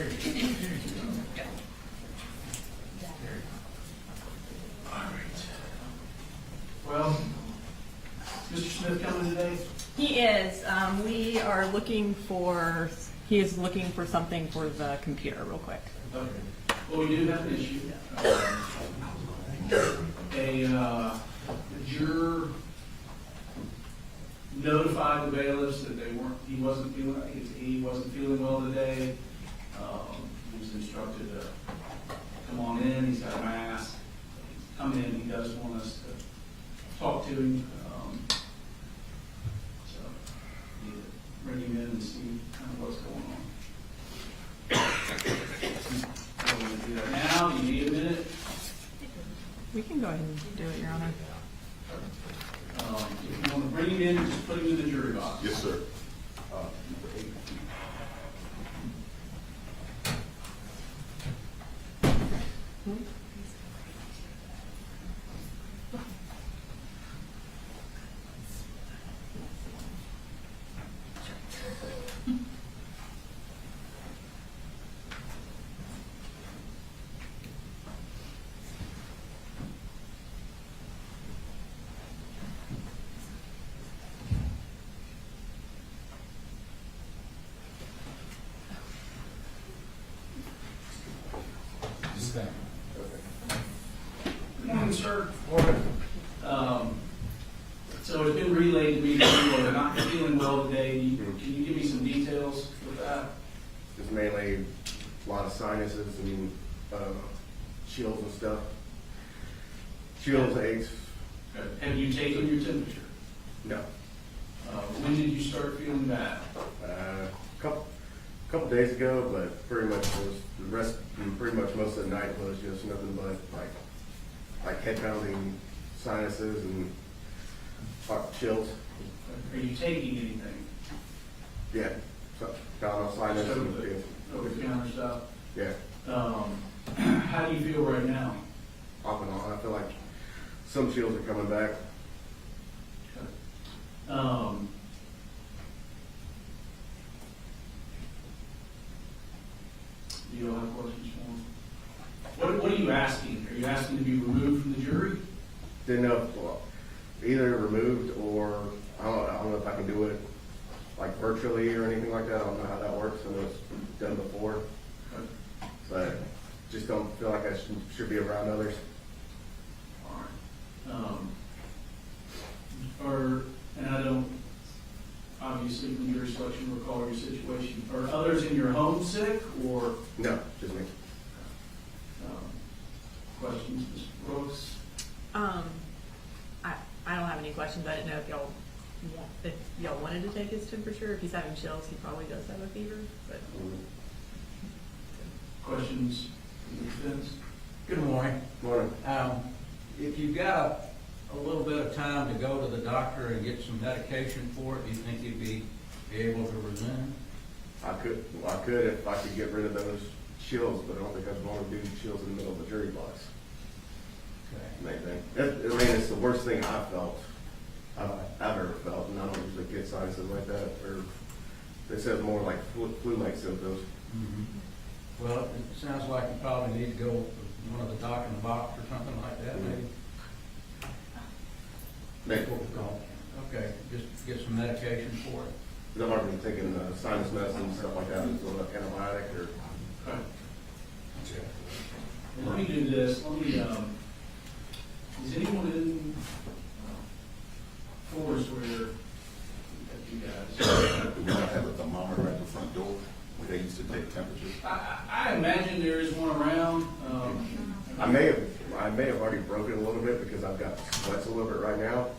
There you go. All right. Well, Mr. Smith coming today? He is. We are looking for. He is looking for something for the computer, real quick. Okay. Well, we do have an issue. A juror notified the bailiffs that he wasn't feeling well today. He was instructed to come on in. He's got a mask. He's come in. He does want us to talk to him. So we need to bring him in and see kind of what's going on. So we're gonna do that now. Do you need a minute? We can go ahead and do it, Your Honor. If you want to bring him in, just put him in the jury box. Yes, sir. Good morning, sir. So it's been relayed to me that you are not feeling well today. Can you give me some details with that? It's mainly a lot of sinuses and chills and stuff. Chills, aches. Have you taken your temperature? No. When did you start feeling bad? Couple days ago, but pretty much pretty much most of the night was just nothing but like head pounding sinuses and chills. Are you taking anything? Yeah. So, Tylenol, sinus. Over-the-counter stuff? Yeah. How do you feel right now? Off and on. I feel like some chills are coming back. You don't have questions for him? What are you asking? Are you asking to be removed from the jury? Didn't know if, either removed or I don't know if I can do it like virtually or anything like that. I don't know how that works. I know it's done before, but just don't feel like I should be around others. All right. And I don't, obviously from your selection, recall your situation. Are others in your home sick or? No, just me. Questions, Ms. Brooks? I don't have any questions. I didn't know if y'all wanted to take his temperature. If he's having chills, he probably does have a fever. But Questions from the defense? Good morning. Morning. If you've got a little bit of time to go to the doctor and get some medication for it, do you think you'd be able to resume? I could if I could get rid of those chills, but I don't think I'd want to do chills in the middle of the jury box. Okay. Main thing. I mean, it's the worst thing I've ever felt, and I don't usually get sinuses like that. Or they said more like flu-like symptoms. Mm-hmm. Well, it sounds like you probably need to go to one of the doc in the box or something like that, maybe. Maybe. Okay, just get some medication for it. I've already been taking sinus medicine and stuff like that, as well as antibiotic or. Okay. And let me do this. Is anyone in force where you guys? Do we not have a thermometer at the front door where they used to take temperatures? I imagine there is one around. I may have already broken it a little bit because I've got sweats a little bit right now,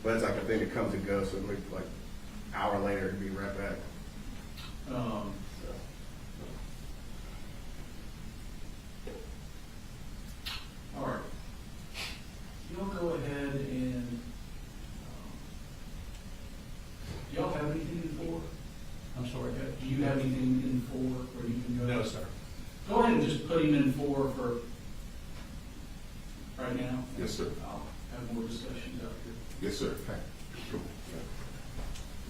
but it's like a thing that comes and goes, so maybe like an hour later it'd be right back. All right. You'll go ahead and, do y'all have anything in 4? I'm sorry, Judge. Do you have anything in 4 where you can go? No, sir. Go ahead and just put him in 4 for right now. Yes, sir. I'll have more discussions out here. Yes, sir. Cool.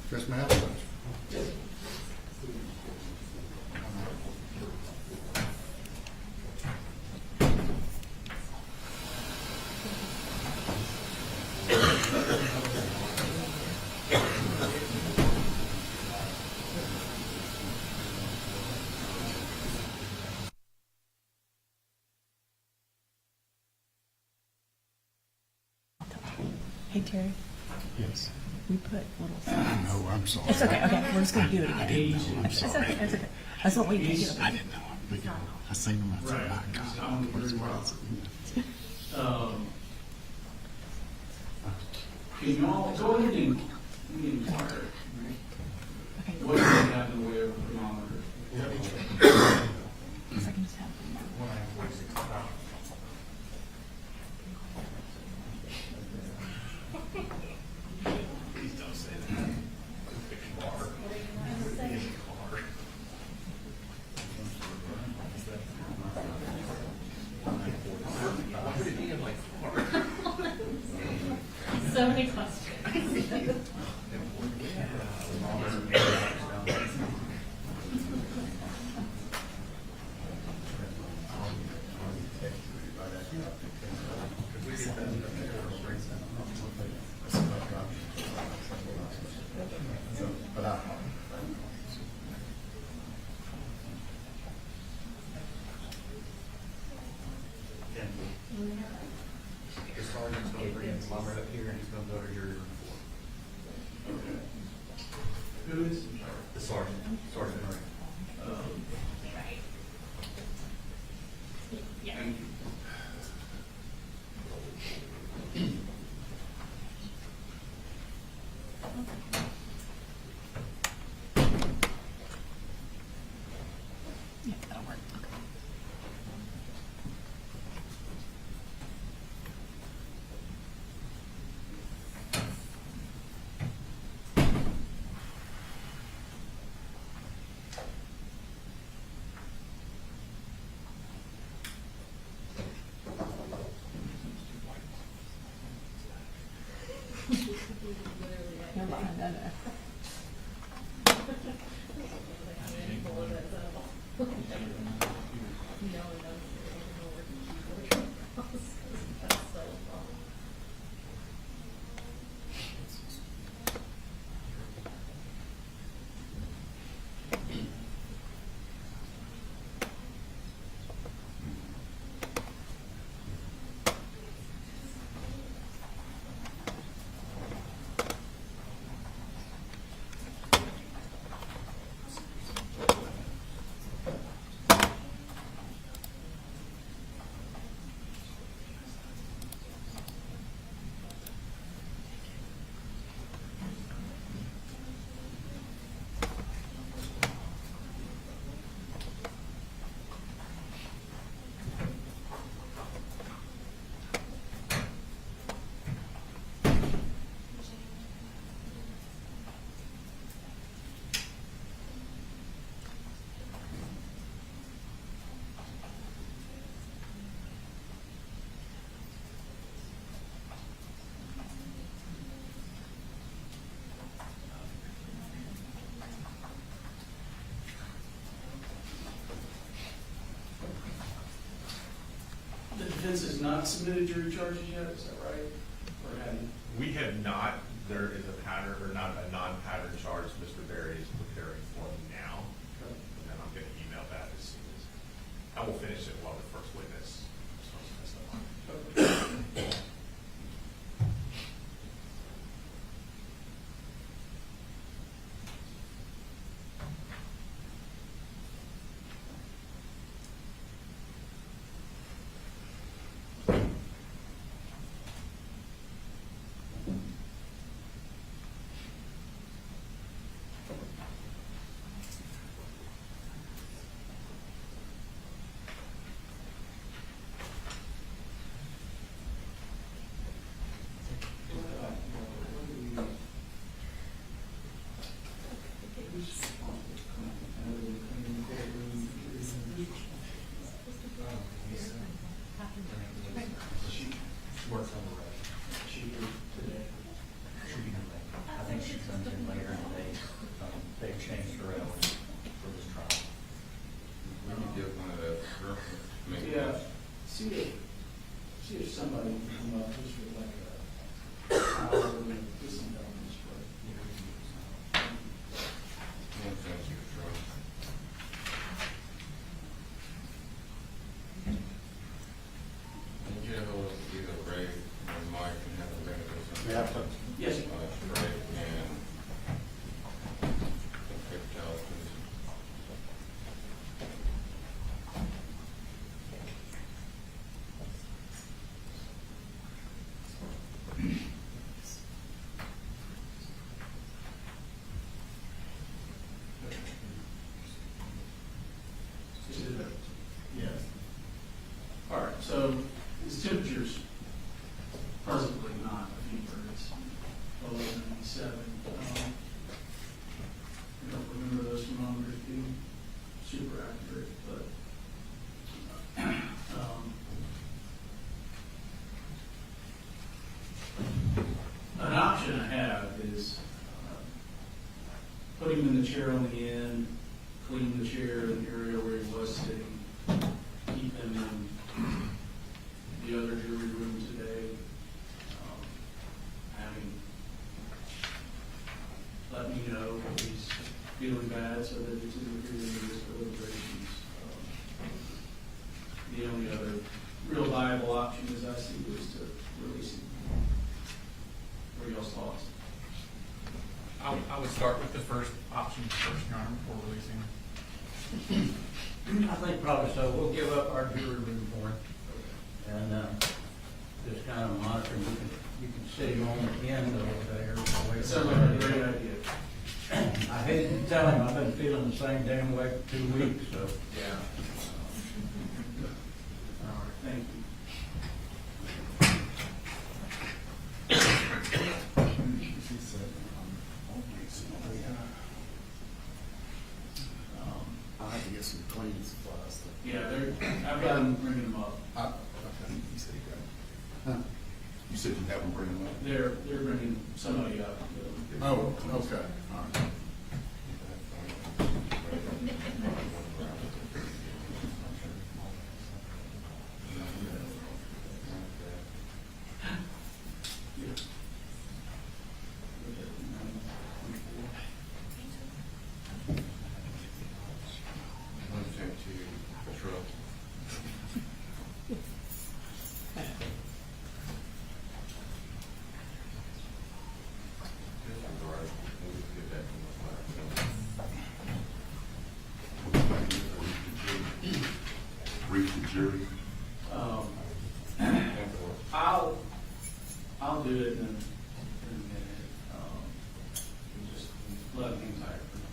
Chris, may I have a question? Yes. Hey, Terry, Yes. we put little. No, I'm sorry. It's okay, okay, we're just gonna do it again. I'm It's sorry. okay, it's okay. That's what we did. I didn't know. I seen them. I said, Right. my It's God. on the What is very what is it? Can you all go ahead and inquire, Okay, what do they have in the way of a thermometer? if I can just have. Please don't say that. So many questions. The sergeant's gonna bring his lumber up here and he's gonna go to your room Okay. Who is? the sergeant, Sergeant Murray. Thank you. Yeah, that'll work. Okay. Never mind, no, no. The defense has not submitted jury charges yet, is that right? Or have you? We have not, there is a pattern, or not a non-pattern charge Mr. Berry is preparing for me now. And then I'm gonna email that as soon as, I will finish it while the first witness. She works on the road. She did today. She'll be in late. I think she comes in later in the day. They've changed her hours for this trial. Let me get one of those. Yeah, see if somebody can come up just with like a hour of disinfecting spray. Can you get a hold of either Ray or Mike and have a ring or something? Yeah, accurate, but, an option I have is put him in the chair on the end, clean the chair in the area where he was sitting, keep him in the other jury room today, having let me know if he's feeling bad so that it's interfering with his deliberations. The only other real viable option, as I see, is to release him. What are y'all's thoughts? I would start with the first option first, Your Honor, before releasing. I think probably so. We'll give up our jury room for him. And just kind of monitor, you can sit him on the end over there. It sounds like a great idea. I hate to tell him, I've been feeling the same damn way for 2 weeks, so. Yeah. All right, thank you. I'll have to get some cleaning supplies. Yeah, I've got them bringing them up. Okay, you said he got it. You said you have them bring them up? They're bringing somebody up. Oh, okay, all right. Brief the jury. I'll do it in a minute. Just let him hang tight for now.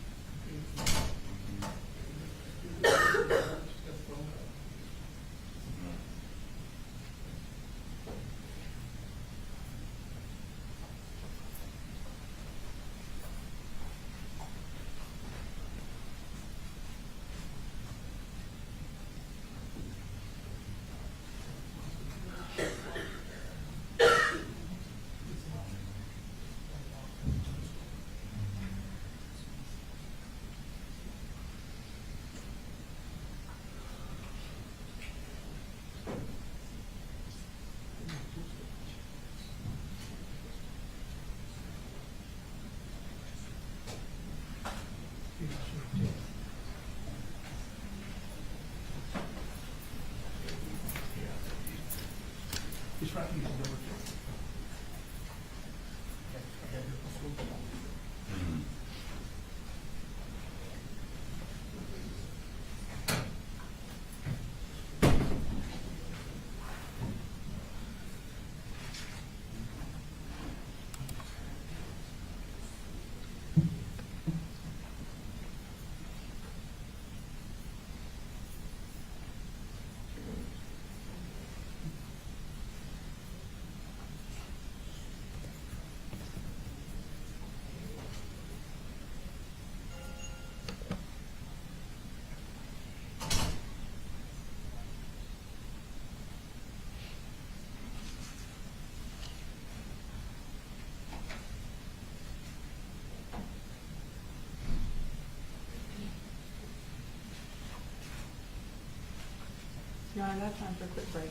Your Honor, I have time for a quick break.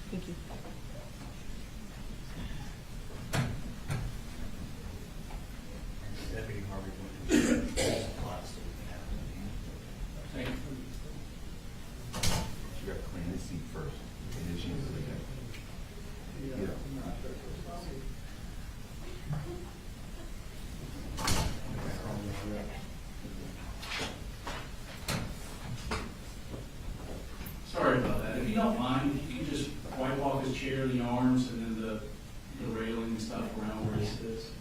Thank you. Deputy Harvey went to the class that we have. Thank you. You got to clean this seat first, and then you really got. Yeah. Sorry about that. If you don't mind, if you can just wipe off his chair, the arms, and then the railing and stuff around where he sits.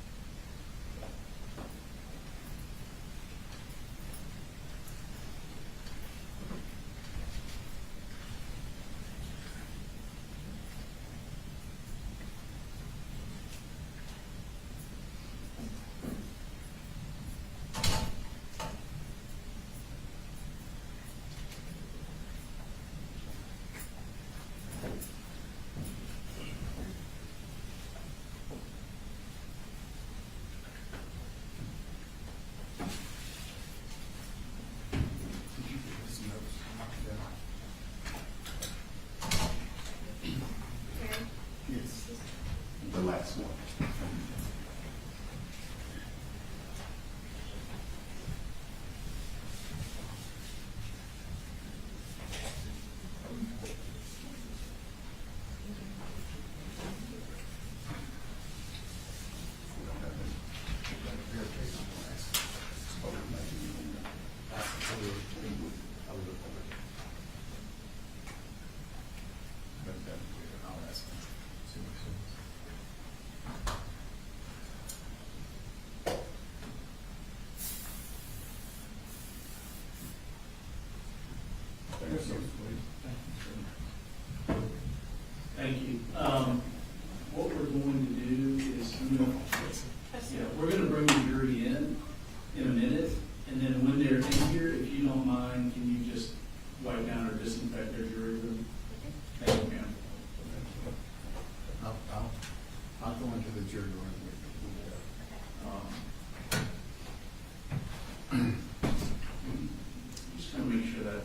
That's so sweet. Thank you. What we're going to do is, we're gonna bring the jury in a minute, and then when they're in here, if you don't mind, can you just wipe down or disinfect their jury room? Thank you, ma'am. I'll go into the jury room. Just gonna make sure that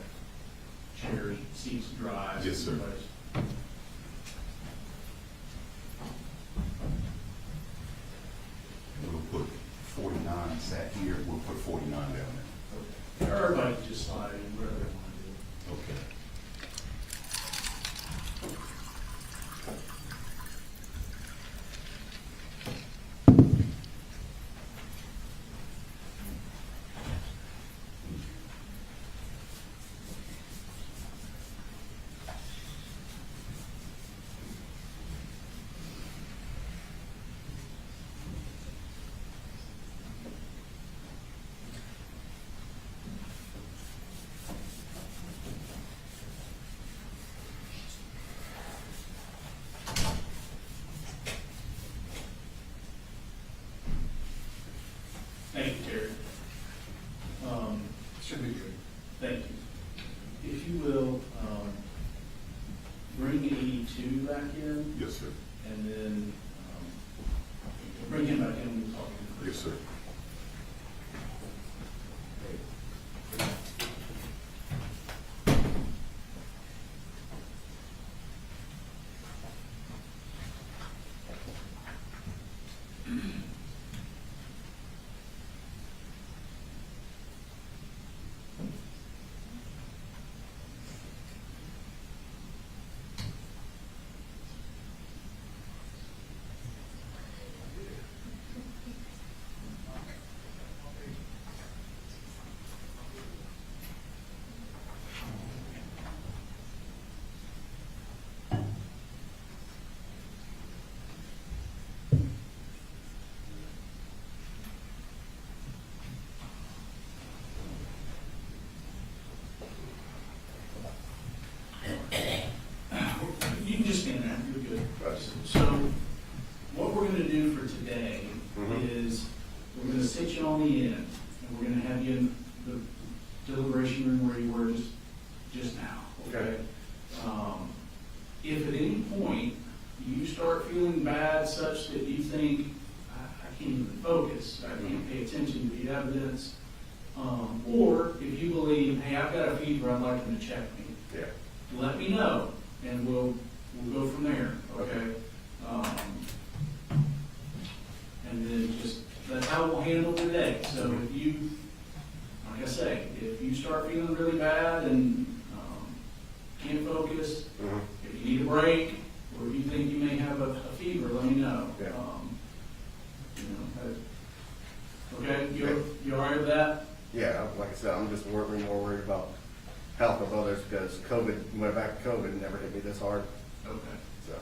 chair seats dry. Yes, sir. We'll put 49 sat here, we'll put 49 down there. Everybody can just slide in wherever they want to do. Okay. Thank you, Terry. Should be good. Thank you. If you will, bring 82 back in, Yes, sir. and then, bring him back in when we're talking. Yes, sir. You can just stand there, you're good. Right. So, what we're gonna do for today Mhm. is, we're gonna sit you on the end, and we're gonna have you in the deliberation room where you were just now, okay? If at any point you start feeling bad such that you think, I can't even focus, I can't pay attention to the evidence, or if you believe, hey, I've got a fever, I'd like them to check me, Yeah. let me know, and we'll go from there, okay? And then just, that's how we'll handle today. So if you, like I say, if you start feeling really bad and can't focus, Mhm. if you need a break, or if you think you may have a fever, let me know. Yeah. Okay, you all right with that? Yeah, like I said, I'm just more worried about health of others because COVID, went back to COVID, never hit me this hard, Okay. so.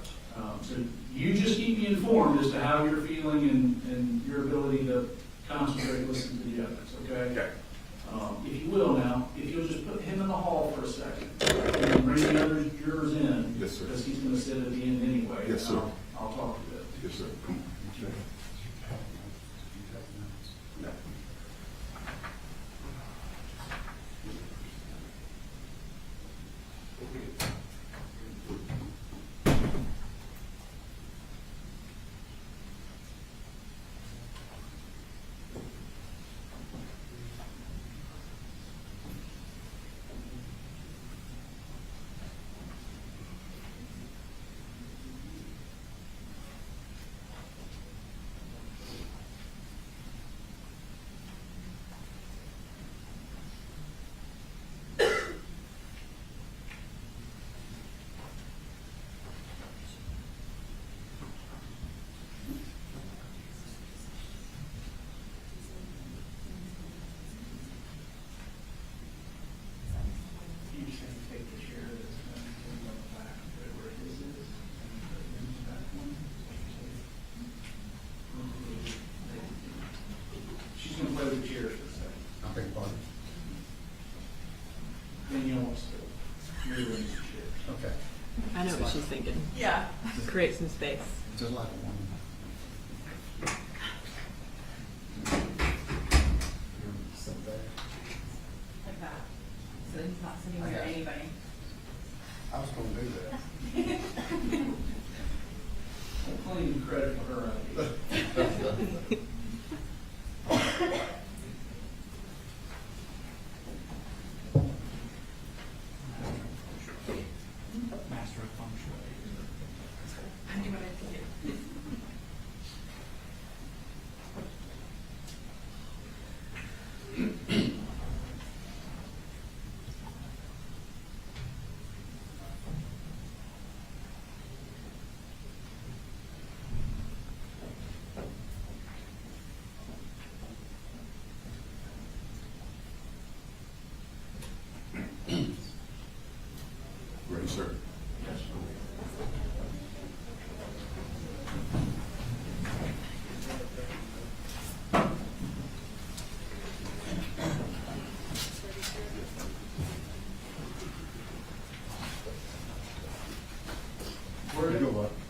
So you just keep me informed as to how you're feeling and your ability to concentrate and listen to the evidence, okay? Okay. If you will now, if you'll just put him in the hall for a second, and bring the other jurors in. Yes, sir. Because he's gonna sit at the end anyway. Yes, sir. I'll talk to them. Yes, sir. Come on. No. You just have to take the chair that's going to go back where his is, and put it in the back one. She's gonna play with the chairs for a second. I beg pardon. Then you'll want to. rearrange the chair. Okay, I know what she's thinking. Yeah. Create some space. just like one. Sit there. Like that. So he's not sitting I near got it. anybody. I was gonna do that. I'll claim credit for her idea. Master of feng shui. I do what I can do. Ready, sir? Yes.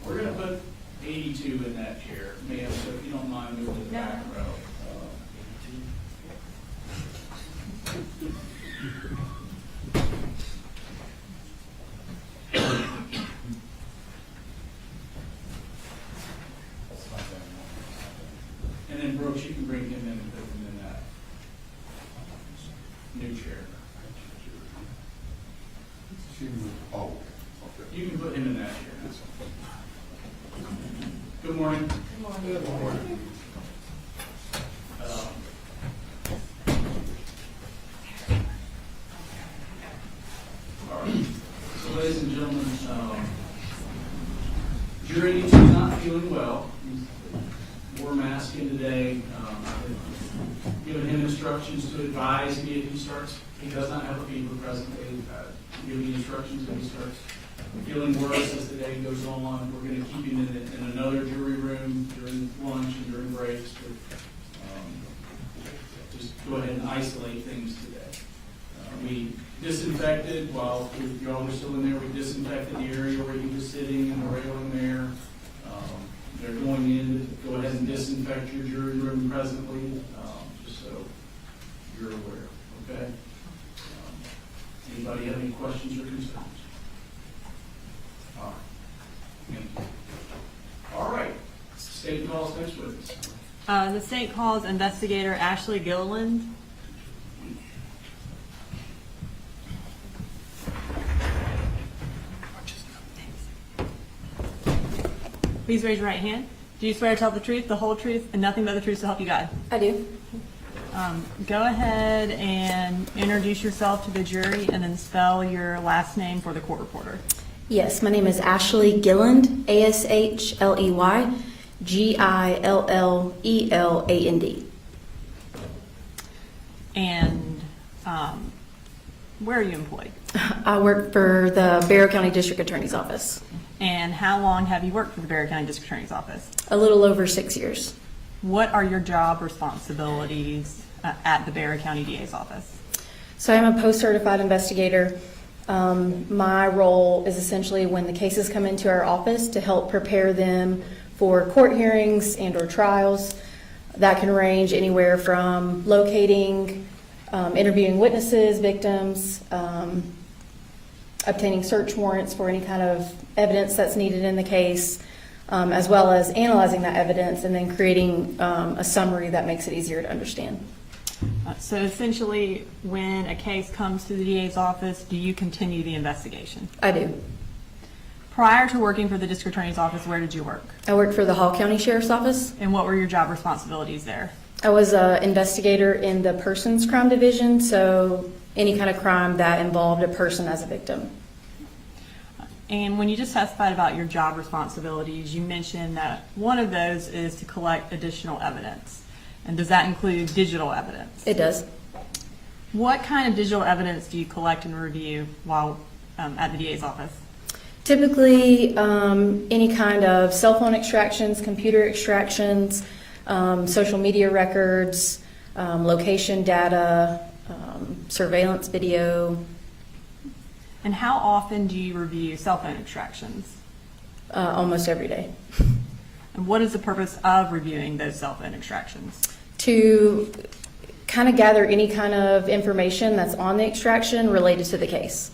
We're gonna put 82 in that chair, ma'am, so if you don't mind moving to the back row. And then Brooks, you can bring him in and put him in that new chair. Oh, okay. You can put him in that chair. Good morning. Good morning. All right. So ladies and gentlemen, jury is not feeling well. He's wore a mask in today. I've given him instructions to advise me if he does not have a fever presently. Giving instructions if he starts feeling worse as the day goes on. We're going to keep him in another jury room during lunch and during breaks. But, just go ahead and isolate things today. We disinfected while y'all were still in there. We disinfected the area where he was sitting and the railing there. They're going in to go ahead and disinfect your jury room presently, just so you're aware. Okay. Anybody have any questions or concerns? All right. Thank you. All right. State calls next witness. The state calls investigator Ashley Gilliland. Please raise your right hand. Do you swear to tell the truth, the whole truth, and nothing but the truth to help you God? I do. Go ahead and introduce yourself to the jury and then spell your last name for the court reporter. Yes, my name is Ashley Gilland, Ashley Gilleland. And where are you employed? I work for the Barrow County District Attorney's Office. And how long have you worked for the Barrow County District Attorney's Office? A little over 6 years. What are your job responsibilities at the Barrow County DA's office? So I'm a post-certified investigator. My role is essentially when the cases come into our office to help prepare them for court hearings and or trials. That can range anywhere from locating, interviewing witnesses, victims, obtaining search warrants for any kind of evidence that's needed in the case, as well as analyzing that evidence and then creating a summary that makes it easier to understand. So essentially, when a case comes to the DA's office, do you continue the investigation? I do. Prior to working for the District Attorney's Office, where did you work? I worked for the Hall County Sheriff's Office. And what were your job responsibilities there? I was an investigator in the Persons Crime Division, so any kind of crime that involved a person as a victim. And when you just testified about your job responsibilities, you mentioned that one of those is to collect additional evidence. And does that include digital evidence? It does. What kind of digital evidence do you collect and review while at the DA's office? Typically, any kind of cell phone extractions, computer extractions, social media records, location data, surveillance video. And how often do you review cell phone extractions? Almost every day. And what is the purpose of reviewing those cell phone extractions? To kind of gather any kind of information that's on the extraction related to the case.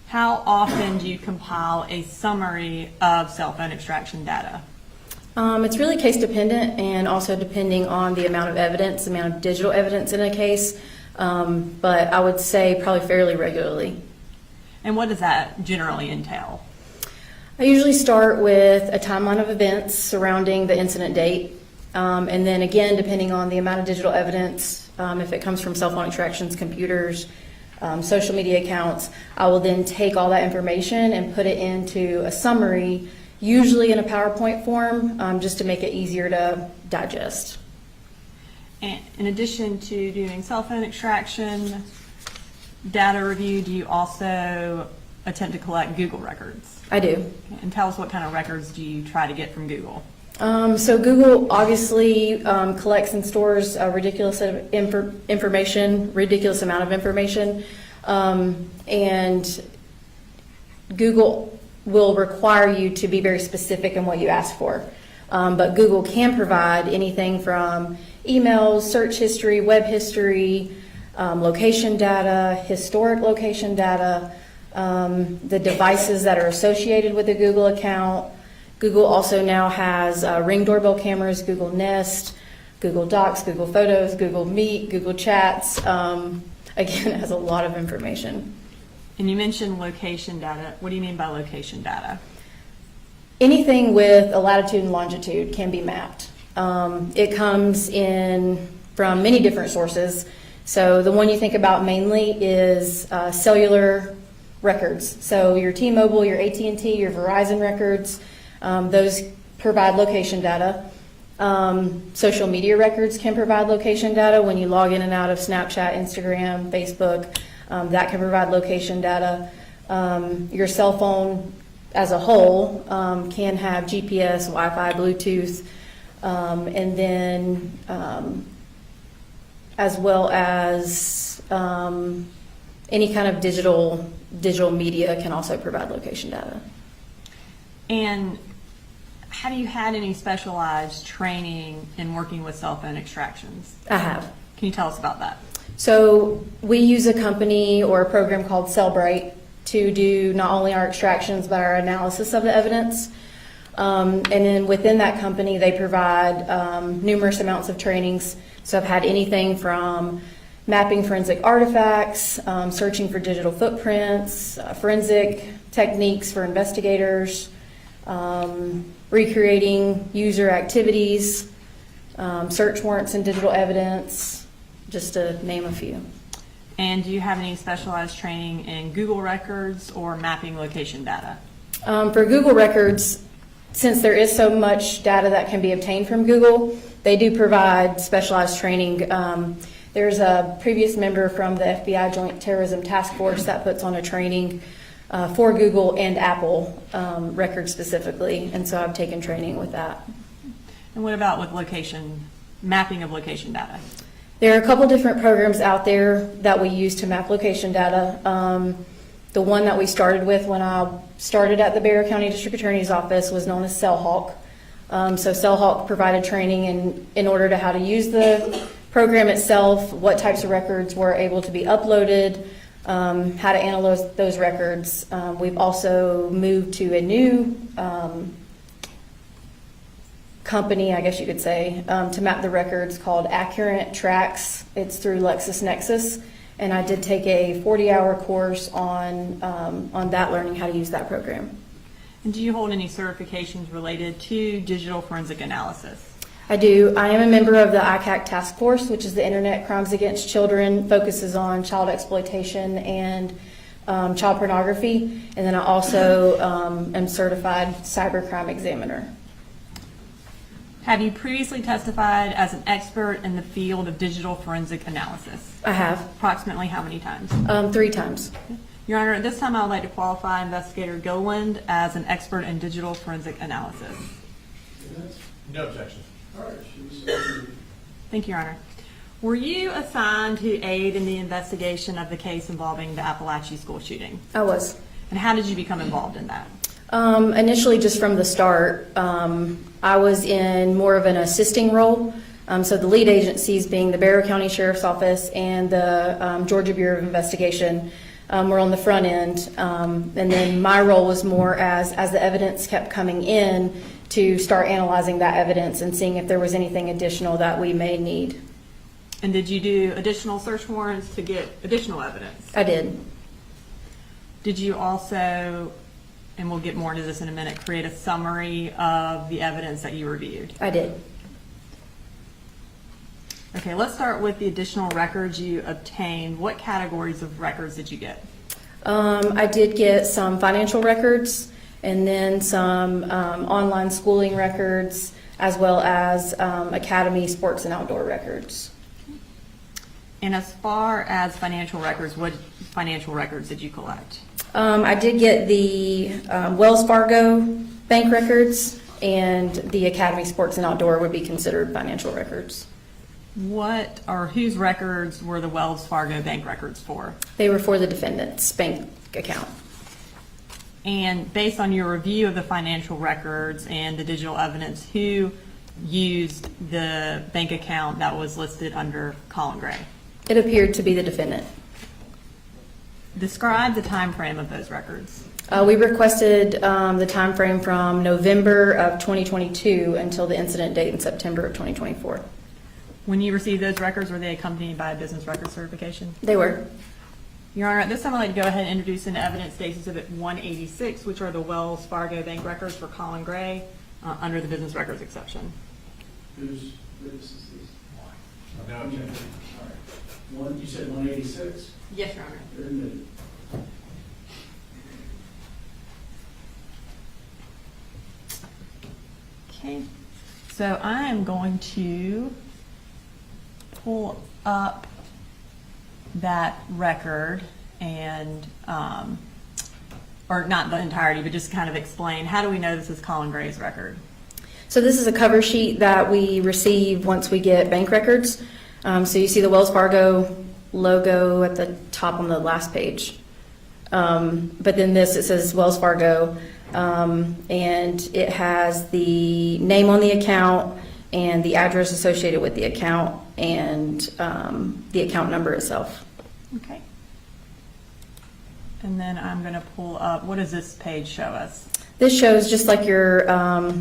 How often do you compile a summary of cell phone extraction data? It's really case dependent and also depending on the amount of evidence, the amount of digital evidence in a case, but I would say probably fairly regularly. And what does that generally entail? I usually start with a timeline of events surrounding the incident date, and then again, depending on the amount of digital evidence, if it comes from cell phone extractions, computers, social media accounts, I will then take all that information and put it into a summary, usually in a PowerPoint form, just to make it easier to digest. And in addition to doing cell phone extraction, data review, do you also attempt to collect Google records? I do. And tell us what kind of records do you try to get from Google? So Google obviously collects and stores a ridiculous amount of information, and Google will require you to be very specific in what you ask for. But Google can provide anything from emails, search history, web history, location data, historic location data, the devices that are associated with the Google account. Google also now has Ring doorbell cameras, Google Nest, Google Docs, Google Photos, Google Meet, Google Chats. Again, it has a lot of information. And you mentioned location data. What do you mean by location data? Anything with a latitude and longitude can be mapped. It comes in from many different sources. So the one you think about mainly is cellular records. So your T-Mobile, your AT&T, your Verizon records, those provide location data. Social media records can provide location data when you log in and out of Snapchat, Instagram, Facebook. That can provide location data. Your cell phone as a whole can have GPS, Wi-Fi, Bluetooth, and then as well as any kind of digital media can also provide location data. And have you had any specialized training in working with cell phone extractions? I have. Can you tell us about that? So we use a company or a program called Cellbrite to do not only our extractions but our analysis of the evidence. And then within that company, they provide numerous amounts of trainings. So I've had anything from mapping forensic artifacts, searching for digital footprints, forensic techniques for investigators, recreating user activities, search warrants and digital evidence, just to name a few. And do you have any specialized training in Google records or mapping location data? For Google records, since there is so much data that can be obtained from Google, they do provide specialized training. There's a previous member from the FBI Joint Terrorism Task Force that puts on a training for Google and Apple records specifically, and so I've taken training with that. And what about with mapping of location data? There are a couple different programs out there that we use to map location data. The one that we started with when I started at the Bexar County District Attorney's Office was known as CellHawk. So CellHawk provided training in order to how to use the program itself, what types of records were able to be uploaded, how to analyze those records. We've also moved to a new company, I guess you could say, to map the records called Accurate Tracks. It's through LexisNexis, and I did take a 40-hour course on that, learning how to use that program. And do you hold any certifications related to digital forensic analysis? I do. I am a member of the ICAC Task Force, which is the Internet Crimes Against Children, focuses on child exploitation and child pornography, and then I also am certified cybercrime examiner. Have you previously testified as an expert in the field of digital forensic analysis? I have. Approximately how many times? 3 times. Your Honor, at this time I would like to qualify Investigator Goland as an expert in digital forensic analysis. No objection. All right, Thank you, Your Honor. Were you assigned to aid in the investigation of the case involving the Apalachee school shooting? I was. And how did you become involved in that? Initially, just from the start, I was in more of an assisting role. So the lead agencies being the Barrow County Sheriff's Office and the Georgia Bureau of Investigation were on the front end. And then my role was more as the evidence kept coming in to start analyzing that evidence and seeing if there was anything additional that we may need. And did you do additional search warrants to get additional evidence? I did. Did you also, and we'll get more into this in a minute, create a summary of the evidence that you reviewed? I did. Okay, let's start with the additional records you obtained. What categories of records did you get? I did get some financial records and then some online schooling records, as well as academy sports and outdoor records. And as far as financial records, what financial records did you collect? I did get the Wells Fargo bank records, and the academy sports and outdoor would be considered financial records. What or whose records were the Wells Fargo bank records for? They were for the defendant's bank account. And based on your review of the financial records and the digital evidence, who used the bank account that was listed under Colin Gray? It appeared to be the defendant. Describe the time frame of those records. We requested the time frame from November of 2022 until the incident date in September of 2024. When you received those records, were they accompanied by a business record certification? They were. Your Honor, at this time I'd like to go ahead and introduce into evidence State Exhibit 186, which are the Wells Fargo bank records for Colin Gray under the business records exception. Whose witnesses these? No All objection. right. One, you said 186? Yes, Your Honor. They're admitted. Okay, so I am going to pull up that record and, or not the entirety, but just kind of explain, how do we know this is Colin Gray's record? So this is a cover sheet that we receive once we get bank records. So you see the Wells Fargo logo at the top on the last page. But then this, it says Wells Fargo, and it has the name on the account and the address associated with the account and the account number itself. Okay. And then I'm going to pull up, what does this page show us? This shows just like your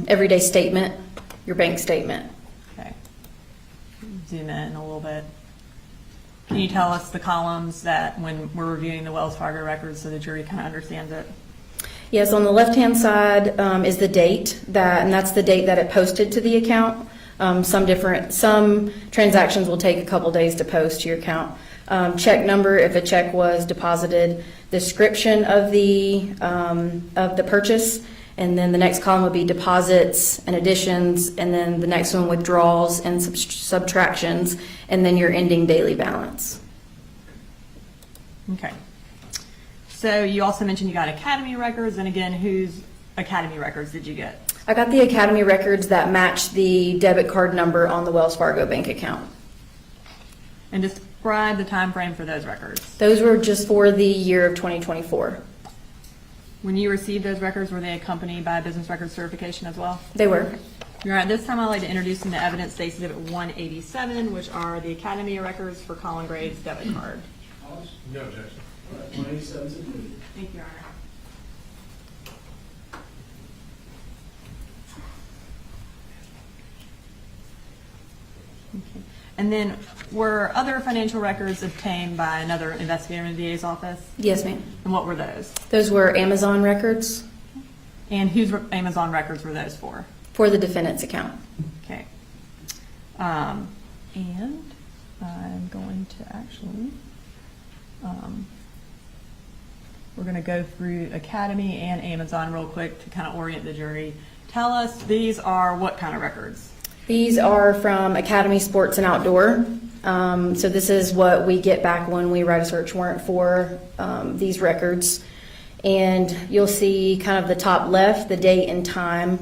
everyday statement, your bank statement. Okay. Zoom in a little bit. Can you tell us the columns that when we're reviewing the Wells Fargo records so the jury kind of understands it? Yes, on the left-hand side is the date and that's the date that it posted to the account. Some transactions will take a couple days to post to your account. Check number if a check was deposited, description of the purchase, and then the next column would be deposits and additions, and then the next one withdrawals and subtractions, and then your ending daily balance. Okay. So you also mentioned you got Academy records, and again, whose Academy records did you get? I got the Academy records that match the debit card number on the Wells Fargo bank account. And describe the time frame for those records. Those were just for the year of 2024. When you received those records, were they accompanied by a business record certification as well? They were. You're right. This time I'd like to introduce into evidence State Exhibit 187, which are the Academy records for Colin Gray's debit card. No objection. All right, 187 is admitted. Thank you, Your Honor. Okay. And then were other financial records obtained by another investigator in the DA's office? Yes, ma'am. And what were those? Those were Amazon records And whose Amazon records were those for? for the defendant's account. Okay. And I'm going to actually, we're going to go through Academy and Amazon real quick to kind of orient the jury. Tell us, these are what kind of records? These are from Academy Sports and Outdoor. So this is what we get back when we write a search warrant for these records. And you'll see kind of the top left, the date and time.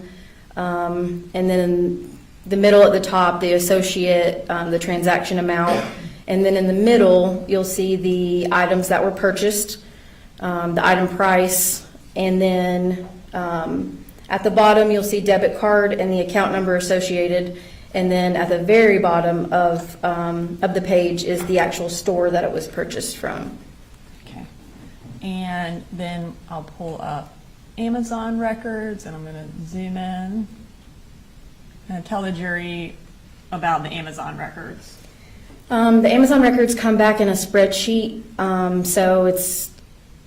And then the middle at the top, the associate, the transaction amount, and then in the middle, you'll see the items that were purchased, the item price, and then at the bottom, you'll see debit card and the account number associated, and then at the very bottom of the page is the actual store that it was purchased from. Okay. And then I'll pull up Amazon records, and I'm going to zoom in and tell the jury about the Amazon records. The Amazon records come back in a spreadsheet, so it's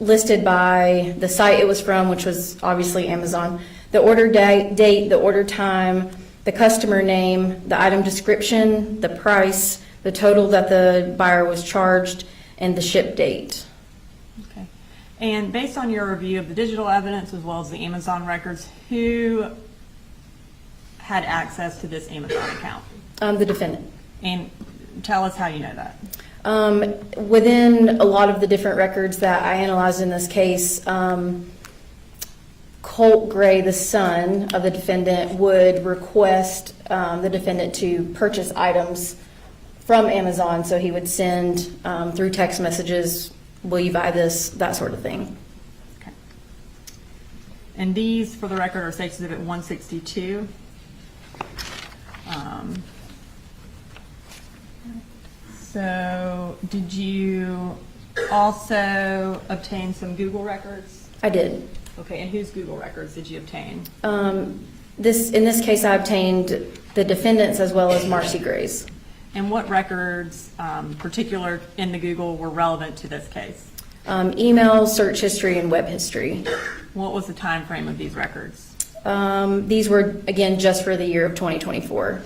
listed by the site it was from, which was obviously Amazon, the order date, the order time, the customer name, the item description, the price, the total that the buyer was charged, and the ship date. Okay. And based on your review of the digital evidence as well as the Amazon records, who had access to this Amazon account? The defendant. And tell us how you know that. Within a lot of the different records that I analyzed in this case, Colt Gray, the son of the defendant, would request the defendant to purchase items from Amazon, so he would send through text messages, will you buy this, that sort of thing. Okay. And these, for the record, are State Exhibit 162. So did you also obtain some Google records? I did. Okay, and whose Google records did you obtain? In this case, I obtained the defendant's as well as Marcy Gray's. And what records, particular in the Google, were relevant to this case? Email, search history, and web history. What was the time frame of these records? These were, again, just for the year of 2024.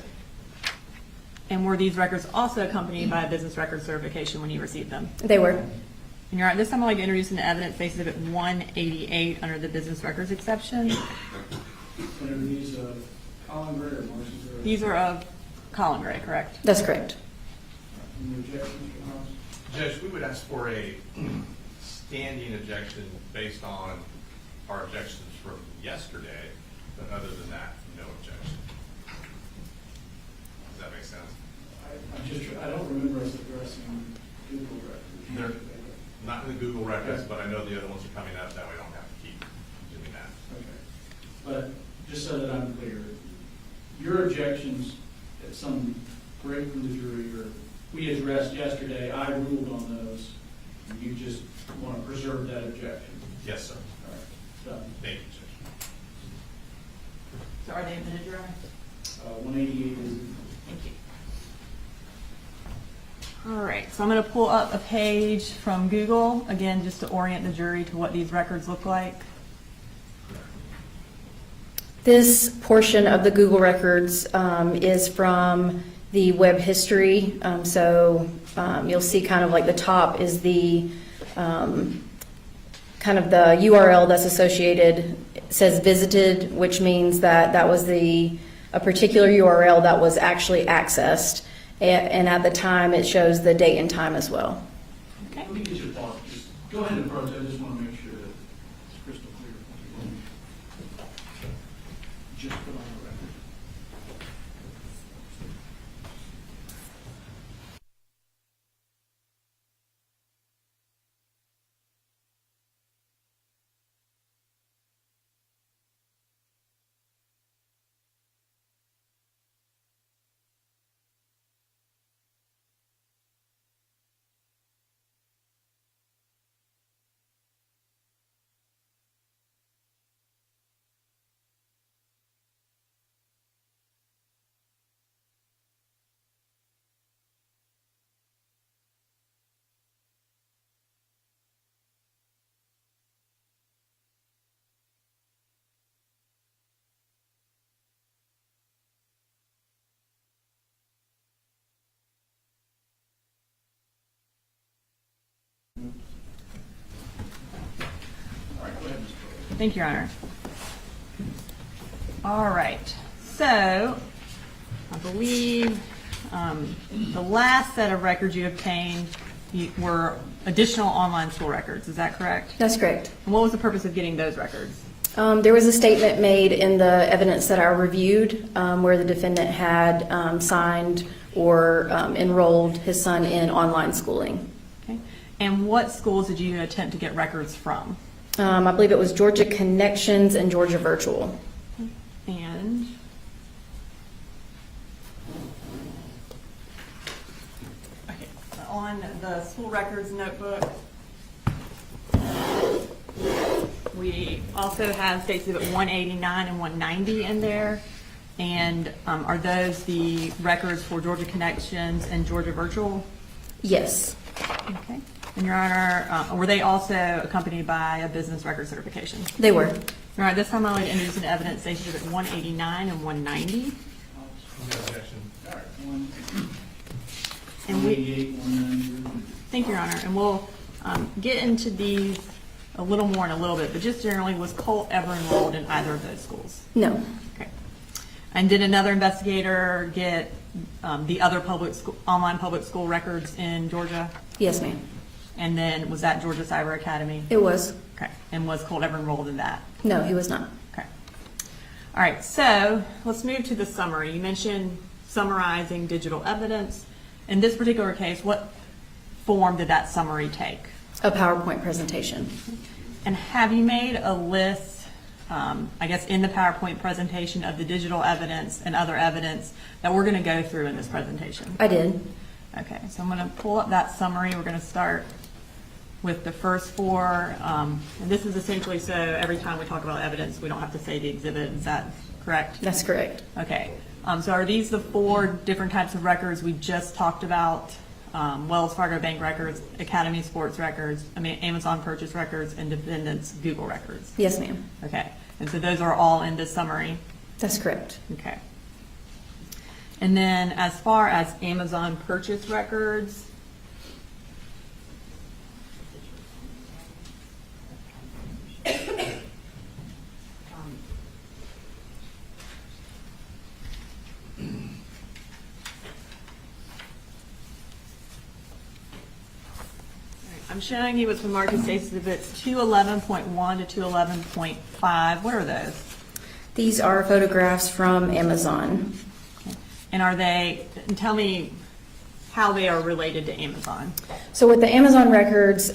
And were these records also accompanied by a business record certification when you received them? They were. And you're right, this time I'd like to introduce into evidence State Exhibit 188 under the business records exception. And are these Colin Gray or Marcy Gray? These are of Colin Gray, correct? That's correct. Any objections, Mr. House? Judge, we would ask for a standing objection based on our objections from yesterday, but other than that, no objection. Does that make sense? I don't remember us addressing Google records. They're not in the Google records, but I know the other ones are coming up, that way I don't have to keep doing that. Okay. But just so that I'm clear, your objections at some break from the jury, or we addressed yesterday, I ruled on those, and you just want to preserve that objection. Yes, sir. All right, done. Thank you, Judge. So are they admitted, Your Honor? 188 is, Thank you. All right, so I'm going to pull up a page from Google, again, just to orient the jury to what these records look like. This portion of the Google records is from the web history. You'll see kind of like the top is the kind of the URL that's associated. It says visited, which means that that was a particular URL that was actually accessed. And at the time, it shows the date and time as well. Okay. let me get your thoughts. Just go ahead and approach. I just want to make sure that it's crystal clear. Just put on the record. Thank you, Your Honor. All right, so I believe the last set of records you obtained were additional online school records. Is that correct? That's correct. And what was the purpose of getting those records? There was a statement made in the evidence that I reviewed where the defendant had signed or enrolled his son in online schooling. Okay. And what schools did you attempt to get records from? I believe it was Georgia Connections and Georgia Virtual. And okay, so on the school records notebook, we also have State Exhibit 189 and 190 in there. And are those the records for Georgia Connections and Georgia Virtual? Yes. Okay. And Your Honor, were they also accompanied by a business record certification? They were. All right, this time I would introduce into evidence State Exhibit 189 and 190. No objection. All right, And we, 188, 190. thank you, Your Honor, and we'll get into these a little more in a little bit, but just generally, was Colt ever enrolled in either of those schools? No. Okay. And did another investigator get the other public school, online public school records in Georgia? Yes, ma'am. And then was that Georgia Cyber Academy? It was. Okay. And was Colt ever enrolled in that? No, he was not. Okay. All right, so let's move to the summary. You mentioned summarizing digital evidence. In this particular case, what form did that summary take? A PowerPoint presentation. And have you made a list, I guess, in the PowerPoint presentation of the digital evidence and other evidence that we're going to go through in this presentation? I did. Okay, so I'm going to pull up that summary. We're going to start with the first four. And this is essentially so every time we talk about evidence, we don't have to say the exhibit. Is that correct? That's correct. Okay. So are these the four different types of records we just talked about? Wells Fargo Bank records, Academy Sports records, Amazon purchase records, and defendants Google records. Yes, ma'am. Okay. And so those are all in this summary? That's correct. Okay. And then as far as Amazon purchase records, I'm showing you what's been marked as State Exhibits 211.1 to 211.5. What are those? These are photographs from Amazon. And are they, and tell me how they are related to Amazon. So with the Amazon records,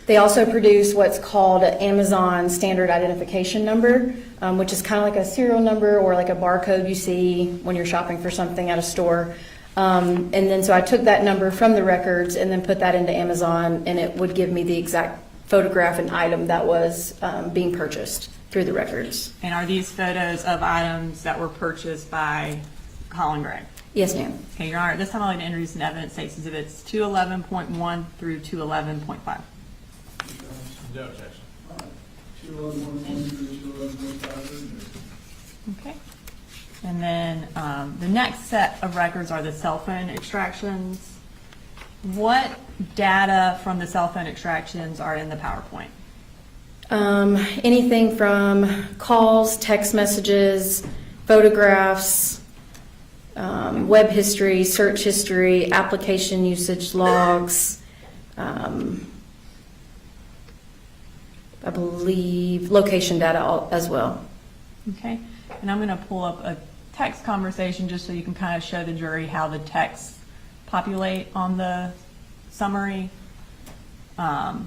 they also produce what's called an Amazon Standard Identification Number, which is kind of like a serial number or like a barcode you see when you're shopping for something at a store. And then so I took that number from the records and then put that into Amazon, and it would give me the exact photograph and item that was being purchased through the records. And are these photos of items that were purchased by Colin Gray? Yes, ma'am. Okay, Your Honor, this time I'd like to introduce an evidence State Exhibits 211.1 through 211.5. No objection. 211.1 through 211.5. Okay. And then the next set of records are the cell phone extractions. What data from the cell phone extractions are in the PowerPoint? Anything from calls, text messages, photographs, web history, search history, application usage logs, I believe location data as well. Okay. And I'm going to pull up a text conversation just so you can kind of show the jury how the texts populate on the summary. Can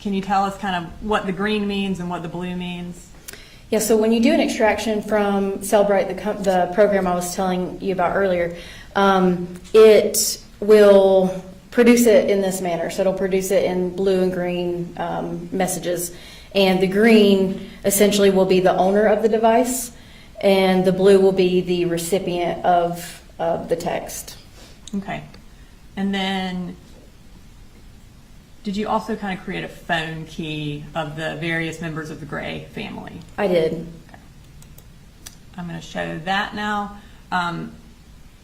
you tell us kind of what the green means and what the blue means? Yeah, so when you do an extraction from Cellbrite, the program I was telling you about earlier, it will produce it in this manner. So it'll produce it in blue and green messages. And the green essentially will be the owner of the device, and the blue will be the recipient of the text. Okay. And then did you also kind of create a phone key of the various members of the Gray family? I did. Okay. I'm going to show that now.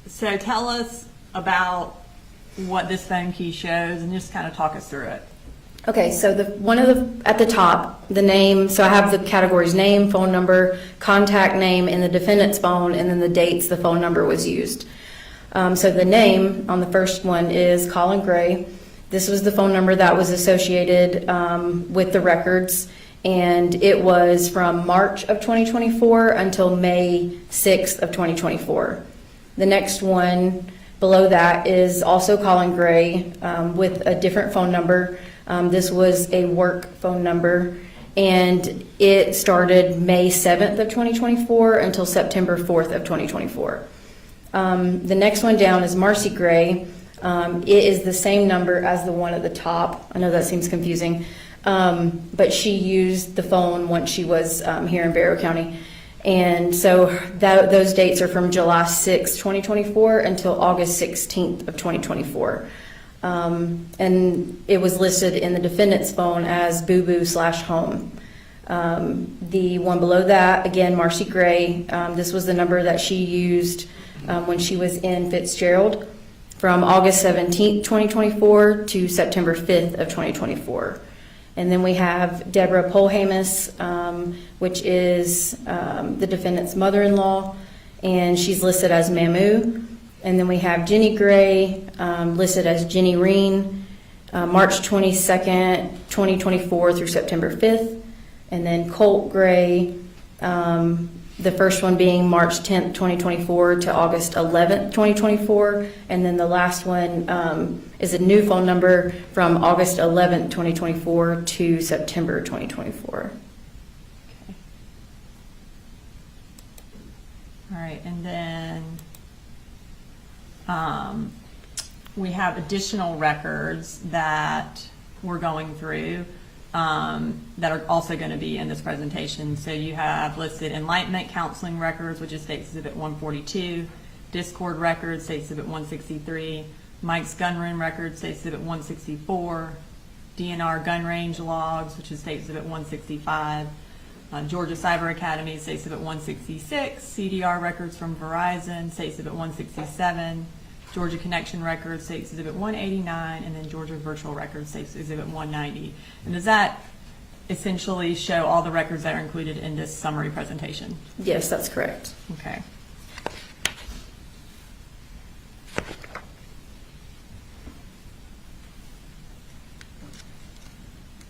So tell us about what this phone key shows and just kind of talk us through it. Okay, so at the top, the name, so I have the categories name, phone number, contact name, and the defendant's phone, and then the dates the phone number was used. So the name on the first one is Colin Gray. This was the phone number that was associated with the records, And it was from March of 2024 until May 6th of 2024. The next one below that is also Colin Gray with a different phone number. This was a work phone number, and it started May 7th of 2024 until September 4th of 2024. The next one down is Marcy Gray. It is the same number as the one at the top. I know that seems confusing, but she used the phone once she was here in Barrow County. And so those dates are from July 6, 2024 until August 16th of 2024. And it was listed in the defendant's phone as boo-boo/home. The one below that, again, Marcy Gray, this was the number that she used when she was in Fitzgerald from August 17th, 2024 to September 5th of 2024. And then we have Deborah Polhamus, which is the defendant's mother-in-law, and she's listed as Mamu. And then we have Jenny Gray, listed as Jenny Reen, March 22nd, 2024 through September 5th. And then Colt Gray, the first one being March 10th, 2024 to August 11th, 2024. And then the last one is a new phone number from August 11th, 2024 to September 2024. Okay. All right, and then we have additional records that we're going through that are also going to be in this presentation. So you have listed Enlightenment Counseling Records, which is State Exhibit 142, Discord Records, State Exhibit 163, Mike's Gun Room Records, State Exhibit 164, DNR Gun Range Logs, which is State Exhibit 165, Georgia Cyber Academy, State Exhibit 166, CDR Records from Verizon, State Exhibit 167, Georgia Connection Records, State Exhibit 189, and then Georgia Virtual Records, State Exhibit 190. And does that essentially show all the records that are included in this summary presentation? Yes, that's correct. Okay.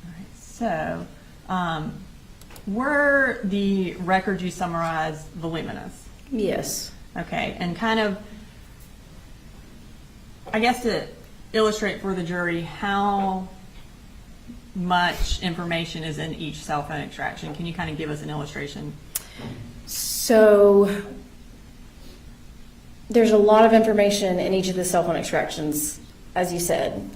All right, so were the records you summarized voluminous? Yes. Okay, and kind of, I guess to illustrate for the jury how much information is in each cell phone extraction, can you kind of give us an illustration? So there's a lot of information in each of the cell phone extractions, as you said.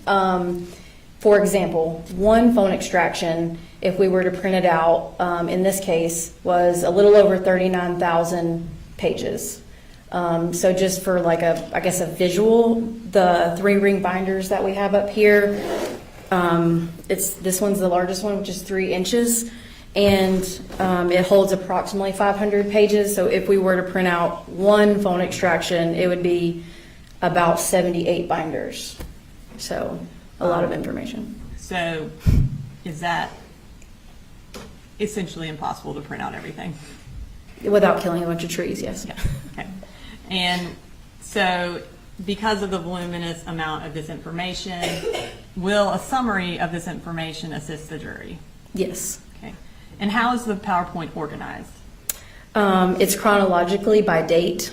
For example, one phone extraction, if we were to print it out, in this case, was a little over 39,000 pages. So just for like I guess a visual, the 3-ring binders that we have up here, this one's the largest one, which is 3 inches, and it holds approximately 500 pages. So if we were to print out one phone extraction, it would be about 78 binders. So a lot of information. So is that essentially impossible to print out everything? Without killing a bunch of trees, yes. Yeah. Okay. And so because of the voluminous amount of this information, will a summary of this information assist the jury? Yes. Okay. And how is the PowerPoint organized? It's chronologically by date.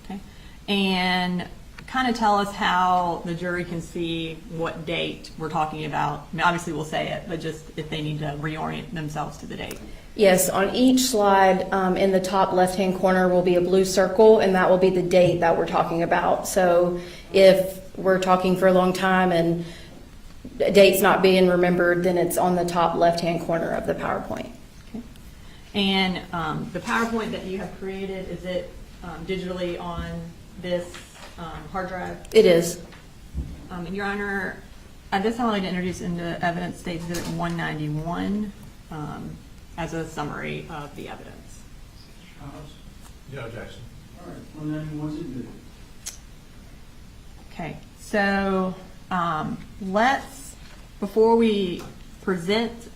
Okay. And kind of tell us how the jury can see what date we're talking about. I mean, obviously we'll say it, but just if they need to reorient themselves to the date. Yes, on each slide in the top left-hand corner will be a blue circle, and that will be the date that we're talking about. So if we're talking for a long time and a date's not being remembered, then it's on the top left-hand corner of the PowerPoint. Okay. And the PowerPoint that you have created, is it digitally on this hard drive? It is. And Your Honor, at this time I'd like to introduce into evidence State Exhibit 191 as a summary of the evidence. No objection. All right, 191's admitted. Okay, so let's, before we present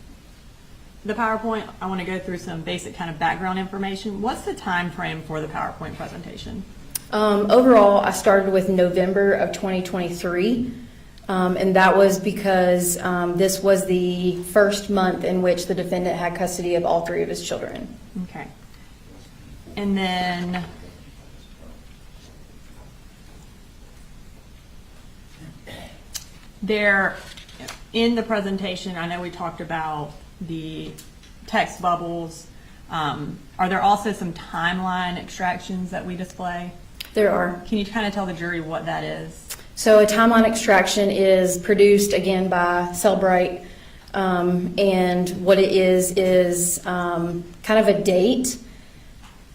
the PowerPoint, I want to go through some basic kind of background information. What's the time frame for the PowerPoint presentation? Overall, I started with November of 2023. And that was because this was the first month in which the defendant had custody of all 3 of his children. Okay. And then there, in the presentation, I know we talked about the text bubbles. Are there also some timeline extractions that we display? There are. Can you kind of tell the jury what that is? So a timeline extraction is produced again by Cellbrite, and what it is kind of a date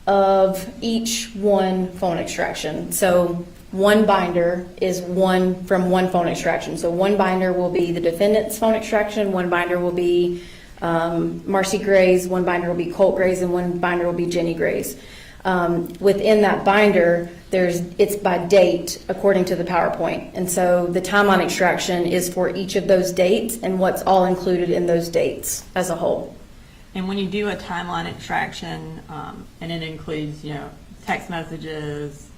of each one phone extraction. So one binder is one from one phone extraction. So one binder will be the defendant's phone extraction, one binder will be Marcy Gray's, one binder will be Colt Gray's, and one binder will be Jenny Gray's. Within that binder, it's by date according to the PowerPoint. And so the timeline extraction is for each of those dates and what's all included in those dates as a whole. And when you do a timeline extraction, and it includes, text messages,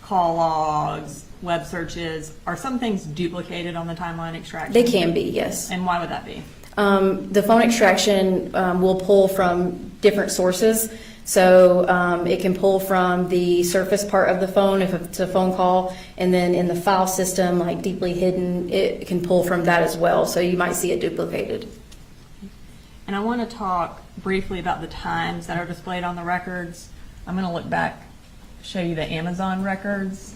call logs, web searches, are some things duplicated on the timeline extraction? They can be, yes. And why would that be? The phone extraction will pull from different sources. So it can pull from the surface part of the phone if it's a phone call, and then in the file system, like deeply hidden, it can pull from that as well. So you might see it duplicated. And I want to talk briefly about the times that are displayed on the records. I'm going to look back, show you the Amazon records,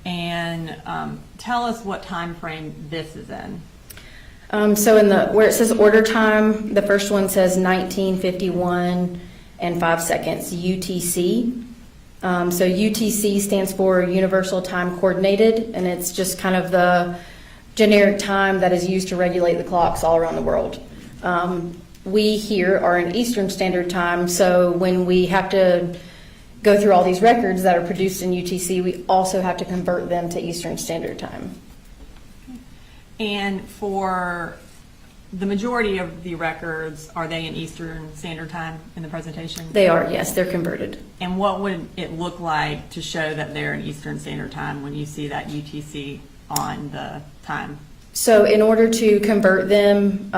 and tell us what time frame this is in. So where it says order time, the first one says 19:51 and 5 seconds, UTC. So UTC stands for Universal Time Coordinated, and it's just kind of the generic time that is used to regulate the clocks all around the world. We here are in Eastern Standard Time, so when we have to go through all these records that are produced in UTC, we also have to convert them to Eastern Standard Time. And for the majority of the records, are they in Eastern Standard Time in the presentation? They are, yes, they're converted. And what would it look like to show that they're in Eastern Standard Time when you see that UTC on the time? So in order to convert them,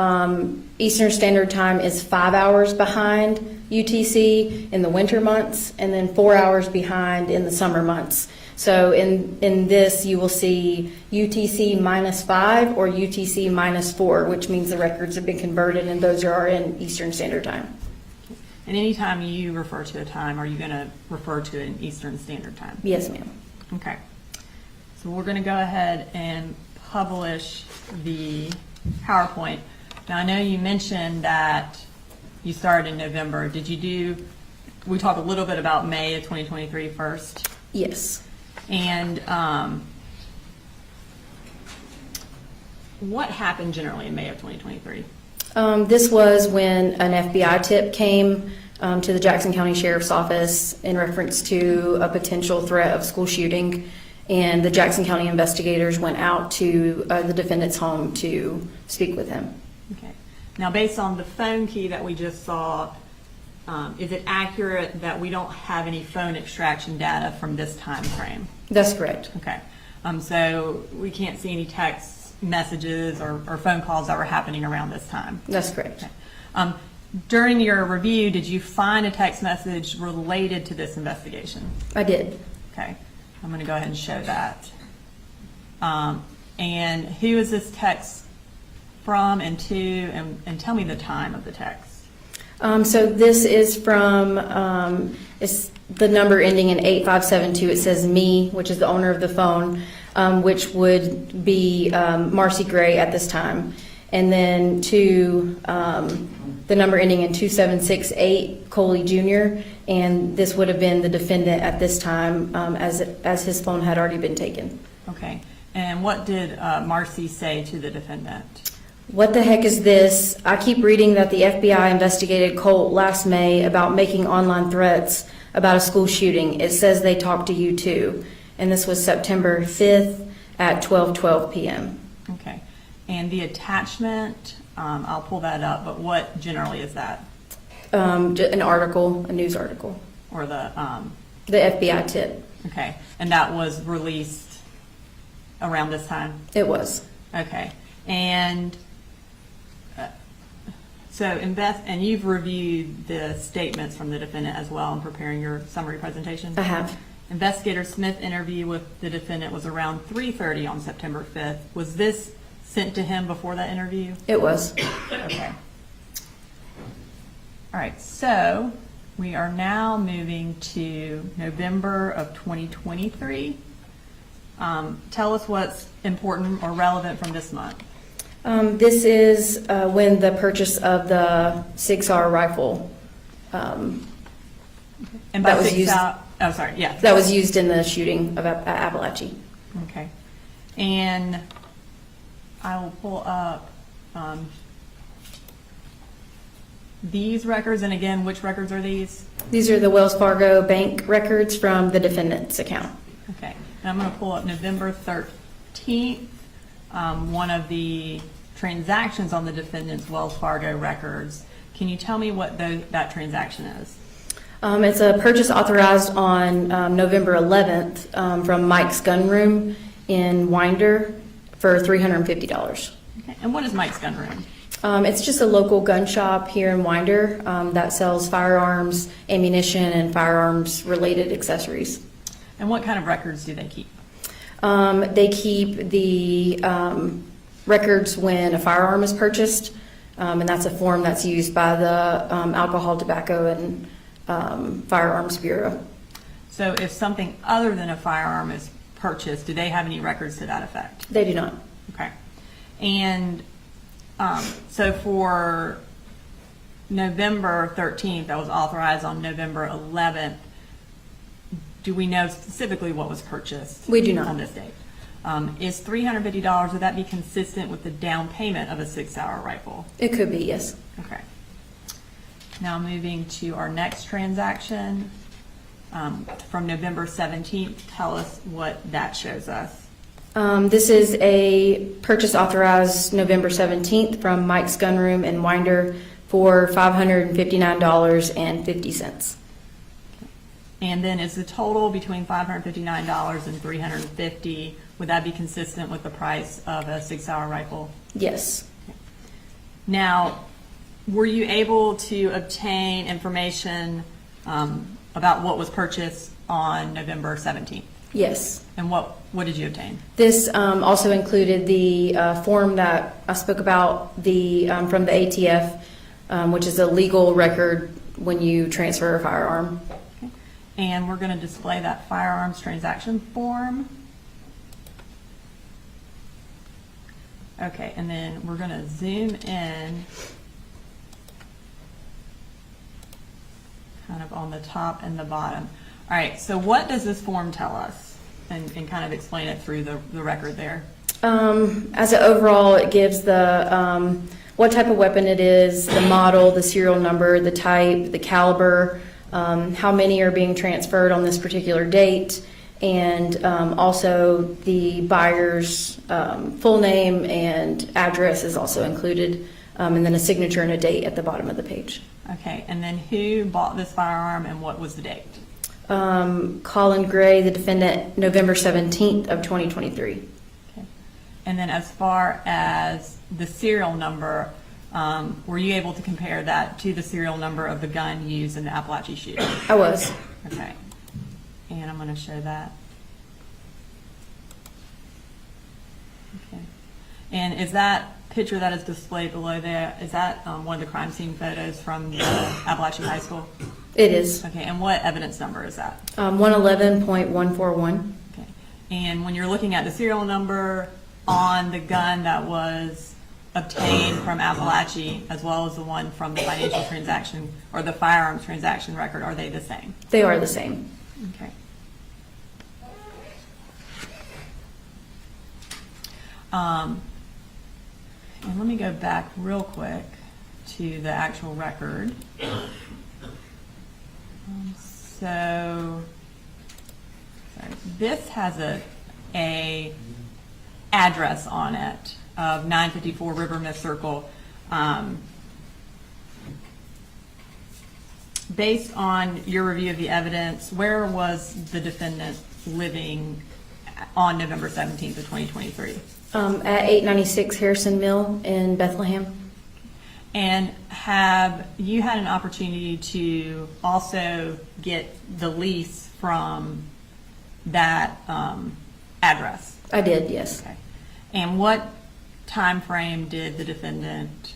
Eastern Standard Time is 5 hours behind UTC in the winter months, and then 4 hours behind in the summer months. So in this, you will see UTC -5 or UTC -4, which means the records have been converted and those are in Eastern Standard Time. And anytime you refer to a time, are you going to refer to it in Eastern Standard Time? Yes, ma'am. Okay. So we're going to go ahead and publish the PowerPoint. Now, I know you mentioned that you started in November. We talked a little bit about May of 2023 first? Yes. And what happened generally in May of 2023? This was when an FBI tip came to the Jackson County Sheriff's Office in reference to a potential threat of school shooting, and the Jackson County investigators went out to the defendant's home to speak with him. Okay. Now, based on the phone key that we just saw, is it accurate that we don't have any phone extraction data from this time frame? That's correct. Okay. So we can't see any text messages or phone calls that were happening around this time? That's correct. Okay. During your review, did you find a text message related to this investigation? I did. Okay. I'm going to go ahead and show that. And who is this text from and to, and tell me the time of the text. So this is from it's the number ending in 8572. It says me, which is the owner of the phone, which would be Marcy Gray at this time. And then to the number ending in 2768, Coley Jr., and this would have been the defendant at this time as his phone had already been taken. Okay. And what did Marcy say to the defendant? What the heck is this? I keep reading that the FBI investigated Colt last May about making online threats about a school shooting. It says they talked to you too. And this was September 5th at 12:12 p.m. Okay. And the attachment, I'll pull that up, but what generally is that? An article, a news article. Or the FBI tip. okay. And that was released around this time? It was. Okay. And and you've reviewed the statements from the defendant as well in preparing your summary presentation? I have. Investigator Smith interview with the defendant was around 3:30 on September 5th. Was this sent to him before that interview? It was. Okay. All right, so we are now moving to November of 2023. Tell us what's important or relevant from this month. This is when the purchase of the Sig Sauer rifle And that was used. Oh, sorry, yeah. That was used in the shooting of Apalachee. Okay. And I will pull up these records, and again, which records are these? These are the Wells Fargo bank records from the defendant's account. Okay, and I'm going to pull up November 13th, one of the transactions on the defendant's Wells Fargo records. Can you tell me what that transaction is? It's a purchase authorized on November 11th from Mike's Gun Room in Winder for $350. Okay, and what is Mike's Gun Room? It's just a local gun shop here in Winder that sells firearms, ammunition, and firearms-related accessories. And what kind of records do they keep? They keep the records when a firearm is purchased, and that's a form that's used by the Alcohol, Tobacco, and Firearms Bureau. So if something other than a firearm is purchased, do they have any records to that effect? They do not. Okay. And so for November 13th, that was authorized on November 11th, do we know specifically what was purchased? We do not. On this date? Is $350, would that be consistent with the down payment of a Sig Sauer rifle? It could be, yes. Okay. Now moving to our next transaction from November 17th. Tell us what that shows us. This is a purchase authorized November 17th from Mike's Gun Room in Winder for $559.50. And then is the total between $559 and $350, would that be consistent with the price of a Sig Sauer rifle? Yes. Now, were you able to obtain information about what was purchased on November 17th? Yes. And what did you obtain? This also included the form that I spoke about from the ATF, which is a legal record when you transfer a firearm. Okay. And we're going to display that firearms transaction form. Okay, and then we're going to zoom in kind of on the top and the bottom. All right, so what does this form tell us? And kind of explain it through the record there. As an overall, it gives the what type of weapon it is, the model, the serial number, the type, the caliber, how many are being transferred on this particular date, and also the buyer's full name and address is also included, and then a signature and a date at the bottom of the page. Okay, and then who bought this firearm and what was the date? Colin Gray, the defendant, November 17th of 2023. Okay. And then as far as the serial number, were you able to compare that to the serial number of the gun used in the Apalachee shooting? I was. Okay. And I'm going to show that. Okay. And is that picture that is displayed below there, is that one of the crime scene photos from the Apalachee High School? It is. Okay, and what evidence number is that? 111.141. Okay. And when you're looking at the serial number on the gun that was obtained from Apalachee, as well as the one from the financial transaction or the firearms transaction record, are they the same? They are the same. Okay. And let me go back real quick to the actual record. So, sorry, this has a address on it of 954 River Mill Circle. Based on your review of the evidence, where was the defendant living on November 17th of 2023? At 896 Harrison Mill in Bethlehem. And have you had an opportunity to also get the lease from that address? I did, yes. Okay. And what time frame did the defendant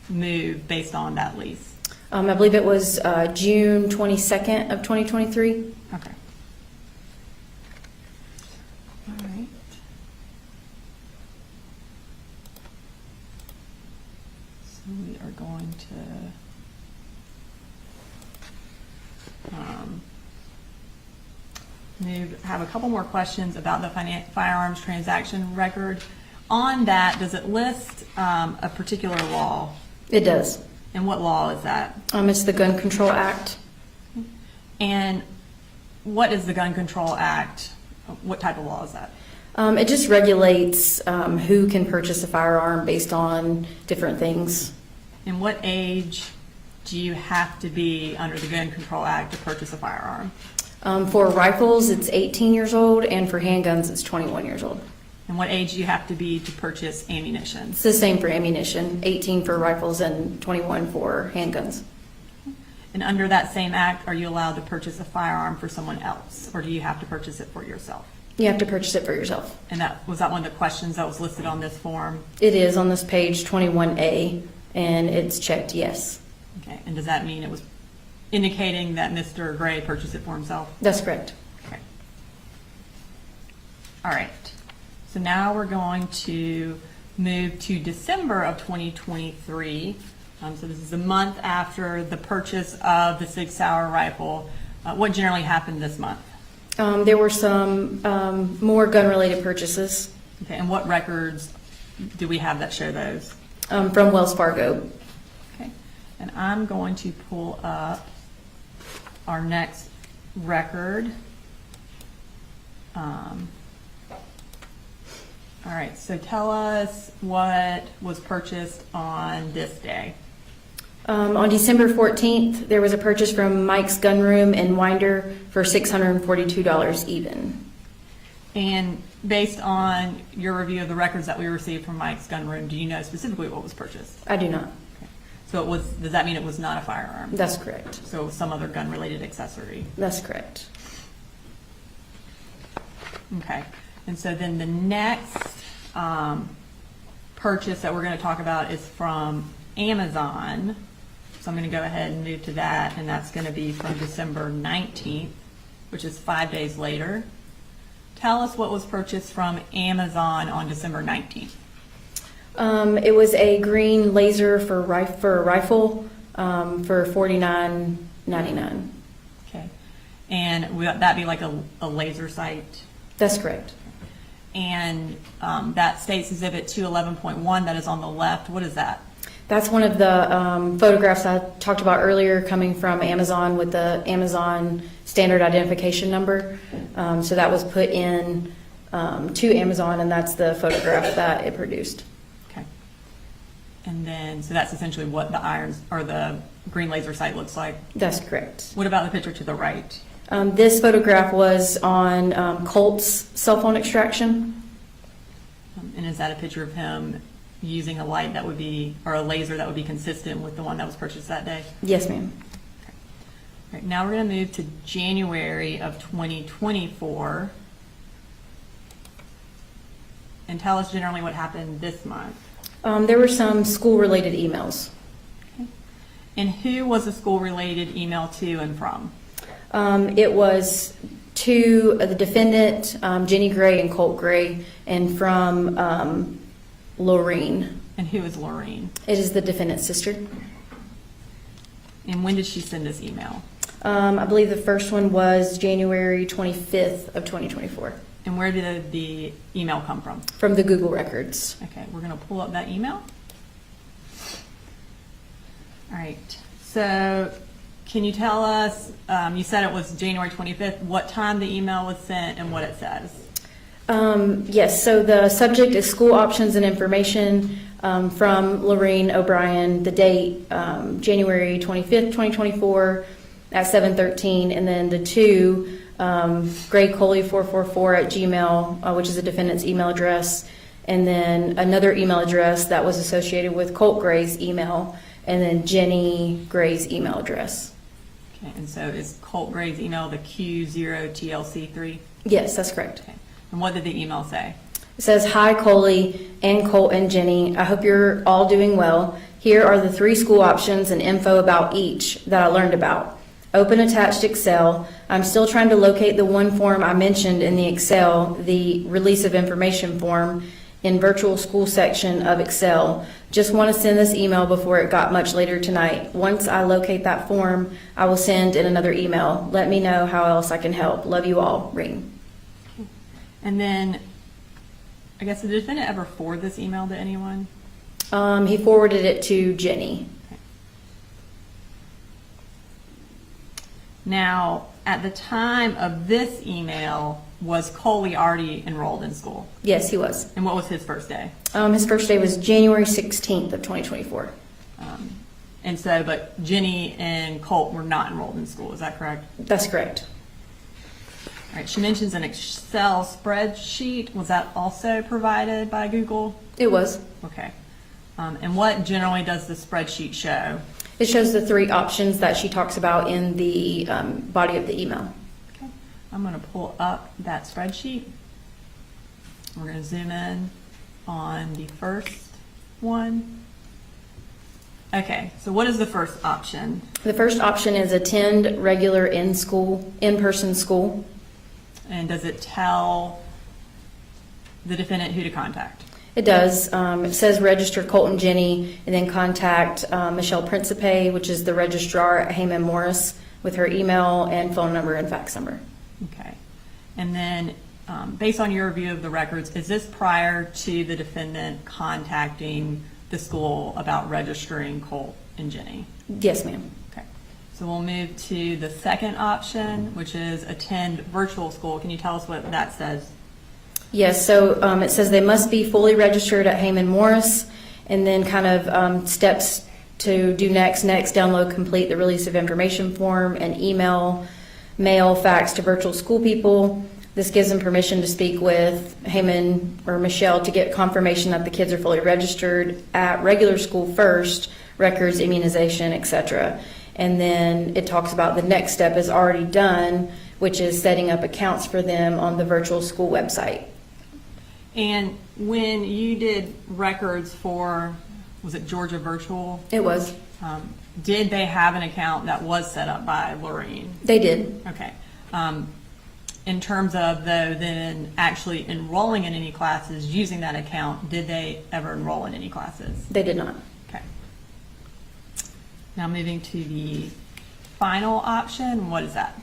move based on that lease? I believe it was June 22nd of 2023. Okay. All right. So we are going to have a couple more questions about the firearms transaction record. On that, does it list a particular law? It does. And what law is that? It's the Gun Control Act. And what is the Gun Control Act? What type of law is that? It just regulates who can purchase a firearm based on different things. And what age do you have to be under the Gun Control Act to purchase a firearm? For rifles, it's 18 years old, and for handguns, it's 21 years old. And what age do you have to be to purchase ammunition? It's the same for ammunition, 18 for rifles and 21 for handguns. And under that same act, are you allowed to purchase a firearm for someone else, or do you have to purchase it for yourself? You have to purchase it for yourself. And was that one of the questions that was listed on this form? It is on this page 21A, and it's checked yes. Okay. And does that mean it was indicating that Mr. Gray purchased it for himself? That's correct. Okay. All right. So now we're going to move to December of 2023. So this is a month after the purchase of the Sig Sauer rifle. What generally happened this month? There were some more gun-related purchases Okay, and what records do we have that show those? from Wells Fargo. Okay, and I'm going to pull up our next record. All right, so tell us what was purchased on this day. On December 14th, there was a purchase from Mike's Gun Room in Winder for $642 even. And based on your review of the records that we received from Mike's Gun Room, do you know specifically what was purchased? I do not. Okay. So it was, does that mean it was not a firearm? That's correct. So some other gun-related accessory? That's correct. Okay. And so then the next purchase that we're going to talk about is from Amazon. So I'm going to go ahead and move to that, and that's going to be from December 19th, which is 5 days later. Tell us what was purchased from Amazon on December 19th. It was a green laser for a rifle for $49.99. Okay. And would that be like a laser sight? That's correct. And that State's Exhibit 211.1 that is on the left, what is that? That's one of the photographs I talked about earlier coming from Amazon with the Amazon standard identification number. So that was put in to Amazon, and that's the photograph that it produced. Okay. And then, so that's essentially what the irons or the green laser sight looks like. That's correct. What about the picture to the right? This photograph was on Colt's cell phone extraction. And is that a picture of him using a light that would be, or a laser that would be consistent with the one that was purchased that day? Yes, ma'am. Okay. All right, now we're going to move to January of 2024. And tell us generally what happened this month. There were some school-related emails. Okay. And who was the school-related email to and from? It was to the defendant, Jenny Gray and Colt Gray, and from Lorene. And who is Lorene? It is the defendant's sister. And when did she send this email? I believe the first one was January 25th of 2024. And where did the email come from? From the Google records. Okay, we're going to pull up that email. All right, so can you tell us, you said it was January 25th, what time the email was sent and what it says? Yes, so the subject is school options and information from Lorene O'Brien, the date January 25th, 2024 at 7:13, and then the to GrayColey444@gmail, which is a defendant's email address, and then another email address that was associated with Colt Gray's email, and then Jenny Gray's email address. Okay, and so is Colt Gray's email the Q0TLC3? Yes, that's correct. Okay. And what did the email say? It says, "Hi, Coley and Colt and Jenny. I hope you're all doing well. Here are the 3 school options and info about each that I learned about. Open attached Excel. I'm still trying to locate the one form I mentioned in the Excel, the release of information form in virtual school section of Excel. Just want to send this email before it got much later tonight. Once I locate that form, I will send in another email. Let me know how else I can help. Love you all. Ring." And then, I guess, did the defendant ever forward this email to anyone? He forwarded it to Jenny. Now, at the time of this email, was Coley already enrolled in school? Yes, he was. And what was his first day? His first day was January 16th of 2024. And so, but Jenny and Colt were not enrolled in school, is that correct? That's correct. All right, she mentions an Excel spreadsheet. Was that also provided by Google? It was. Okay. And what generally does the spreadsheet show? It shows the 3 options that she talks about in the body of the email. Okay. I'm going to pull up that spreadsheet. We're going to zoom in on the first one. Okay, so what is the first option? The first option is attend regular in-person school. And does it tell the defendant who to contact? It does. It says register Colt and Jenny, and then contact Michelle Principe, which is the registrar at Heyman Morris, with her email and phone number and fax number. Okay. And then, based on your review of the records, is this prior to the defendant contacting the school about registering Colt and Jenny? Yes, ma'am. Okay. So we'll move to the second option, which is attend virtual school. Can you tell us what that says? Yes, so it says they must be fully registered at Heyman Morris, and then kind of steps to do next, download, complete the release of information form, and email, mail, fax to virtual school people. This gives them permission to speak with Heyman or Michelle to get confirmation that the kids are fully registered at regular school first, records, immunization, etc. And then it talks about the next step is already done, which is setting up accounts for them on the virtual school website. And when you did records for, was it Georgia Virtual? It was. Did they have an account that was set up by Lorraine? They did. Okay. In terms of, though, then actually enrolling in any classes using that account, did they ever enroll in any classes? They did not. Okay. Now moving to the final option, what is that?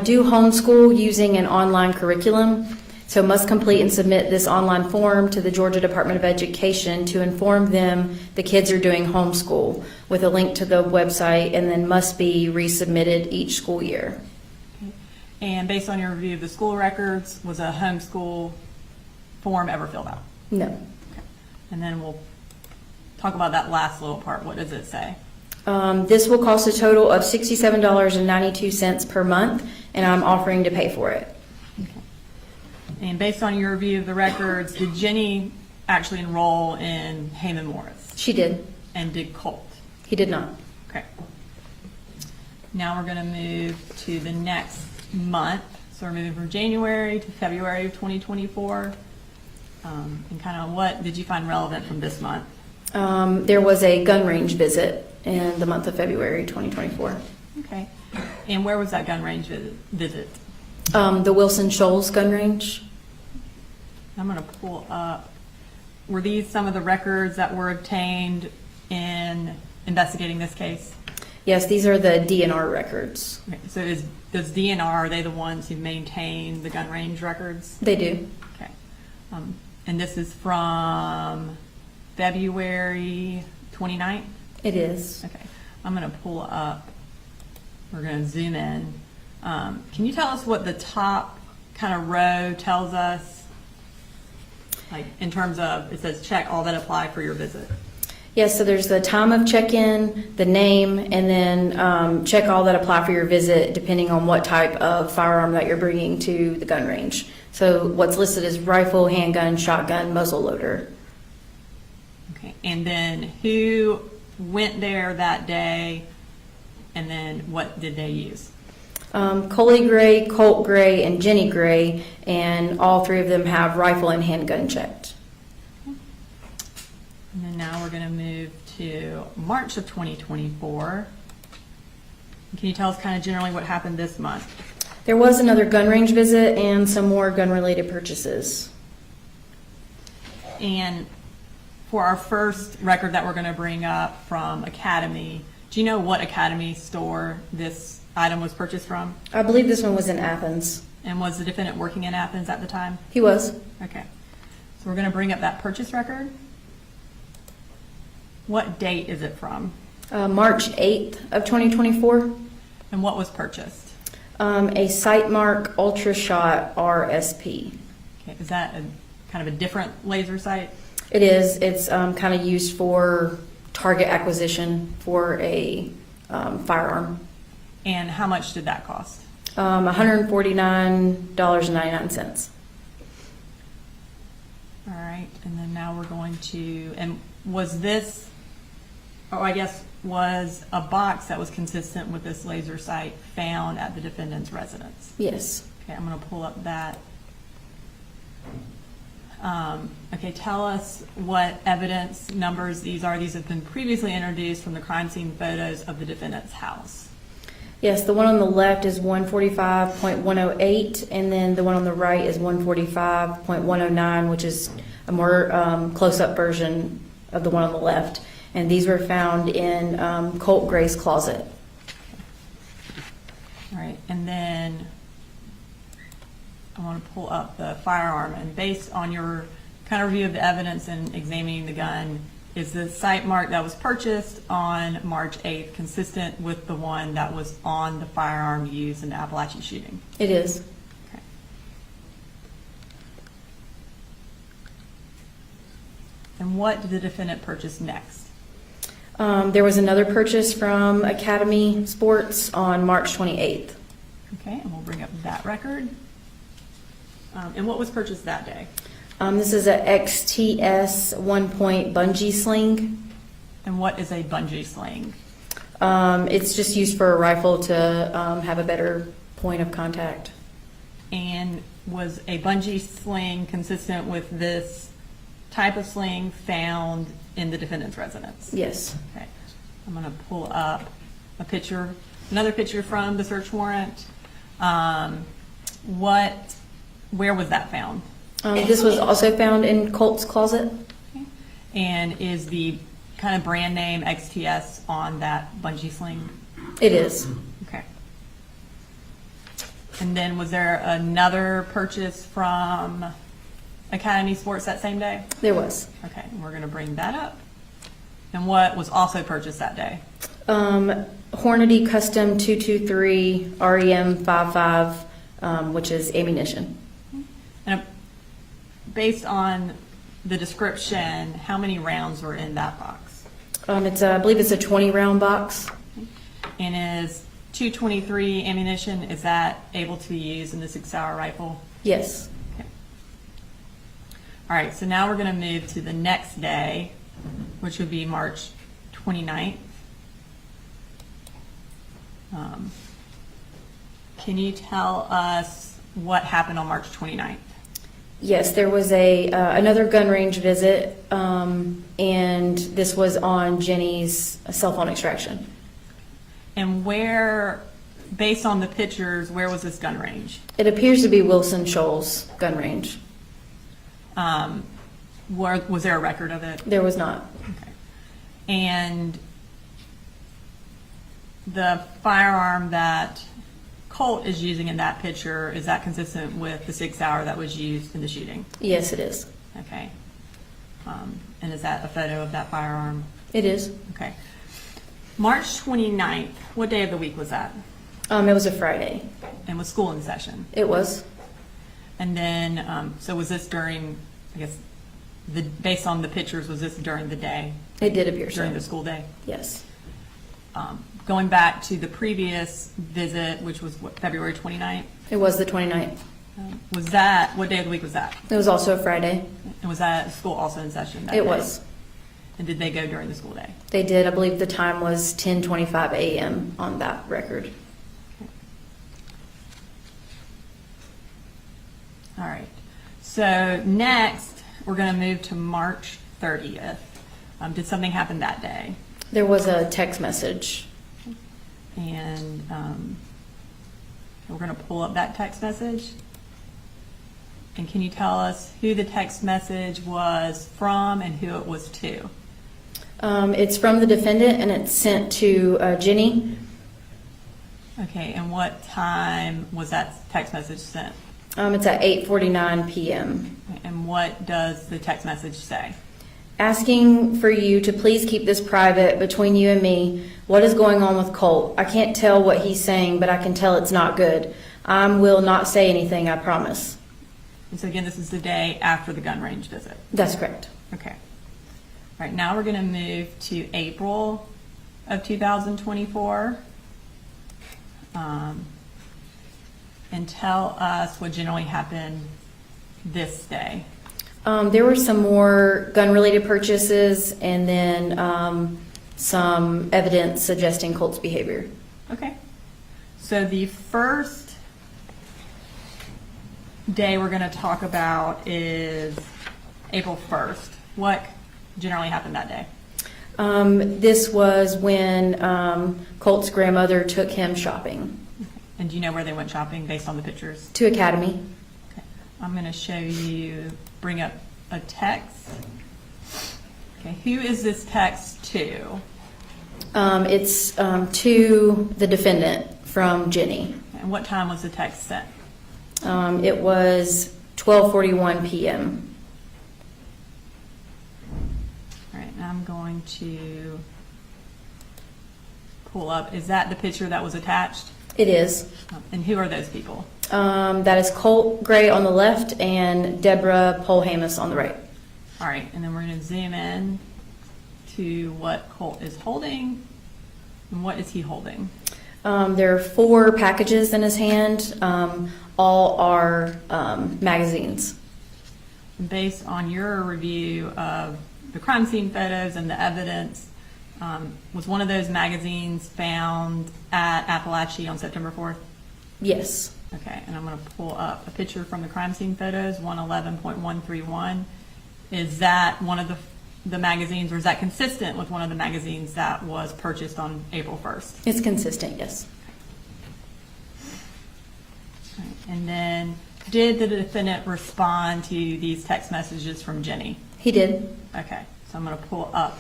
Do homeschool using an online curriculum. So must complete and submit this online form to the Georgia Department of Education to inform them the kids are doing homeschool with a link to the website, and then must be resubmitted each school year. Okay. And based on your review of the school records, was a homeschool form ever filled out? No. Okay. And then we'll talk about that last little part. What does it say? This will cost a total of $67.92 per month, and I'm offering to pay for it. Okay. And based on your review of the records, did Jenny actually enroll in Heyman Morris? She did. And did Colt? He did not. Okay. Now we're going to move to the next month. So we're moving from January to February of 2024. And kind of what did you find relevant from this month? There was a gun range visit in the month of February 2024. Okay. And where was that gun range visit? The Wilson Shoals gun range. I'm going to pull up. Were these some of the records that were obtained in investigating this case? Yes, these are the DNR records. Okay. So does DNR, are they the ones who maintain the gun range records? They do. Okay. And this is from February 29th? It is. Okay. I'm going to pull up. We're going to zoom in. Can you tell us what the top kind of row tells us? Like in terms of, it says check all that apply for your visit. Yes, so there's the time of check-in, the name, and then check all that apply for your visit depending on what type of firearm that you're bringing to the gun range. So what's listed is rifle, handgun, shotgun, muzzle loader. Okay, and then who went there that day, and then what did they use? Coley Gray, Colt Gray, and Jenny Gray, and all three of them have rifle and handgun checked. And then now we're going to move to March of 2024. Can you tell us kind of generally what happened this month? There was another gun range visit and some more gun-related purchases. And for our first record that we're going to bring up from Academy, do you know what Academy store this item was purchased from? I believe this one was in Athens. And was the defendant working in Athens at the time? He was. Okay. So we're going to bring up that purchase record. What date is it from? March 8th of 2024. And what was purchased? A Sightmark Ultra Shot RSP. Okay. Is that a kind of a different laser sight? It is. It's kind of used for target acquisition for a firearm. And how much did that cost? $149.99. All right. And then now we're going to, and was this, or I guess, was a box that was consistent with this laser sight found at the defendant's residence? Yes. Okay, I'm going to pull up that. Okay, tell us what evidence numbers these are. These have been previously introduced from the crime scene photos of the defendant's house. Yes, the one on the left is 145.108, and then the one on the right is 145.109, which is a more close-up version of the one on the left. And these were found in Colt Gray's closet. All right, and then I want to pull up the firearm, and based on your kind of review of the evidence and examining the gun, is the sight mark that was purchased on March 8th consistent with the one that was on the firearm used in the Apalachee shooting? It is. Okay. And what did the defendant purchase next? There was another purchase from Academy Sports on March 28th. Okay, and we'll bring up that record. And what was purchased that day? This is a XTS 1-point bungee sling. And what is a bungee sling? It's just used for a rifle to have a better point of contact. And was a bungee sling consistent with this type of sling found in the defendant's residence? Yes. Okay. I'm going to pull up a picture, another picture from the search warrant. Where was that found? This was also found in Colt's closet. Okay. And is the kind of brand name XTS on that bungee sling? It is. Okay. And then was there another purchase from Academy Sports that same day? There was. Okay, we're going to bring that up. And what was also purchased that day? Hornady Custom 223 REM 55, which is ammunition. And based on the description, how many rounds were in that box? I believe it's a 20-round box. And is 223 ammunition, is that able to be used in the 6-hour rifle? Yes. Okay. All right, so now we're going to move to the next day, which would be March 29th. Can you tell us what happened on March 29th? Yes, there was another gun range visit, and this was on Jenny's cell phone extraction. And where, based on the pictures, where was this gun range? It appears to be Wilson Shoals gun range. Was there a record of it? There was not. Okay. And the firearm that Colt is using in that picture, is that consistent with the 6-hour that was used in the shooting? Yes, it is. Okay. And is that a photo of that firearm? It is. Okay. March 29th, what day of the week was that? It was a Friday. And was school in session? It was. And then, so was this during, I guess, based on the pictures, was this during the day? It did appear so. during the school day? Yes. Going back to the previous visit, which was what, February 29th? It was the 29th. Was that, what day of the week was that? It was also a Friday. And was that school also in session that day? It was. And did they go during the school day? They did. I believe the time was 10:25 a.m. on that record. All right. So next, we're going to move to March 30th. Did something happen that day? There was a text message. And we're going to pull up that text message. And can you tell us who the text message was from and who it was to? It's from the defendant, and it's sent to Jenny. Okay, and what time was that text message sent? It's at 8:49 p.m. And what does the text message say? Asking for you to please keep this private between you and me. What is going on with Colt? I can't tell what he's saying, but I can tell it's not good. I will not say anything, I promise. And so again, this is the day after the gun range visit. That's correct. Okay. All right, now we're going to move to April of 2024. And tell us what generally happened this day. There were some more gun-related purchases, and then some evidence suggesting Colt's behavior. Okay. So the first day we're going to talk about is April 1st. What generally happened that day? This was when Colt's grandmother took him shopping. And do you know where they went shopping based on the pictures? To Academy. Okay. I'm going to show you, bring up a text. Okay, who is this text to? It's to the defendant from Jenny. And what time was the text sent? It was 12:41 p.m. All right, now I'm going to pull up. Is that the picture that was attached? It is. And who are those people? That is Colt Gray on the left and Deborah Polhamus on the right. All right, and then we're going to zoom in to what Colt is holding. And what is he holding? There are 4 packages in his hand. All are magazines. Based on your review of the crime scene photos and the evidence, was one of those magazines found at Apalachee on September 4th? Yes. Okay, and I'm going to pull up a picture from the crime scene photos, 111.131. Is that one of the magazines, or is that consistent with one of the magazines that was purchased on April 1st? It's consistent, yes. All right, and then, did the defendant respond to these text messages from Jenny? He did. Okay, so I'm going to pull up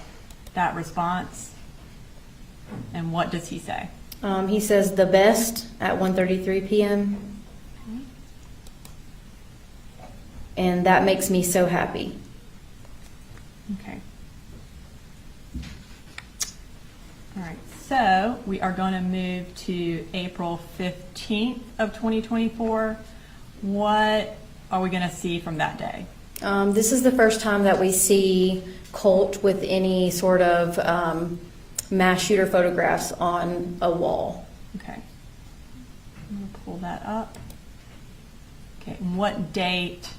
that response. And what does he say? He says the best at 1:33 p.m. And that makes me so happy. Okay. All right, so we are going to move to April 15th of 2024. What are we going to see from that day? This is the first time that we see Colt with any sort of mass shooter photographs on a wall. Okay. I'm going to pull that up. Okay, and what date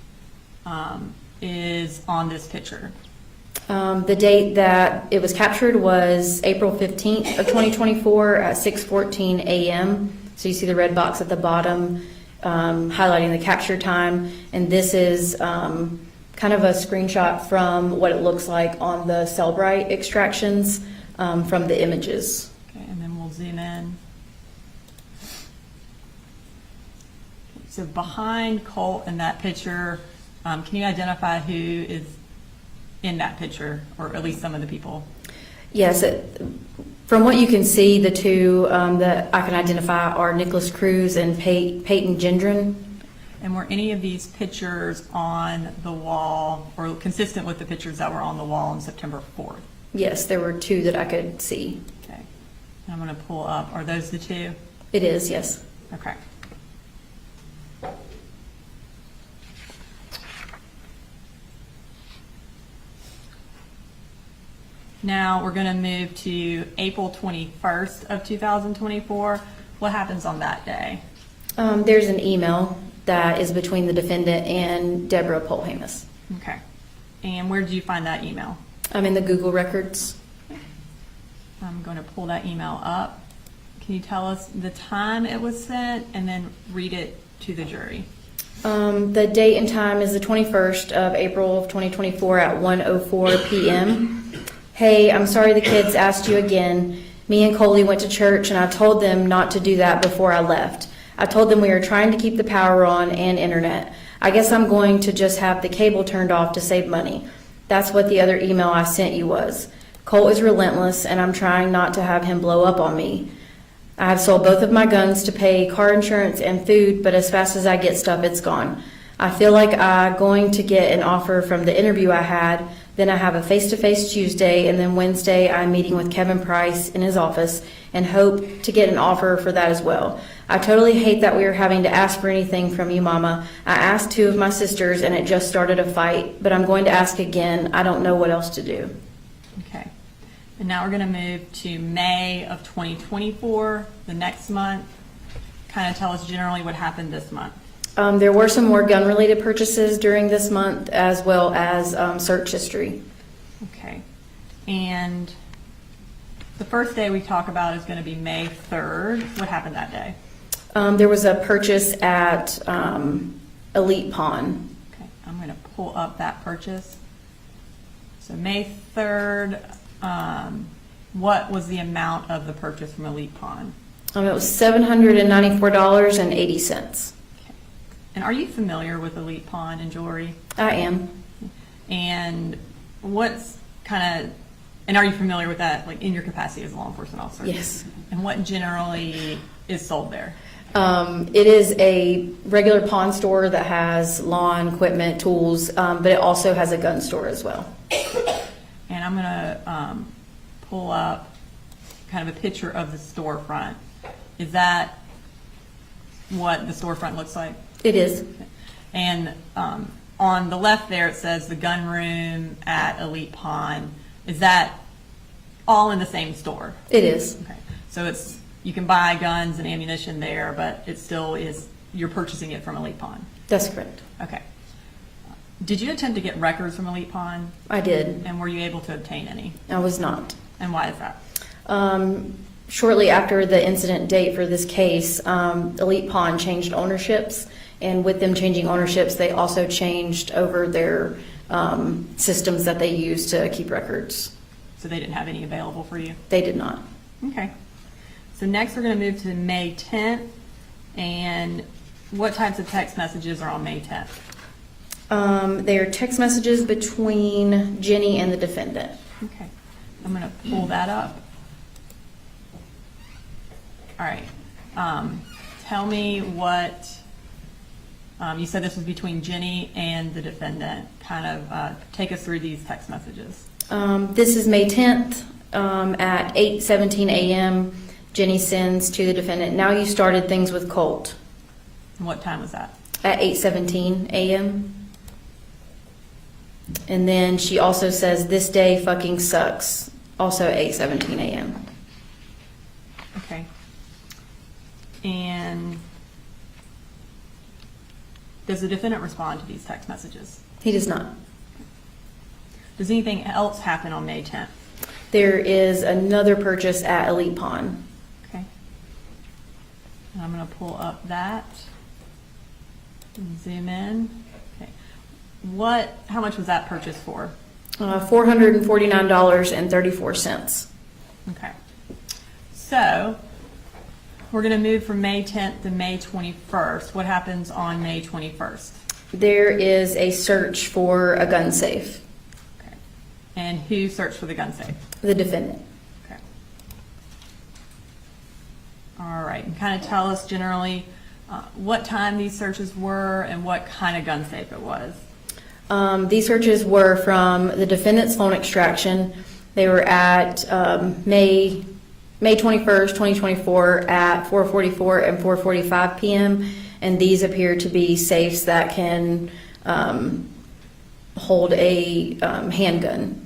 is on this picture? The date that it was captured was April 15th of 2024 at 6:14 a.m. So you see the red box at the bottom highlighting the capture time. And this is kind of a screenshot from what it looks like on the Cellbrite extractions from the images. Okay, and then we'll zoom in. Okay, so behind Colt in that picture, can you identify who is in that picture, or at least some of the people? Yes, from what you can see, the two that I can identify are Nicholas Cruz and Peyton Gendron. And were any of these pictures on the wall, or consistent with the pictures that were on the wall on September 4th? Yes, there were 2 that I could see. Okay. And I'm going to pull up. Are those the 2? It is, yes. Okay. Now we're going to move to April 21st of 2024. What happens on that day? There's an email that is between the defendant and Deborah Polhamus. Okay. And where did you find that email? I'm in the Google records. I'm going to pull that email up. Can you tell us the time it was sent and then read it to the jury? The date and time is the 21st of April of 2024 at 1:04 p.m. Hey, I'm sorry the kids asked you again. Me and Colin went to church and I told them not to do that before I left. I told them we were trying to keep the power on and internet. I guess I'm going to just have the cable turned off to save money. That's what the other email I sent you was. Colt is relentless and I'm trying not to have him blow up on me. I have sold both of my guns to pay car insurance and food, but as fast as I get stuff, it's gone. I feel like I'm going to get an offer from the interview I had, then I have a face-to-face Tuesday, and then Wednesday I'm meeting with Kevin Price in his office and hope to get an offer for that as well. I totally hate that we are having to ask for anything from you, Mama. I asked 2 of my sisters and it just started a fight, but I'm going to ask again. I don't know what else to do. Okay. And now we're going to move to May of 2024, the next month. Kind of tell us generally what happened this month. There were some more gun-related purchases during this month, as well as search history. Okay. And the first day we talk about is going to be May 3rd. What happened that day? There was a purchase at Elite Pawn. Okay. I'm going to pull up that purchase. So May 3rd, what was the amount of the purchase from Elite Pawn? It was $794.80. And are you familiar with Elite Pawn and jewelry? I am. And what's kind of, and are you familiar with that, like in your capacity as a law enforcement officer? Yes. And what generally is sold there? It is a regular pawn store that has lawn equipment, tools, but it also has a gun store as well. And I'm going to pull up kind of a picture of the storefront. Is that what the storefront looks like? It is. And on the left there, it says the gun room at Elite Pawn. Is that all in the same store? It is. Okay. So it's, you can buy guns and ammunition there, but it still is, you're purchasing it from Elite Pawn. That's correct. Okay. Did you attempt to get records from Elite Pawn? I did. And were you able to obtain any? I was not. And why is that? Shortly after the incident date for this case, Elite Pawn changed ownerships, and with them changing ownerships, they also changed over their systems that they use to keep records. So they didn't have any available for you? They did not. Okay. So next we're going to move to May 10th. And what types of text messages are on May 10th? They are text messages between Jenny and the defendant. Okay. I'm going to pull that up. All right. Tell me what, you said this was between Jenny and the defendant. Kind of take us through these text messages. This is May 10th at 8:17 a.m. Jenny sends to the defendant, now you started things with Colt. And what time was that? At 8:17 a.m. And then she also says, this day fucking sucks. Also 8:17 a.m. Okay. And does the defendant respond to these text messages? He does not. Does anything else happen on May 10th? There is another purchase at Elite Pawn. Okay. And I'm going to pull up that and zoom in. Okay. How much was that purchase for? $449.34. Okay. So we're going to move from May 10th to May 21st. What happens on May 21st? There is a search for a gun safe. Okay. And who searched for the gun safe? The defendant. Okay. All right. And kind of tell us generally what time these searches were and what kind of gun safe it was. These searches were from the defendant's phone extraction. They were at May 21st, 2024 at 4:44 and 4:45 p.m. And these appear to be safes that can hold a handgun.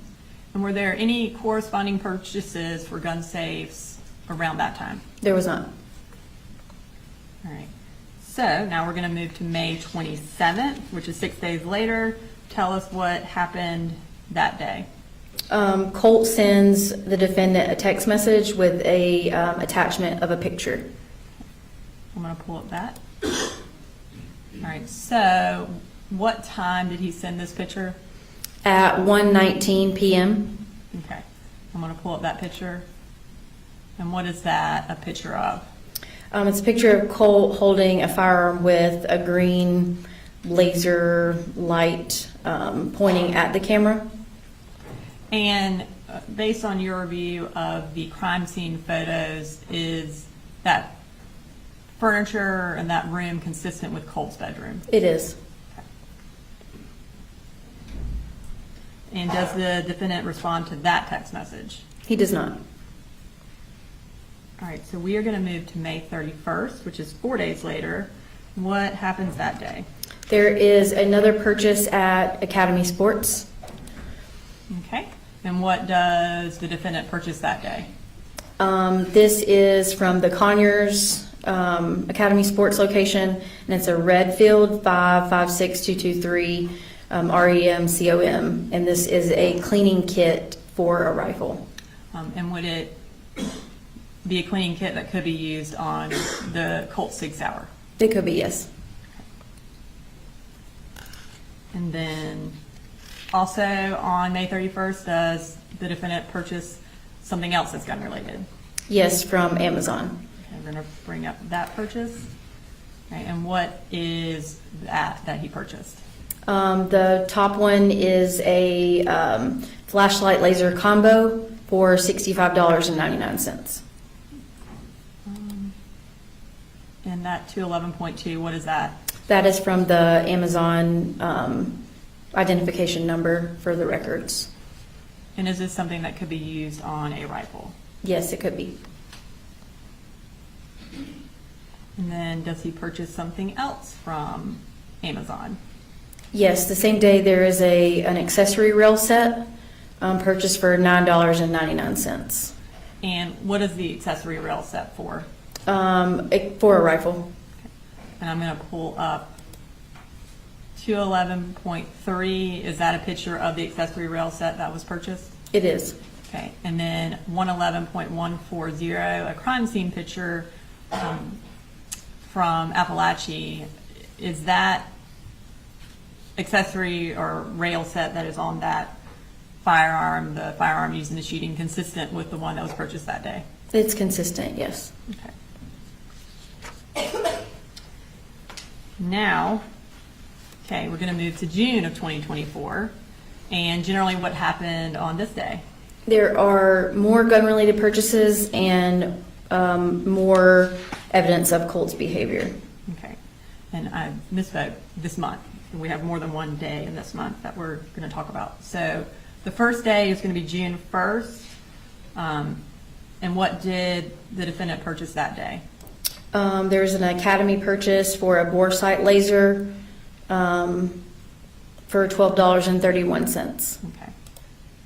And were there any corresponding purchases for gun safes around that time? There was not. All right. So now we're going to move to May 27th, which is 6 days later. Tell us what happened that day. Colt sends the defendant a text message with a attachment of a picture. I'm going to pull up that. All right. So what time did he send this picture? At 1:19 p.m. Okay. I'm going to pull up that picture. And what is that a picture of? It's a picture of Colt holding a firearm with a green laser light pointing at the camera. And based on your review of the crime scene photos, is that furniture and that room consistent with Colt's bedroom? It is. And does the defendant respond to that text message? He does not. All right, so we are going to move to May 31st, which is 4 days later. What happens that day? There is another purchase at Academy Sports. Okay. And what does the defendant purchase that day? This is from the Conyers Academy Sports location, and it's a Redfield 556223 REM COM, and this is a cleaning kit for a rifle. And would it be a cleaning kit that could be used on the Colt Sig Sauer? It could be, yes. And then also on May 31st, does the defendant purchase something else that's gun related? Yes, from Amazon. Okay, we're going to bring up that purchase. Okay, and what is that he purchased? The top one is a flashlight laser combo for $65.99. And that 211.2, what is that? That is from the Amazon identification number for the records. And is this something that could be used on a rifle? Yes, it could be. And then does he purchase something else from Amazon? Yes, the same day there is an accessory rail set purchased for $9.99. And what is the accessory rail set for? For a rifle. And I'm going to pull up 211.3. Is that a picture of the accessory rail set that was purchased? It is. Okay. And then 111.140, a crime scene picture from Apalachee. Is that accessory or rail set that is on that firearm, the firearm used in the shooting, consistent with the one that was purchased that day? It's consistent, yes. Okay. Now, okay, we're going to move to June of 2024. And generally what happened on this day? There are more gun-related purchases and more evidence of Colt's behavior. Okay. And I misspoke, this month. We have more than one day in this month that we're going to talk about. So the first day is going to be June 1st. And what did the defendant purchase that day? There's an Academy purchase for a bore sight laser for $12.31. Okay.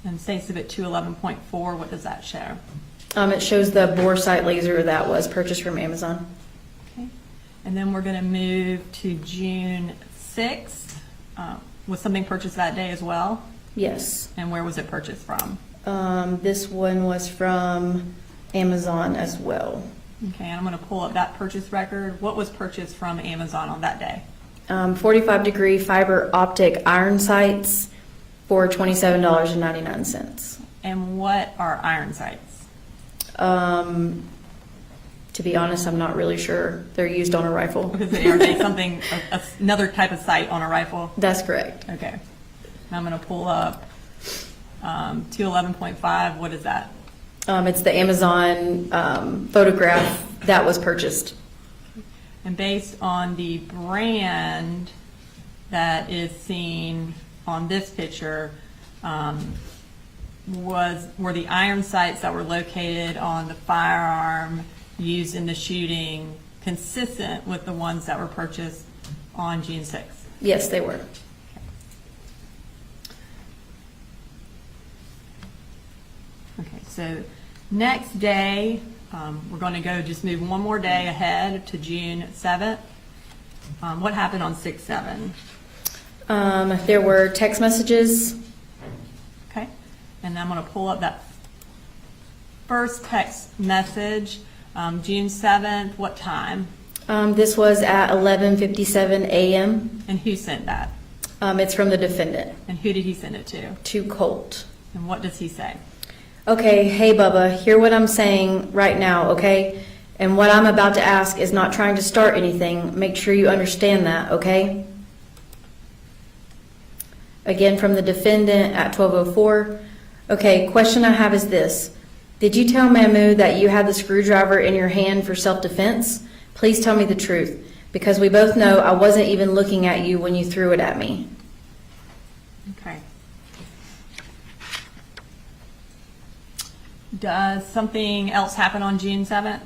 And State Civic 211.4, what does that show? It shows the bore sight laser that was purchased from Amazon. Okay. And then we're going to move to June 6th. Was something purchased that day as well? Yes. And where was it purchased from? This one was from Amazon as well. Okay, and I'm going to pull up that purchase record. What was purchased from Amazon on that day? 45-degree fiber optic iron sights for $27.99. And what are iron sights? To be honest, I'm not really sure. They're used on a rifle. Are they something, another type of sight on a rifle? That's correct. Okay. And I'm going to pull up 211.5. What is that? It's the Amazon photograph that was purchased. And based on the brand that is seen on this picture, were the iron sights that were located on the firearm used in the shooting consistent with the ones that were purchased on June 6th? Yes, they were. so next day, we're going to go just move one more day ahead to June 7th. What happened on 6/7? There were text messages. Okay, and I'm going to pull up that first text message, June 7th, what time? This was at 11:57 a.m. And who sent that? It's from the defendant And who did he send it to Colt. And what does he say? Okay, hey Bubba, hear what I'm saying right now, okay? And what I'm about to ask is not trying to start anything. Make sure you understand that, okay? Again, from the defendant at 12:04. Okay, question I have is this. Did you tell Mahmoud that you had the screwdriver in your hand for self-defense? Please tell me the truth, because we both know I wasn't even looking at you when you threw it at me. Okay. Does something else happen on June 7th?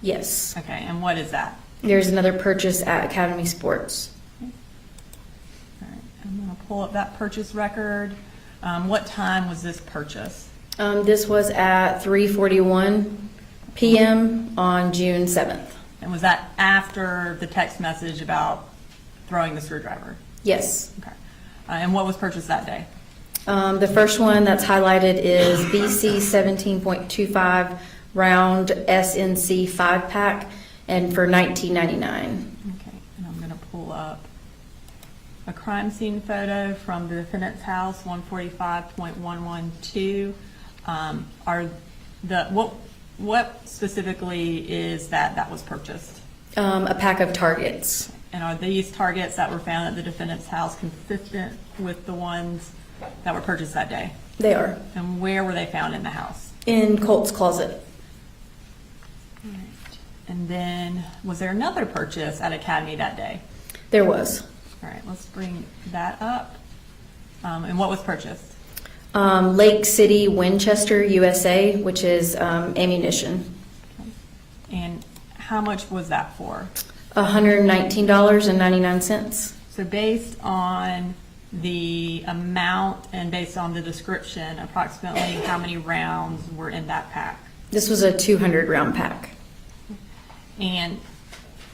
Yes. Okay, and what is that? There's another purchase at Academy Sports. All right, I'm going to pull up that purchase record. What time was this purchase? This was at 3:41 p.m. on June 7th. And was that after the text message about throwing the screwdriver? Yes. Okay. And what was purchased that day? The first one that's highlighted is BC 17.25 round SNC 5-pack, and for $19.99. Okay, and I'm going to pull up a crime scene photo from the defendant's house, 145.112. What specifically is that was purchased? A pack of targets. And are these targets that were found at the defendant's house consistent with the ones that were purchased that day? They are. And where were they found in the house? In Colt's closet. All right. And then, was there another purchase at Academy that day? There was. All right, let's bring that up. And what was purchased? Lake City, Winchester, USA, which is ammunition. And how much was that for? $119.99. So based on the amount and based on the description, approximately how many rounds were in that pack? This was a 200 round pack. And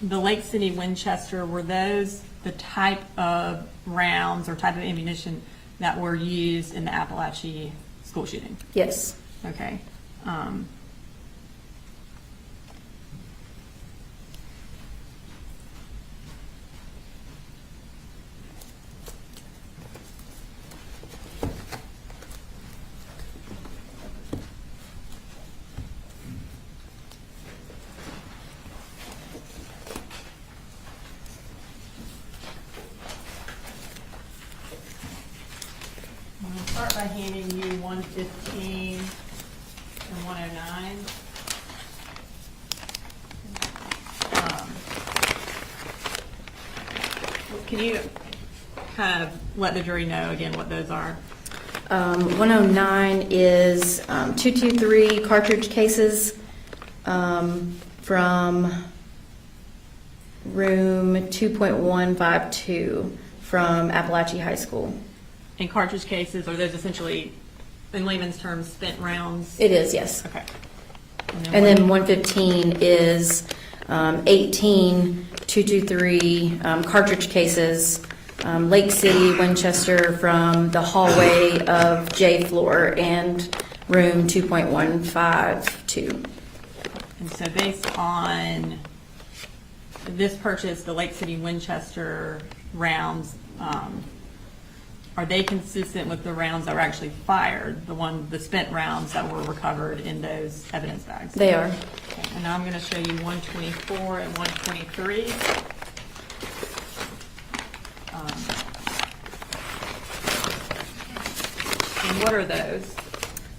the Lake City Winchester, were those the type of rounds or type of ammunition that were used in the Apalachee school shooting? Yes. Okay. I'm going to start by handing you 115 and 109. Can you kind of let the jury know again what those are? 109 is 223 cartridge cases from room 2.152 from Apalachee High School. And cartridge cases, are those essentially, in layman's terms, spent rounds? It is, yes. Okay. And then 115 is 18 223 cartridge cases, Lake City, Winchester, from the hallway of J floor and room 2.152. And so based on this purchase, the Lake City Winchester rounds, are they consistent with the rounds that were actually fired, the spent rounds that were recovered in those evidence bags? They are. Okay, and now I'm going to show you 124 and 123. And what are those?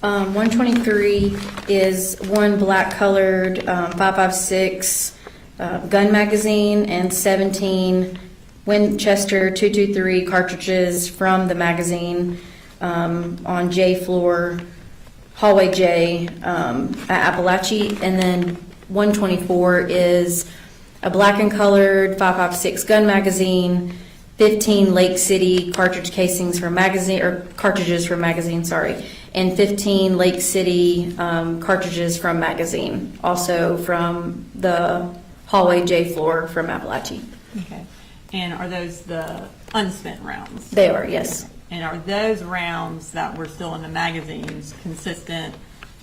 123 is one black colored 5.56 gun magazine and 17 Winchester 223 cartridges from the magazine on J floor, hallway J at Apalachee. And then 124 is a black and colored 5.56 gun magazine 15 Lake City cartridge casings for magazine, or cartridges for magazine, sorry, and 15 Lake City cartridges from magazine, also from the hallway J floor from Apalachee. Okay. And are those the unspent rounds? They are, yes. And are those rounds that were still in the magazines consistent,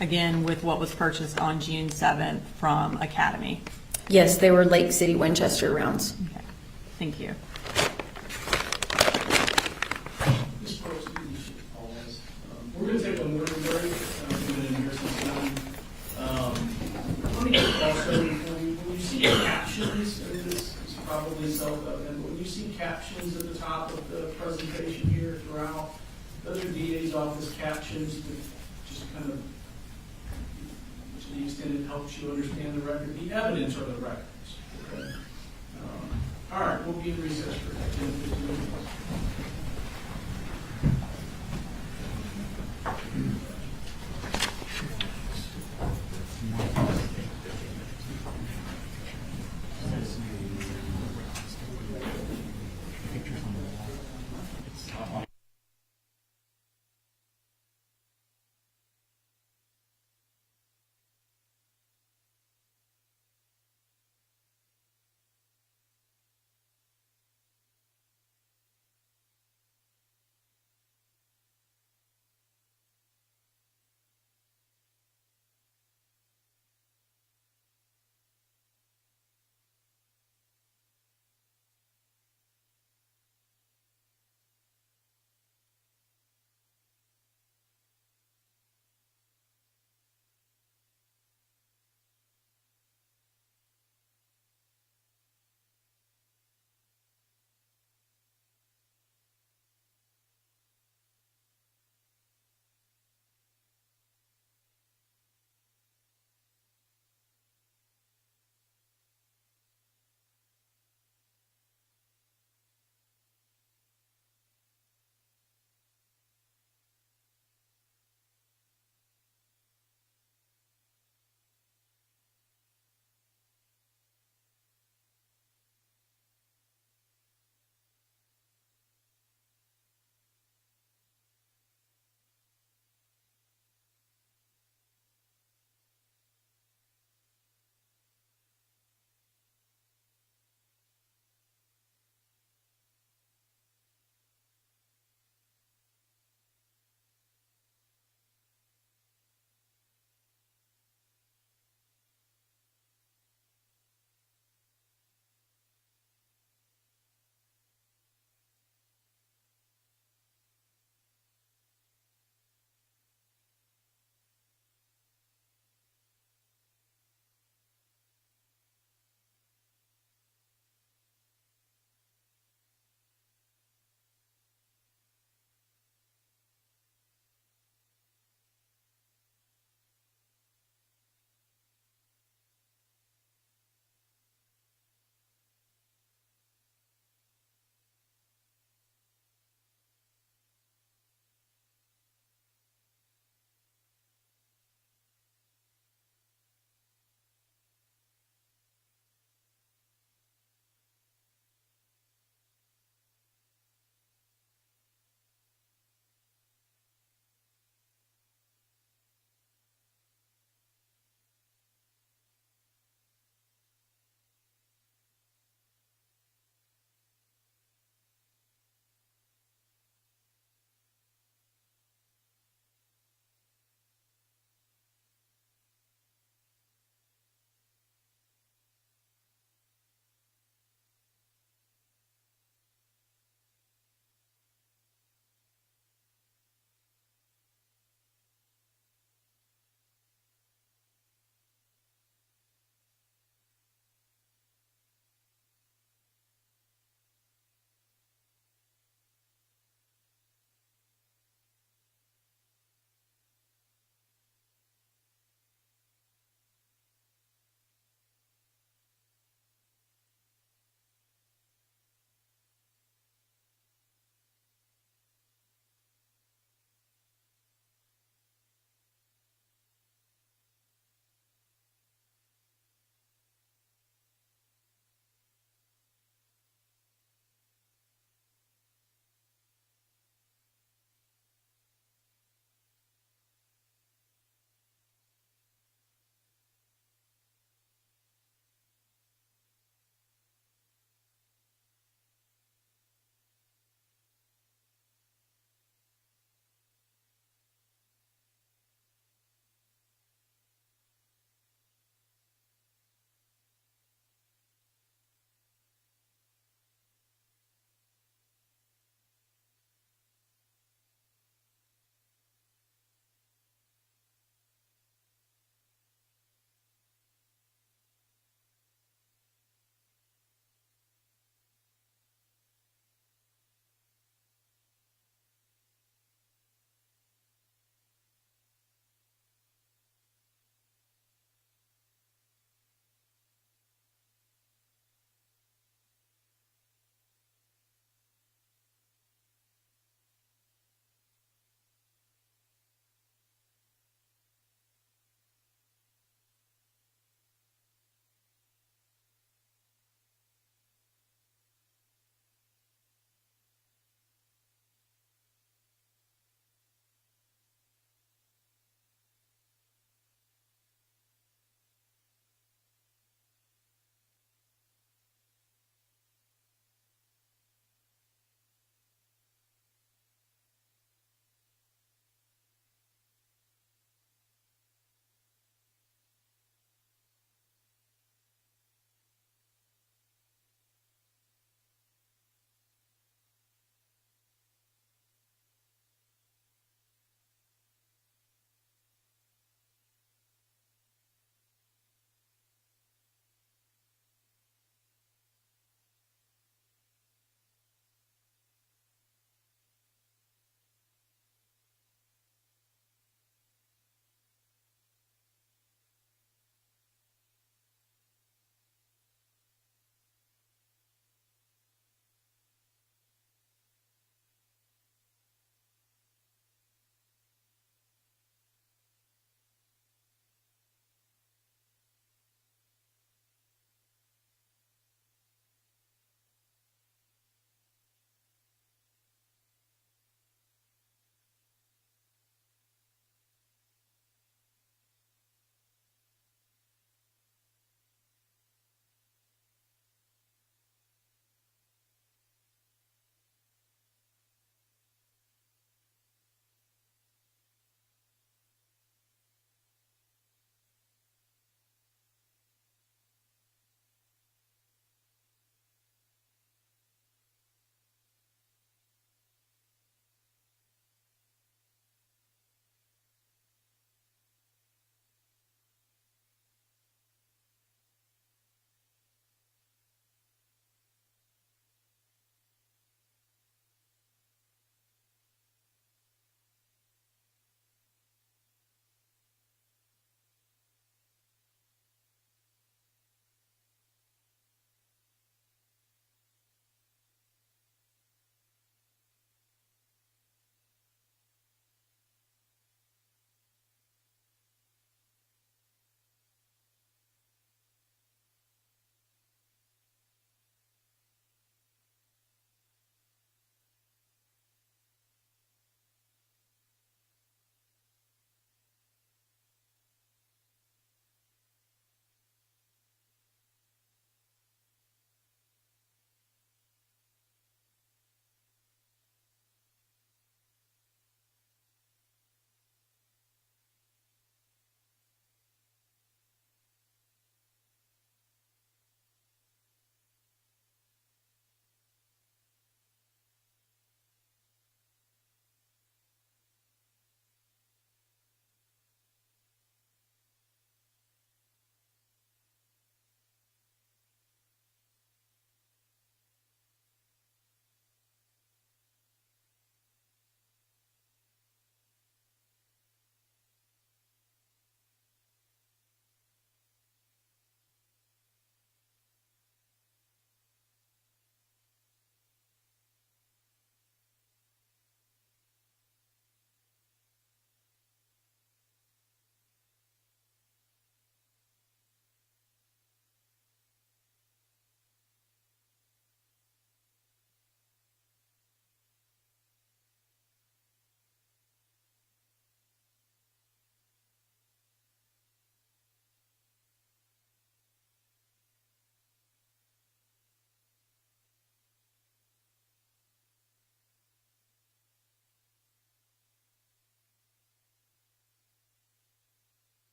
again, with what was purchased on June 7th from Academy? Yes, they were Lake City Winchester rounds. Okay. Thank you. Ms. Brooks, you should pause. We're gonna take a morning break. We've been in here since 9. Let me also, when you see captions, and this is probably self-evident, but when you see captions at the top of the presentation here throughout, those are DA's office captions that just kind of, to the extent it helps you understand the record, the evidence are the records. Okay? All right, we'll be in recess for 10, 15 minutes.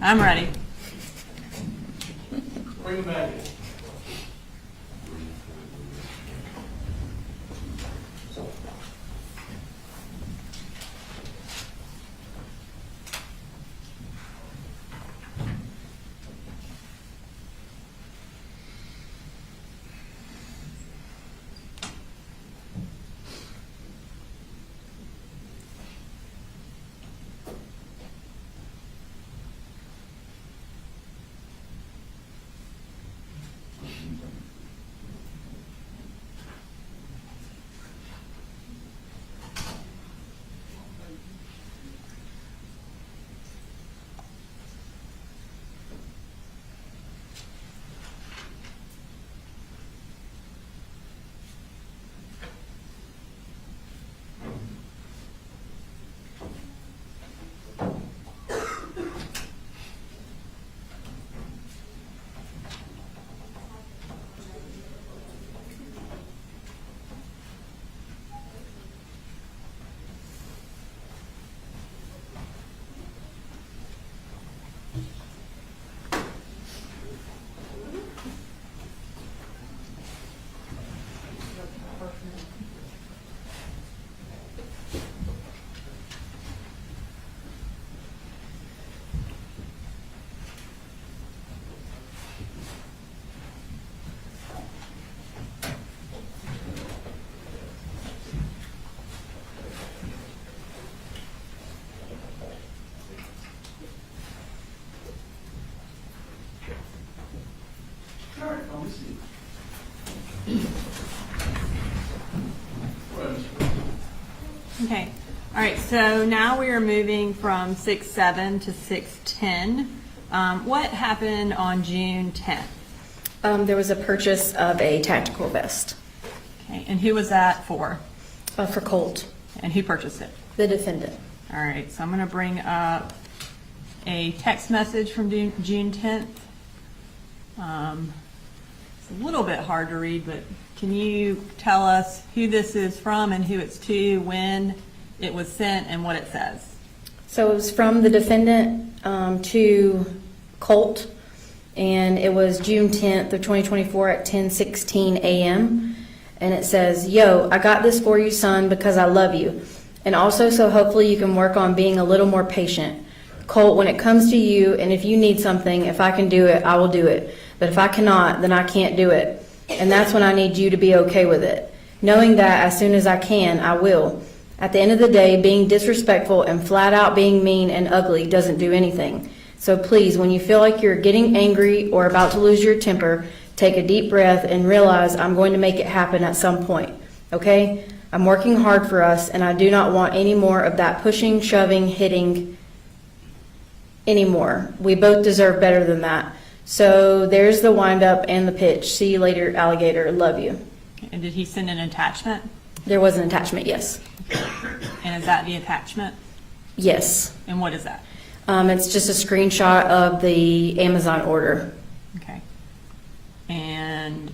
I'm ready. Bring them back in. All right, let me see. Go ahead, Mr. President. Okay. All right, so now we are moving from 6-7 to 6-10. What happened on June 10th? There was a purchase of a tactical vest Okay, and who was that for? for Colt, And who purchased it? the defendant. All right, so I'm going to bring up a text message from June 10th. It's a little bit hard to read, but can you tell us who this is from and who it's to, when it was sent, and what it says? So it was from the defendant to Colt, and it was June 10th of 2024 at 10:16 a.m. And it says, "Yo, I got this for you, son, because I love you. And also so hopefully you can work on being a little more patient. Colt, when it comes to you, and if you need something, if I can do it, I will do it. But if I cannot, then I can't do it. And that's when I need you to be okay with it. Knowing that as soon as I can, I will. At the end of the day, being disrespectful and flat out being mean and ugly doesn't do anything. So please, when you feel like you're getting angry or about to lose your temper, take a deep breath and realize I'm going to make it happen at some point. Okay? I'm working hard for us, and I do not want any more of that pushing, shoving, hitting anymore. We both deserve better than that. So there's the wind-up and the pitch. See you later, alligator. Love you." And did he send an attachment? There was an attachment, yes. And is that the attachment? Yes. And what is that? It's just a screenshot of the Amazon order. Okay. And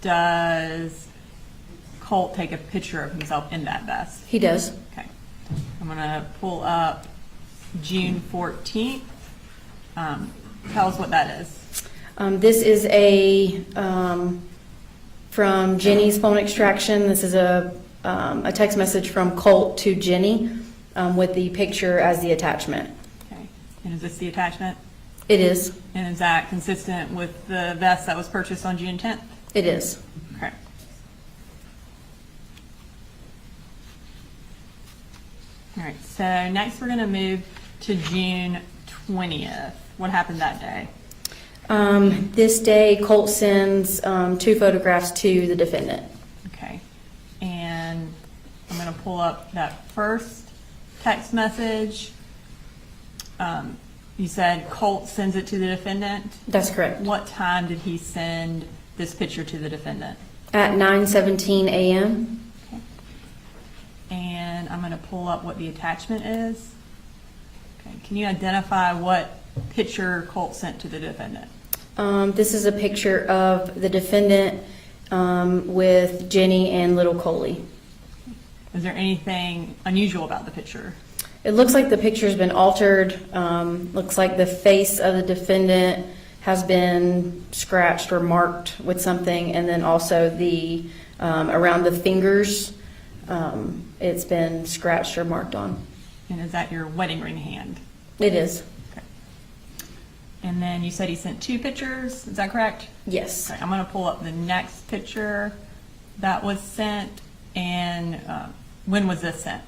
does Colt take a picture of himself in that vest? He does. Okay. I'm going to pull up June 14th. Tell us what that is. This is a from Jenny's phone extraction. This is a text message from Colt to Jenny with the picture as the attachment. Okay. And is this the attachment? It is. And is that consistent with the vest that was purchased on June 10th? It is. Okay. All right. So next we're going to move to June 20th. What happened that day? This day, Colt sends 2 photographs to the defendant. Okay. And I'm going to pull up that first text message. You said Colt sends it to the defendant. That's correct. What time did he send this picture to the defendant? At 9:17 a.m. Okay. And I'm going to pull up what the attachment is. Okay. Can you identify what picture Colt sent to the defendant? This is a picture of the defendant with Jenny and little Coley. Is there anything unusual about the picture? It looks like the picture's been altered. Looks like the face of the defendant has been scratched or marked with something, and then also the around the fingers, it's been scratched or marked on. And is that your wedding ring hand? It is. Okay. And then you said he sent 2 pictures, is that correct? Yes. Okay, I'm gonna pull up the next picture that was sent, and when was this sent?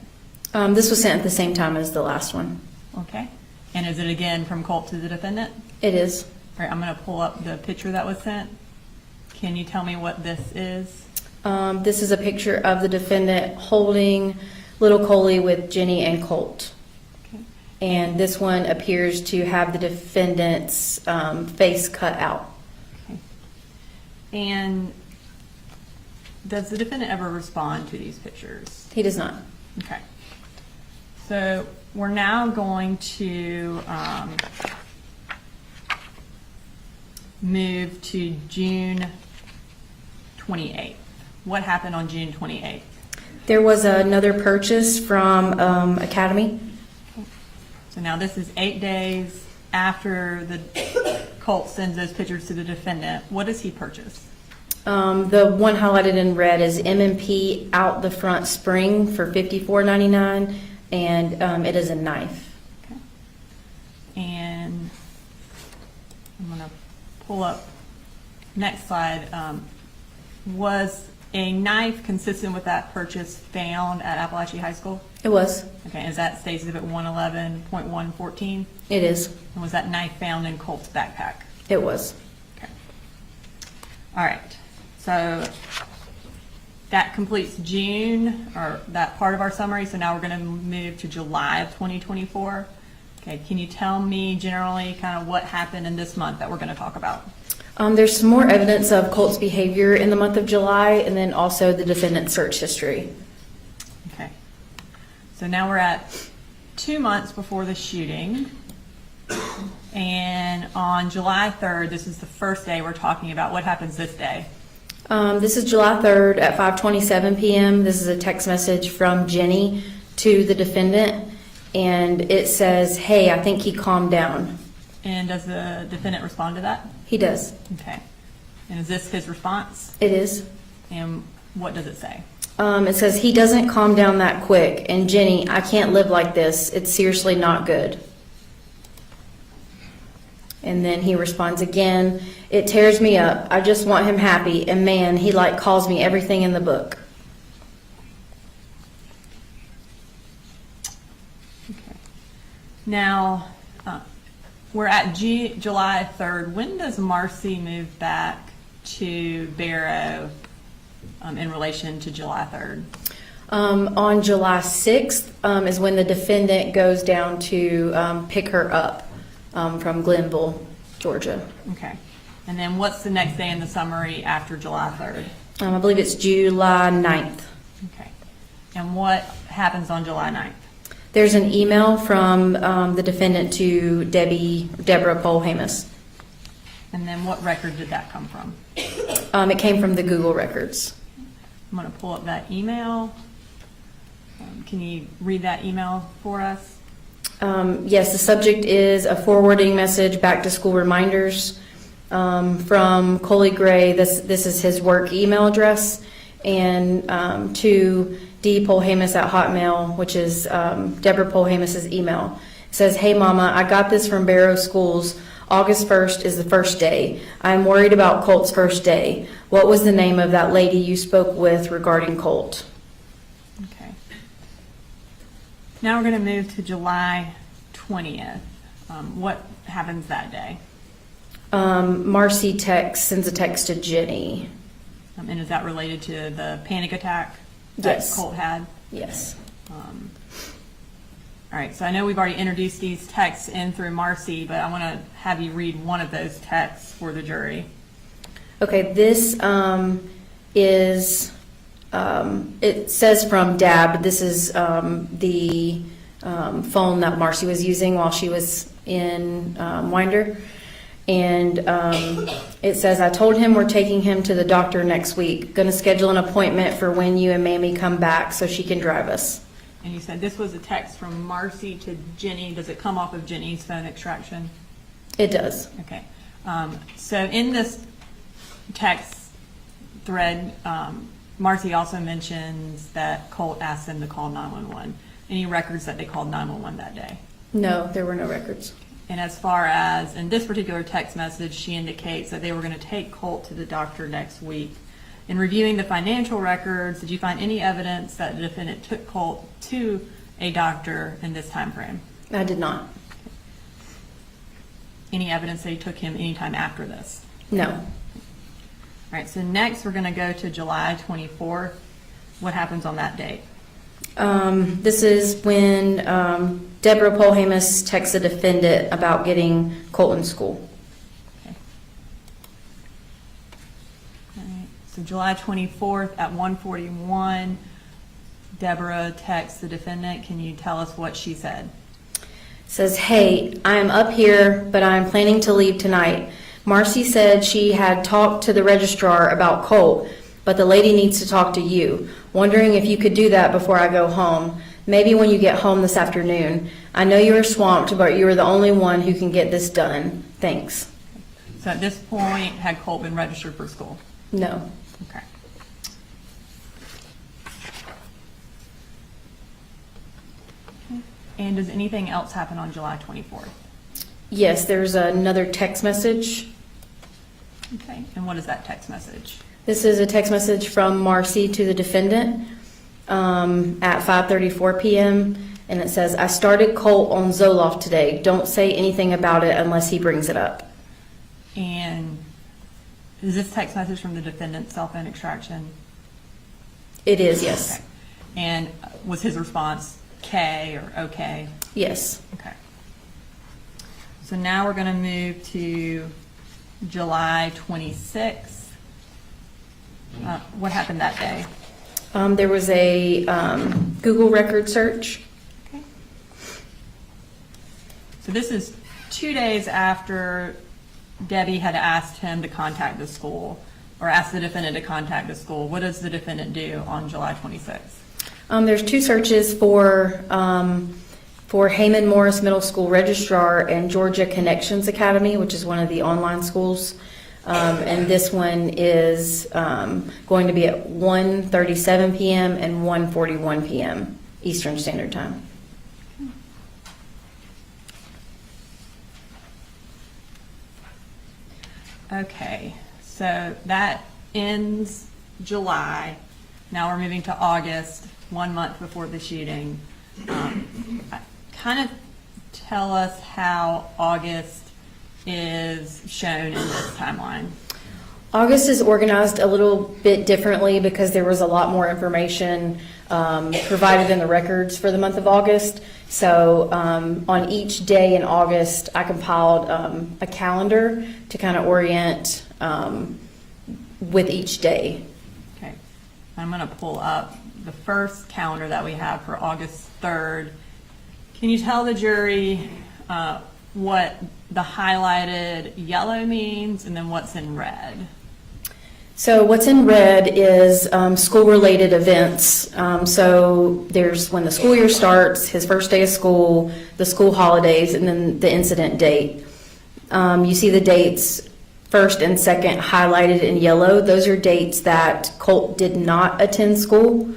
This was sent at the same time as the last one. Okay. And is it again from Colt to the defendant? It is. All right, I'm gonna pull up the picture that was sent. Can you tell me what this is? This is a picture of the defendant holding little Coley with Jenny and Colt. Okay. And this one appears to have the defendant's face cut out. Okay. And does the defendant ever respond to these pictures? He does not. Okay. So we're now going to move to June 28th. What happened on June 28th? There was another purchase from Academy. So now this is 8 days after the Colt sends those pictures to the defendant. What does he purchase? The one highlighted in red is M&P out the front spring for $54.99, and it is a knife. Okay. And I'm going to pull up next slide. Was a knife consistent with that purchase found at Apalachee High School? It was. Okay, is that states exhibit 111.114? It is. And was that knife found in Colt's backpack? It was. Okay. All right. So that completes June, or that part of our summary. So now we're going to move to July of 2024. Okay, can you tell me generally kind of what happened in this month that we're going to talk about? There's some more evidence of Colt's behavior in the month of July, and then also the defendant's search history. Okay. So now we're at 2 months before the shooting. And on July 3rd, this is the first day we're talking about. What happens this day? This is July 3rd at 5:27 p.m. This is a text message from Jenny to the defendant, and it says, "Hey, I think he calmed down." And does the defendant respond to that? He does. Okay. And is this his response? It is. And what does it say? It says, "He doesn't calm down that quick. And Jenny, I can't live like this. It's seriously not good." And then he responds again, "It tears me up. I just want him happy. And man, he like calls me everything in the book." Okay. Now, we're at July 3rd. When does Marcy move back to Barrow in relation to July 3rd? On July 6th is when the defendant goes down to pick her up from Glenville, Georgia. Okay. And then what's the next day in the summary after July 3rd? I believe it's July 9th. Okay. And what happens on July 9th? There's an email from the defendant to Deborah Polhamus. And then what record did that come from? It came from the Google records. I'm going to pull up that email. Can you read that email for us? Yes, the subject is a forwarding message back to school reminders from Coley Gray. This is his work email address, and to D. Polhamus at Hotmail, which is Deborah Polhamus's email. It says, "Hey Mama, I got this from Barrow Schools. August 1st is the first day. I'm worried about Colt's first day. What was the name of that lady you spoke with regarding Colt?" Okay. Now we're going to move to July 20th. What happens that day? Marcy sends a text to Jenny. And is that related to the panic attack Yes. that Colt had? Yes. All right, so I know we've already introduced these texts in through Marcy, but I want to have you read one of those texts for the jury. Okay, this is, it says from Dad, but this is the phone that Marcy was using while she was in Winder. And it says, "I told him we're taking him to the doctor next week. Going to schedule an appointment for when you and Mamie come back so she can drive us." And you said this was a text from Marcy to Jenny. Does it come off of Jenny's phone extraction? It does. Okay. So in this text thread, Marcy also mentions that Colt asked them to call 911. Any records that they called 911 that day? No, there were no records. And as far as in this particular text message, she indicates that they were going to take Colt to the doctor next week. In reviewing the financial records, did you find any evidence that the defendant took Colt to a doctor in this time frame? I did not. Any evidence that he took him anytime after this? No. All right, so next we're going to go to July 24th. What happens on that date? This is when Deborah Polhamus texts the defendant about getting Colt in school. Okay. All right, so July 24th at 1:41, Deborah texts the defendant. Can you tell us what she said? Says, hey, I am up here, but I am planning to leave tonight. Marcy said she had talked to the registrar about Colt, but the lady needs to talk to you. Wondering if you could do that before I go home. Maybe when you get home this afternoon. I know you are swamped, but you are the only one who can get this done. Thanks. So at this point, had Colt been registered for school? No. Okay. And does anything else happen on July 24th? Yes, there's another text message. Okay, and what is that text message? This is a text message from Marcy to the defendant at 5:34 p.m. And it says, I started Colt on Zoloft today. Don't say anything about it unless he brings it up. And is this text message from the defendant's cell phone extraction? It is, yes. Okay. And was his response K or okay? Yes. Okay. So now we're going to move to July 26th. What happened that day? There was a Google record search. Okay. So this is 2 days after Debbie had asked him to contact the school, or asked the defendant to contact the school. What does the defendant do on July 26th? There's two searches for Heyman Morris Middle School Registrar and Georgia Connections Academy, which is one of the online schools. And this one is going to be at 1:37 p.m. and 1:41 p.m. Eastern Standard Time. Okay, so that ends July. Now we're moving to August, 1 month before the shooting. Kind of tell us how August is shown in this timeline. August is organized a little bit differently because there was a lot more information provided in the records for the month of August. So on each day in August, I compiled a calendar to kind of orient with each day. Okay, I'm going to pull up the first calendar that we have for August 3rd. Can you tell the jury what the highlighted yellow means and then what's in red? So what's in red is school-related events. So there's when the school year starts, his first day of school, the school holidays, and then the incident date. You see the dates, first and second, highlighted in yellow. Those are dates that Colt did not attend school.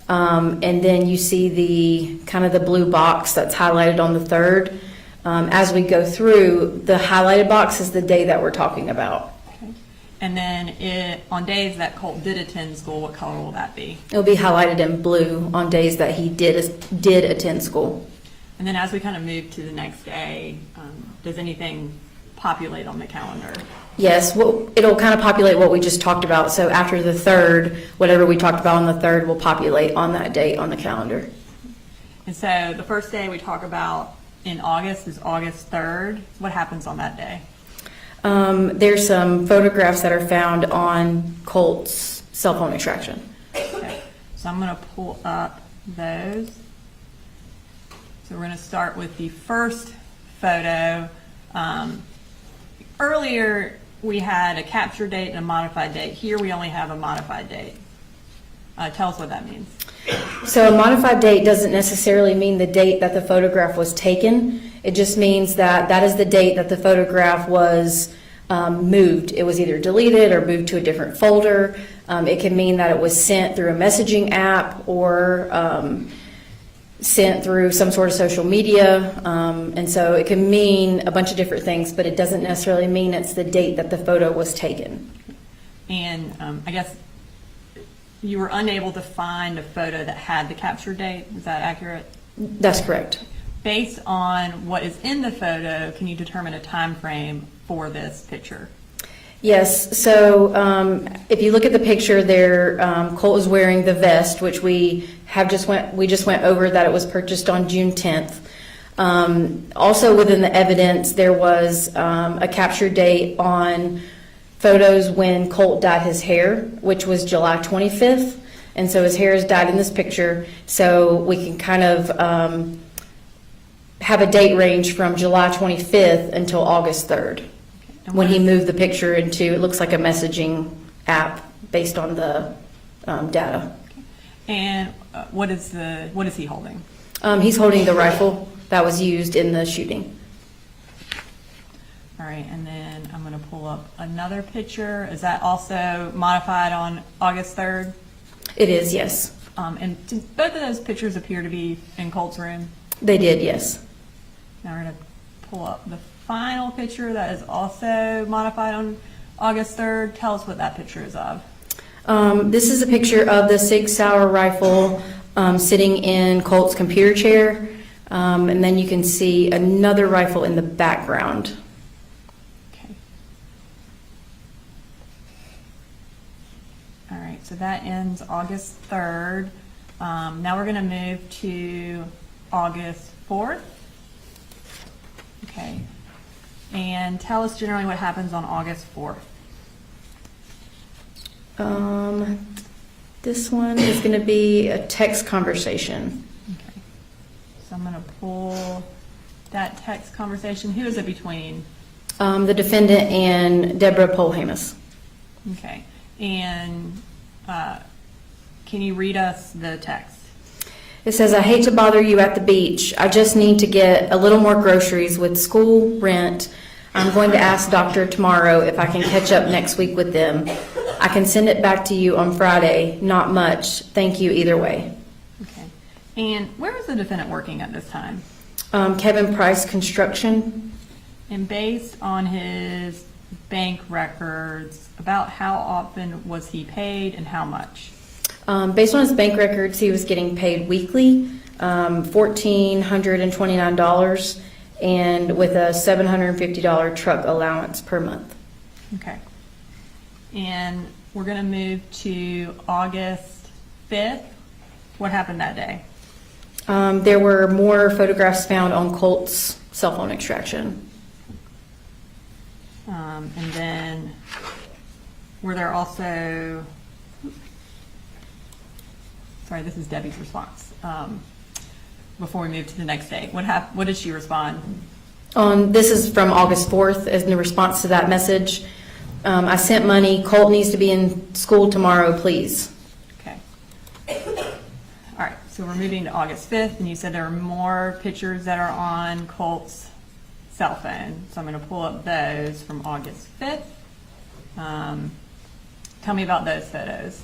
And then you see the kind of the blue box that's highlighted on the third. As we go through, the highlighted box is the day that we're talking about. And then on days that Colt did attend school, what color will that be? It'll be highlighted in blue on days that he did attend school. And then as we kind of move to the next day, does anything populate on the calendar? Yes, well, it'll kind of populate what we just talked about. So after the third, whatever we talked about on the third will populate on that date on the calendar. And so the first day we talk about in August is August 3rd. What happens on that day? There's some photographs that are found on Colt's cell phone extraction. Okay. So I'm going to pull up those. So we're going to start with the first photo. Earlier we had a capture date and a modified date. Here we only have a modified date. Tell us what that means. So a modified date doesn't necessarily mean the date that the photograph was taken. It just means that that is the date that the photograph was moved. It was either deleted or moved to a different folder. It can mean that it was sent through a messaging app or sent through some sort of social media. And so it can mean a bunch of different things, but it doesn't necessarily mean it's the date that the photo was taken. And I guess you were unable to find a photo that had the capture date. Is that accurate? That's correct. Based on what is in the photo, can you determine a time frame for this picture? Yes, so if you look at the picture there, Colt was wearing the vest, which we just went over that it was purchased on June 10th. Also within the evidence, there was a capture date on photos when Colt dyed his hair, which was July 25th. And so his hair is dyed in this picture, so we can kind of have a date range from July 25th until August 3rd. When he moved the picture into, it looks like a messaging app based on the data. And what is he holding? He's holding the rifle that was used in the shooting. All right, and then I'm going to pull up another picture. Is that also modified on August 3rd? It is, yes. And did both of those pictures appear to be in Colt's room? They did, yes. Now we're going to pull up the final picture that is also modified on August 3rd. Tell us what that picture is of. This is a picture of the Sig Sauer rifle sitting in Colt's computer chair. And then you can see another rifle in the background. Okay. All right, so that ends August 3rd. Now we're going to move to August 4th. Okay. And tell us generally what happens on August 4th. This one is going to be a text conversation. Okay. So I'm going to pull that text conversation. Who is it between? The defendant and Deborah Polhamus. Okay. And can you read us the text? It says, "I hate to bother you at the beach. I just need to get a little more groceries with school, rent. I'm going to ask doctor tomorrow if I can catch up next week with them. I can send it back to you on Friday. Not much. Thank you either way." Okay. And where was the defendant working at this time? Kevin Price Construction. And based on his bank records, about how often was he paid and how much? Based on his bank records, he was getting paid weekly, $1,429, and with a $750 truck allowance per month. Okay. And we're going to move to August 5th. What happened that day? There were more photographs found on Colt's cell phone extraction. And then were there also, sorry, this is Debbie's response. Before we move to the next day, what did she respond? This is from August 4th as in response to that message. I sent money. Colt needs to be in school tomorrow, please. Okay. All right, so we're moving to August 5th, and you said there are more pictures that are on Colt's cell phone. So I'm going to pull up those from August 5th. Tell me about those photos.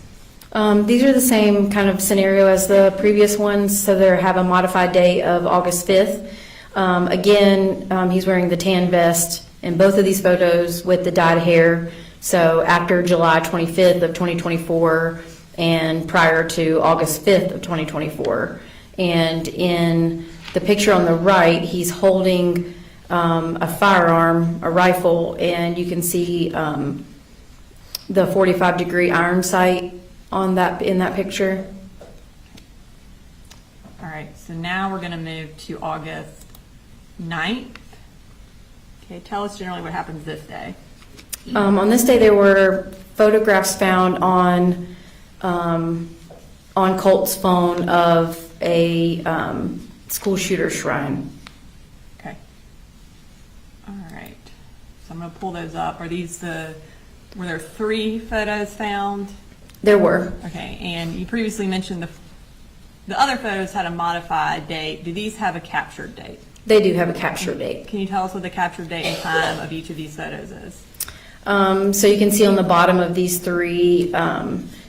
These are the same kind of scenario as the previous ones, so they have a modified date of August 5th. Again, he's wearing the tan vest in both of these photos with the dyed hair, so after July 25th of 2024 and prior to August 5th of 2024. And in the picture on the right, he's holding a firearm, a rifle, and you can see the 45-degree iron sight on that in that picture. All right, so now we're going to move to August 9th. Okay, tell us generally what happens this day. On this day, there were photographs found on Colt's phone of a school shooter shrine. Okay. All right. So I'm going to pull those up. Were there 3 photos found? There were. Okay, and you previously mentioned the other photos had a modified date. Do these have a captured date? They do have a capture date. Can you tell us what the captured date and time of each of these photos is? So you can see on the bottom of these three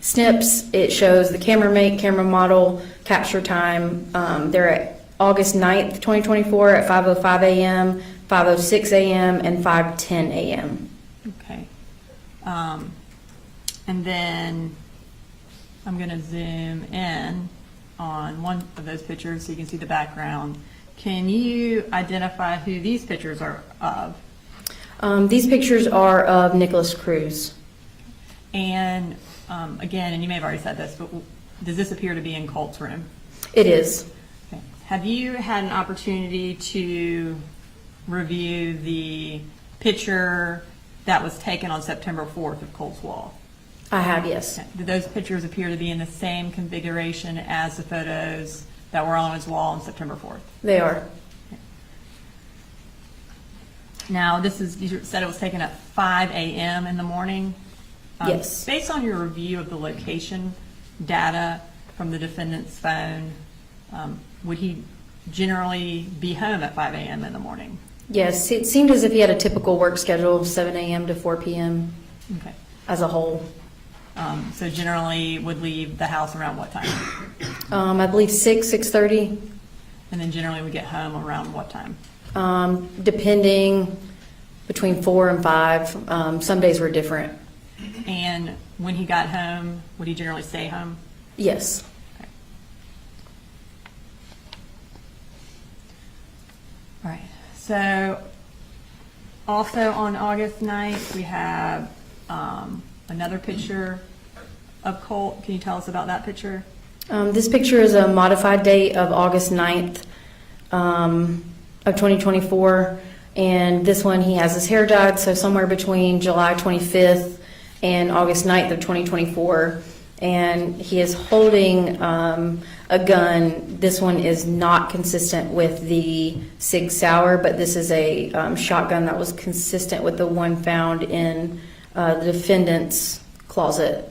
snips, it shows the camera make, camera model, capture time. They're at August 9th, 2024 at 5:05 a.m., 5:06 a.m., and 5:10 a.m. Okay. And then I'm going to zoom in on one of those pictures so you can see the background. Can you identify who these pictures are of? These pictures are of Nicholas Cruz. And again, and you may have already said this, but does this appear to be in Colt's room? It is. Okay. Have you had an opportunity to review the picture that was taken on September 4th of Colt's wall? I have, yes. Okay. Do those pictures appear to be in the same configuration as the photos that were on his wall on September 4th? They are. Now, you said it was taken at 5 a.m. in the morning? Yes. Based on your review of the location data from the defendant's phone, would he generally be home at 5 a.m. in the morning? Yes, it seemed as if he had a typical work schedule of 7 a.m. to 4 p.m. Okay. as a whole. So generally would leave the house around what time? I believe 6:30, And then generally would get home around what time? depending between 4 and 5. Some days were different. And when he got home, would he generally stay home? Yes. Okay. All right. So also on August 9th, we have another picture of Colt. Can you tell us about that picture? This picture is a modified date of August 9th of 2024. And this one, he has his hair dyed, so somewhere between July 25th and August 9th of 2024. And he is holding a gun. This one is not consistent with the Sig Sauer, but this is a shotgun that was consistent with the one found in the defendant's closet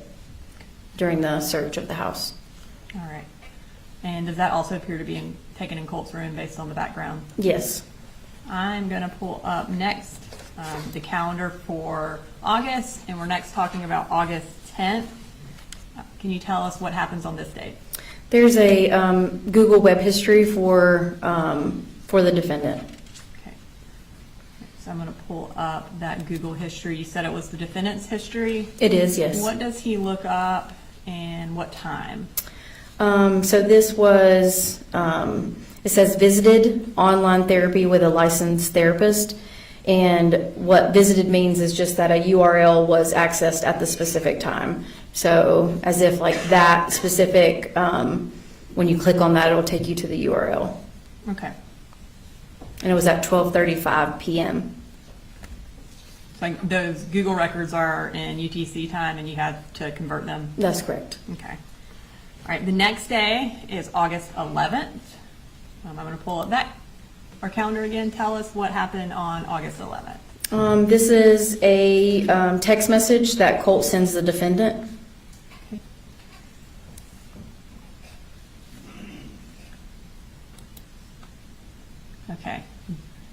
during the search of the house. All right. And does that also appear to be taken in Colt's room based on the background? Yes. I'm going to pull up next the calendar for August, and we're next talking about August 10th. Can you tell us what happens on this date? There's a Google web history for the defendant. Okay. So I'm going to pull up that Google history. You said it was the defendant's history? It is, yes. What does he look up and what time? So this was, it says visited online therapy with a licensed therapist. And what visited means is just that a URL was accessed at the specific time. So as if like that specific, when you click on that, it'll take you to the URL. Okay. And it was at 12:35 p.m. Like those Google records are in UTC time and you had to convert them? That's correct. Okay. All right, the next day is August 11th. I'm going to pull up our calendar again. Tell us what happened on August 11th. This is a text message that Colt sends the defendant. Okay.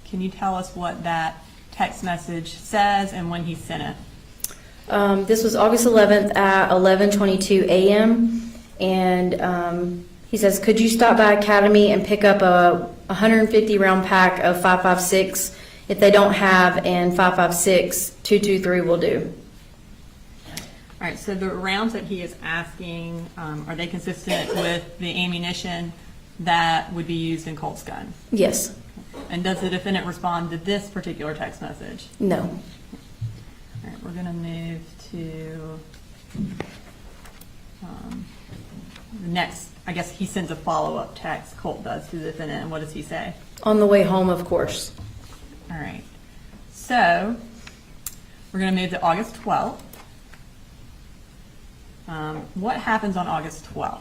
Can you tell us what that text message says and when he sent it? This was August 11th at 11:22 a.m. And he says, could you stop by Academy and pick up a 150 round pack of 5.56? If they don't have, and 5.56, 223 will do. All right, so the rounds that he is asking, are they consistent with the ammunition that would be used in Colt's gun? Yes. And does the defendant respond to this particular text message? No. All right, we're going to move to the next. I guess he sends a follow-up text, Colt does, to the defendant, and what does he say? On the way home, of course. All right. So we're going to move to August 12th. What happens on August 12th?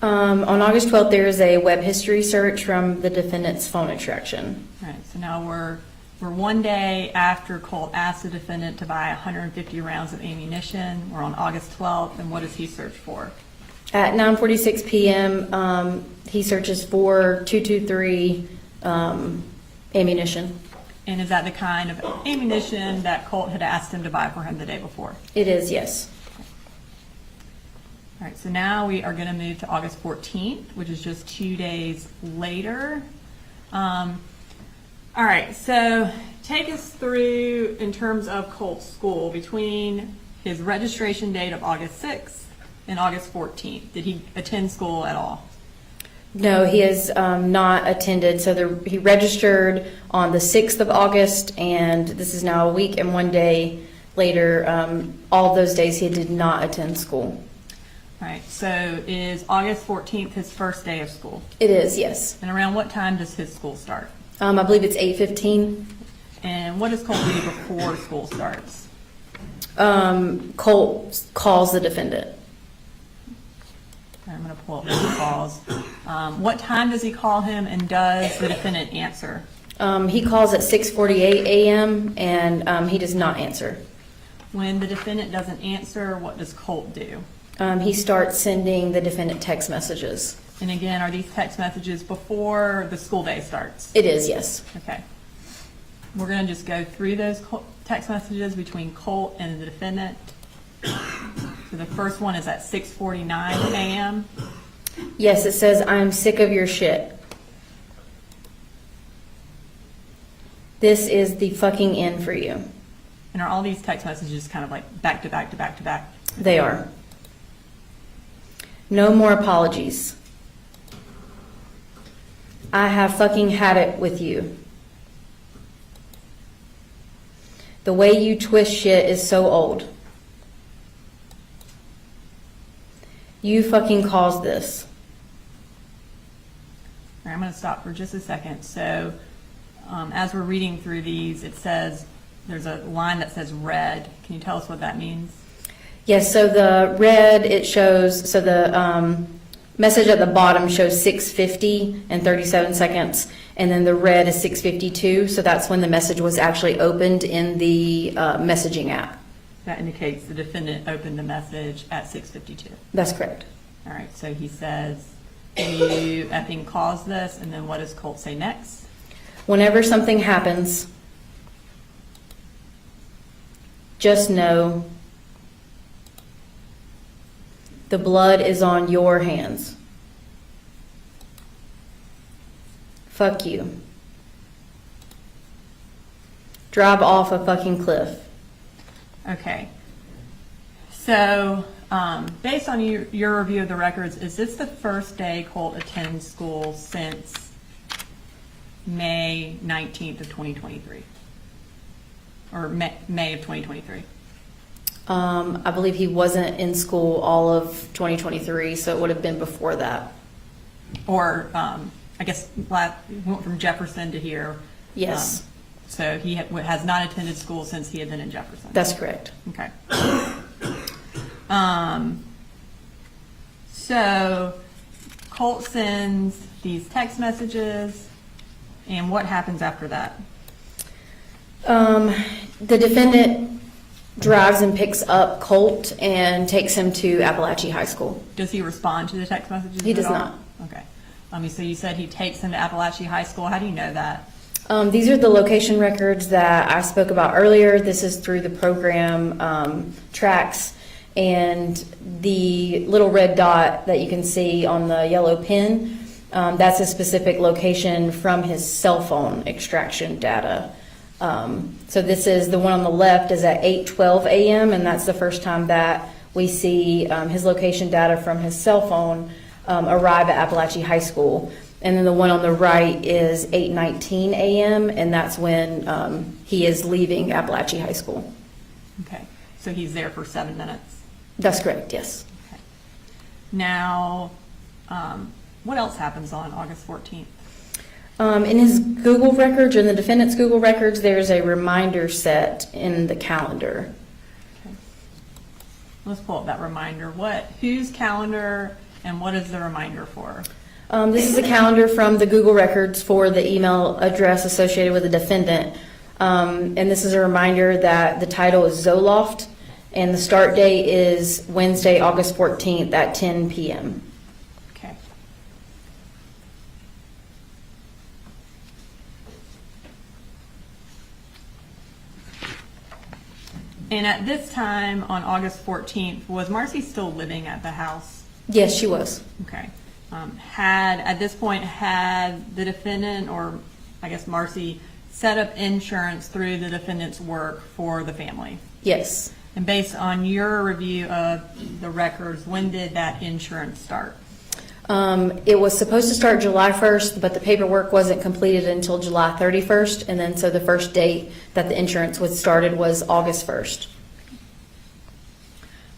On August 12th, there is a web history search from the defendant's phone extraction. All right. So now we're one day after Colt asked the defendant to buy 150 rounds of ammunition. We're on August 12th, and what does he search for? At 9:46 p.m., he searches for .223 ammunition. And is that the kind of ammunition that Colt had asked him to buy for him the day before? It is, yes. All right, so now we are going to move to August 14th, which is just 2 days later. All right, so take us through in terms of Colt's school between his registration date of August 6th and August 14th. Did he attend school at all? No, he has not attended. So he registered on the 6th of August, and this is now a week and 1 day later. All of those days he did not attend school. All right, so is August 14th his first day of school? It is, yes. And around what time does his school start? I believe it's 8:15. And what does Colt do before school starts? Colt calls the defendant. I'm going to pull up his calls. What time does he call him, and does the defendant answer? He calls at 6:48 a.m. and he does not answer. When the defendant doesn't answer, what does Colt do? He starts sending the defendant text messages. And again, are these text messages before the school day starts? It is, yes. Okay. We're going to just go through those text messages between Colt and the defendant. So the first one is at 6:49 a.m. Yes, it says, "I'm sick of your shit. This is the fucking end for you." And are all these text messages kind of like back to back to back to back? They are. "No more apologies. I have fucking had it with you. The way you twist shit is so old. You fucking caused this." All right, I'm going to stop for just a second. So as we're reading through these, it says, there's a line that says red. Can you tell us what that means? Yes, so the red, it shows, so the message at the bottom shows 6:50 and 37 seconds, and then the red is 6:52, so that's when the message was actually opened in the messaging app. That indicates the defendant opened the message at 6:52. That's correct. All right, so he says, "You effing caused this," and then what does Colt say next? "Whenever something happens, just know the blood is on your hands. Fuck you. Drive off a fucking cliff." Okay. So based on your review of the records, is this the first day Colt attends school since May 19th of 2023? Or May of 2023? I believe he wasn't in school all of 2023, so it would have been before that. Or I guess he went from Jefferson to here. Yes. So he has not attended school since he had been in Jefferson. That's correct. Okay. So Colt sends these text messages, and what happens after that? The defendant drives and picks up Colt and takes him to Apalachee High School. Does he respond to the text messages? He does at all? not. Okay. So you said he takes him to Apalachee High School. How do you know that? These are the location records that I spoke about earlier. This is through the program tracks, and the little red dot that you can see on the yellow pin, that's a specific location from his cell phone extraction data. So this is the one on the left is at 8:12 a.m. and that's the first time that we see his location data from his cell phone arrive at Apalachee High School. And then the one on the right is 8:19 a.m. and that's when he is leaving Apalachee High School. Okay. So he's there for 7 minutes. That's correct, yes. Okay. Now, what else happens on August 14th? In his Google records, or in the defendant's Google records, there's a reminder set in the calendar. Okay. Let's pull up that reminder. Whose calendar and what is the reminder for? This is a calendar from the Google records for the email address associated with the defendant. And this is a reminder that the title is Zoloft, And the start date is Wednesday, August 14th at 10 p.m. Okay. And at this time, on August 14th, was Marcy still living at the house? Yes, she was. Okay. At this point, had the defendant, or I guess Marcy, set up insurance through the defendant's work for the family? Yes. And based on your review of the records, when did that insurance start? It was supposed to start July 1st, but the paperwork wasn't completed until July 31st, and then so the first date that the insurance was started was August 1st.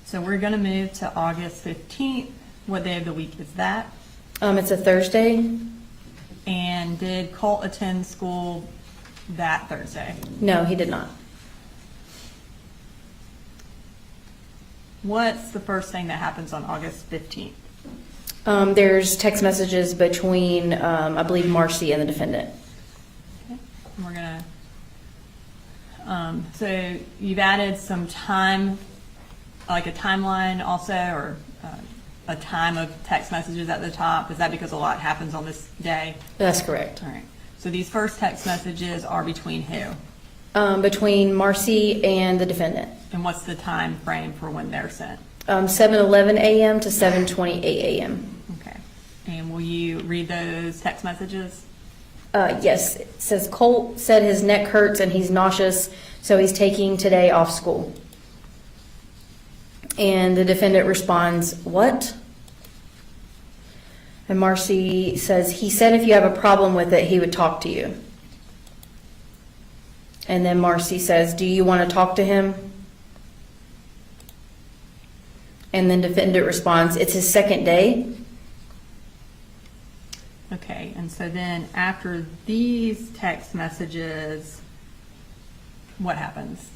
So we're going to move to August 15th. What day of the week is that? It's a Thursday. And did Colt attend school that Thursday? No, he did not. What's the first thing that happens on August 15th? There's text messages between, I believe, Marcy and the defendant. Okay. And we're going to, so you've added some time, like a timeline also, or a time of text messages at the top. Is that because a lot happens on this day? That's correct. All right. So these first text messages are between who? Between Marcy and the defendant. And what's the time frame for when they're sent? 7:11 a.m. to 7:28 a.m. Okay. And will you read those text messages? Yes. It says, Colt said his neck hurts and he's nauseous, so he's taking today off school. And the defendant responds, what? And Marcy says, he said if you have a problem with it, he would talk to you. And then Marcy says, do you want to talk to him? And then defendant responds, it's his second day. Okay, and so then after these text messages, what happens?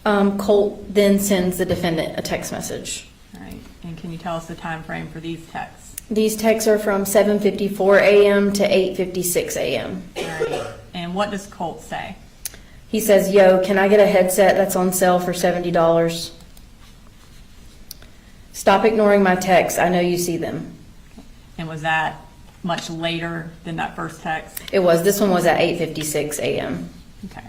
Colt then sends the defendant a text message. All right, and can you tell us the time frame for these texts? These texts are from 7:54 a.m. to 8:56 a.m. All right, and what does Colt say? He says, yo, can I get a headset that's on sale for $70? Stop ignoring my texts. I know you see them. And was that much later than that first text? It was. This one was at 8:56 a.m. Okay.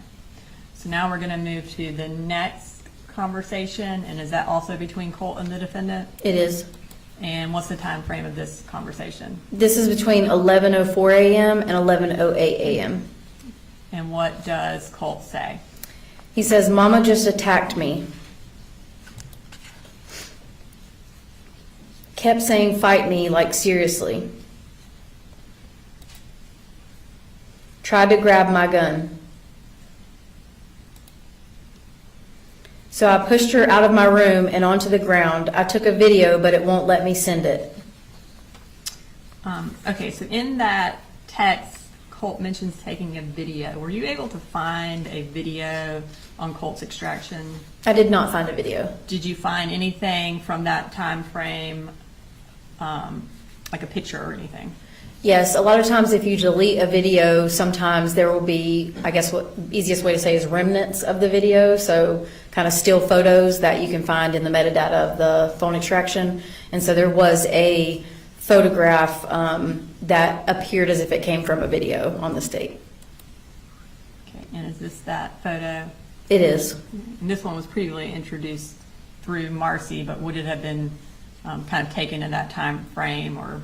So now we're going to move to the next conversation, and is that also between Colt and the defendant? It is. And what's the time frame of this conversation? This is between 11:04 a.m. and 11:08 a.m. And what does Colt say? He says, Mama just attacked me. Kept saying, fight me, like seriously. Tried to grab my gun. So I pushed her out of my room and onto the ground. I took a video, but it won't let me send it. Okay, so in that text, Colt mentions taking a video. Were you able to find a video on Colt's extraction? I did not find a video. Did you find anything from that time frame, like a picture or anything? Yes, a lot of times if you delete a video, sometimes there will be, I guess what easiest way to say is remnants of the video, so kind of still photos that you can find in the metadata of the phone extraction. And so there was a photograph that appeared as if it came from a video on the state. Okay, and is this that photo? It is. And this one was previously introduced through Marcy, but would it have been kind of taken in that time frame, or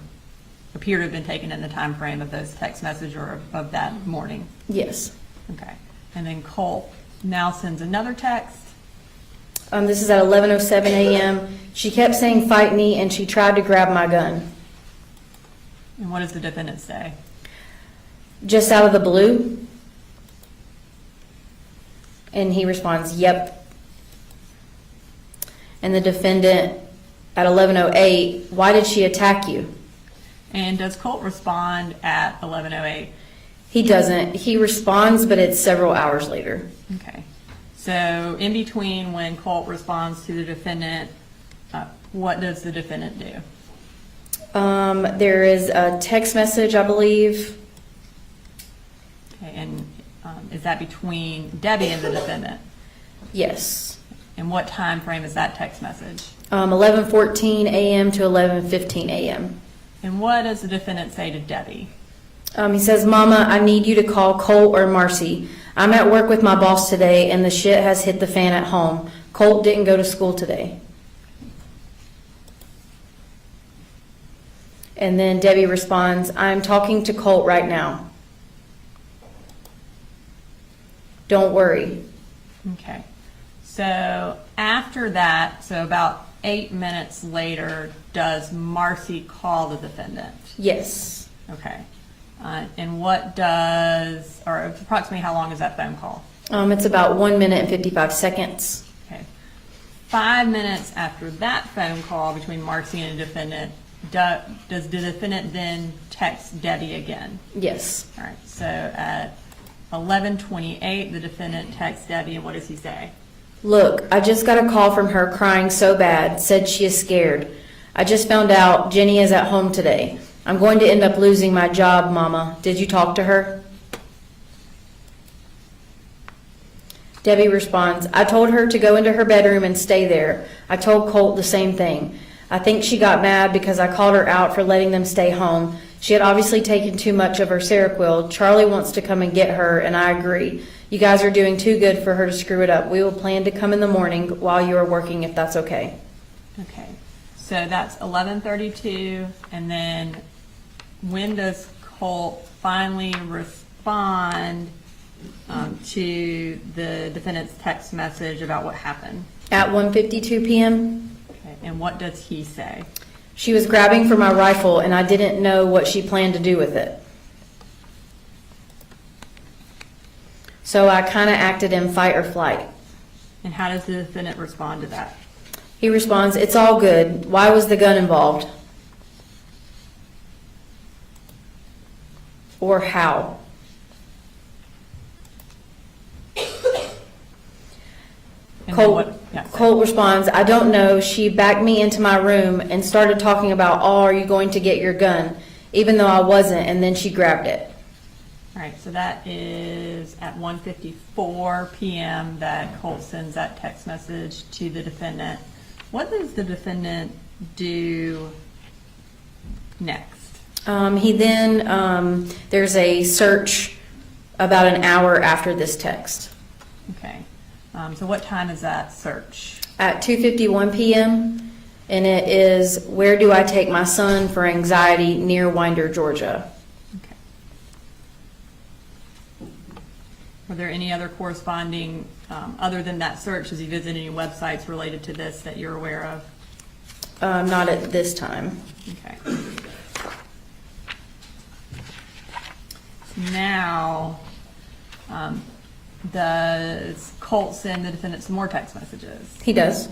appear to have been taken in the time frame of those text messages or of that morning? Yes. Okay. And then Colt now sends another text. This is at 11:07 a.m. She kept saying, fight me, and she tried to grab my gun. And what does the defendant say? Just out of the blue. And he responds, yep. And the defendant at 11:08, why did she attack you? And does Colt respond at 11:08? He doesn't. He responds, but it's several hours later. Okay. So in between when Colt responds to the defendant, what does the defendant do? There is a text message, I believe. Okay, and is that between Debbie and the defendant? Yes. And what time frame is that text message? 11:14 a.m. to 11:15 a.m. And what does the defendant say to Debbie? He says, Mama, I need you to call Colt or Marcy. I'm at work with my boss today, and the shit has hit the fan at home. Colt didn't go to school today. And then Debbie responds, I'm talking to Colt right now. Don't worry. Okay. So after that, so about 8 minutes later, does Marcy call the defendant? Yes. Okay. And what does, or approximately how long is that phone call? It's about 1 minute and 55 seconds. Okay. 5 minutes after that phone call between Marcy and the defendant, does the defendant then text Debbie again? Yes. All right. So at 11:28, the defendant texts Debbie, and what does he say? Look, I just got a call from her crying so bad, said she is scared. I just found out Jenny is at home today. I'm going to end up losing my job, Mama. Did you talk to her? Debbie responds, I told her to go into her bedroom and stay there. I told Colt the same thing. I think she got mad because I called her out for letting them stay home. She had obviously taken too much of her Seroquel. Charlie wants to come and get her, and I agree. You guys are doing too good for her to screw it up. We will plan to come in the morning while you are working, if that's okay. Okay. So that's 11:32, and then when does Colt finally respond to the defendant's text message about what happened? At 1:52 p.m., Okay. And what does he say? she was grabbing for my rifle, and I didn't know what she planned to do with it. So I kind of acted in fight or flight. And how does the defendant respond to that? He responds, it's all good. Why was the gun involved? Or how? And then Colt, what- yeah, sorry. Colt responds, I don't know. She backed me into my room and started talking about, oh, are you going to get your gun? Even though I wasn't, and then she grabbed it. All right, so that is at 1:54 p.m. that Colt sends that text message to the defendant. What does the defendant do next? He then, there's a search about an hour after this text. Okay, so what time is that search? At 2:51 p.m., and it is, where do I take my son for anxiety near Winder, Georgia? Okay. Were there any other corresponding, other than that search, has he visited any websites related to this that you're aware of? Not at this time. Okay. Now, does Colt send the defendant some more text messages? He does.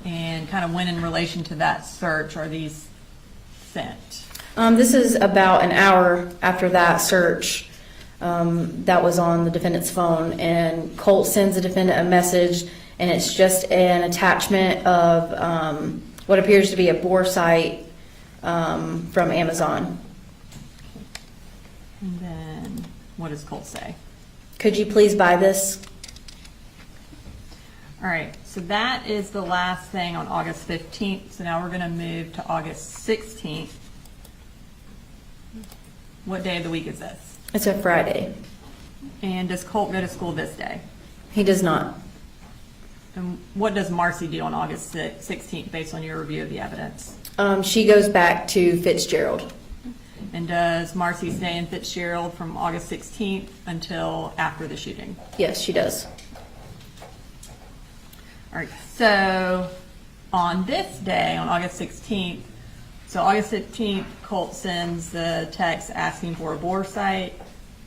And kind of when in relation to that search are these sent? This is about an hour after that search that was on the defendant's phone, and Colt sends the defendant a message, and it's just an attachment of what appears to be a bore site from Amazon. And then what does Colt say? Could you please buy this? All right, so that is the last thing on August 15th. So now we're going to move to August 16th. What day of the week is this? It's a Friday. And does Colt go to school this day? He does not. And what does Marcy do on August 16th based on your review of the evidence? She goes back to Fitzgerald. And does Marcy stay in Fitzgerald from August 16th until after the shooting? Yes, she does. All right, so on this day, on August 16th, so August 15th, Colt sends the text asking for a bore site.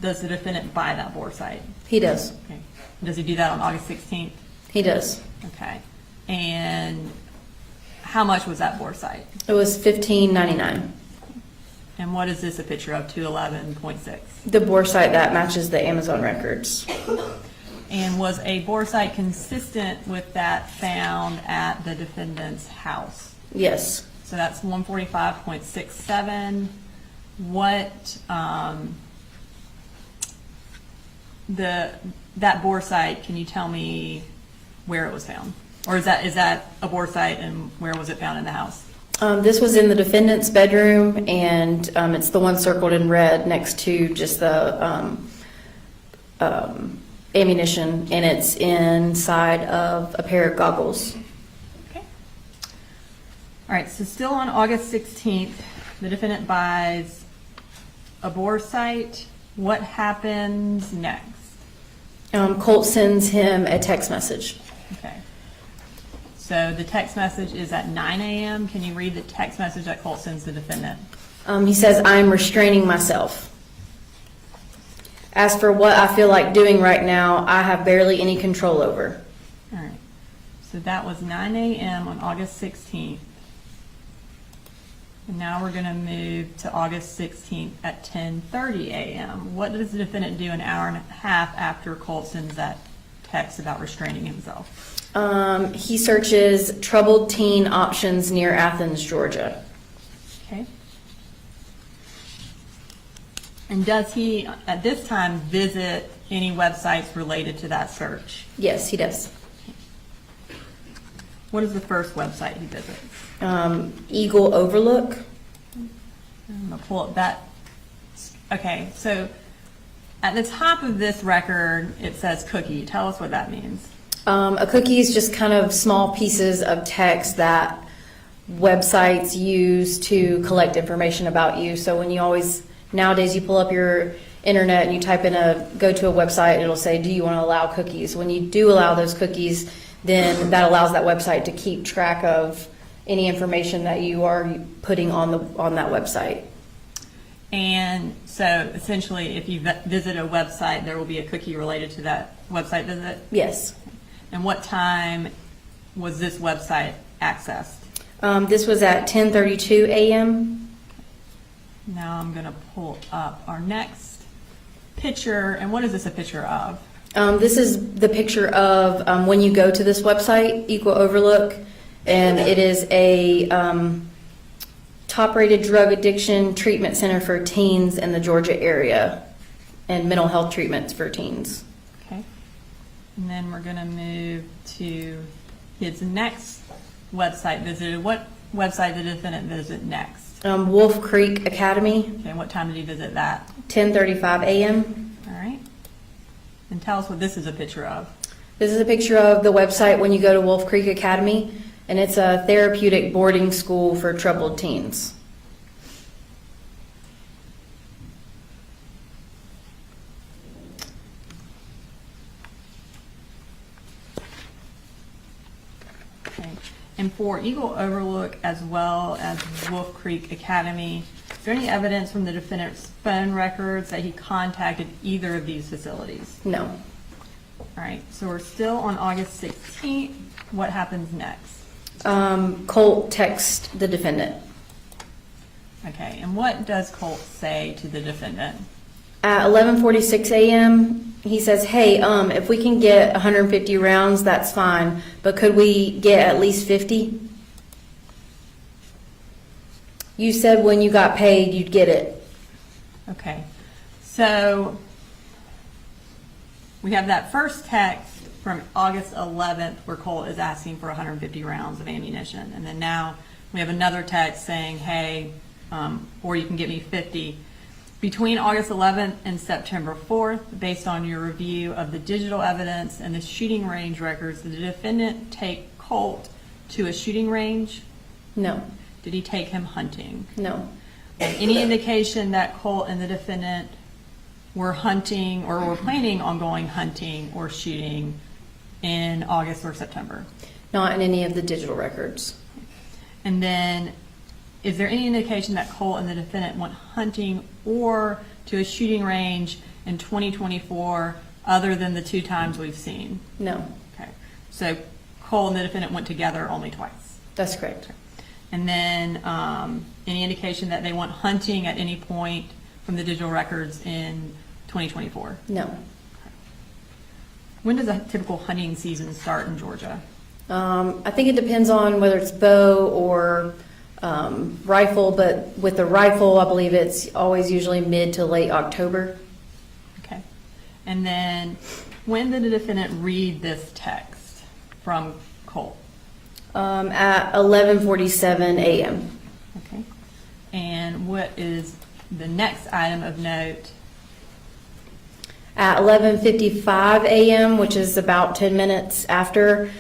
Does the defendant buy that bore site? He does. Okay. Does he do that on August 16th? He does. Okay. And how much was that bore site? It was $15.99. And what is this a picture of, 211.6? The bore site that matches the Amazon records. And was a bore site consistent with that found at the defendant's house? Yes. So that's 145.67. What, that bore site, can you tell me where it was found? Or is that a bore site, and where was it found in the house? This was in the defendant's bedroom, and it's the one circled in red next to just the ammunition, and it's inside of a pair of goggles. Okay. All right, so still on August 16th, the defendant buys a bore site. What happens next? Colt sends him a text message. Okay. So the text message is at 9 a.m. Can you read the text message that Colt sends the defendant? He says, "I am restraining myself. As for what I feel like doing right now, I have barely any control over." All right. So that was 9 a.m. on August 16th. And now we're going to move to August 16th at 10:30 a.m. What does the defendant do an hour and a half after Colt sends that text about restraining himself? He searches troubled teen options near Athens, Georgia. Okay. And does he, at this time, visit any websites related to that search? Yes, he does. What is the first website he visits? Eagle Overlook. I'm going to pull up that. Okay, so at the top of this record, it says cookie. Tell us what that means. A cookie is just kind of small pieces of text that websites use to collect information about you. So when nowadays you pull up your internet and you type in go to a website, and it'll say, do you want to allow cookies? When you do allow those cookies, then that allows that website to keep track of any information that you are putting on that website. And so essentially, if you visit a website, there will be a cookie related to that website visit? Yes. And what time was this website accessed? This was at 10:32 a.m. Now I'm going to pull up our next picture. And what is this a picture of? This is the picture of when you go to this website, Equal Overlook, and it is a top-rated drug addiction treatment center for teens in the Georgia area and mental health treatments for teens. Okay. And then we're going to move to his next website visited. What website did the defendant visit next? Wolf Creek Academy, Okay, what time did he visit that? 10:35 a.m. All right. And tell us what this is a picture of. This is a picture of the website when you go to Wolf Creek Academy, and it's a therapeutic boarding school for troubled teens. Okay. And for Eagle Overlook as well as Wolf Creek Academy, is there any evidence from the defendant's phone records that he contacted either of these facilities? No. All right, so we're still on August 16th. What happens next? Colt texts the defendant. Okay, and what does Colt say to the defendant? At 11:46 a.m., he says, "Hey, if we can get 150 rounds, that's fine, but could we get at least 50? You said when you got paid, you'd get it." Okay, so we have that first text from August 11th where Colt is asking for 150 rounds of ammunition. And then now we have another text saying, hey, or you can get me 50. Between August 11th and September 4th, based on your review of the digital evidence and the shooting range records, did the defendant take Colt to a shooting range? No. Did he take him hunting? No. Any indication that Colt and the defendant were hunting or were planning on going hunting or shooting in August or September? Not in any of the digital records. And then, is there any indication that Colt and the defendant went hunting or to a shooting range in 2024 other than the two times we've seen? No. Okay. So Colt and the defendant went together only twice. That's correct. And then any indication that they went hunting at any point from the digital records in 2024? No. When does a typical hunting season start in Georgia? I think it depends on whether it's bow or rifle, but with the rifle, I believe it's always usually mid to late October. Okay. And then when did the defendant read this text from Colt? At 11:47 a.m. Okay. And what is the next item of note? At 11:55 a.m., which is about 10 minutes after,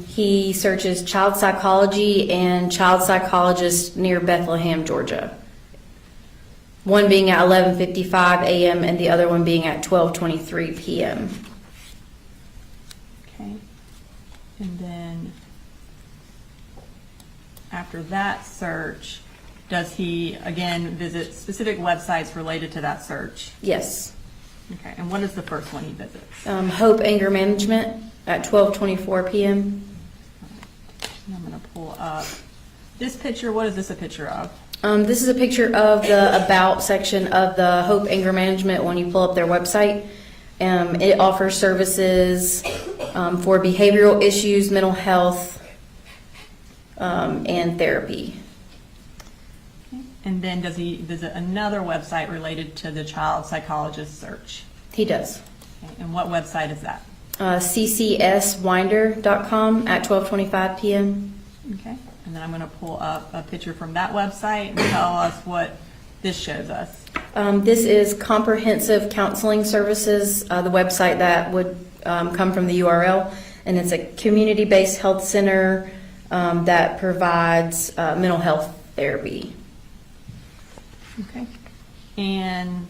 he searches child psychology and child psychologist near Bethlehem, Georgia. One being at 11:55 a.m. and the other one being at 12:23 p.m. Okay. And then after that search, does he again visit specific websites related to that search? Yes. Okay. And what is the first one he visits? Hope Anger Management at 12:24 p.m. And I'm going to pull up this picture. What is this a picture of? This is a picture of the About section of the Hope Anger Management when you pull up their website. It offers services for behavioral issues, mental health, and therapy. Okay. And then does he visit another website related to the child psychologist search? He does. Okay. And what website is that? ccswinder.com at 12:25 p.m. Okay. And then I'm going to pull up a picture from that website and tell us what this shows us. This is Comprehensive Counseling Services, the website that would come from the URL, and it's a community-based health center that provides mental health therapy. Okay. And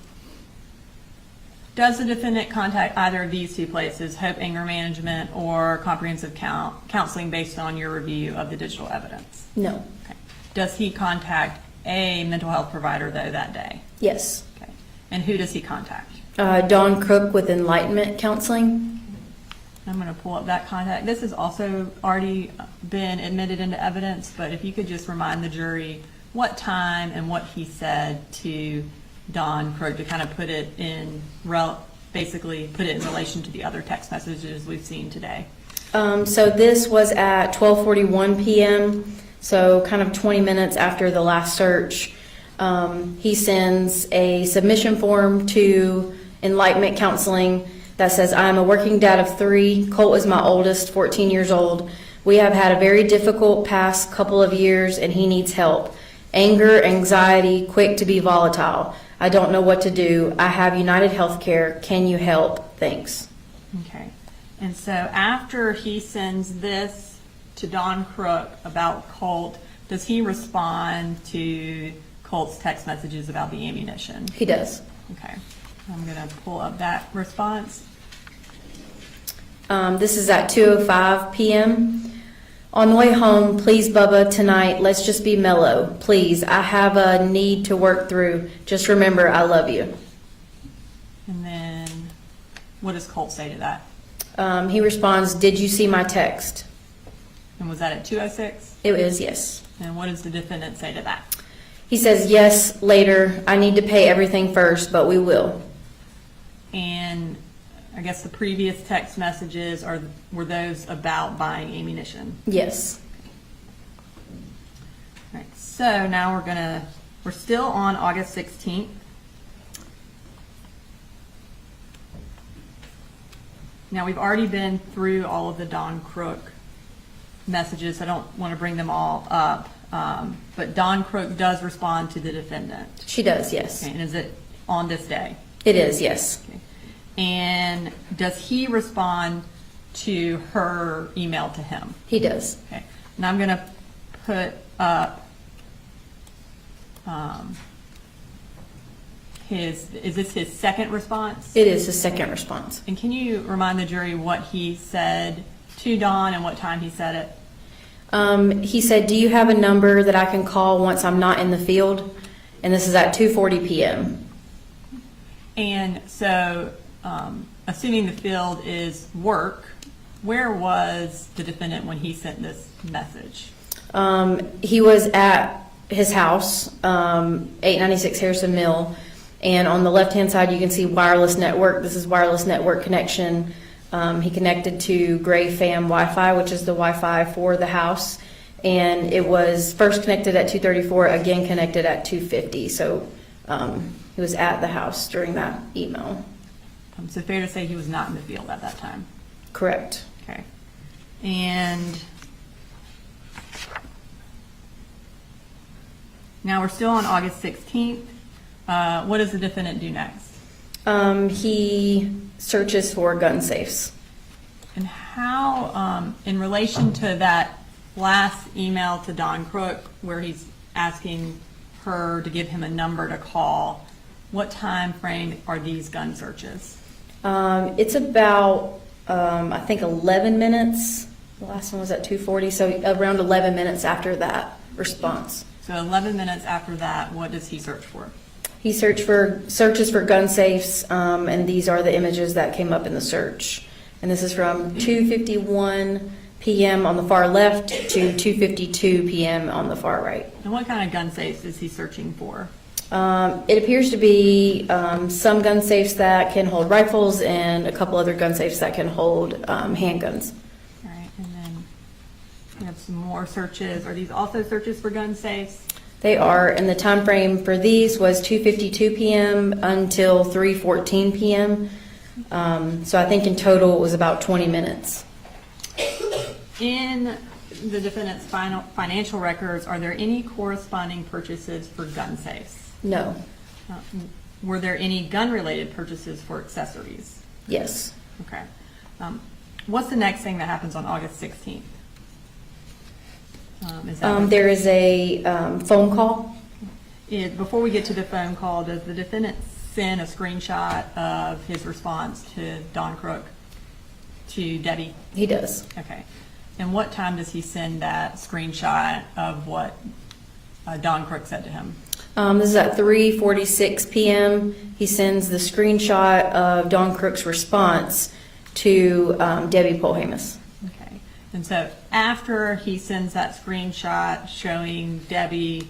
does the defendant contact either of these two places, Hope Anger Management or Comprehensive Counseling, based on your review of the digital evidence? No. Okay. Does he contact a mental health provider, though, that day? Yes. Okay. And who does he contact? Dawn Crook with Enlightenment Counseling. I'm going to pull up that contact. This has also already been admitted into evidence, but if you could just remind the jury what time and what he said to Dawn Crook to kind of put it in, basically put it in relation to the other text messages we've seen today. So this was at 12:41 p.m., so kind of 20 minutes after the last search. He sends a submission form to Enlightenment Counseling that says, I am a working dad of 3. Colt is my oldest, 14 years old. We have had a very difficult past couple of years and he needs help. Anger, anxiety, quick to be volatile. I don't know what to do. I have United Healthcare. Can you help? Thanks. Okay. And so after he sends this to Dawn Crook about Colt, does he respond to Colt's text messages about the ammunition? He does. Okay. I'm going to pull up that response. This is at 2:05 p.m. On the way home, please, Bubba, tonight, let's just be mellow. Please, I have a need to work through. Just remember, I love you. And then what does Colt say to that? He responds, did you see my text? And was that at 2:06? It is, yes. And what does the defendant say to that? He says, yes, later. I need to pay everything first, but we will. And I guess the previous text messages were those about buying ammunition. Yes. All right, so now we're still on August 16th. Now we've already been through all of the Dawn Crook messages. I don't want to bring them all up, but Dawn Crook does respond to the defendant. She does, yes. Okay, and is it on this day? It is, yes. Okay. And does he respond to her email to him? He does. Okay. And I'm going to put up is this his second response? It is his second response. And can you remind the jury what he said to Dawn and what time he said it? He said, do you have a number that I can call once I'm not in the field? And this is at 2:40 p.m. And so, assuming the field is work, where was the defendant when he sent this message? He was at his house, 896 Harrison Mill, and on the left-hand side you can see wireless network. This is wireless network connection. He connected to Gray Fam Wi-Fi, which is the Wi-Fi for the house, and it was first connected at 2:34, again connected at 2:50. So he was at the house during that email. So fair to say he was not in the field at that time? Correct. Okay. And now we're still on August 16th. What does the defendant do next? He searches for gun safes. And how, in relation to that last email to Don Crook where he's asking her to give him a number to call, what time frame are these gun searches? It's about, I think 11 minutes. The last one was at 2:40, so around 11 minutes after that response. So 11 minutes after that, what does he search for? He searches for gun safes, and these are the images that came up in the search. And this is from 2:51 p.m. on the far left to 2:52 p.m. on the far right. And what kind of gun safes is he searching for? It appears to be some gun safes that can hold rifles and a couple other gun safes that can hold handguns. All right, and then we have some more searches. Are these also searches for gun safes? They are, and the time frame for these was 2:52 p.m. until 3:14 p.m. So I think in total it was about 20 minutes. In the defendant's financial records, are there any corresponding purchases for gun safes? No. Were there any gun-related purchases for accessories? Yes. Okay. What's the next thing that happens on August 16th? There is a phone call. Before we get to the phone call, does the defendant send a screenshot of his response to Don Crook to Debbie? He does. Okay. And what time does he send that screenshot of what Don Crook said to him? This is at 3:46 p.m. He sends the screenshot of Don Crook's response to Debbie Polhamus. Okay. And so after he sends that screenshot showing Debbie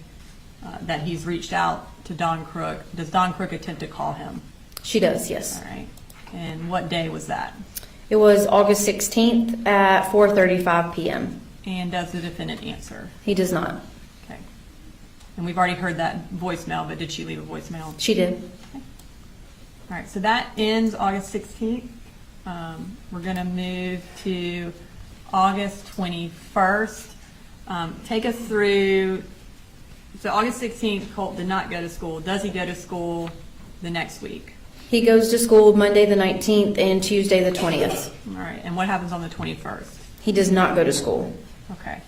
that he's reached out to Don Crook, does Don Crook attempt to call him? She does, yes. All right. And what day was that? It was August 16th at 4:35 p.m. And does the defendant answer? He does not. Okay. And we've already heard that voicemail, but did she leave a voicemail? She did. Okay. All right, so that ends August 16th. We're going to move to August 21st. Take us through, so August 16th, Colt did not go to school. Does he go to school the next week? He goes to school Monday the 19th and Tuesday the 20th. All right, and what happens on the 21st? He does not go to school. Okay.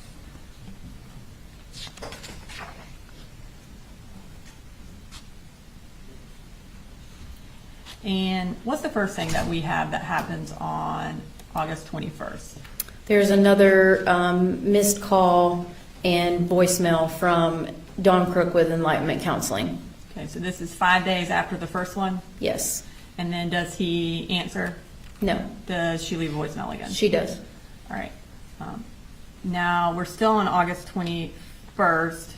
And what's the first thing that we have that happens on August 21st? There's another missed call and voicemail from Don Crook with Enlightenment Counseling. Okay, so this is 5 days after the first one? Yes. And then does he answer? No. Does she leave a voicemail again? She does. All right. Now, we're still on August 21st.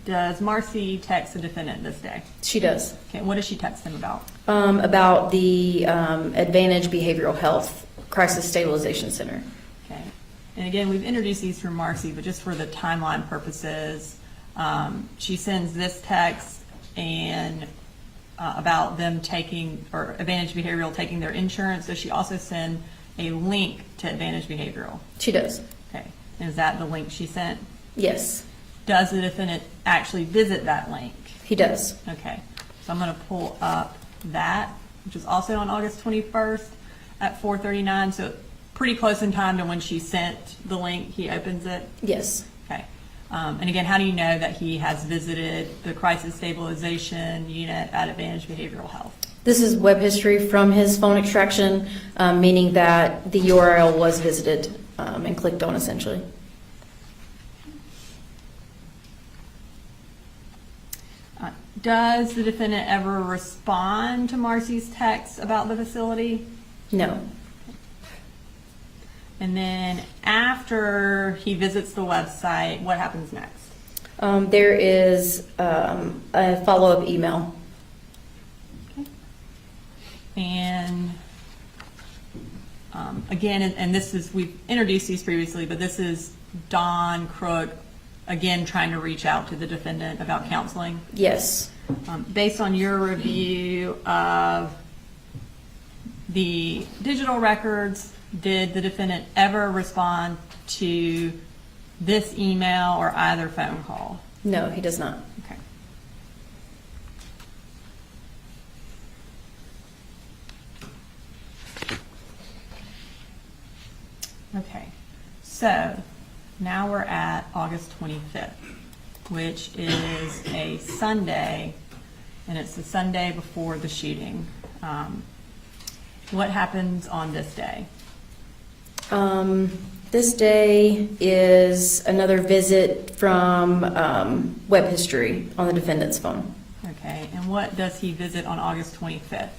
Does Marcy text the defendant this day? She does. Okay, what does she text him about? About the Advantage Behavioral Health Crisis Stabilization Center. Okay. And again, we've introduced these through Marcy, but just for the timeline purposes, she sends this text and about them taking, or Advantage Behavioral taking their insurance. Does she also send a link to Advantage Behavioral? She does. Okay. And is that the link she sent? Yes. Does the defendant actually visit that link? He does. Okay. So I'm going to pull up that, which is also on August 21st at 4:39. So pretty close in time to when she sent the link. He opens it. Yes. Okay. And again, how do you know that he has visited the crisis stabilization unit at Advantage Behavioral Health? This is web history from his phone extraction, meaning that the URL was visited and clicked on essentially. Does the defendant ever respond to Marcy's text about the facility? No. And then after he visits the website, what happens next? There is a follow-up email. Okay. And again, and this is, we've introduced these previously, but this is Don Crook, again, trying to reach out to the defendant about counseling. Yes. Based on your review of the digital records, did the defendant ever respond to this email or either phone call? No, he does not. Okay. Okay, so now we're at August 25th, which is a Sunday, and it's the Sunday before the shooting. What happens on this day? This day is another visit from web history on the defendant's phone. Okay, and what does he visit on August 25th?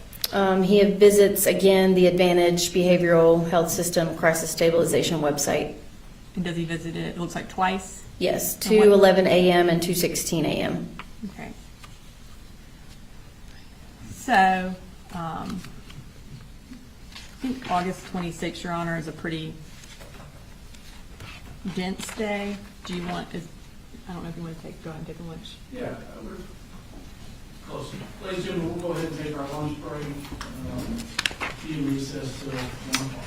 He visits, again, the Advantage Behavioral Health System Crisis Stabilization website. And does he visit it, it looks like twice? Yes, And what- 2:11 a.m. and 2:16 a.m. Okay. So, I think August 26th, Your Honor, is a pretty dense day. Do you want, I don't know if you want to go ahead and take a lunch. Yeah, we're close. Ladies and gentlemen, we'll go ahead and take our lunch break. Be in recess till 1 o'clock.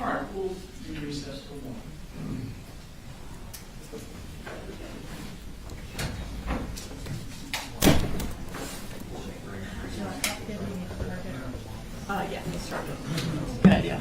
All right, we'll be in recess till 1. Yeah, let's start. Good idea.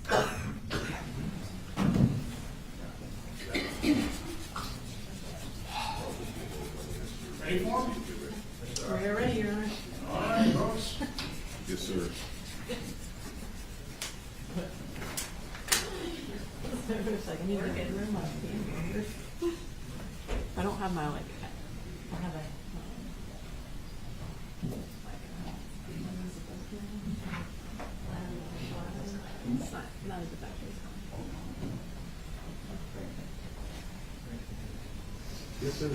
Ready for him? We're ready, Your Honor. All right, folks. Yes, sir. I need to get a room I don't have my like. I have a. Not as effective. Yes, sir.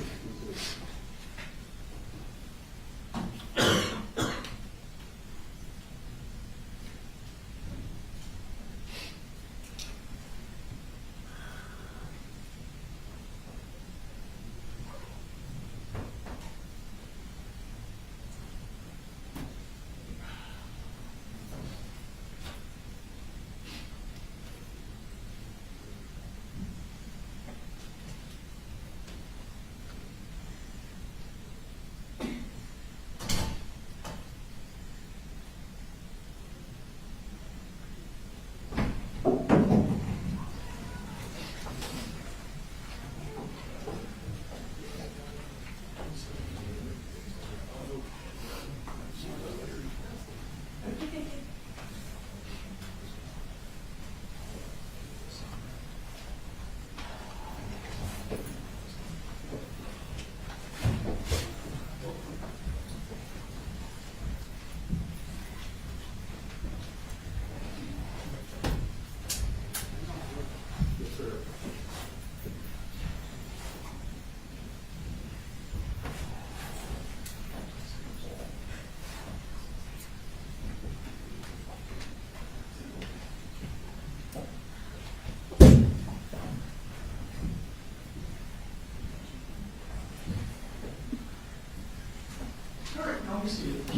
All right, now we see it. Do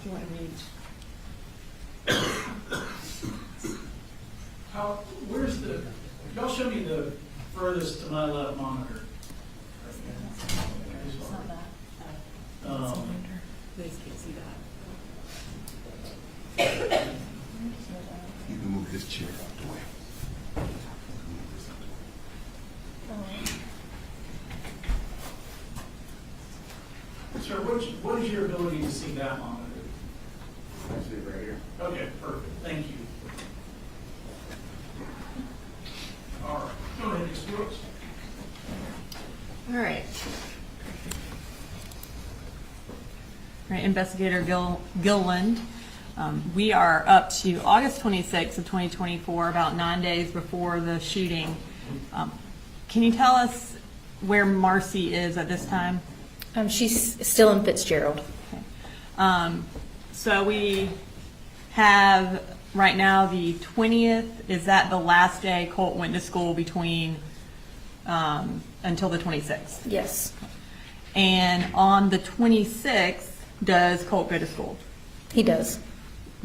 you want to read? Where's the, y'all show me the furthest to my left monitor. It's not that. They can't see that. You can move this chair out the way. Sir, what is your ability to see that monitor? I see it right here. Okay, perfect, thank you. All right, go ahead, Ms. Brooks. All right. All right, Investigator Gilland. We are up to August 26th of 2024, about 9 days before the shooting. Can you tell us where Marcy is at this time? She's still in Fitzgerald. So we have right now the 20th. Is that the last day Colt went to school between until the 26th? Yes, And on the 26th, does Colt go to school? he does.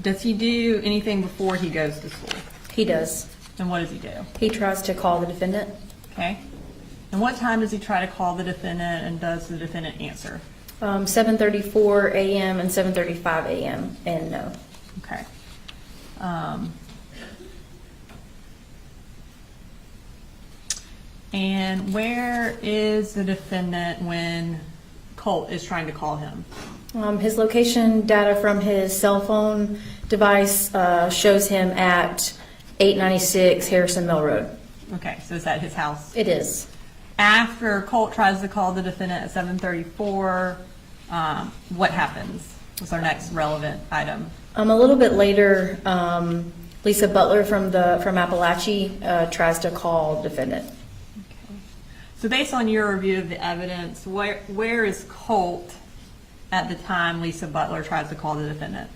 Does he do anything before he goes to school? He does. And what does he do? He tries to call the defendant. Okay. And what time does he try to call the defendant, and does the defendant answer? 7:34 a.m. and 7:35 a.m. and no. Okay. And where is the defendant when Colt is trying to call him? His location data from his cell phone device shows him at 896 Harrison Mill Road. Okay, so is that his house? It is. After Colt tries to call the defendant at 7:34, what happens? What's our next relevant item? A little bit later, Lisa Butler from Apalachee tries to call the defendant. Okay. So based on your review of the evidence, where is Colt at the time Lisa Butler tries to call the defendant?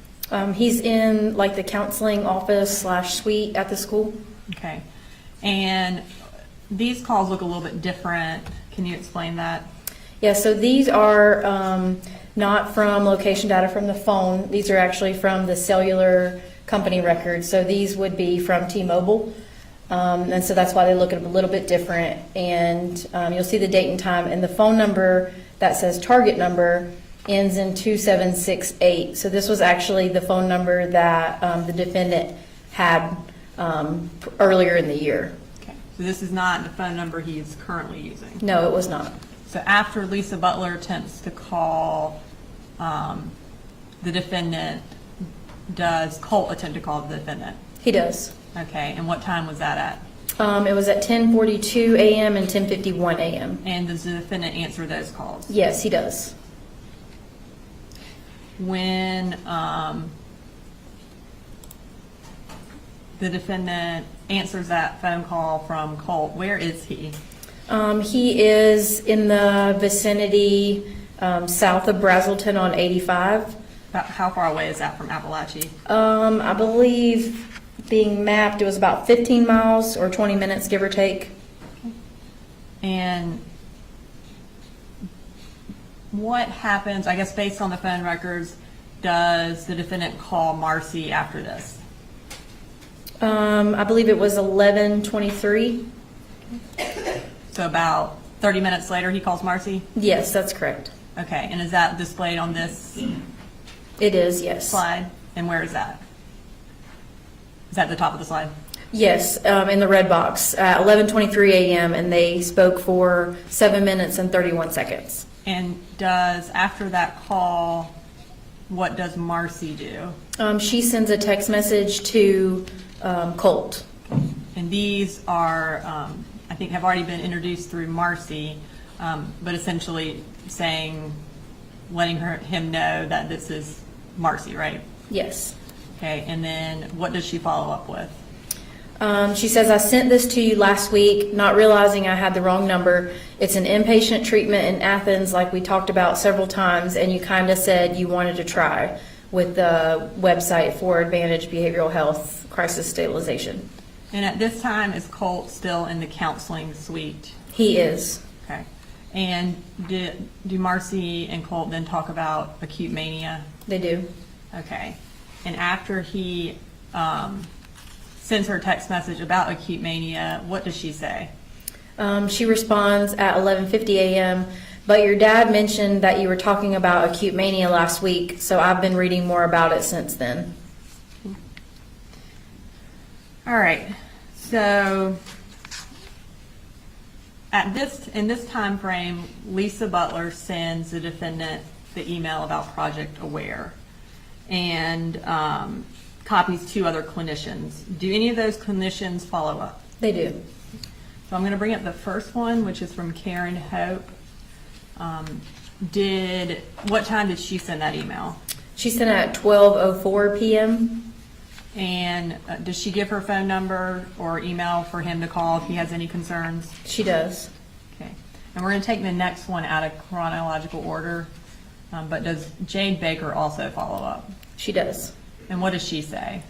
He's in like the counseling office / suite at the school. Okay. And these calls look a little bit different. Can you explain that? Yeah, so these are not from location data from the phone. These are actually from the cellular company records. So these would be from T-Mobile. And so that's why they look a little bit different. And you'll see the date and time. And the phone number that says target number ends in 2768. So this was actually the phone number that the defendant had earlier in the year. Okay. So this is not the phone number he is currently using? No, it was not. So after Lisa Butler attempts to call the defendant, does Colt attempt to call the defendant? He does. Okay, and what time was that at? It was at 10:42 a.m. and 10:51 a.m. And does the defendant answer those calls? Yes, he does. When the defendant answers that phone call from Colt, where is he? He is in the vicinity south of Brazelton on 85. About how far away is that from Apalachee? I believe being mapped, it was about 15 miles or 20 minutes, give or take. And what happens, I guess based on the phone records, does the defendant call Marcy after this? I believe it was 11:23. So about 30 minutes later, he calls Marcy? Yes, that's correct. Okay, and is that displayed on this It is, yes. slide? And where is that? Is that the top of the slide? Yes, in the red box at 11:23 a.m. and they spoke for 7 minutes and 31 seconds. And does, after that call, what does Marcy do? She sends a text message to Colt. And these are, I think, have already been introduced through Marcy, but essentially saying, letting him know that this is Marcy, right? Yes. Okay, and then what does she follow up with? She says, I sent this to you last week, not realizing I had the wrong number. It's an inpatient treatment in Athens, like we talked about several times, and you kind of said you wanted to try with the website for Advantage Behavioral Health Crisis Stabilization. And at this time, is Colt still in the counseling suite? He is. Okay. And do Marcy and Colt then talk about acute mania? They do. Okay. And after he sends her text message about acute mania, what does she say? She responds at 11:50 a.m., but your dad mentioned that you were talking about acute mania last week, so I've been reading more about it since then. All right. So in this time frame, Lisa Butler sends the defendant the email about Project Aware and copies 2 other clinicians. Do any of those clinicians follow up? They do. So I'm going to bring up the first one, which is from Karen Hope. What time did she send that email? She sent it at 12:04 p.m. And does she give her phone number or email for him to call if he has any concerns? She does. Okay. And we're going to take the next one out of chronological order. But does Jade Baker also follow up? She does. And what does she say?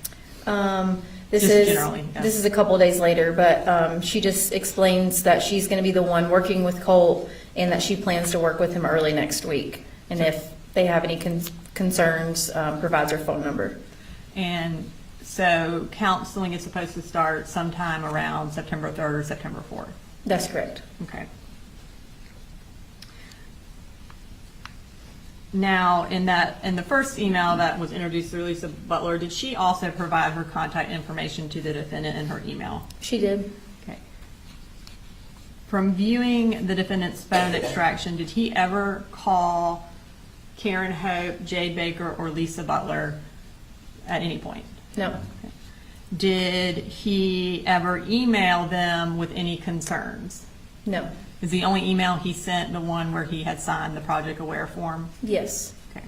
This Just is generally, yeah. This is a couple of days later, but she just explains that she's going to be the one working with Colt and that she plans to work with him early next week. And if they have any concerns, provides her phone number. And so counseling is supposed to start sometime around September 3rd or September 4th. That's correct. Okay. Now, in the first email that was introduced through Lisa Butler, did she also provide her contact information to the defendant in her email? She did. Okay. From viewing the defendant's phone extraction, did he ever call Karen Hope, Jade Baker, or Lisa Butler at any point? No. Okay. Did he ever email them with any concerns? No. Is the only email he sent the one where he had signed the Project Aware form? Yes. Okay.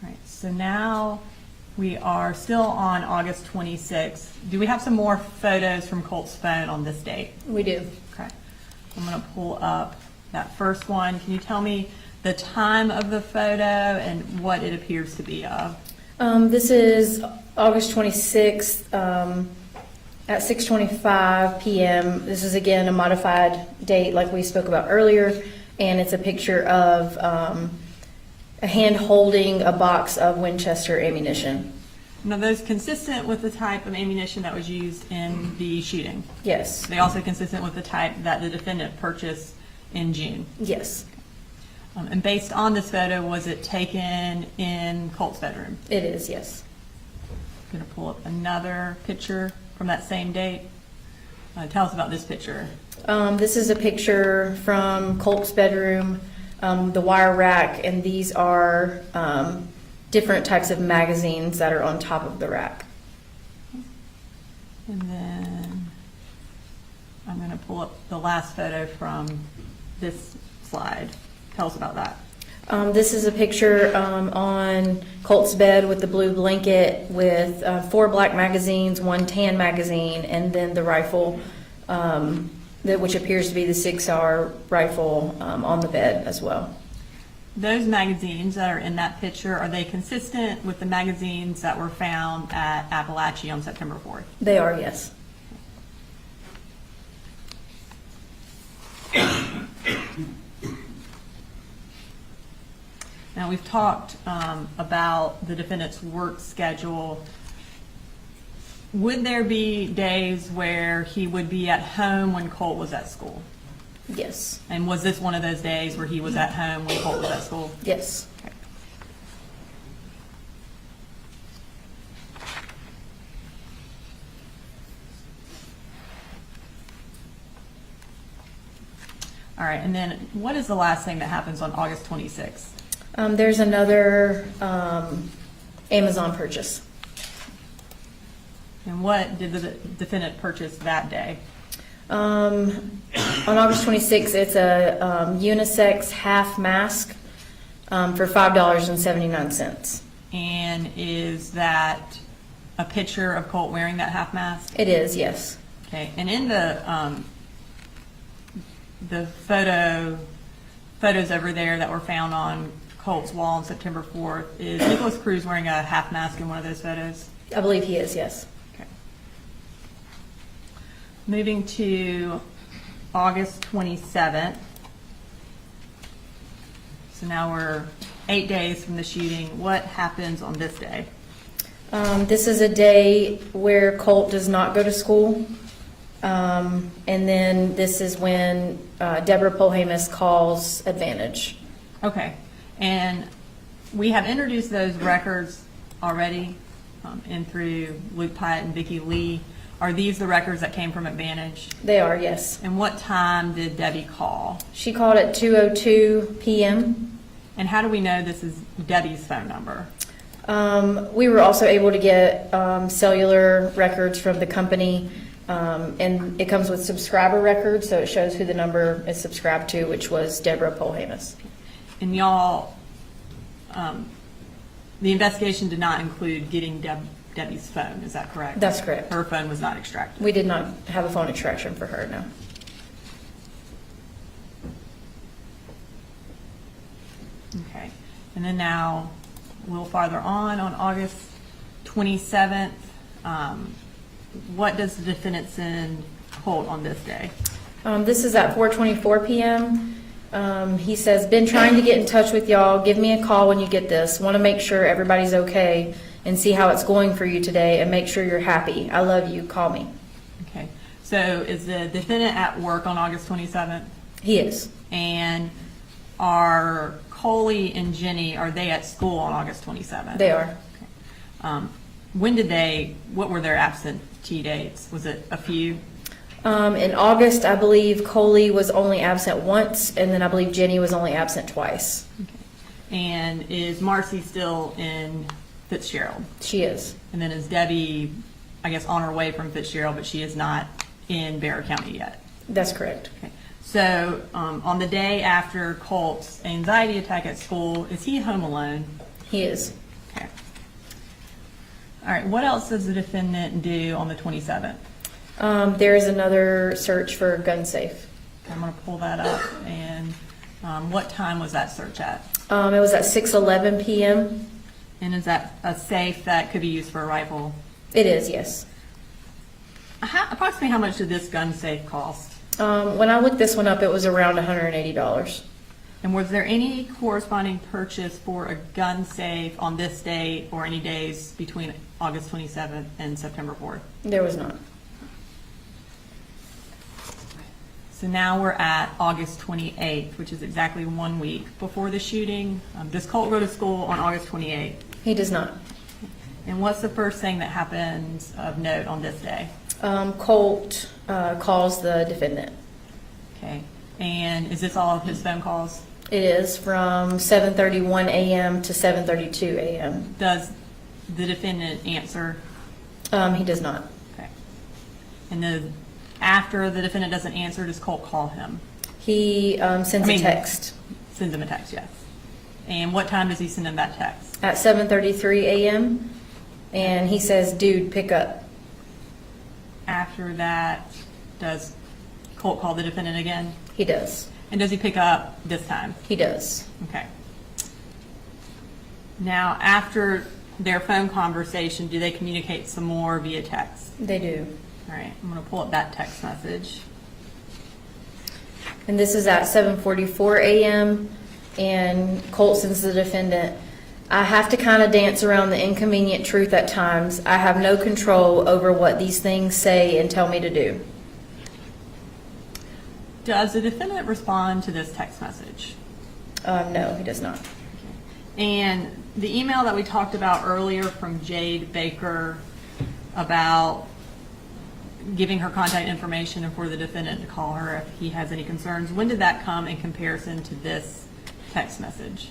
All right, so now we are still on August 26th. Do we have some more photos from Colt's phone on this date? We do. Okay. I'm going to pull up that first one. Can you tell me the time of the photo and what it appears to be of? This is August 26th at 6:25 p.m. This is again a modified date like we spoke about earlier, and it's a picture of a hand holding a box of Winchester ammunition. Now, those consistent with the type of ammunition that was used in the shooting? Yes, They also consistent with the type that the defendant purchased in June? yes, And based on this photo, was it taken in Colt's bedroom? it is, yes. I'm going to pull up another picture from that same date. Tell us about this picture. This is a picture from Colt's bedroom, the wire rack, and these are different types of magazines that are on top of the rack. And then I'm going to pull up the last photo from this slide. Tell us about that. This is a picture on Colt's bed with the blue blanket with 4 black magazines, 1 tan magazine, and then the rifle, which appears to be the 6R rifle on the bed as well. Those magazines that are in that picture, are they consistent with the magazines that were found at Apalachee on September 4th? They are, yes. Now, we've talked about the defendant's work schedule. Would there be days where he would be at home when Colt was at school? Yes. And was this one of those days where he was at home when Colt was at school? Yes. Okay. All right, and then what is the last thing that happens on August 26th? There's another Amazon purchase. And what did the defendant purchase that day? On August 26th, it's a unisex half mask for $5.79. And is that a picture of Colt wearing that half mask? It is, yes. Okay, and in the photos over there that were found on Colt's wall on September 4th, is Nicholas Cruz wearing a half mask in one of those photos? I believe he is, yes. Okay. Moving to August 27th. So now we're 8 days from the shooting. What happens on this day? This is a day where Colt does not go to school. And then this is when Deborah Polhamus calls Advantage. Okay, and we have introduced those records already in through Luke Pyatt and Vicki Lee. Are these the records that came from Advantage? They are, yes. And what time did Debbie call? She called at 2:02 p.m. And how do we know this is Debbie's phone number? We were also able to get cellular records from the company, and it comes with subscriber records, so it shows who the number is subscribed to, which was Deborah Polhamus. And y'all, the investigation did not include getting Debbie's phone, is that correct? That's correct. Her phone was not extracted. We did not have a phone extraction for her, no. Okay, and then now, a little farther on August 27th, what does the defendant send Colt on this day? This is at 4:24 p.m. He says, been trying to get in touch with y'all. Give me a call when you get this. Want to make sure everybody's okay and see how it's going for you today and make sure you're happy. I love you. Call me. Okay, so is the defendant at work on August 27th? He is. And are Coley and Jenny, are they at school on August 27th? They are. What were their absentee dates? Was it a few? In August, I believe Coley was only absent once, and then I believe Jenny was only absent twice. Okay. And is Marcy still in Fitzgerald? She is. And then is Debbie, I guess, on her way from Fitzgerald, but she is not in Bexar County yet? That's correct. Okay. So on the day after Colt's anxiety attack at school, is he home alone? He is. Okay. All right. What else does the defendant do on the 27th? There is another search for a gun safe. I'm going to pull that up. And what time was that search at? It was at 6:11 p.m. And is that a safe that could be used for a rifle? It is, yes. Approximately how much did this gun safe cost? When I looked this one up, it was around $180. And was there any corresponding purchase for a gun safe on this date or any days between August 27th and September 4th? There was not. So now we're at August 28th, which is exactly 1 week before the shooting. Does Colt go to school on August 28th? He does not. And what's the first thing that happens of note on this day? Colt calls the defendant. Okay. And is this all of his phone calls? It is from 7:31 a.m. to 7:32 a.m. Does the defendant answer? He does not. Okay. And then after the defendant doesn't answer, does Colt call him? He sends a text Sends him a text, yes. And what time does he send him that text? at 7:33 a.m. and he says, "Dude, pick up." After that, does Colt call the defendant again? He does. And does he pick up this time? He does. Okay. Now, after their phone conversation, do they communicate some more via text? They do. All right, I'm going to pull up that text message. And this is at 7:44 a.m. and Colt sends the defendant, "I have to kind of dance around the inconvenient truth at times. I have no control over what these things say and tell me to do." Does the defendant respond to this text message? No, he does not. And the email that we talked about earlier from Jade Baker about giving her contact information and for the defendant to call her if he has any concerns, when did that come in comparison to this text message?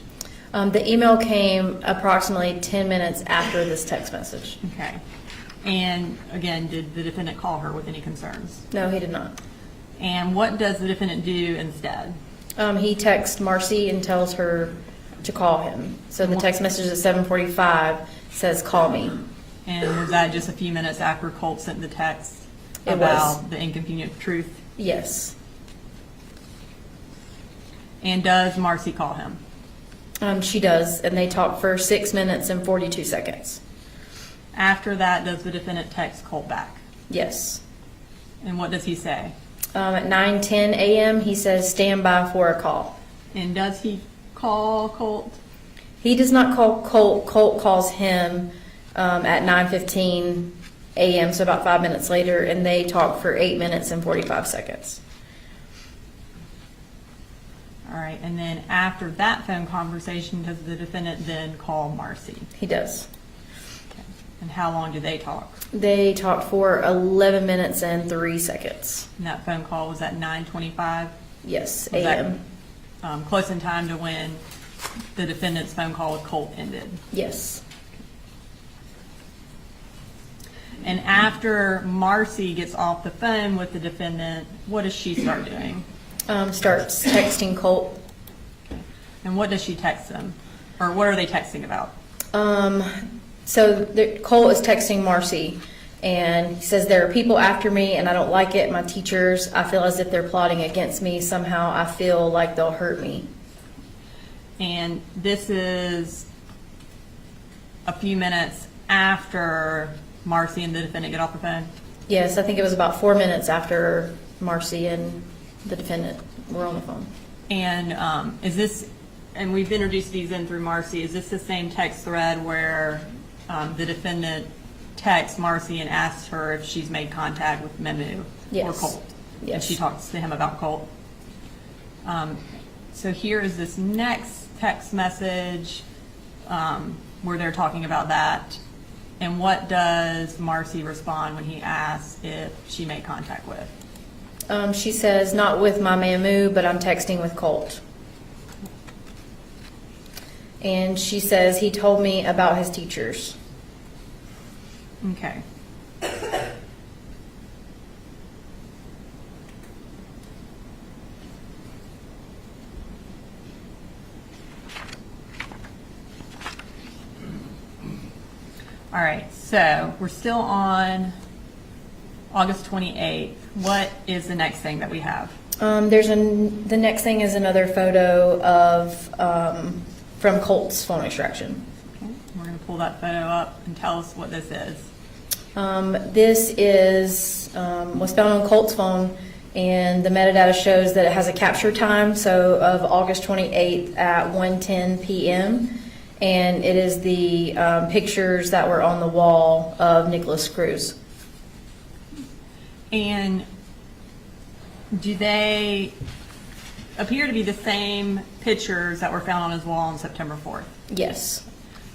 The email came approximately 10 minutes after this text message. Okay. And again, did the defendant call her with any concerns? No, he did not. And what does the defendant do instead? He texts Marcy and tells her to call him. So the text message at 7:45 says, "Call me." And was that just a few minutes after Colt sent the text It about was. the inconvenient truth? Yes. And does Marcy call him? She does, and they talk for 6 minutes and 42 seconds. After that, does the defendant text Colt back? Yes. And what does he say? At 9:10 a.m., he says, "Stand by for a call." And does he call Colt? He does not call Colt. Colt calls him at 9:15 a.m., so about 5 minutes later, and they talk for 8 minutes and 45 seconds. All right, and then after that phone conversation, does the defendant then call Marcy? He does. Okay. And how long do they talk? They talk for 11 minutes and 3 seconds. And that phone call was at 9:25? Yes, Was that, a.m. Close in time to when the defendant's phone call with Colt ended? Yes. And after Marcy gets off the phone with the defendant, what does she start doing? Starts texting Colt. And what does she text them? Or what are they texting about? Colt is texting Marcy, and he says, "There are people after me, and I don't like it. My teachers, I feel as if they're plotting against me. Somehow I feel like they'll hurt me." And this is a few minutes after Marcy and the defendant get off the phone? Yes, I think it was about 4 minutes after Marcy and the defendant were on the phone. And is this, and we've introduced these in through Marcy, is this the same text thread where the defendant texts Marcy and asks her if she's made contact with Memu or Yes. Colt? Yes. And she talks to him about Colt. So here is this next text message where they're talking about that. And what does Marcy respond when he asks if she made contact with? She says, "Not with my Mamu, but I'm texting with Colt." And she says, "He told me about his teachers." Okay. All right, so we're still on August 28th. What is the next thing that we have? The next thing is another photo of from Colt's phone extraction. Okay, we're going to pull that photo up and tell us what this is. This is was found on Colt's phone, And the metadata shows that it has a capture time, so of August 28th at 1:10 p.m. And it is the pictures that were on the wall of Nicholas Cruz. And do they appear to be the same pictures that were found on his wall on September 4th? Yes,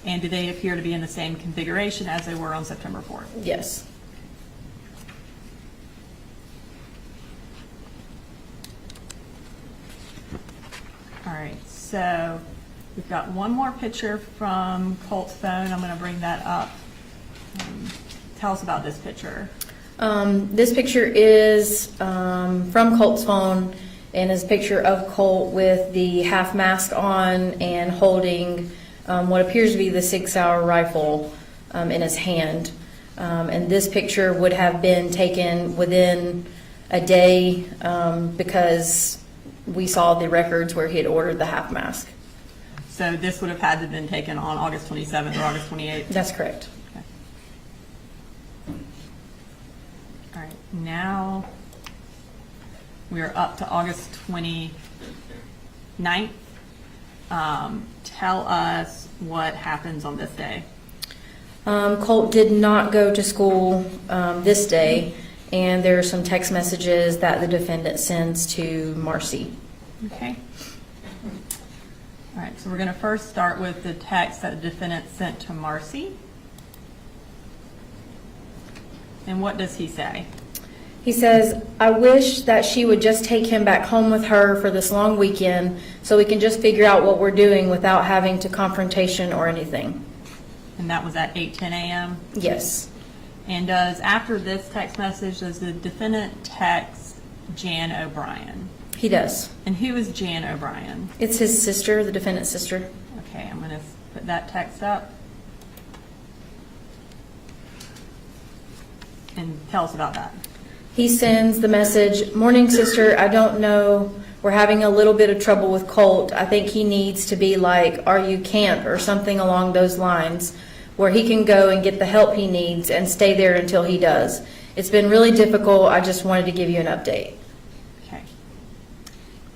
And do they appear to be in the same configuration as they were on September 4th? yes. All right, so we've got one more picture from Colt's phone. I'm going to bring that up. Tell us about this picture. This picture is from Colt's phone, and is a picture of Colt with the half mask on and holding what appears to be the 6 Sauer rifle in his hand. And this picture would have been taken within a day because we saw the records where he had ordered the half mask. So this would have had to have been taken on August 27th or August 28th? That's correct. Okay. All right, now we are up to August 29th. Tell us what happens on this day. Colt did not go to school this day, and there are some text messages that the defendant sends to Marcy. Okay. All right, so we're going to first start with the text that the defendant sent to Marcy. And what does he say? He says, "I wish that she would just take him back home with her for this long weekend so we can just figure out what we're doing without having to confrontation or anything." And that was at 8:10 a.m.? Yes. And does, after this text message, does the defendant text Jan O'Brien? He does. And who is Jan O'Brien? It's his sister, the defendant's sister. Okay, I'm going to put that text up. And tell us about that. He sends the message, "Morning, sister. I don't know. We're having a little bit of trouble with Colt. I think he needs to be like, are you camp or something along those lines, where he can go and get the help he needs and stay there until he does. It's been really difficult. I just wanted to give you an update." Okay.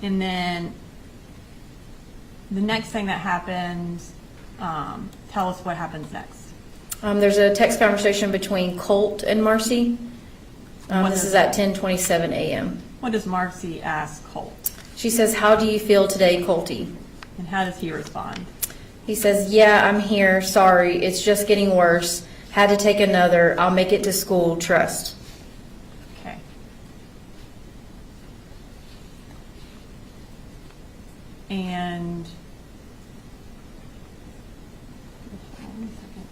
And then the next thing that happens, tell us what happens next. There's a text conversation between Colt and Marcy. This is at 10:27 a.m. What does Marcy ask Colt? She says, "How do you feel today, Colty?" And how does he respond? He says, "Yeah, I'm here. Sorry. It's just getting worse. Had to take another. I'll make it to school. Trust." Okay. And one second.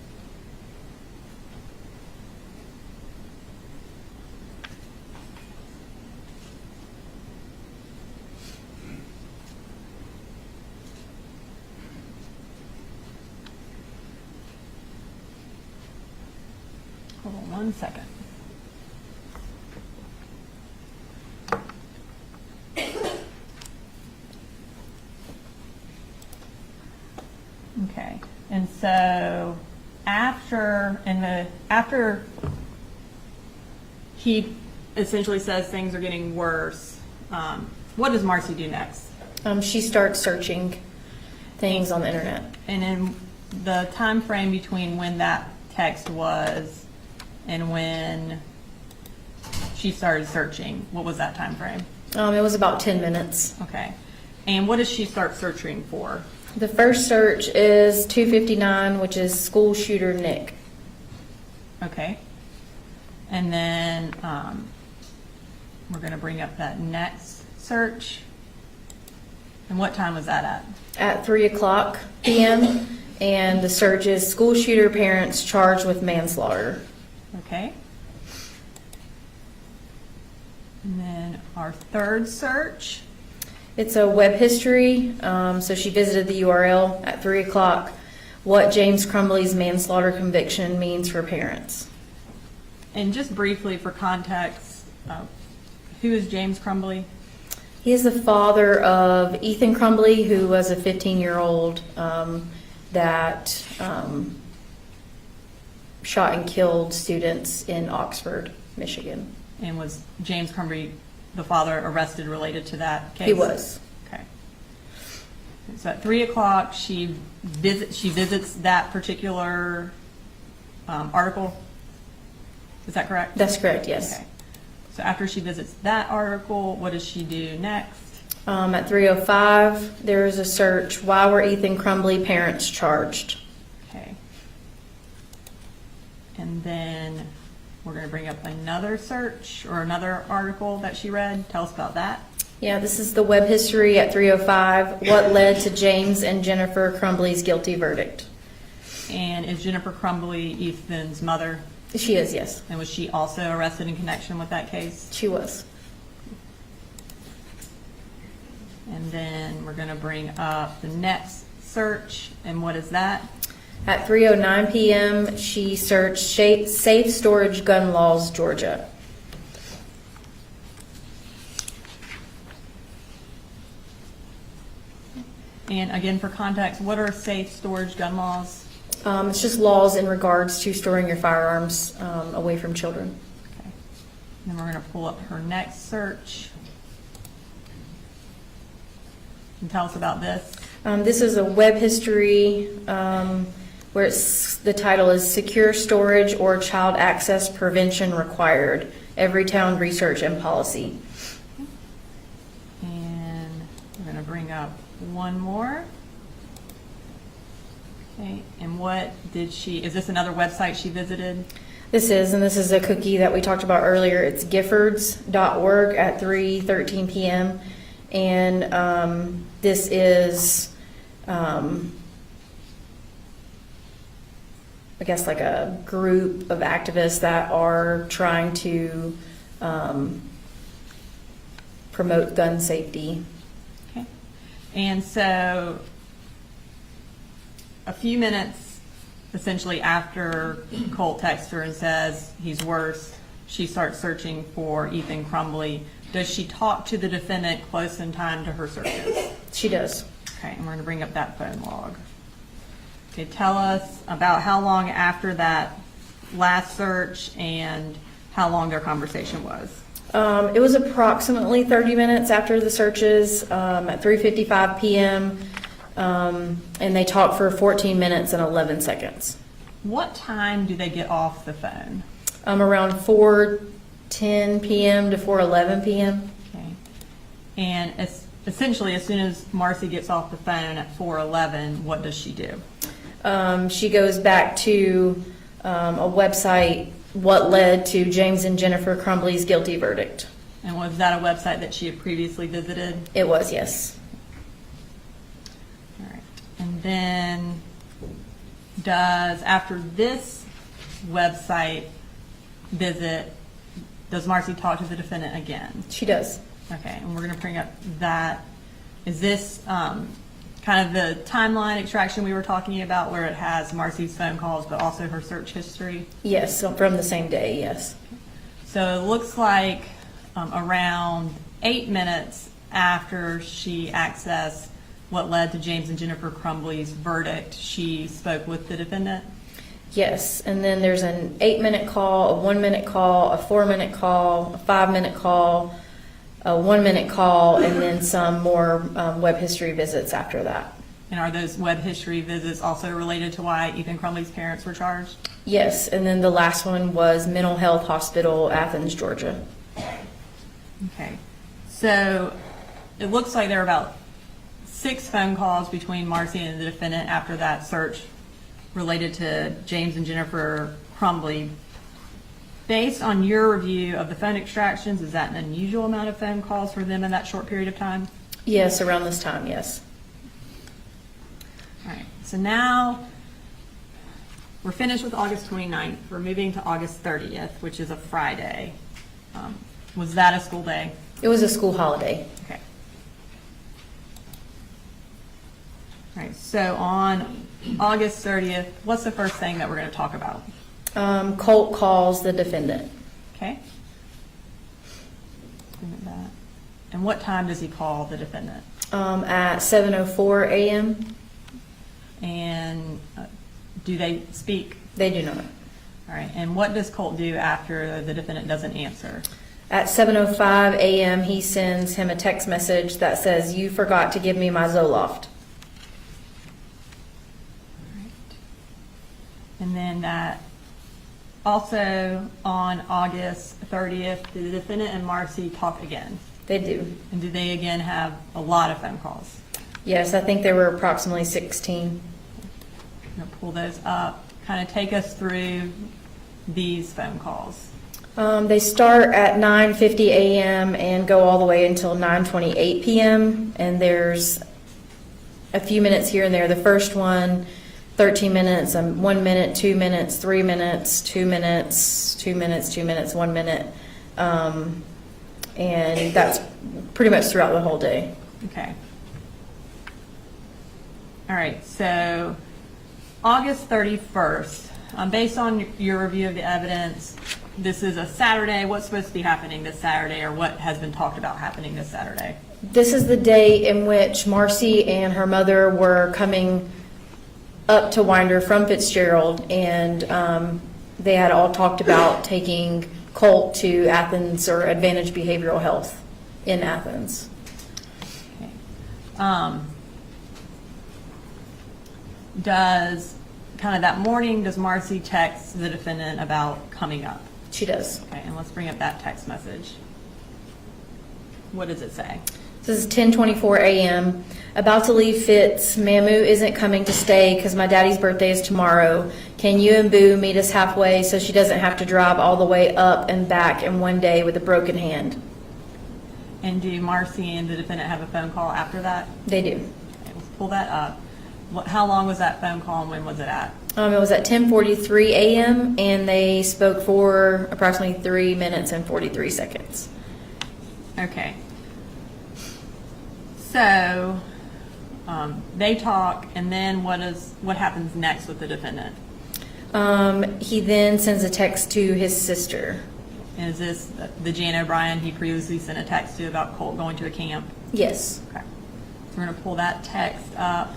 Hold on 1 second. Okay, and so after he essentially says things are getting worse, what does Marcy do next? She starts searching things on the internet. And in the time frame between when that text was and when she started searching, what was that time frame? It was about 10 minutes. Okay. And what does she start searching for? The first search is 259, which is school shooter Nick. Okay. And then we're going to bring up that next search. And what time was that at? At 3:00 p.m. And the search is school shooter parents charged with manslaughter. Okay. And then our third search. It's a web history. So she visited the URL at 3:00. What James Crumbley's manslaughter conviction means for parents. And just briefly for context, who is James Crumbley? He is the father of Ethan Crumbley, who was a 15-year-old that shot and killed students in Oxford, Michigan. And was James Crumbley the father arrested related to that case? He was. Okay. So at 3 o'clock, she visits that particular article? Is that correct? That's correct, yes. Okay. So after she visits that article, what does she do next? At 3:05, there is a search. Why were Ethan Crumbly parents charged? Okay. And then we're going to bring up another search or another article that she read. Tell us about that. Yeah, this is the web history at 3:05. What led to James and Jennifer Crumbly's guilty verdict? And is Jennifer Crumbly Ethan's mother? She is, yes. And was she also arrested in connection with that case? She was. And then we're going to bring up the next search. And what is that? At 3:09 p.m., she searched Safe Storage Gun Laws, Georgia. And again, for context, what are safe storage gun laws? It's just laws in regards to storing your firearms away from children. Okay. Then we're going to pull up her next search. And tell us about this. This is a web history where the title is Secure Storage or Child Access Prevention Required, Everytown Research and Policy. And we're going to bring up one more. Okay, and what did is this another website she visited? This is a cookie that we talked about earlier. It's giffords.org at 3:13 p.m. And this is, I guess, like a group of activists that are trying to promote gun safety. Okay. And so a few minutes essentially after Colt texts her and says he's worse, she starts searching for Ethan Crumbly. Does she talk to the defendant close in time to her searches? She does. Okay, and we're going to bring up that phone log. Okay, tell us about how long after that last search and how long their conversation was. It was approximately 30 minutes after the searches at 3:55 p.m. And they talked for 14 minutes and 11 seconds. What time do they get off the phone? Around 4:10 p.m. to 4:11 p.m. Okay. And essentially, as soon as Marcy gets off the phone at 4:11, what does she do? She goes back to a website, what led to James and Jennifer Crumbly's guilty verdict. And was that a website that she had previously visited? It was, yes. All right. And then after this website visit, does Marcy talk to the defendant again? She does. Okay, and we're going to bring up that. Is this kind of the timeline extraction we were talking about where it has Marcy's phone calls but also her search history? Yes, so from the same day, yes. So it looks like around 8 minutes after she accessed what led to James and Jennifer Crumbly's verdict, she spoke with the defendant? Yes, and then there's an 8-minute call, a 1-minute call, a 4-minute call, a 5-minute call, a 1-minute call, and then some more web history visits after that. And are those web history visits also related to why Ethan Crumbly's parents were charged? Yes, and then the last one was Mental Health Hospital, Athens, Georgia. Okay, so it looks like there are about 6 phone calls between Marcy and the defendant after that search related to James and Jennifer Crumbly. Based on your review of the phone extractions, is that an unusual amount of phone calls for them in that short period of time? Yes, around this time, yes. All right, so now we're finished with August 29th. We're moving to August 30th, which is a Friday. Was that a school day? It was a school holiday. Okay. All right, so on August 30th, what's the first thing that we're going to talk about? Colt calls the defendant. Okay. And what time does he call the defendant? At 7:04 a.m. And do they speak? They do not. All right, and what does Colt do after the defendant doesn't answer? At 7:05 a.m., he sends him a text message that says, "You forgot to give me my Zoloft." And then that, also on August 30th, did the defendant and Marcy talk again? They do. And did they again have a lot of phone calls? Yes, I think there were approximately 16. I'm going to pull those up. Kind of take us through these phone calls. They start at 9:50 a.m. and go all the way until 9:28 p.m. And there's a few minutes here and there. The first one, 13 minutes, 1 minute, 2 minutes, 3 minutes, 2 minutes, 2 minutes, 2 minutes, 1 minute. And that's pretty much throughout the whole day. Okay. All right, so August 31st, based on your review of the evidence, this is a Saturday. What's supposed to be happening this Saturday, or what has been talked about happening this Saturday? This is the day in which Marcy and her mother were coming up to Winder from Fitzgerald, and they had all talked about taking Colt to Athens or Advantage Behavioral Health in Athens. Okay. Does, kind of that morning, does Marcy text the defendant about coming up? She does. Okay, and let's bring up that text message. What does it say? This is 10:24 a.m. About to leave Fitz. Mamu isn't coming to stay because my daddy's birthday is tomorrow. Can you and Boo meet us halfway so she doesn't have to drive all the way up and back in one day with a broken hand? And do Marcy and the defendant have a phone call after that? They do. Okay, let's pull that up. How long was that phone call, and when was it at? It was at 10:43 a.m. and they spoke for approximately 3 minutes and 43 seconds. Okay. So, they talk, and then what happens next with the defendant? He then sends a text to his sister. Is this the Jan O'Brien he previously sent a text to about Colt going to a camp? Yes. Okay. So we're going to pull that text up.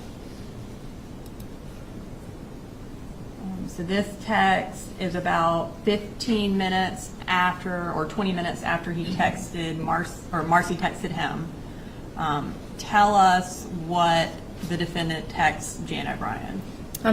So this text is about 15 minutes after, or 20 minutes after he texted Marcy texted him. Tell us what the defendant texts Jan O'Brien.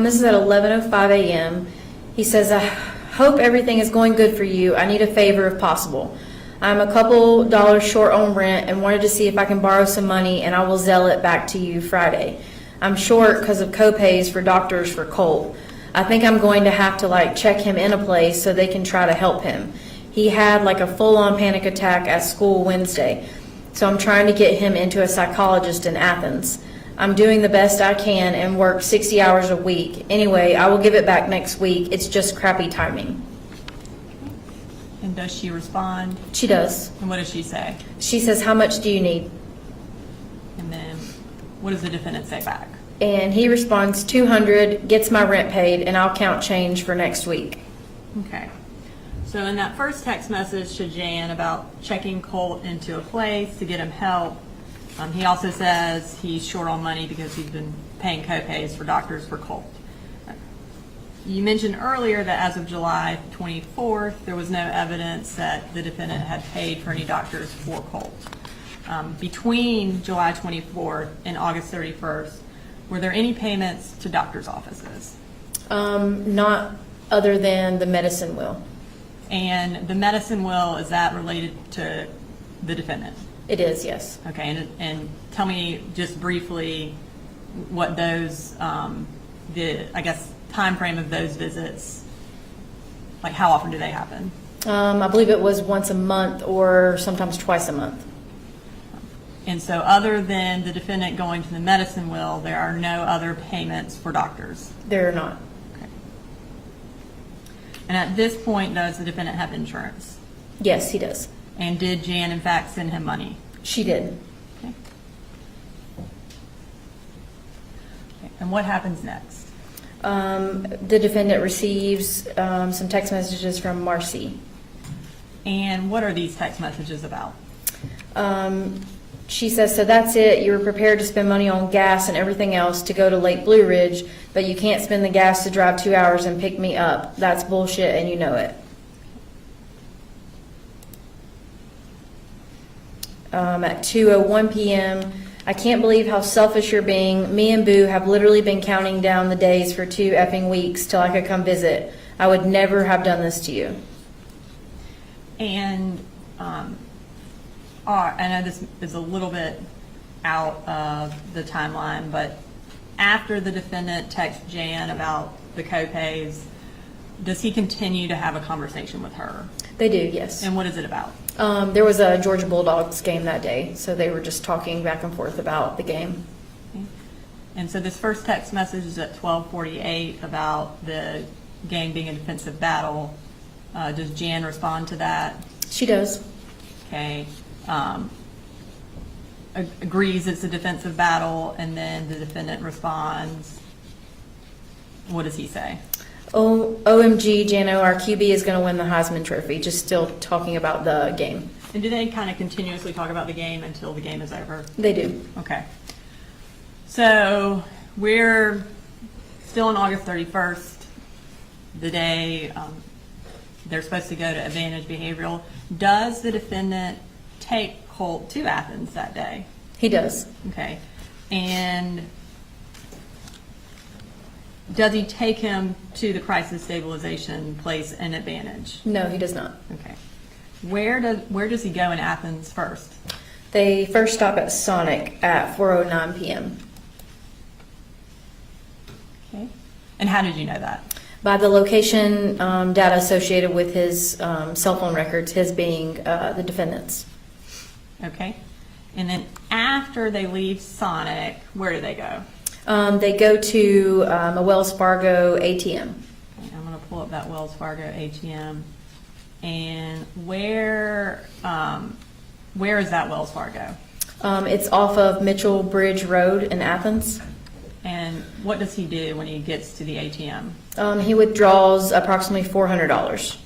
This is at 11:05 a.m. He says, "I hope everything is going good for you. I need a favor if possible. I'm a couple dollars short on rent and wanted to see if I can borrow some money, and I will Zelle it back to you Friday. I'm short because of co-pays for doctors for Colt. I think I'm going to have to check him in a place so they can try to help him. He had a full-on panic attack at school Wednesday. So I'm trying to get him into a psychologist in Athens. I'm doing the best I can and work 60 hours a week. Anyway, I will give it back next week. It's just crappy timing." And does she respond? She does. And what does she say? She says, "How much do you need?" And then what does the defendant say back? And he responds, 200, gets my rent paid, and I'll count change for next week. Okay. So in that first text message to Jan about checking Colt into a place to get him help, he also says he's short on money because he's been paying co-pays for doctors for Colt. You mentioned earlier that as of July 24th, there was no evidence that the defendant had paid for any doctors for Colt. Between July 24th and August 31st, were there any payments to doctors' offices? Not other than the medicine will. And the medicine will, is that related to the defendant? It is, yes. Okay, and tell me just briefly what those, I guess, time frame of those visits, how often do they happen? I believe it was once a month or sometimes twice a month. And so other than the defendant going to the medicine will, there are no other payments for doctors? There are not. Okay. And at this point, does the defendant have insurance? Yes, he does. And did Jan, in fact, send him money? She did. Okay. And what happens next? The defendant receives some text messages from Marcy. And what are these text messages about? She says, "So that's it. You were prepared to spend money on gas and everything else to go to Lake Blue Ridge, but you can't spend the gas to drive 2 hours and pick me up. That's bullshit and you know it." at 2:01 p.m. I can't believe how selfish you're being. Me and Boo have literally been counting down the days for 2 effing weeks till I could come visit. I would never have done this to you. And I know this is a little bit out of the timeline, but after the defendant texts Jan about the co-pays, does he continue to have a conversation with her? They do, yes. And what is it about? There was a Georgia Bulldogs game that day, so they were just talking back and forth about the game. Okay. And so this first text message is at 12:48 about the game being a defensive battle. Does Jan respond to that? She does. Okay. Agrees it's a defensive battle, and then the defendant responds. What does he say? OMG, Jano, our QB is going to win the Heisman Trophy. Just still talking about the game. And do they kind of continuously talk about the game until the game is over? They do. Okay. So we're still on August 31st, the day they're supposed to go to Advantage Behavioral. Does the defendant take Colt to Athens that day? He does. Okay. And does he take him to the crisis stabilization place in Advantage? No, he does not. Okay. Where does he go in Athens first? They first stop at Sonic at 4:09 p.m. Okay. And how did you know that? By the location data associated with his cell phone records, his being the defendant's. Okay. And then after they leave Sonic, where do they go? They go to a Wells Fargo ATM. Okay, I'm going to pull up that Wells Fargo ATM. And where is that Wells Fargo? It's off of Mitchell Bridge Road in Athens. And what does he do when he gets to the ATM? He withdraws approximately $400.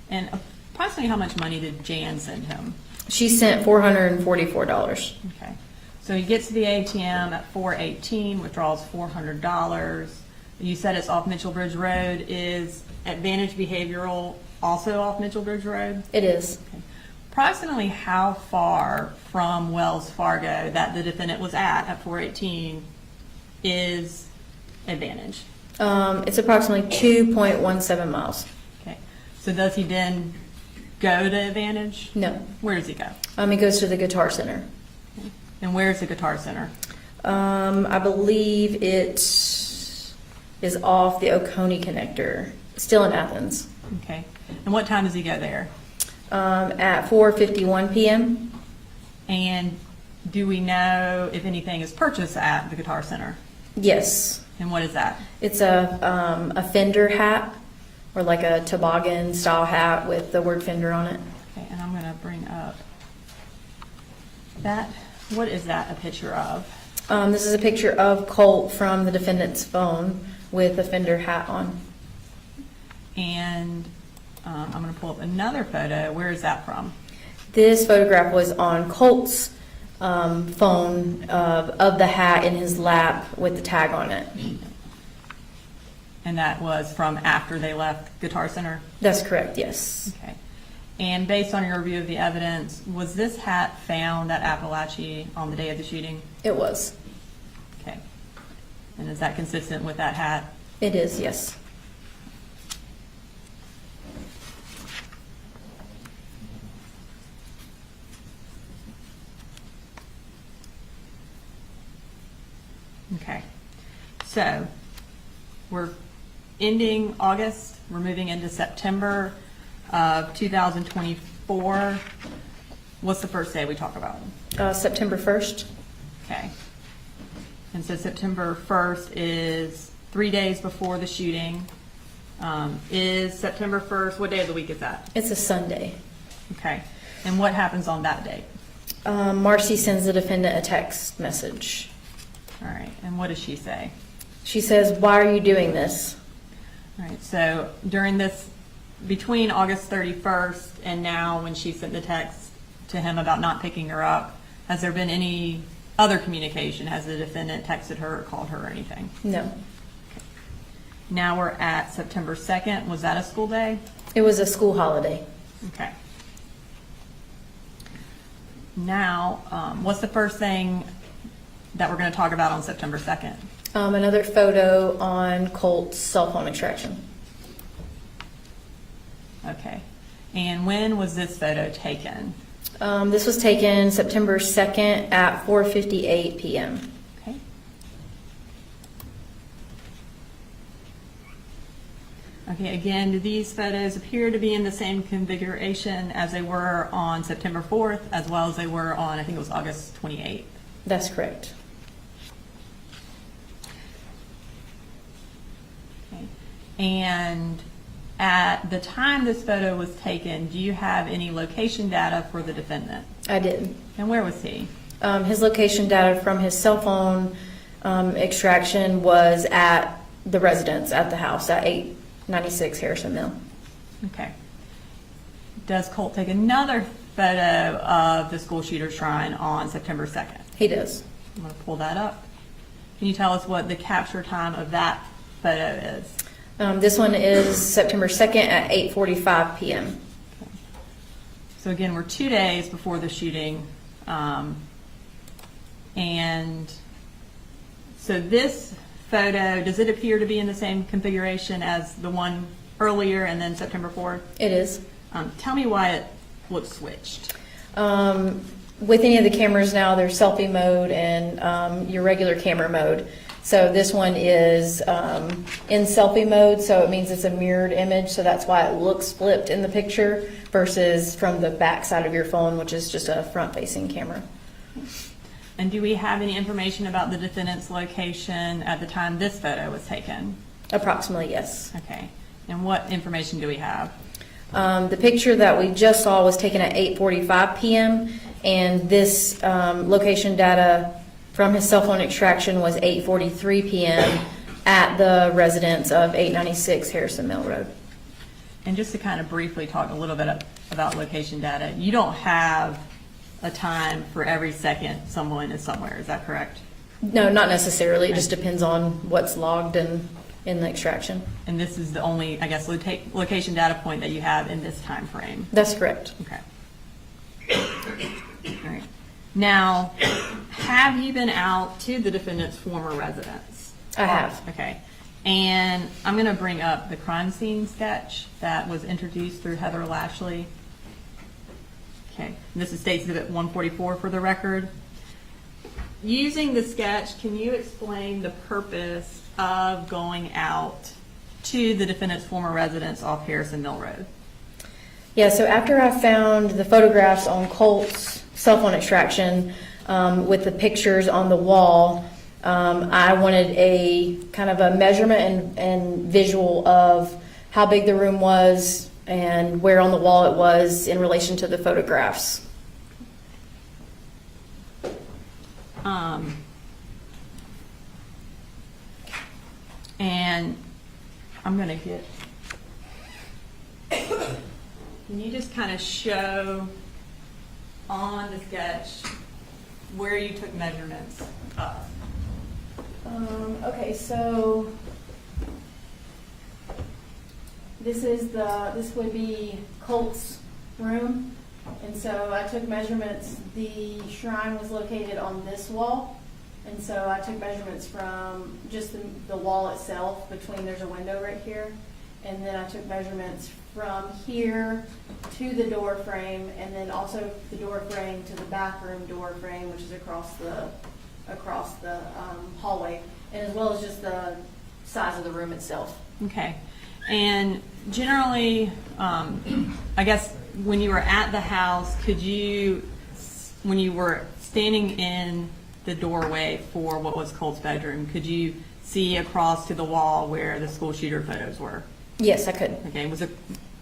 And approximately how much money did Jan send him? She sent $444. Okay. So he gets to the ATM at 4:18, withdraws $400. You said it's off Mitchell Bridge Road. Is Advantage Behavioral also off Mitchell Bridge Road? It is. Okay. Approximately how far from Wells Fargo that the defendant was at 4:18 is Advantage? It's approximately 2.17 miles. Okay. So does he then go to Advantage? No. Where does he go? He goes to the Guitar Center. And where's the Guitar Center? I believe it is off the Oconee connector, still in Athens. Okay. And what time does he go there? At 4:51 p.m. And do we know if anything is purchased at the Guitar Center? Yes. And what is that? It's a Fender hat, or like a toboggan style hat with the word Fender on it. Okay, and I'm going to bring up that. What is that a picture of? This is a picture of Colt from the defendant's phone with a Fender hat on. And I'm going to pull up another photo. Where is that from? This photograph was on Colt's phone of the hat in his lap with the tag on it. And that was from after they left Guitar Center? That's correct, yes. Okay. And based on your review of the evidence, was this hat found at Apalachee on the day of the shooting? It was. Okay. And is that consistent with that hat? It is, yes. Okay. So we're ending August. We're moving into September of 2024. What's the first day we talk about? September 1st. Okay. And so September 1st is 3 days before the shooting. Is September 1st, what day of the week is that? It's a Sunday. Okay. And what happens on that date? Marcy sends the defendant a text message. All right. And what does she say? She says, "Why are you doing this?" All right. So during this, between August 31st and now when she sent the text to him about not picking her up, has there been any other communication? Has the defendant texted her or called her or anything? No. Now we're at September 2nd. Was that a school day? It was a school holiday. Okay. Now, what's the first thing that we're going to talk about on September 2nd? Another photo on Colt's cell phone extraction. Okay. And when was this photo taken? This was taken September 2nd at 4:58 p.m. Okay. Okay, again, do these photos appear to be in the same configuration as they were on September 4th, as well as they were on, I think it was August 28th? That's correct. Okay. And at the time this photo was taken, do you have any location data for the defendant? I did. And where was he? His location data from his cell phone extraction was at the residence at the house at 896 Harrison Mill. Okay. Does Colt take another photo of the school shooter shrine on September 2nd? He does. I'm going to pull that up. Can you tell us what the capture time of that photo is? This one is September 2nd at 8:45 p.m. So again, we're 2 days before the shooting. And so this photo, does it appear to be in the same configuration as the one earlier and then September 4th? It is. Tell me why it looks switched. With any of the cameras now, there's selfie mode and your regular camera mode. So this one is in selfie mode, so it means it's a mirrored image, so that's why it looks flipped in the picture versus from the back side of your phone, which is just a front-facing camera. And do we have any information about the defendant's location at the time this photo was taken? Approximately, yes. Okay. And what information do we have? The picture that we just saw was taken at 8:45 p.m. and this location data from his cell phone extraction was 8:43 p.m. at the residence of 896 Harrison Mill Road. And just to kind of briefly talk a little bit about location data, you don't have a time for every second someone is somewhere, is that correct? No, not necessarily. It just depends on what's logged in the extraction. And this is the only, I guess, location data point that you have in this time frame? That's correct. Okay. All right. Now, have you been out to the defendant's former residence? I have. Okay. And I'm going to bring up the crime scene sketch that was introduced through Heather Lashley. Okay. And this is State Exhibit 144 for the record. Using the sketch, can you explain the purpose of going out to the defendant's former residence off Harrison Mill Road? Yeah, so after I found the photographs on Colt's cell phone extraction with the pictures on the wall, I wanted a kind of a measurement and visual of how big the room was and where on the wall it was in relation to the photographs. And I'm going to get, can you just kind of show on the sketch where you took measurements of? Okay, so this would be Colt's room, and so I took measurements. The shrine was located on this wall, and so I took measurements from just the wall itself. There's a window right here, and then I took measurements from here to the door frame, and then also the door frame to the bathroom door frame, which is across the hallway, and as well as just the size of the room itself. Okay. And generally, I guess when you were at the house, when you were standing in the doorway for what was Colt's bedroom, could you see across to the wall where the school shooter photos were? Yes, I could. Okay. Was it,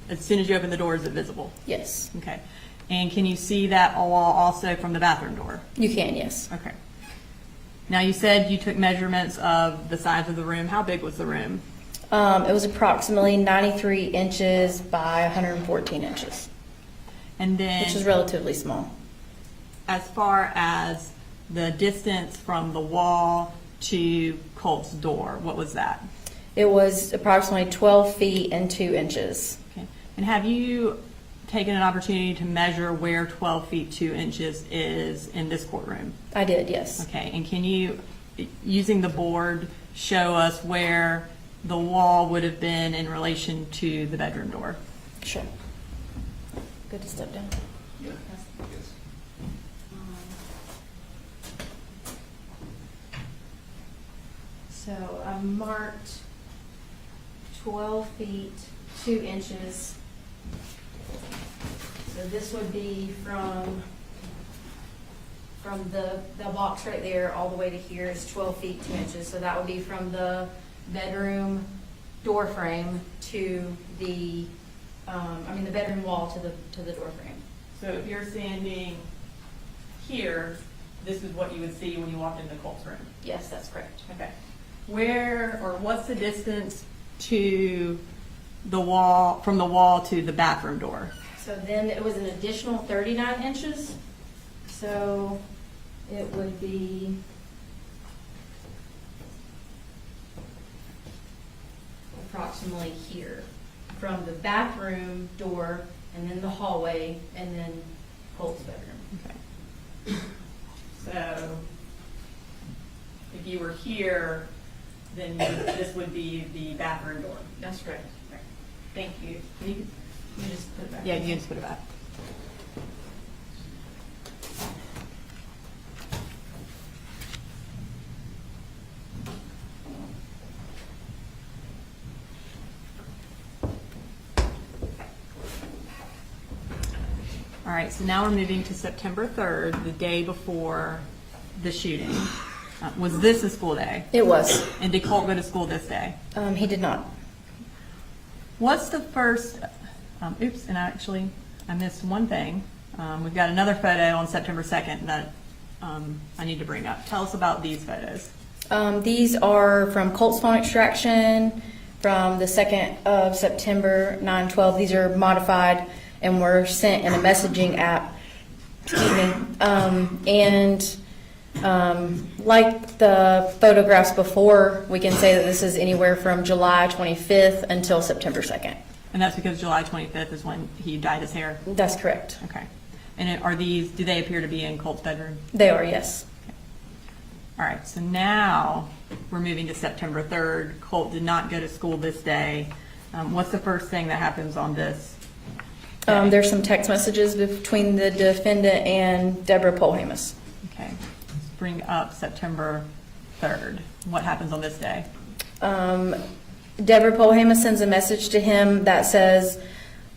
as soon as you opened the door, is it visible? Yes. Okay. And can you see that wall also from the bathroom door? You can, yes. Okay. Now you said you took measurements of the size of the room. How big was the room? It was approximately 93 inches by 114 inches, And then, which is relatively small. as far as the distance from the wall to Colt's door, what was that? It was approximately 12 feet and 2 inches. Okay. And have you taken an opportunity to measure where 12 feet 2 inches is in this courtroom? I did, yes. Okay, and can you, using the board, show us where the wall would have been in relation to the bedroom door? Sure. Good to step down. So I marked 12 feet 2 inches. So this would be from the box right there all the way to here is 12 feet 2 inches. So that would be from the bedroom door frame to the, the bedroom wall to the door frame. So if you're standing here, this is what you would see when you walked into Colt's room? Yes, that's correct. Okay. Where, or what's the distance to the wall, from the wall to the bathroom door? So then it was an additional 39 inches. So it would be approximately here from the bathroom door and then the hallway and then Colt's bedroom. Okay. So if you were here, then this would be the bathroom door. That's correct. Right. Thank you. You just put it back. Yeah, you can just put it back. All right, so now we're moving to September 3rd, the day before the shooting. Was this a school day? It was. And did Colt go to school this day? He did not. What's the first, oops, and actually, I missed one thing. We've got another photo on September 2nd that I need to bring up. Tell us about these photos. These are from Colt's phone extraction from the 2nd of September, 9/12. These are modified and were sent in a messaging app. Excuse me. Like the photographs before, we can say that this is anywhere from July 25th until September 2nd. And that's because July 25th is when he dyed his hair? That's correct. Okay. And are these, do they appear to be in Colt's bedroom? They are, yes. All right, so now we're moving to September 3rd. Colt did not go to school this day. What's the first thing that happens on this day? There's some text messages between the defendant and Deborah Polhamus. Okay, let's bring up September 3rd. What happens on this day? Deborah Polhamus sends a message to him that says,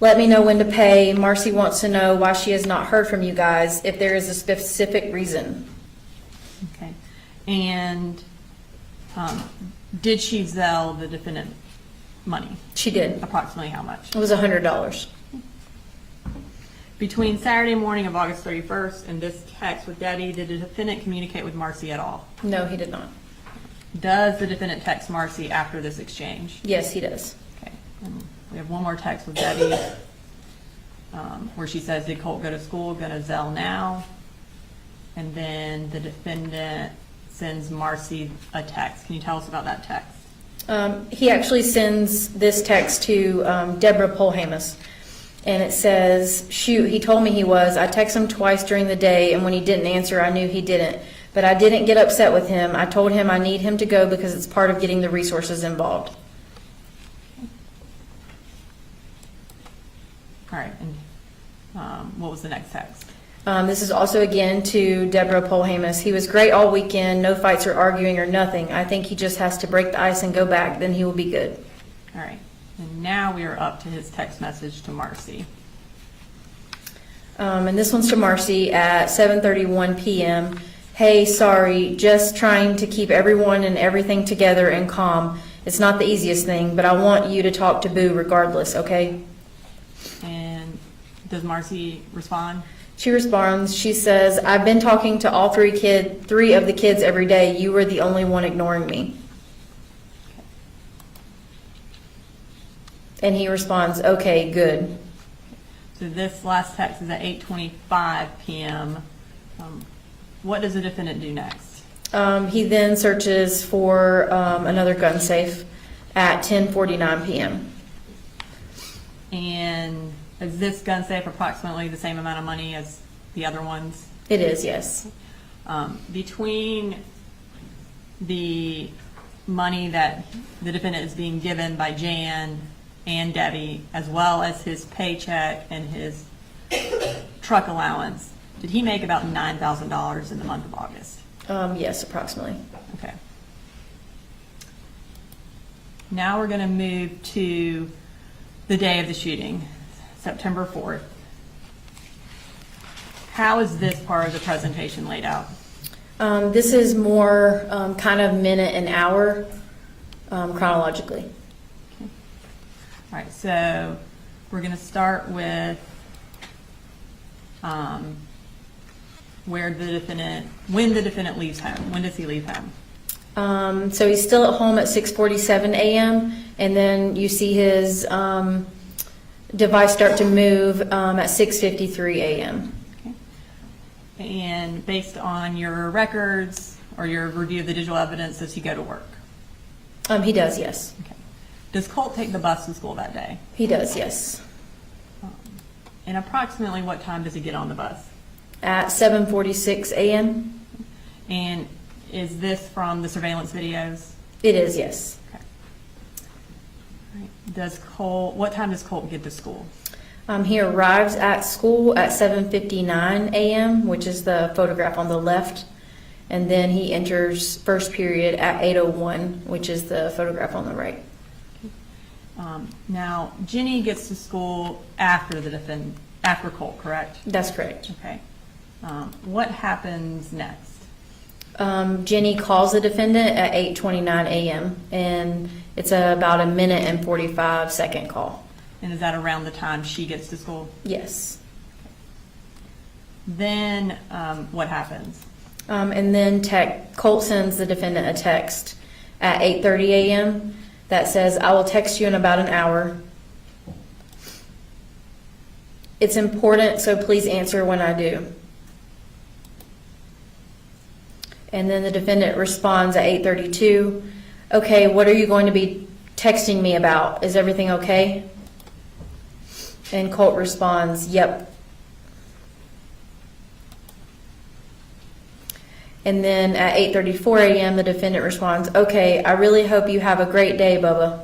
"Let me know when to pay. Marcy wants to know why she has not heard from you guys, if there is a specific reason." Okay, and did she Zelle the defendant money? She did. Approximately how much? It was $100. Between Saturday morning of August 31st and this text with Debbie, did the defendant communicate with Marcy at all? No, he did not. Does the defendant text Marcy after this exchange? Yes, he does. Okay, and we have one more text with Debbie where she says, "Did Colt go to school? Gonna Zelle now." And then the defendant sends Marcy a text. Can you tell us about that text? He actually sends this text to Deborah Polhamus, and it says, "Shoot, he told me he was. I texted him twice during the day, and when he didn't answer, I knew he didn't. But I didn't get upset with him. I told him I need him to go because it's part of getting the resources involved." All right, and what was the next text? This is also again to Deborah Polhamus. "He was great all weekend, no fights or arguing or nothing. I think he just has to break the ice and go back, then he will be good." All right, and now we are up to his text message to Marcy. And this one's to Marcy at 7:31 p.m. "Hey, sorry, just trying to keep everyone and everything together and calm. It's not the easiest thing, but I want you to talk to Boo regardless, okay?" And does Marcy respond? She responds, she says, "I've been talking to all three of the kids every day. You were the only one ignoring me." And he responds, "Okay, good." So this last text is at 8:25 p.m. What does the defendant do next? He then searches for another gun safe at 10:49 p.m. And is this gun safe approximately the same amount of money as the other ones? It is, yes. Between the money that the defendant is being given by Jan and Debbie, as well as his paycheck and his truck allowance, did he make about $9,000 in the month of August? Yes, approximately. Okay. Now we're going to move to the day of the shooting, September 4th. How is this part of the presentation laid out? This is more kind of minute and hour chronologically. All right, so we're going to start with when the defendant leaves home. When does he leave home? So he's still at home at 6:47 a.m. and then you see his device start to move at 6:53 a.m. And based on your records or your review of the digital evidence, does he go to work? He does, yes. Okay. Does Colt take the bus to school that day? He does, yes. And approximately what time does he get on the bus? At 7:46 a.m. And is this from the surveillance videos? It is, yes. Okay. All right. What time does Colt get to school? He arrives at school at 7:59 a.m., which is the photograph on the left, and then he enters first period at 8:01, which is the photograph on the right. Now, Jenny gets to school after after Colt, correct? That's correct. Okay. What happens next? Jenny calls the defendant at 8:29 a.m., and it's about a minute and 45-second call. And is that around the time she gets to school? Yes. Then what happens? And then Colt sends the defendant a text at 8:30 a.m. that says, "I will text you in about an hour. It's important, so please answer when I do." And then the defendant responds at 8:32, "Okay, what are you going to be texting me about? Is everything okay?" And Colt responds, "Yep." And then at 8:34 a.m., the defendant responds, "Okay, I really hope you have a great day, Bubba."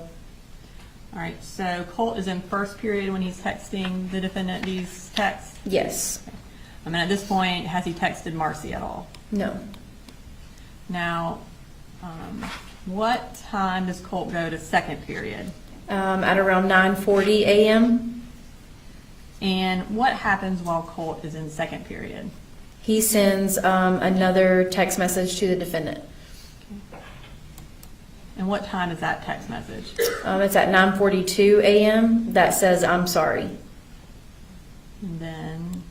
All right, so Colt is in first period when he's texting the defendant these texts? Yes. I mean, at this point, has he texted Marcy at all? No. Now, what time does Colt go to second period? At around 9:40 a.m., And what happens while Colt is in second period? he sends another text message to the defendant. And what time is that text message? It's at 9:42 a.m. that says, "I'm sorry." And then,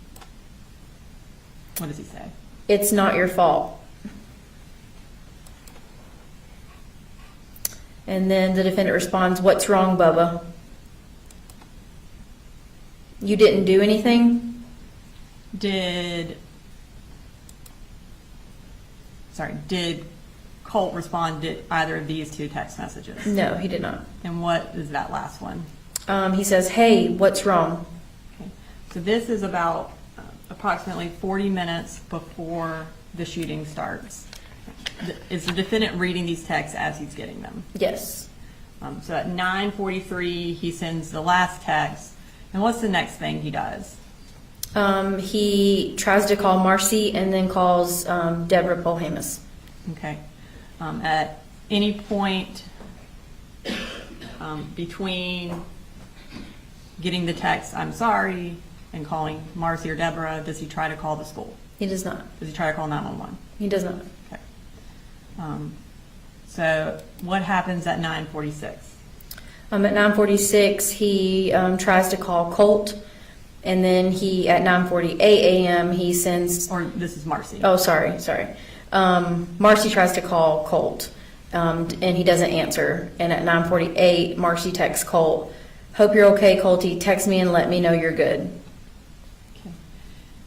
what does he say? "It's not your fault." And then the defendant responds, "What's wrong, Bubba? You didn't do anything?" Did Colt respond to either of these two text messages? No, he did not. And what is that last one? He says, "Hey, what's wrong?" Okay. So this is about approximately 40 minutes before the shooting starts. Is the defendant reading these texts as he's getting them? Yes. So at 9:43, he sends the last text. And what's the next thing he does? He tries to call Marcy and then calls Deborah Polhamus. Okay. At any point between getting the text, "I'm sorry," and calling Marcy or Deborah, does he try to call the school? He does not. Does he try to call 911? He does not. Okay. So what happens at 9:46? At 9:46, he tries to call Colt, and then at 9:48 a.m., he sends... Or this is Marcy. Oh, sorry. Marcy tries to call Colt, and he doesn't answer. And at 9:48, Marcy texts Colt, "Hope you're okay, Colty. Text me and let me know you're good." Okay.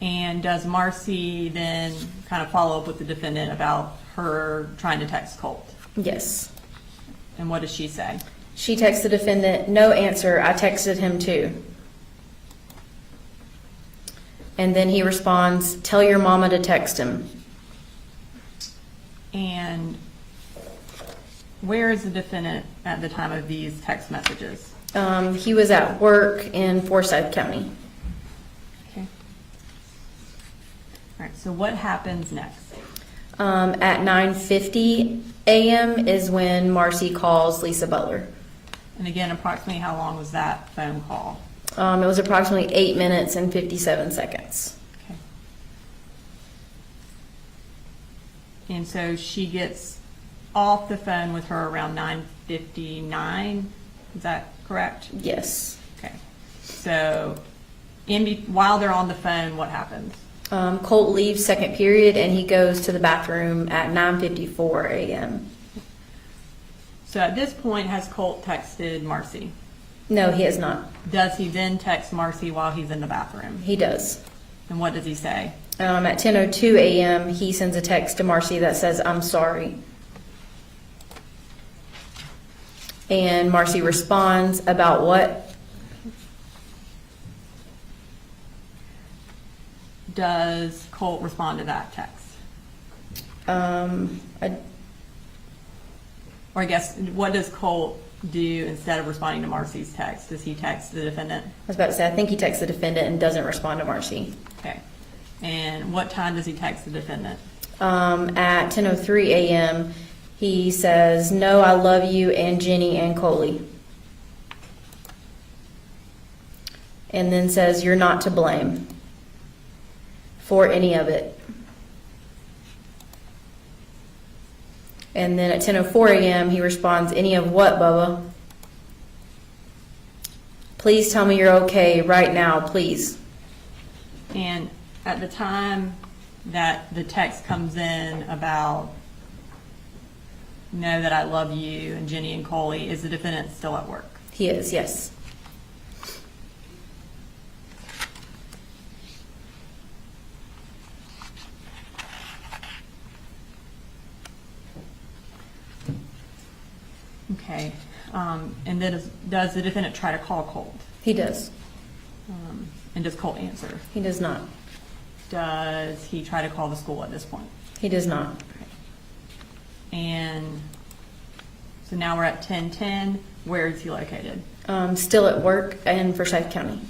And does Marcy then kind of follow up with the defendant about her trying to text Colt? Yes. And what does she say? She texts the defendant, "No answer. I texted him too." And then he responds, "Tell your mama to text him." And where is the defendant at the time of these text messages? He was at work in Forsyth County. Okay. All right, so what happens next? At 9:50 a.m. is when Marcy calls Lisa Butler. And again, approximately how long was that phone call? It was approximately 8 minutes and 57 seconds. Okay. And so she gets off the phone with her around 9:59. Is that correct? Yes. Okay. So while they're on the phone, what happens? Colt leaves second period and he goes to the bathroom at 9:54 a.m. So at this point, has Colt texted Marcy? No, he has not. Does he then text Marcy while he's in the bathroom? He does. And what does he say? At 10:02 a.m., he sends a text to Marcy that says, "I'm sorry." And Marcy responds about what? Does Colt respond to that text? Or I guess, what does Colt do instead of responding to Marcy's text? Does he text the defendant? I was about to say, I think he texts the defendant and doesn't respond to Marcy. Okay. And what time does he text the defendant? At 10:03 a.m., he says, "No, I love you and Jenny and Coley." And then says, "You're not to blame for any of it." And then at 10:04 a.m., he responds, "Any of what, Bubba? Please tell me you're okay right now, please." And at the time that the text comes in about "know that I love you" and Jenny and Coley, is the defendant still at work? He is, yes. Okay. And then does the defendant try to call Colt? He does. And does Colt answer? He does not. Does he try to call the school at this point? He does not. And so now we're at 10:10. Where is he located? Still at work in Forsyth County.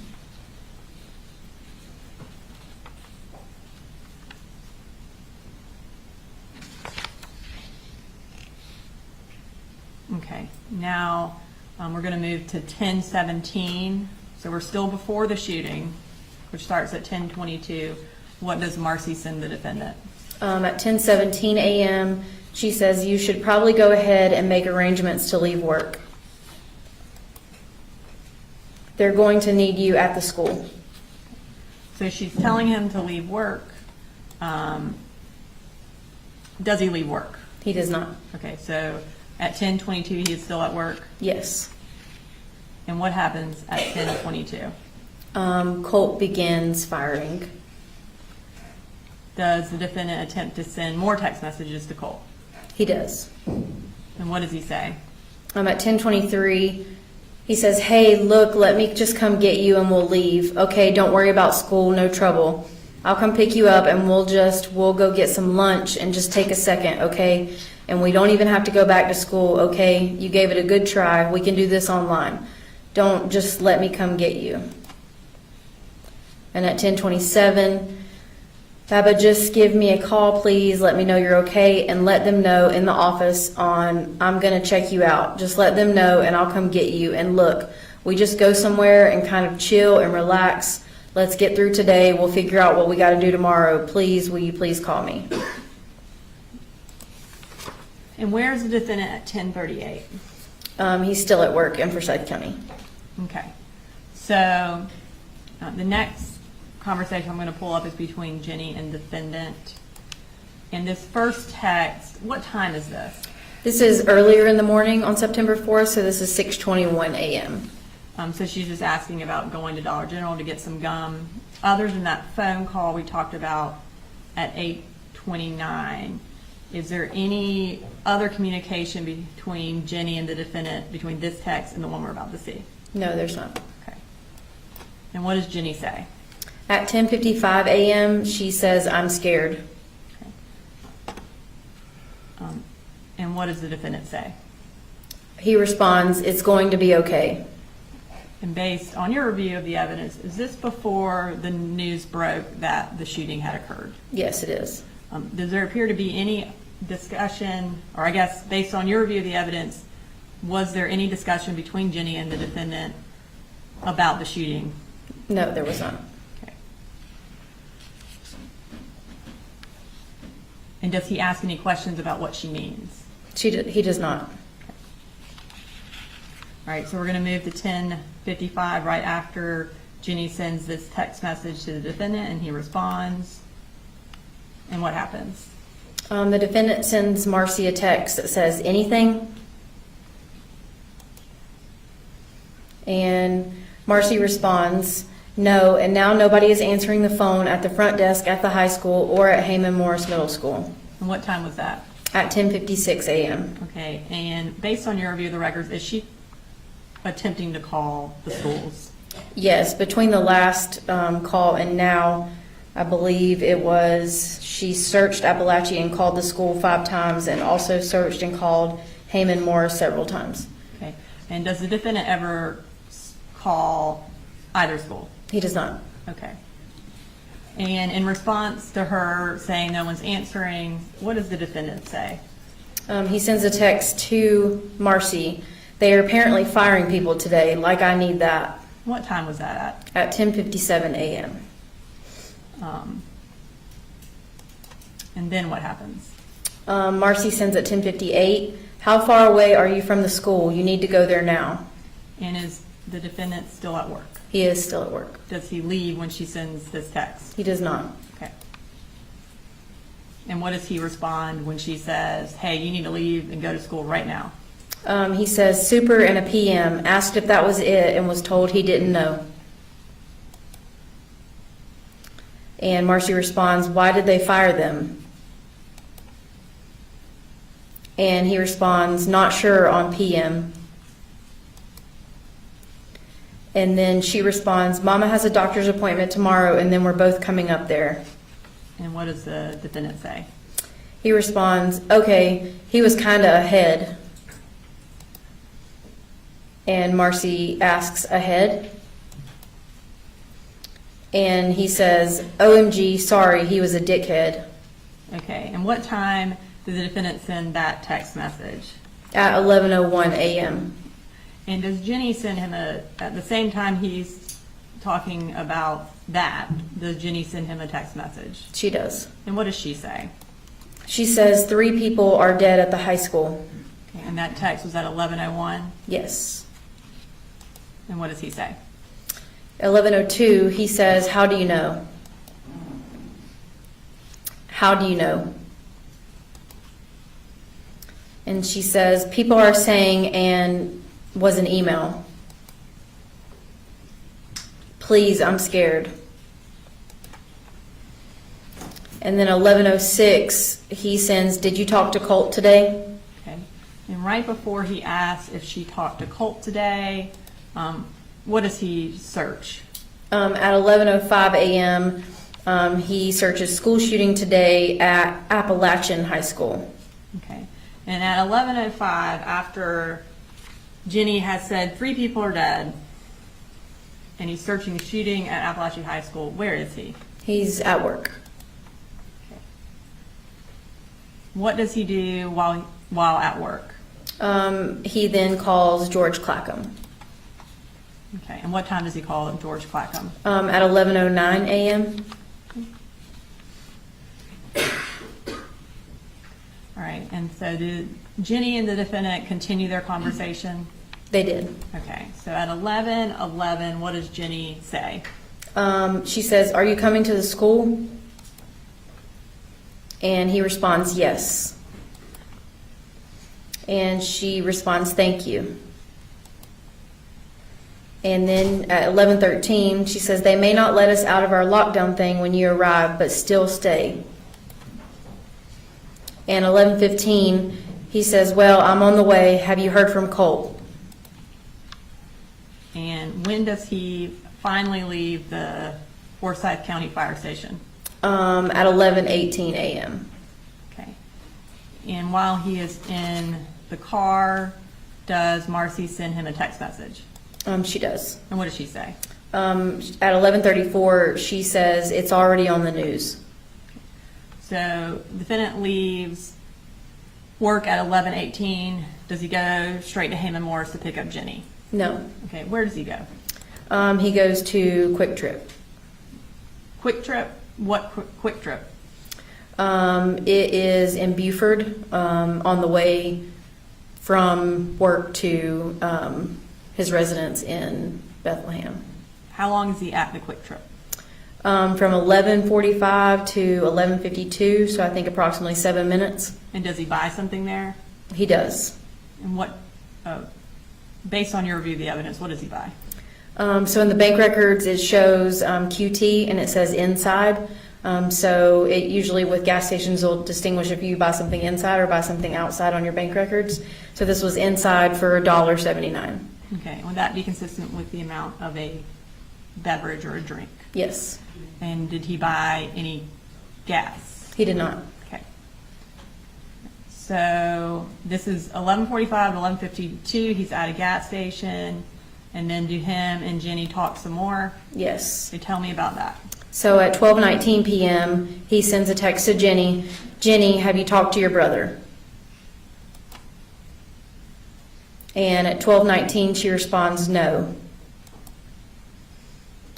Okay. Now we're going to move to 10:17. So we're still before the shooting, which starts at 10:22. What does Marcy send the defendant? At 10:17 a.m., she says, "You should probably go ahead and make arrangements to leave work. They're going to need you at the school." So she's telling him to leave work. Does he leave work? He does not. Okay, so at 10:22 he is still at work. Yes. And what happens at 10:22? Colt begins firing. Does the defendant attempt to send more text messages to Colt? He does. And what does he say? At 10:23, he says, "Hey, look, let me just come get you and we'll leave. Okay, don't worry about school, no trouble. I'll come pick you up and we'll go get some lunch and just take a second, okay? And we don't even have to go back to school, okay? You gave it a good try. We can do this online. Don't just let me come get you." And at 10:27, "Baba, just give me a call, please. Let me know you're okay and let them know in the office I'm going to check you out. Just let them know and I'll come get you. And look, we just go somewhere and kind of chill and relax. Let's get through today. We'll figure out what we got to do tomorrow. Please, will you please call me?" And where is the defendant at 10:38? He's still at work in Forsyth County. Okay. So the next conversation I'm going to pull up is between Jenny and defendant. And this first text, what time is this? This is earlier in the morning on September 4th, so this is 6:21 a.m. So she's just asking about going to Dollar General to get some gum. Other than that phone call we talked about at 8:29, is there any other communication between Jenny and the defendant between this text and the one we're about to see? No, there's not. Okay. And what does Jenny say? At 10:55 a.m., she says, "I'm scared." And what does the defendant say? He responds, "It's going to be okay." And based on your review of the evidence, is this before the news broke that the shooting had occurred? Yes, it is. Does there appear to be any discussion, or I guess based on your review of the evidence, was there any discussion between Jenny and the defendant about the shooting? No, there was not. Okay. And does he ask any questions about what she means? He does not. All right, so we're going to move to 10:55 right after Jenny sends this text message to the defendant and he responds. And what happens? The defendant sends Marcy a text that says, "Anything?" And Marcy responds, "No," and now nobody is answering the phone at the front desk at the high school or at Heyman Morris Middle School. And what time was that? At 10:56 a.m. Okay, and based on your review of the records, is she attempting to call the schools? Yes, between the last call and now, I believe it was, she searched Apalachee and called the school 5 times and also searched and called Heyman Morris several times. Okay, and does the defendant ever call either school? He does not. Okay. And in response to her saying no one's answering, what does the defendant say? He sends a text to Marcy. "They are apparently firing people today, like I need that." What time was that At 10:57 a.m. at? And then what happens? Marcy sends at 10:58, "How far away are you from the school? You need to go there now." And is the defendant still at work? He is still at work. Does he leave when she sends this text? He does not. Okay. And what does he respond when she says, "Hey, you need to leave and go to school right now"? He says, "Super and a PM," asked if that was it and was told he didn't know. And Marcy responds, "Why did they fire them?" And he responds, "Not sure on PM." And then she responds, "Mama has a doctor's appointment tomorrow and then we're both coming up there." And what does the defendant say? He responds, "Okay, he was kinda ahead." And Marcy asks, "Ahead?" And he says, "OMG, sorry, he was a dickhead." Okay, and what time did the defendant send that text message? At 11:01 a.m. And does Jenny send him at the same time he's talking about that, does Jenny send him a text message? She does. And what does she say? She says 3 people are dead at the high school. Okay, and that text was at 11:01? Yes. And what does he say? 11:02, he says, "How do you know?" "How do you know?" And she says, "People are saying," and was an email. "Please, I'm scared." And then 11:06, he sends, "Did you talk to Colt today?" Okay, and right before he asks if she talked to Colt today, what does he search? At 11:05 a.m., he searches school shooting today at Apalachee High School. Okay, and at 11:05, after Jenny has said 3 people are dead, and he's searching shooting at Apalachee High School, where is he? He's at work. Okay. What does he do while at work? He then calls George Clackham. Okay, and what time does he call George Clackham? At 11:09 a.m. All right, and so did Jenny and the defendant continue their conversation? They did. Okay, so at 11:11, what does Jenny say? She says, "Are you coming to the school?" And he responds, "Yes." And she responds, "Thank you." And then at 11:13, she says, "They may not let us out of our lockdown thing when you arrive, but still stay." And 11:15, he says, "Well, I'm on the way. Have you heard from Colt?" And when does he finally leave the Forsyth County Fire Station? At 11:18 a.m. Okay. And while he is in the car, does Marcy send him a text message? She does. And what does she say? At 11:34, she says it's already on the news. So the defendant leaves work at 11:18. Does he go straight to Heyman Morris to pick up Jenny? No. Okay, where does he go? He goes to Quick Trip. Quick Trip? What Quick Trip? It is in Buford, on the way from work to his residence in Bethlehem. How long is he at the Quick Trip? From 11:45 to 11:52, so I think approximately 7 minutes. And does he buy something there? He does. And what, based on your review of the evidence, what does he buy? So in the bank records, it shows QT and it says inside. So it usually with gas stations will distinguish if you buy something inside or buy something outside on your bank records. So this was inside for $1.79. Okay, would that be consistent with the amount of a beverage or a drink? Yes, And did he buy any gas? he did not. Okay. So this is 11:45 to 11:52. He's at a gas station. And then do him and Jenny talk some more? Yes. So tell me about that. So at 12:19 p.m., he sends a text to Jenny. Jenny, have you talked to your brother? And at 12:19, she responds, no.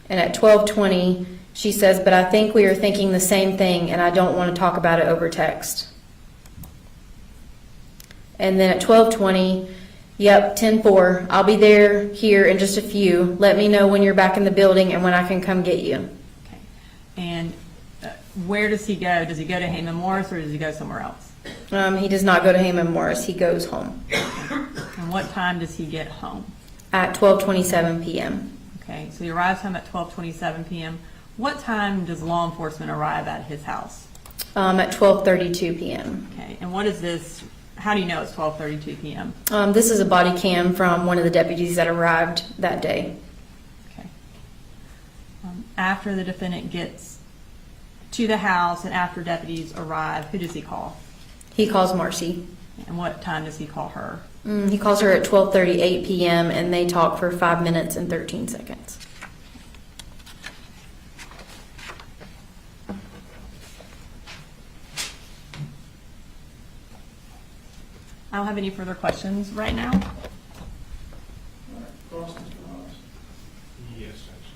And at 12:20, she says, but I think we are thinking the same thing, and I don't want to talk about it over text. And then at 12:20, yep, 10-4, I'll be here in just a few. Let me know when you're back in the building and when I can come get you. Okay. And where does he go? Does he go to Heyman Morris or does he go somewhere else? He does not go to Heyman Morris. He goes home And what time does he get home? at 12:27 p.m. Okay, so he arrives home at 12:27 p.m. What time does law enforcement arrive at his house? At 12:32 p.m. Okay, and what is this? How do you know it's 12:32 p.m.? This is a body cam from one of the deputies that arrived that day. Okay. After the defendant gets to the house and after deputies arrive, who does he call? He calls Marcy. And what time does he call her? He calls her at 12:38 p.m. and they talk for 5 minutes and 13 seconds. I don't have any further questions right now. All right, cross, Mr. Hobbs. Yes, Judge.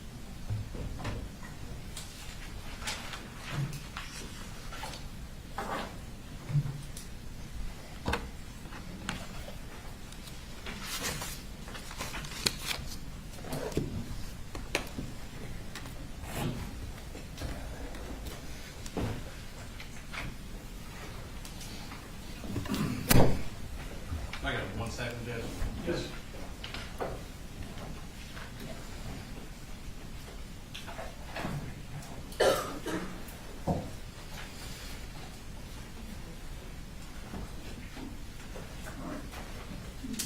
I got 1 second, Judge. Yes.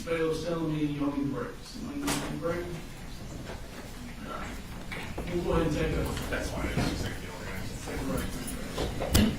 Bailiff's telling me you want me to break. Somebody want me to break? All right. We'll go ahead and take a. That's fine, it's just like, organized. Take a break.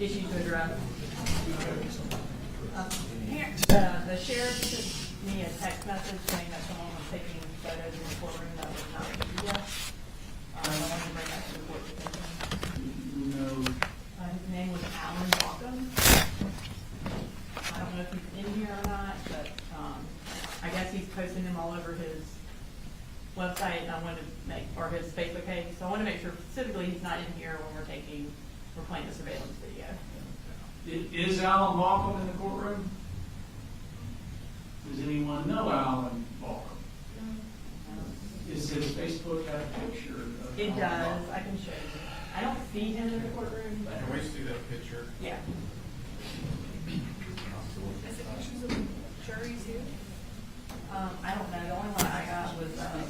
issue to address. The sheriff sent me a text message saying that someone was taking photos in the courtroom that was not media. I wanted to bring that to the board's attention. No, His name was Alan Walkham. I don't know if he's in here or not, but I guess he's posting them all over his website, and I wanted to make, or his Facebook page. So I want to make sure specifically he's not in here when we're playing the surveillance video. Is Alan Walkham in the courtroom? Does anyone know Alan Walkham? Is his Facebook have a picture of It Alan does. Walkham? I can show you. I don't see him in the courtroom, but Can we see that picture? yeah. Is it pictures of jury too? I don't know. The only one I got was us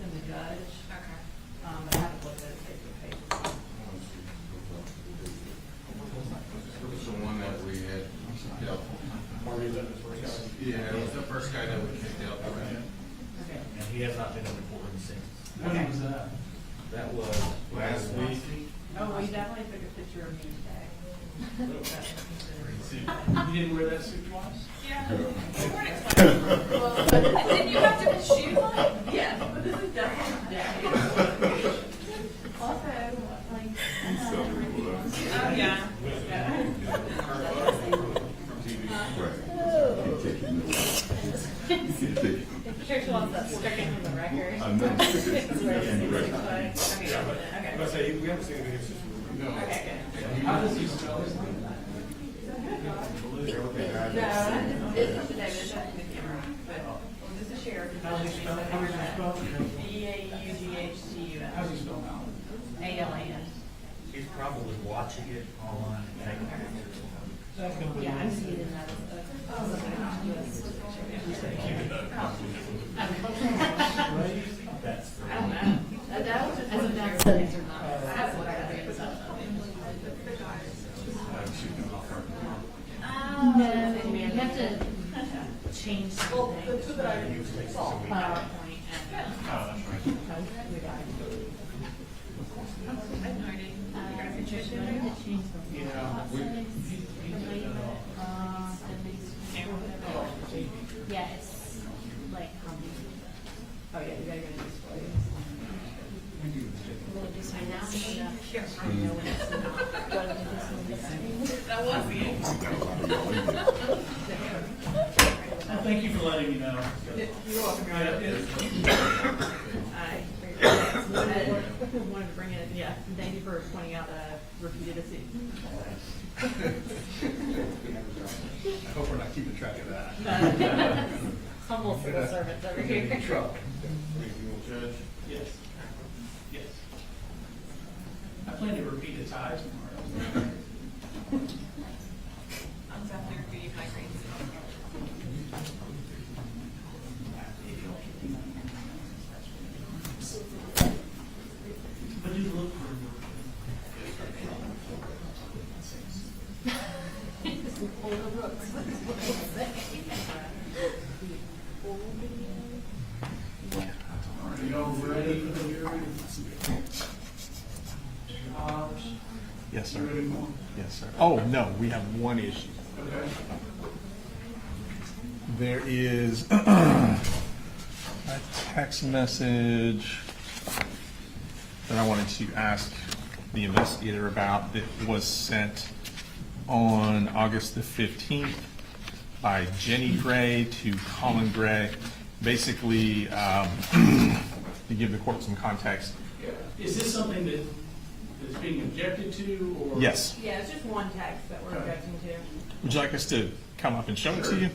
and the judge. Okay. But I haven't looked at his Facebook page. It was the one that we had kicked out. Yeah, it was the first guy that we kicked out. Okay. And he has not been in the courtroom since. When was that? That was last week. Oh, we definitely took a picture of you today. You didn't wear that suit twice? Yeah. They weren't excited. Well, did you have to put shoes on? Yes, but this is definitely today. Also, like. Oh, yeah. Patricia wants that stricken from the record. I know. Okay. say, we haven't seen any issues. Okay, good. How does he spell his name? No, it's today, but it's not the camera. But this is sheriff. How does he spell it? How does he spell it? E-A-U-G-H-T-U-S. How does he spell Alan? A-L-A-N. He's probably watching it online and taking pictures. Yeah, I'm seeing that. That's I don't know. As of now, studies are not. I have what I got to do. No, you have to change something. PowerPoint and. Yeah, it's like, Oh, yeah, you gotta go to display. will it do something now? Here, I know when it's not. That was Thank you for letting me know. You're welcome. Yeah, it- I wanted to bring it, yeah, thank you for pointing out that I repeated a seat. I hope we're not keeping track of that. humble civil servants over here. Trouble. Judge? Yes. Yes. I plan to repeat the ties tomorrow. I'm definitely repeating my grades. But you look for Are y'all ready for the hearing? Hobbs, Yes, you sir. ready for? Yes, sir. Oh, no, we have one issue. Okay. There is a text message that I wanted to ask the investigator about that was sent on August the 15th by Jenny Gray to Colin Gray. Basically, to give the court some context. Yeah. Is this something that's being objected to, or? Yes. Yeah, it's just one text that we're objecting to. Would you like us to come up and show it to you?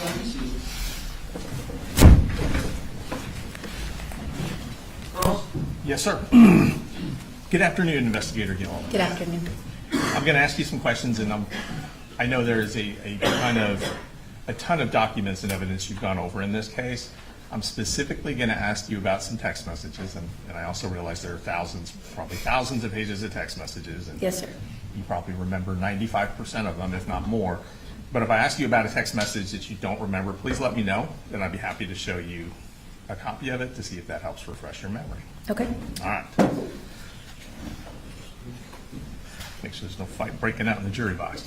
Let me see. Girls? Yes, sir. Good afternoon, Investigator Gill. Good afternoon. I'm going to ask you some questions, and I know there is a ton of documents and evidence you've gone over in this case. I'm specifically going to ask you about some text messages, and I also realize there are probably thousands of pages of text messages. And Yes, sir. you probably remember 95% of them, if not more. But if I ask you about a text message that you don't remember, please let me know, and I'd be happy to show you a copy of it to see if that helps refresh your memory. Okay. All right. Make sure there's no fight breaking out in the jury box.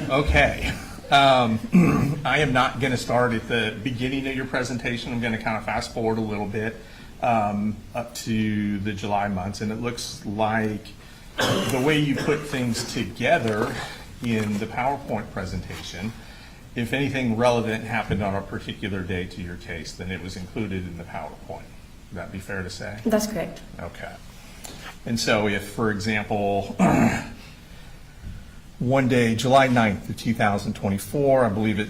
Okay. I am not going to start at the beginning of your presentation. I'm going to kind of fast forward a little bit up to the July months, and it looks like the way you put things together in the PowerPoint presentation, if anything relevant happened on a particular day to your case, then it was included in the PowerPoint. Would that be fair to say? That's correct. Okay. And so if, for example, one day, July 9th of 2024, I believe it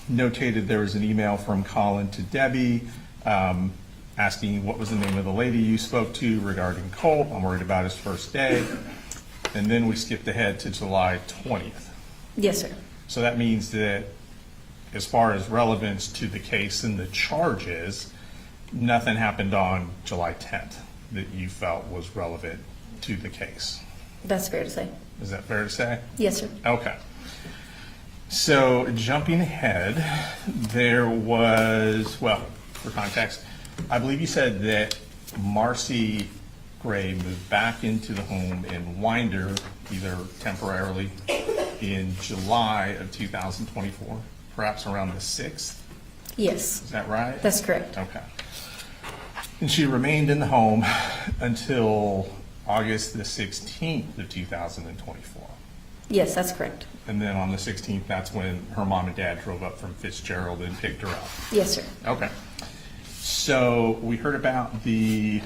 notated there was an email from Colin to Debbie asking what was the name of the lady you spoke to regarding Colt. I'm worried about his first day. And then we skipped ahead to July 20th. Yes, sir. So that means that as far as relevance to the case and the charges, nothing happened on July 10th that you felt was relevant to the case. That's fair to say. Is that fair to say? Yes, sir. Okay. So jumping ahead, there was, well, for context, I believe you said that Marcy Gray moved back into the home in Winder, either temporarily in July of 2024, perhaps around the 6th. Yes. Is that right? That's correct. Okay. And she remained in the home until August the 16th of 2024. Yes, that's correct. And then on the 16th, that's when her mom and dad drove up from Fitzgerald and picked her up. Yes, sir. Okay. So we heard about the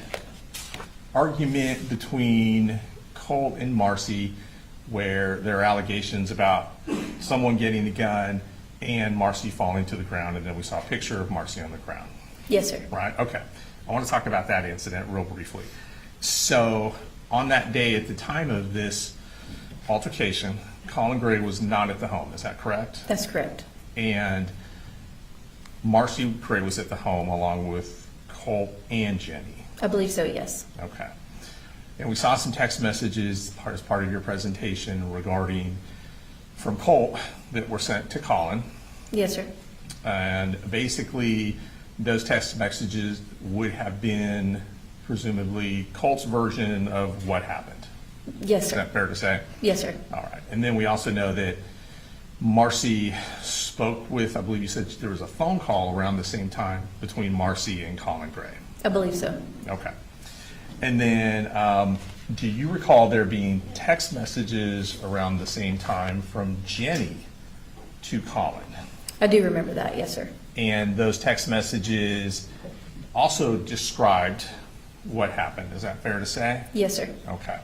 argument between Colt and Marcy, where there are allegations about someone getting a gun and Marcy falling to the ground, and then we saw a picture of Marcy on the ground. Yes, sir. Right? Okay. I want to talk about that incident real briefly. So on that day, at the time of this altercation, Colin Gray was not at the home. Is that correct? That's correct. And Marcy Gray was at the home along with Colt and Jenny. I believe so, yes. Okay. And we saw some text messages as part of your presentation regarding from Colt that were sent to Colin. Yes, sir. And basically, those text messages would have been presumably Colt's version of what happened. Yes, Is sir. that fair to say? Yes, sir. All right. And then we also know that Marcy spoke with, I believe you said there was a phone call around the same time between Marcy and Colin Gray. I believe so. Okay. And then do you recall there being text messages around the same time from Jenny to Colin? I do remember that, yes, sir. And those text messages also described what happened. Is that fair to say? Yes, sir. Okay.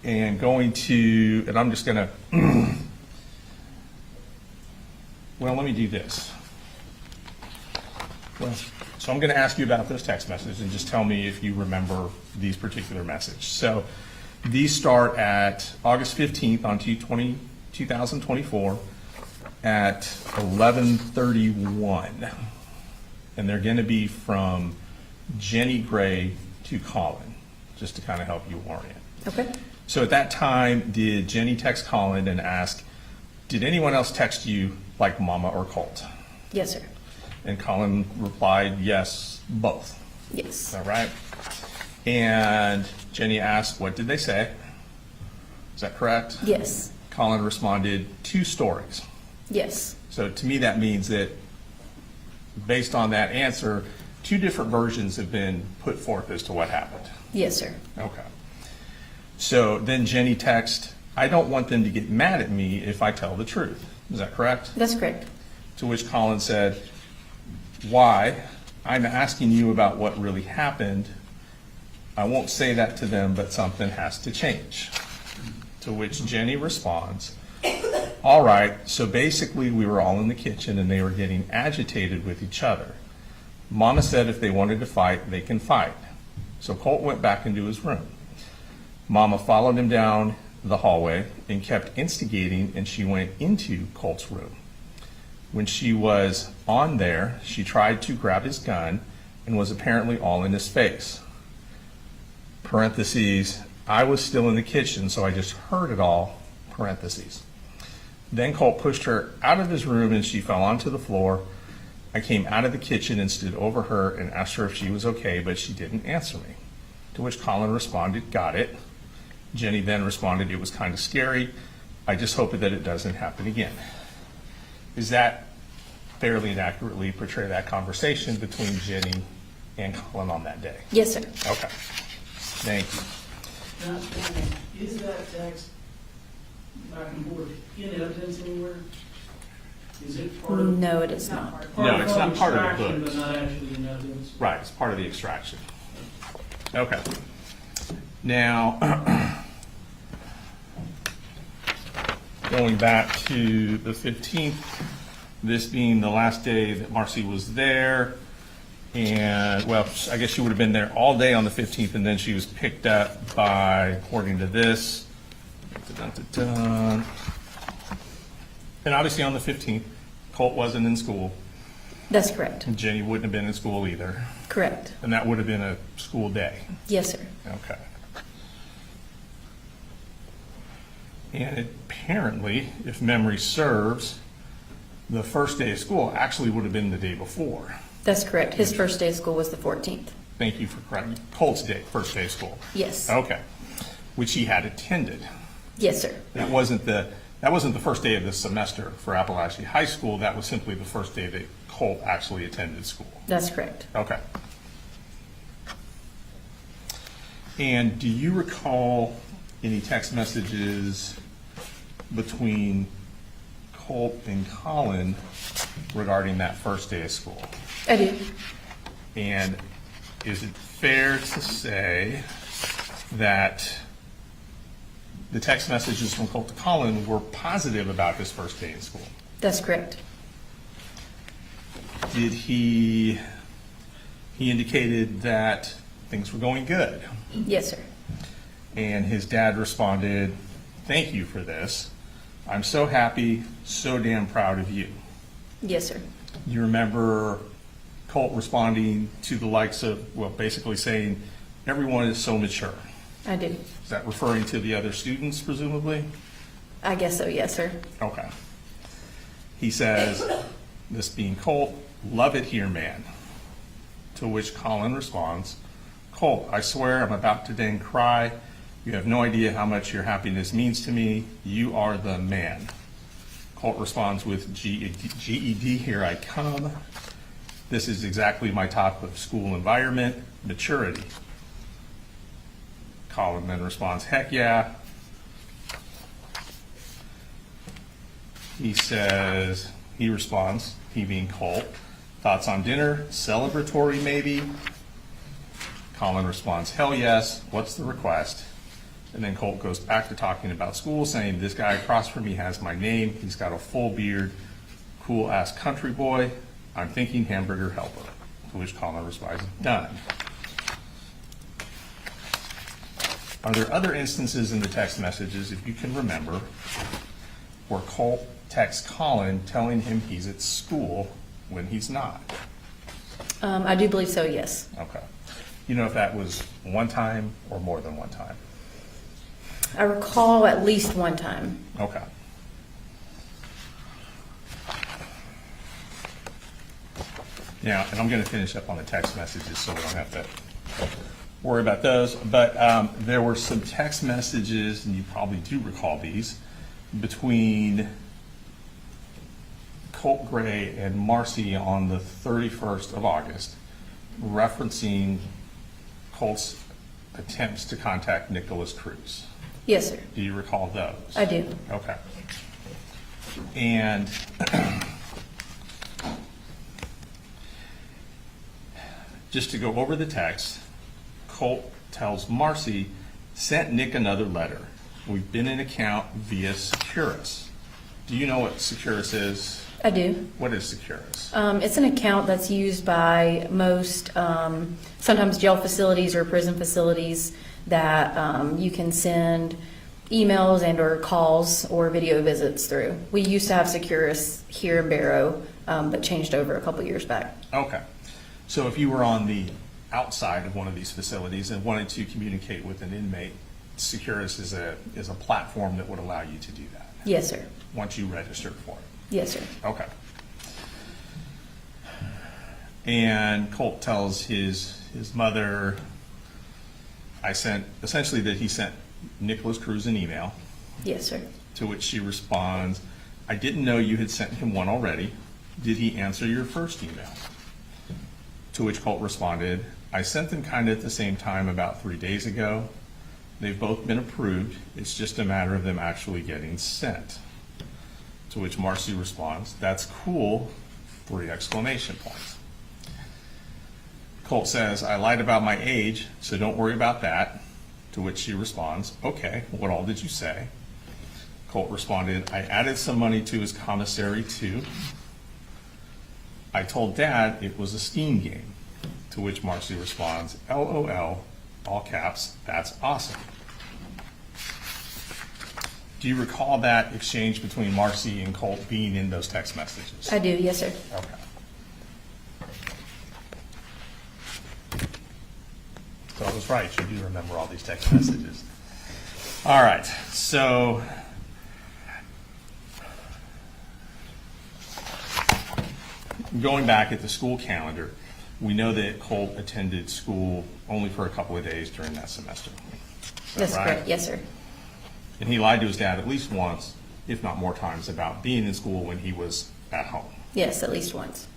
And going to, and I'm just going to, well, let me do this. Well, so I'm going to ask you about those text messages and just tell me if you remember these particular messages. So these start at August 15th on 2024 at 11:31. And they're going to be from Jenny Gray to Colin, just to kind of help you orient. Okay. So at that time, did Jenny text Colin and ask, did anyone else text you like Mama or Colt? Yes, sir. And Colin replied, yes, both. Yes. All right. And Jenny asked, what did they say? Is that correct? Yes. Colin responded, 2 stories. Yes. So to me, that means that based on that answer, 2 different versions have been put forth as to what happened. Yes, sir. Okay. So then Jenny texted, I don't want them to get mad at me if I tell the truth. Is that correct? That's correct. To which Colin said, why? I'm asking you about what really happened. I won't say that to them, but something has to change. To which Jenny responds, all right, so basically we were all in the kitchen and they were getting agitated with each other. Mama said if they wanted to fight, they can fight. So Colt went back into his room. Mama followed him down the hallway and kept instigating, and she went into Colt's room. When she was on there, she tried to grab his gun and was apparently all in his face. Parentheses, I was still in the kitchen, so I just heard it all, parentheses. Then Colt pushed her out of his room and she fell onto the floor. I came out of the kitchen and stood over her and asked her if she was okay, but she didn't answer me. To which Colin responded, got it. Jenny then responded, it was kind of scary. I just hope that it doesn't happen again. Is that fairly and accurately portray that conversation between Jenny and Colin on that day? Yes, sir. Okay. Thank you. Now, is that text back and forth in evidence anywhere? Is it part of? No, it is not. No, it's not part of the extraction, book. but not actually in evidence? Right, it's part of the extraction. Okay. Now, going back to the 15th, this being the last day that Marcy was there, and, well, I guess she would have been there all day on the 15th, and then she was picked up by, according to this, dun-dun-dun-dun. And obviously on the 15th, Colt wasn't in school. That's correct. And Jenny wouldn't have been in school either. Correct. And that would have been a school day. Yes, sir. Okay. And apparently, if memory serves, the first day of school actually would have been the day before. That's correct. His first day of school was the 14th. Thank you for correcting. Colt's day, first day of school. Yes. Okay. Which he had attended. Yes, sir. That wasn't the first day of the semester for Apalachee High School. That was simply the first day that Colt actually attended school. That's correct. Okay. And do you recall any text messages between Colt and Colin regarding that first day of school? I do. And is it fair to say that the text messages from Colt to Colin were positive about his first day in school? That's correct. Did he indicated that things were going good? Yes, sir. And his dad responded, thank you for this. I'm so happy, so damn proud of you. Yes, sir. You remember Colt responding to the likes of, well, basically saying, everyone is so mature. I do. Is that referring to the other students, presumably? I guess so, yes, sir. Okay. He says, this being Colt, love it here, man. To which Colin responds, Colt, I swear I'm about to dang cry. You have no idea how much your happiness means to me. You are the man. Colt responds with GED, here I come. This is exactly my type of school environment, maturity. Colin then responds, heck yeah. He responds, he being Colt, thoughts on dinner, celebratory maybe? Colin responds, hell yes, what's the request? And then Colt goes back to talking about school, saying, this guy across from me has my name, he's got a full beard, cool ass country boy, I'm thinking hamburger helper. To which Colin responds, done. Are there other instances in the text messages, if you can remember, where Colt texts Colin telling him he's at school when he's not? I do believe so, yes. Okay. You know if that was one time or more than one time? I recall at least one time. Okay. Yeah, and I'm going to finish up on the text messages so we don't have to worry about those. But there were some text messages, and you probably do recall these, between Colt Gray and Marcy on the 31st of August, referencing Colt's attempts to contact Nicholas Cruz. Yes, sir. Do you recall those? I do. Okay. And just to go over the text, Colt tells Marcy, sent Nick another letter. We've been in account via Securus. Do you know what Securus is? I do. What is Securus? It's an account that's used by most, sometimes jail facilities or prison facilities that you can send emails and or calls or video visits through. We used to have Securus here in Barrow, but changed over a couple years back. Okay. So if you were on the outside of one of these facilities and wanted to communicate with an inmate, Securus is a platform that would allow you to do that Yes, sir. once you registered for it. Yes, sir. Okay. And Colt tells his mother, essentially that he sent Nicholas Cruz an email, Yes, sir. to which she responds, I didn't know you had sent him one already. Did he answer your first email? To which Colt responded, I sent them kind of at the same time about 3 days ago. They've both been approved. It's just a matter of them actually getting sent. To which Marcy responds, that's cool, 3 exclamation points. Colt says, I lied about my age, so don't worry about that. To which she responds, okay, what all did you say? Colt responded, I added some money to his commissary too. I told Dad it was a scheme game. To which Marcy responds, LOL, all caps, that's awesome. Do you recall that exchange between Marcy and Colt being in those text messages? I do. Yes, sir. Okay. So I was right, you do remember all these text messages. All right, so going back at the school calendar, we know that Colt attended school only for a couple of days during that semester. Is that That's right? correct. Yes, sir. And he lied to his dad at least once, if not more times, about being in school when he was at home. Yes, at least once.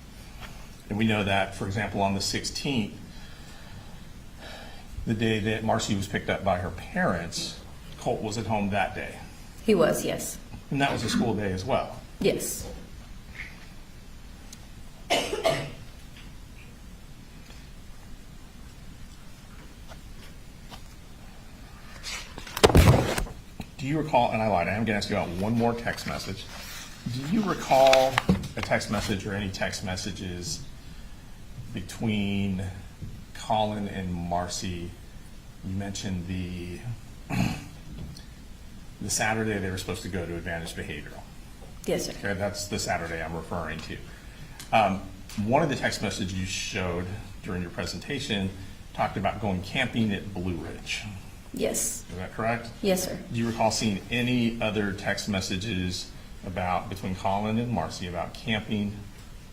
And we know that, for example, on the 16th, the day that Marcy was picked up by her parents, Colt was at home that day. He was, yes. And that was a school day as well. Yes. Do you recall, and I lied, I am going to ask you about one more text message. Do you recall a text message or any text messages between Colin and Marcy? You mentioned the Saturday they were supposed to go to Advantage Behavioral. Yes, sir. Okay, that's the Saturday I'm referring to. One of the text messages you showed during your presentation talked about going camping at Blue Ridge. Yes. Is that correct? Yes, sir. Do you recall seeing any other text messages between Colin and Marcy about camping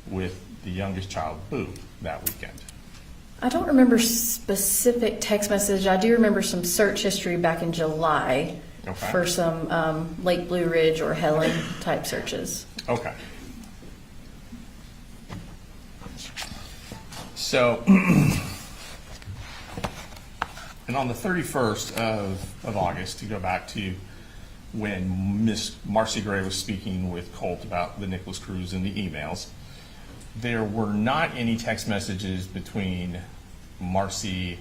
with the youngest child, Boo, that weekend? I don't remember specific text message. I do remember some search history back in July Okay. for some Lake Blue Ridge or Helen type searches. Okay. So, and on the 31st of August, to go back to when Miss Marcy Gray was speaking with Colt about the Nicholas Cruz and the emails, there were not any text messages between Marcy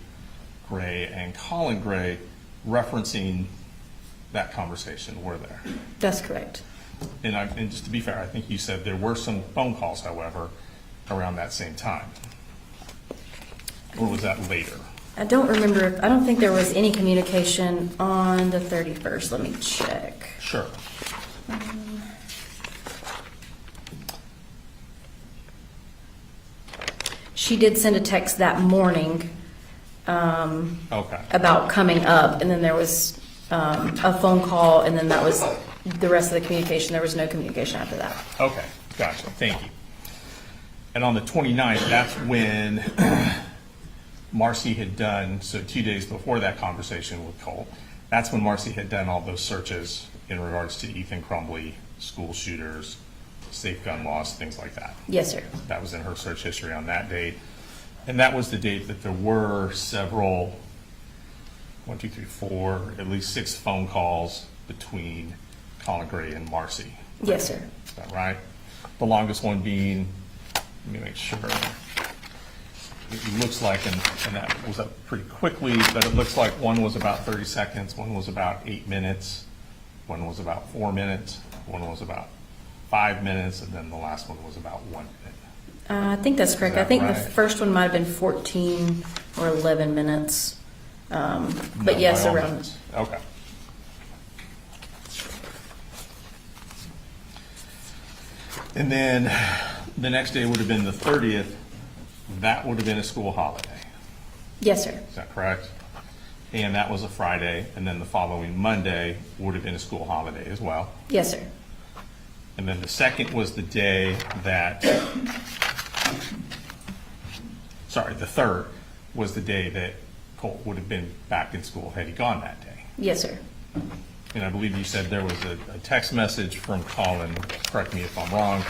Gray and Colin Gray referencing that conversation, were there? That's correct. And just to be fair, I think you said there were some phone calls, however, around that same time. Or was that later? I don't remember. I don't think there was any communication on the 31st. Let me check. Sure. She did send a text that morning Okay. about coming up, and then there was a phone call, and then that was the rest of the communication. There was no communication after that. Okay, gotcha, thank you. And on the 29th, that's when Marcy had done, so 2 days before that conversation with Colt, that's when Marcy had done all those searches in regards to Ethan Crumbley, school shooters, safe gun laws, things like that. Yes, sir. That was in her search history on that date. And that was the date that there were several, 1, 2, 3, 4, at least 6 phone calls between Colin Gray and Marcy. Yes, sir. Is that right? The longest one being, let me make sure. It looks like, and that was up pretty quickly, but it looks like one was about 30 seconds, one was about 8 minutes, one was about 4 minutes, one was about 5 minutes, and then the last one was about 1 minute. I think that's correct. Is I that think right? the first one might have been 14 or 11 minutes. No, But yes, by all around. means. Okay. And then the next day would have been the 30th. That would have been a school holiday. Yes, sir. Is that correct? And that was a Friday, and then the following Monday would have been a school holiday as well. Yes, sir. And then the second was the day that, sorry, the third was the day that Colt would have been back in school had he gone that day. Yes, sir. And I believe you said there was a text message from Colin, correct me if I'm wrong,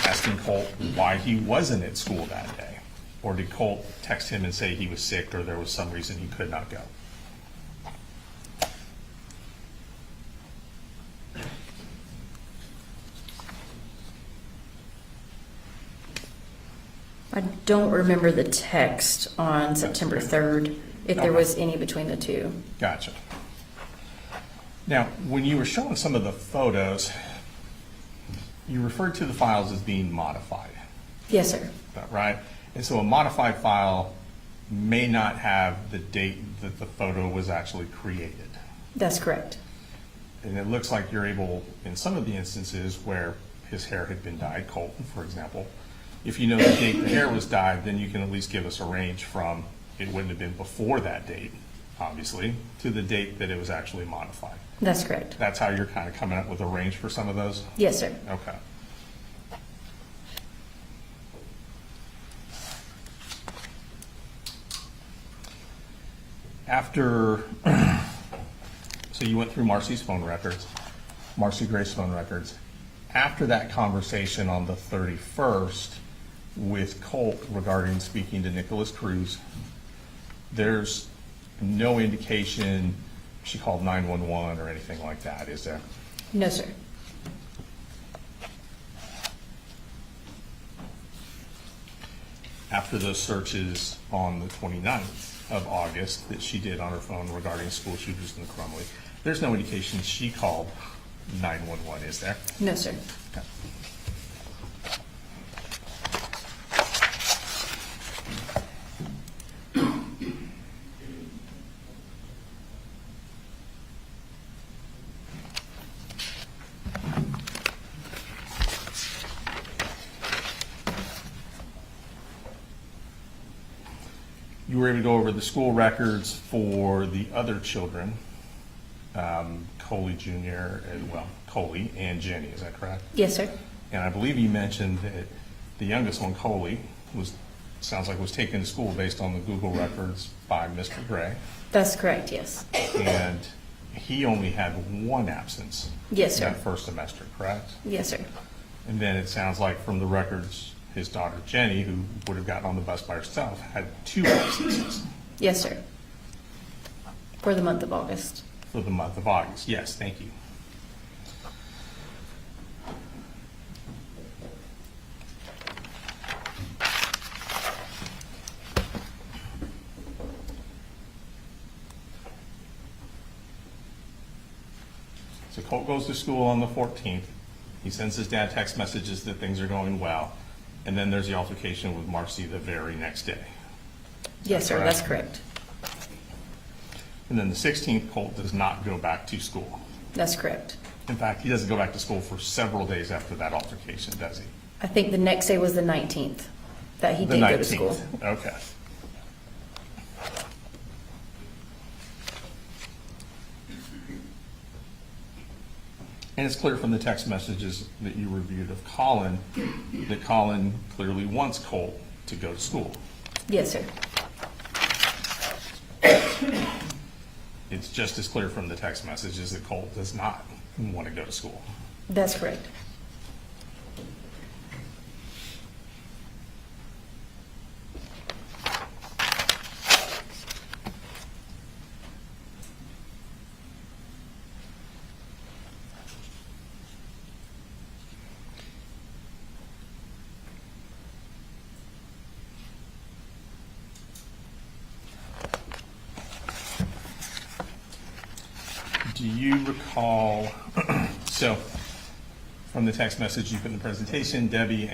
asking Colt why he wasn't at school that day. Or did Colt text him and say he was sick or there was some reason he could not go? I don't remember the text on September 3rd, if there Okay. was any between the two. Gotcha. Now, when you were showing some of the photos, you referred to the files as being modified. Yes, sir. Is that right? And so a modified file may not have the date that the photo was actually created. That's correct. And it looks like you're able, in some of the instances where his hair had been dyed, Colt, for example, if you know the date the hair was dyed, then you can at least give us a range from, it wouldn't have been before that date, obviously, to the date that it was actually modified. That's correct. That's how you're kind of coming up with a range for some of those? Yes, sir. Okay. After, so you went through Marcy's phone records, Marcy Gray's phone records. After that conversation on the 31st with Colt regarding speaking to Nicholas Cruz, there's no indication she called 911 or anything like that, is there? No, sir. After those searches on the 29th of August that she did on her phone regarding school shooters in the Crumley, there's no indication she called 911, is there? No, sir. Okay. You were able to go over the school records for the other children, Coley Jr., Coley and Jenny, is that correct? Yes, sir. And I believe you mentioned that the youngest one, Coley, sounds like was taken to school based on the Google records by Mr. Gray. That's correct, yes. And he only had one absence. Yes, sir. That first semester, correct? Yes, sir. And then it sounds like from the records, his daughter Jenny, who would have gotten on the bus by herself, had 2 absences Yes, sir. For the month of August. for the month of August. Yes, thank you. So Colt goes to school on the 14th. He sends his dad text messages that things are going well. And then there's the altercation with Marcy the very next day. Yes, sir, correct? that's correct. And then the 16th, Colt does not go back to school. That's correct. In fact, he doesn't go back to school for several days after that altercation, does he? I think the next day was the 19th that he The did go to school. 19th. Okay. And it's clear from the text messages that you reviewed of Colin, that Colin clearly wants Colt to go to school. Yes, sir. It's just as clear from the text messages that Colt does not want to go to school. That's correct. Do you recall, so from the text message you put in the presentation, Debbie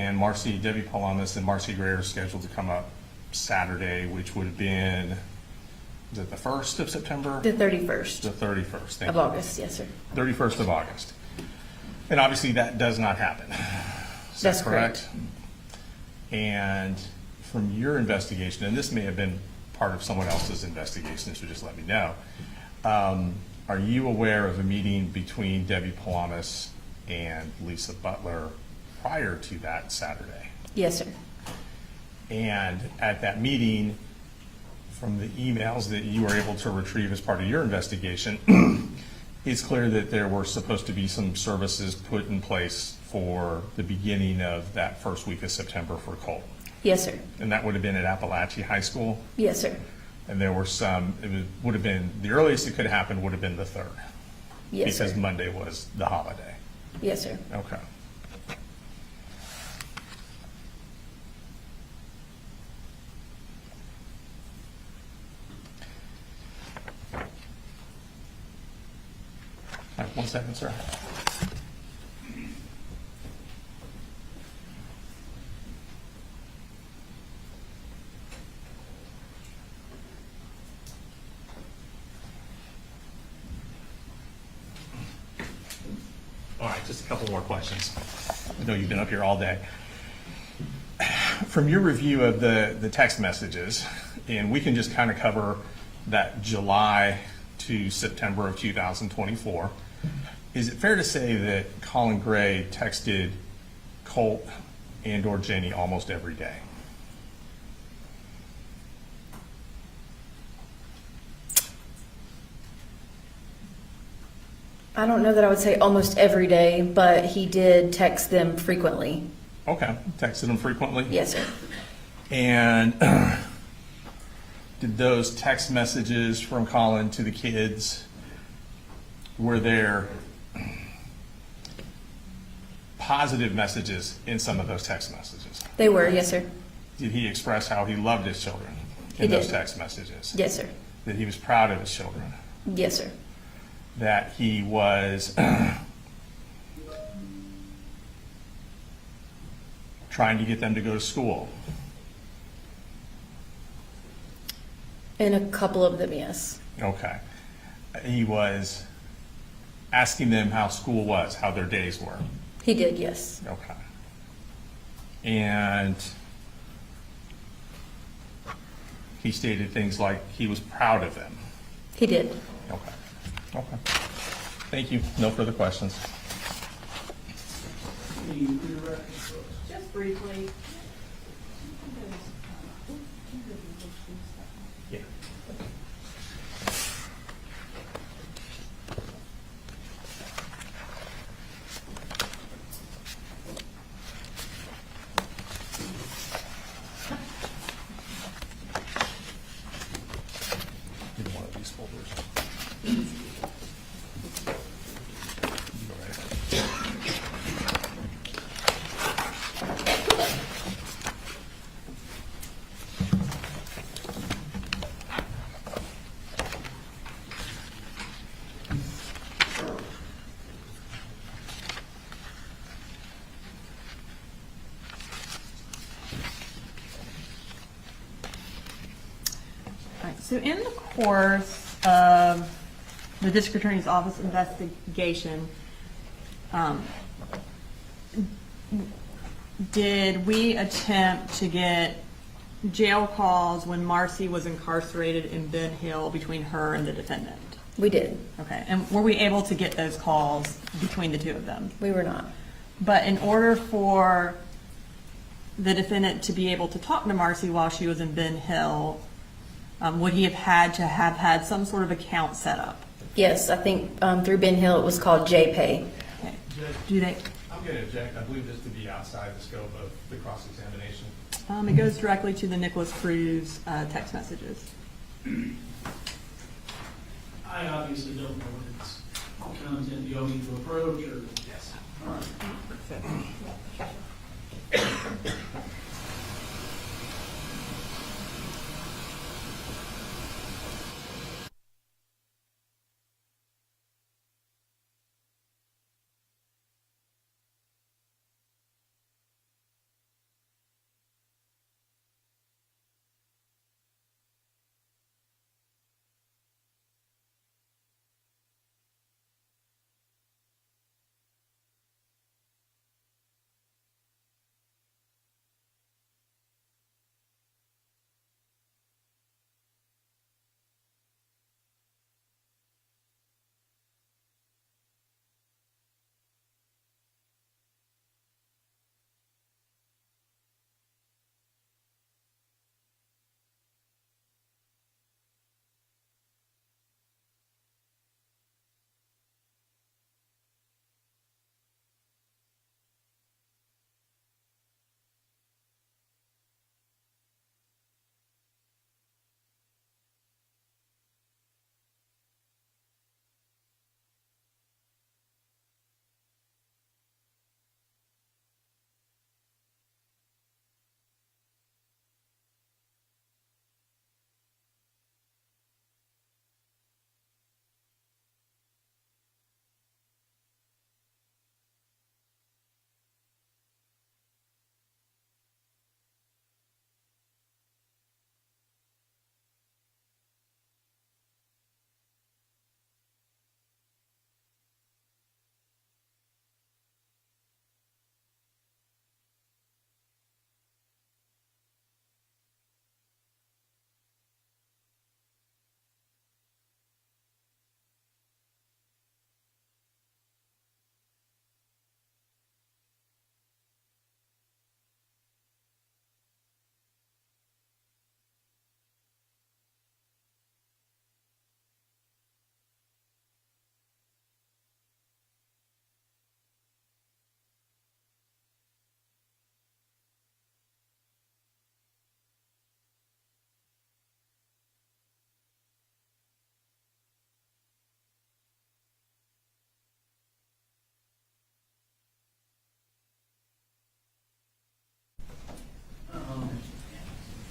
Palamas and Marcy Gray are scheduled to come up Saturday, which would have been, is it the 1st of September? The 31st The 31st, thank of you. August, yes, sir. 31st of August. And obviously that does not happen. Is that That's correct. And from your investigation, and this may have been part of someone else's investigation, so just let me know. Are you aware of a meeting between Debbie Palamas and Lisa Butler prior to that Saturday? Yes, sir. And at that meeting, from the emails that you were able to retrieve as part of your investigation, it's clear that there were supposed to be some services put in place for the beginning of that first week of September for Colt. Yes, sir. And that would have been at Apalachee High School. Yes, sir. And there were some, would have been, the earliest it could happen would have been the 3rd. Yes, Because sir. Monday was the holiday. Yes, sir. Okay. All right, 1 second, sir. All right, just a couple more questions. I know you've been up here all day. From your review of the text messages, and we can just kind of cover that July to September of 2024, is it fair to say that Colin Gray texted Colt and or Jenny almost every day? I don't know that I would say almost every day, but he did text them frequently. Okay, texted him frequently? Yes, sir. And did those text messages from Colin to the kids, were there positive messages in some of those text messages? They were, yes, sir. Did he express how he loved his children He in those did. text messages? Yes, sir. That he was proud of his children? Yes, sir. That he was trying to get them to go to school? In a couple of them, yes. Okay. He was asking them how school was, how their days were? He did, yes. Okay. And he stated things like he was proud of them? He did. Okay. Okay. Thank you. No further questions. Just briefly. Yeah. Give one of these folders. You go right ahead. All right, so in the course of the district attorney's office investigation, did we attempt to get jail calls when Marcy was incarcerated in Ben Hill between her and the defendant? We did. Okay, and were we able to get those calls between the two of them? We were not. But in order for the defendant to be able to talk to Marcy while she was in Ben Hill, would he have had some sort of account set up? Yes, I think through Ben Hill it was called JPay. Okay. Do they? I'm going to object. I believe this to be outside the scope of the cross-examination. It goes directly to the Nicholas Cruz text messages. I obviously don't know if it's content you all need to approach or. Yes. All right.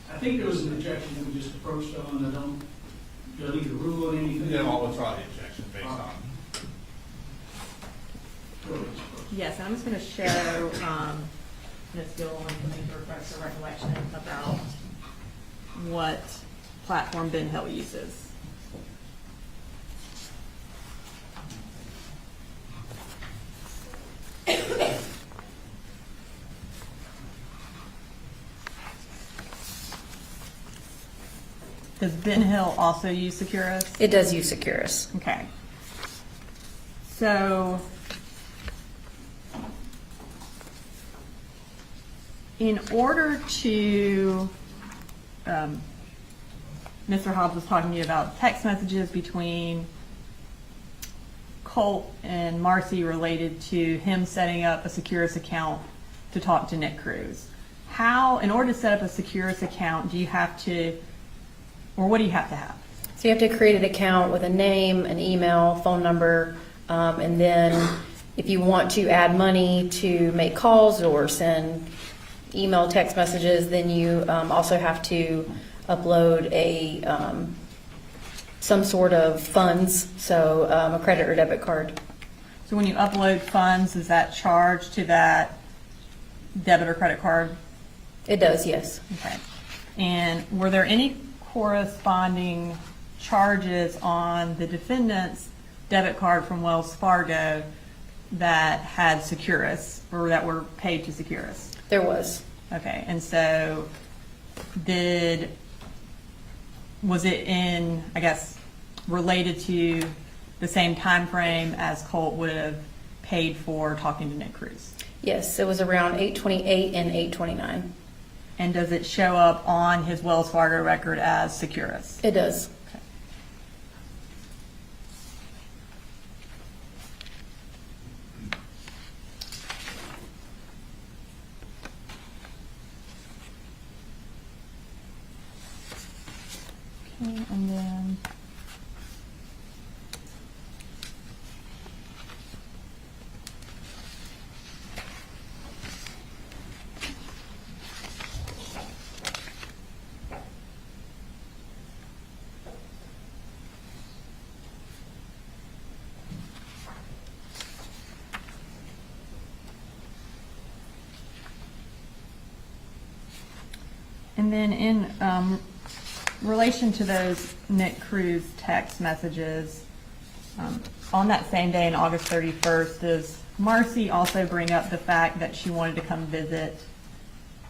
I think there was an objection that we just approached on. Do I need to rule on anything? Yeah, I'll withdraw the objection based on. Yes, I'm just going to show Ms. Gilliland to refresh her recollection about what platform Ben Hill uses. Does Ben Hill also use Securus? It does use Securus. Okay. So, in order to, Mr. Hobbs was talking to you about text messages between Colt and Marcy related to him setting up a Securus account to talk to Nick Cruz. How, in order to set up a Securus account, do you have to, or what do you have to have? So you have to create an account with a name, an email, phone number, and then if you want to add money to make calls or send email, text messages, then you also have to upload a some sort of funds, so a credit or debit card. So when you upload funds, is that charged to that debit or credit card? It does, yes. Okay. And were there any corresponding charges on the defendant's debit card from Wells Fargo that had Securus or that were paid to Securus? There was. Okay, and so was it in, I guess, related to the same time frame as Colt would have paid for talking to Nick Cruz? Yes, it was around 8/28 and 8/29. And does it show up on his Wells Fargo record as Securus? It does. Okay, and then in relation to those Nick Cruz text messages, on that same day, on August 31st, does Marcy also bring up the fact that she wanted to come visit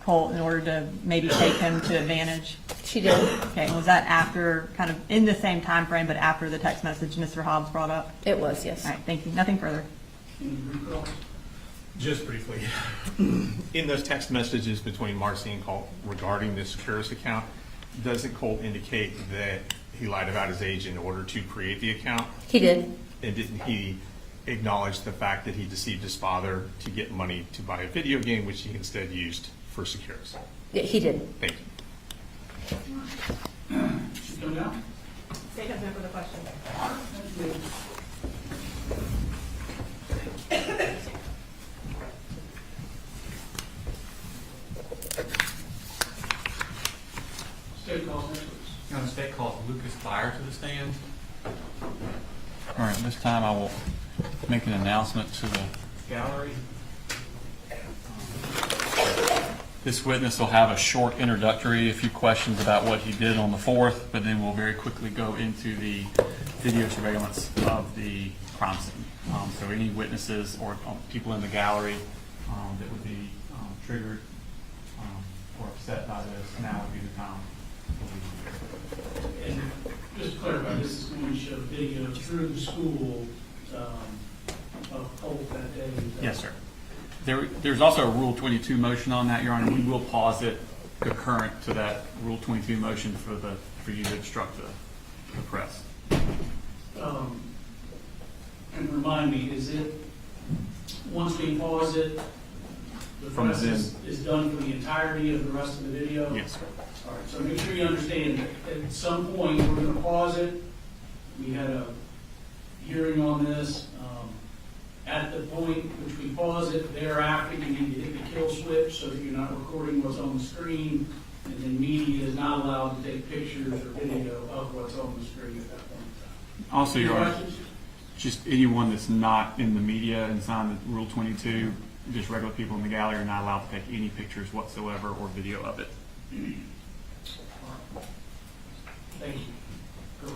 Colt in order to maybe take him to Advantage? She did. Okay, and was that after, kind of in the same time frame, but after the text message Mr. Hobbs brought up? It was, yes. All right, thank you. Nothing further. Any recall? Just briefly, in those text messages between Marcy and Colt regarding the Securus account, doesn't Colt indicate that he lied about his age in order to create the account? He did. And didn't he acknowledge the fact that he deceived his father to get money to buy a video game, which he instead used for Securus? Yeah, he did. Thank you. She come down? Stay up for the question. State calls next, please. The state calls Lucas Byer to the stand. All right, this time I will make an announcement to the gallery. This witness will have a short introductory, a few questions about what he did on the 4th, but then we'll very quickly go into the video surveillance of the crime scene. So any witnesses or people in the gallery that would be triggered or upset by this, now would be the time. And just to clarify, this is going to show video through the school of Colt that day. Yes, sir. There's also a Rule 22 motion on that, Your Honor. We will pause it concurrent to that Rule 22 motion for you to instruct the press. And remind me, is it, once we pause it, the From press Zoom. is done for the entirety of the rest of the video? Yes, sir. All right, so make sure you understand that at some point, we're going to pause it. We had a hearing on this. At the point which we pause it, thereafter, you need to hit the kill switch so that you're not recording what's on the screen. And then media is not allowed to take pictures or video of what's on the screen at that point in time. Also, Any Your Honor, questions? just anyone that's not in the media and signed the Rule 22, just regular people in the gallery are not allowed to take any pictures whatsoever or video of it. Thank you. Go.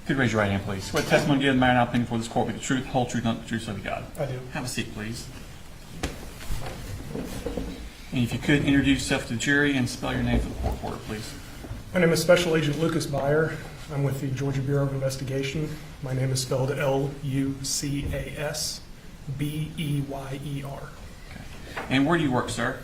Could you raise your right hand, please? Swear testimony given by an opinion before this court be the truth, the whole truth, nothing but the truth, so help you God. I do. Have a seat, please. And if you could introduce yourself to the jury and spell your name for the court reporter, please. My name is Special Agent Lucas Byer. I'm with the Georgia Bureau of Investigation. My name is spelled Lucas Beyer. Okay. And where do you work, sir?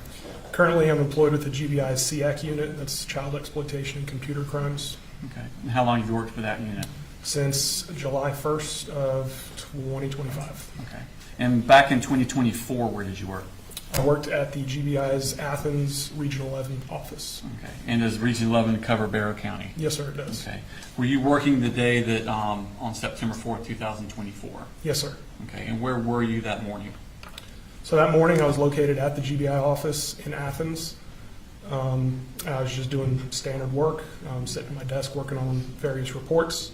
Currently, I'm employed with the GBI's SEAC unit, that's Child Exploitation and Computer Crimes, Okay. And how long have you worked for that unit? since July 1st of 2025. Okay. And back in 2024, where did you work? I worked at the GBI's Athens Regional 11 office. Okay. And does Region 11 cover Barrow County? Yes, sir, it does. Okay. Were you working the day that, on September 4th, 2024? Yes, sir. Okay. And where were you that morning? So that morning, I was located at the GBI office in Athens. I was just doing standard work, sitting at my desk working on various reports.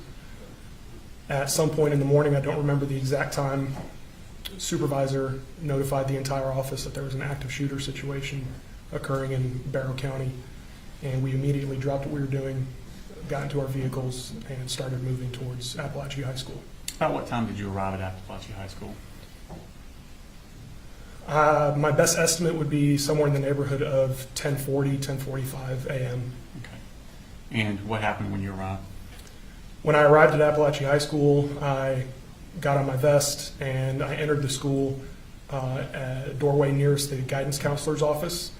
At some point in the morning, I don't remember the exact time, supervisor notified the entire office that there was an active shooter situation occurring in Barrow County, and we immediately dropped what we were doing, got into our vehicles, and started moving towards Apalachee High School. About what time did you arrive at Apalachee High School? My best estimate would be somewhere in the neighborhood of 10:40, 10:45 a.m. Okay. And what happened when you arrived? When I arrived at Apalachee High School, I got on my vest and I entered the school at a doorway nearest the guidance counselor's office.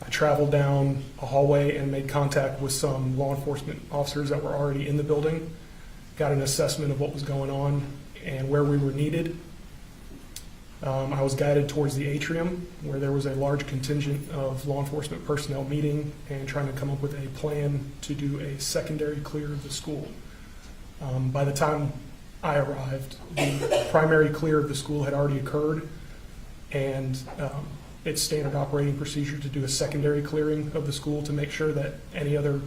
I traveled down a hallway and made contact with some law enforcement officers that were already in the building, got an assessment of what was going on and where we were needed. I was guided towards the atrium where there was a large contingent of law enforcement personnel meeting and trying to come up with a plan to do a secondary clear of the school. By the time I arrived, the primary clear of the school had already occurred, and it's standard operating procedure to do a secondary clearing of the school to make sure that any other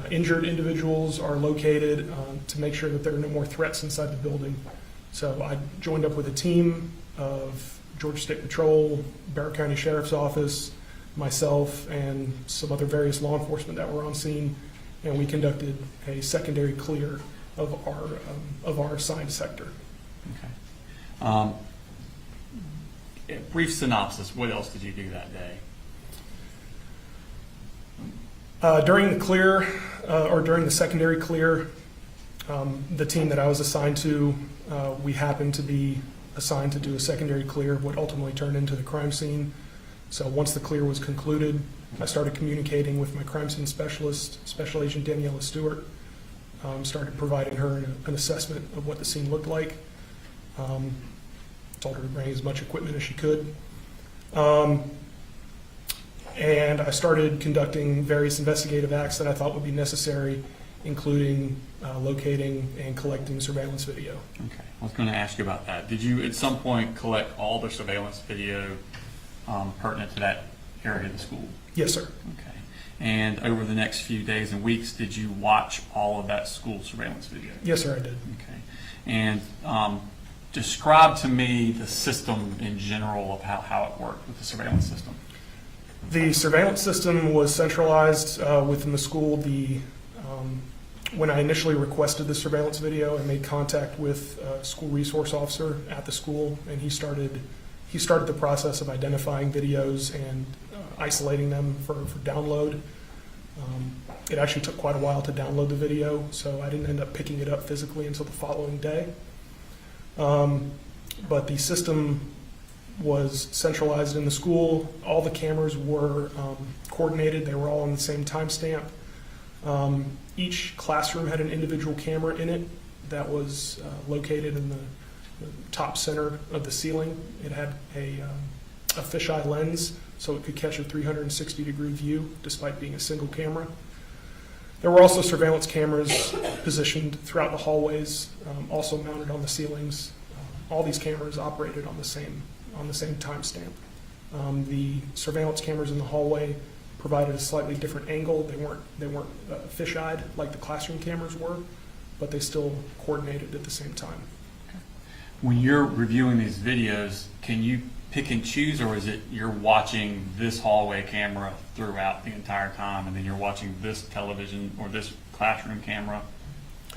injured individuals are located, to make sure that there are no more threats inside the building. So I joined up with a team of Georgia State Patrol, Barrow County Sheriff's Office, myself, and some other various law enforcement that were on scene, and we conducted a secondary clear of our assigned sector. Okay. Brief synopsis, what else did you do that day? During the clear, or during the secondary clear, the team that I was assigned to, we happened to be assigned to do a secondary clear of what ultimately turned into the crime scene. So once the clear was concluded, I started communicating with my crime scene specialist, Special Agent Daniela Stewart, started providing her an assessment of what the scene looked like. Told her to bring as much equipment as she could. And I started conducting various investigative acts that I thought would be necessary, including locating and collecting surveillance video. Okay, I was going to ask you about that. Did you at some point collect all the surveillance video pertinent to that area of the school? Yes, sir. Okay. And over the next few days and weeks, did you watch all of that school surveillance video? Yes, sir, I did. Okay. And describe to me the system in general of how it worked with the surveillance system. The surveillance system was centralized within the school. When I initially requested the surveillance video, I made contact with a school resource officer at the school, and he started the process of identifying videos and isolating them for download. It actually took quite a while to download the video, so I didn't end up picking it up physically until the following day. But the system was centralized in the school. All the cameras were coordinated. They were all on the same timestamp. Each classroom had an individual camera in it that was located in the top center of the ceiling. It had a fisheye lens, so it could catch a 360-degree view despite being a single camera. There were also surveillance cameras positioned throughout the hallways, also mounted on the ceilings. All these cameras operated on the same timestamp. The surveillance cameras in the hallway provided a slightly different angle. They weren't fish-eyed like the classroom cameras were, but they still coordinated at the same time. When you're reviewing these videos, can you pick and choose, or is it you're watching this hallway camera throughout the entire time, and then you're watching this television or this classroom camera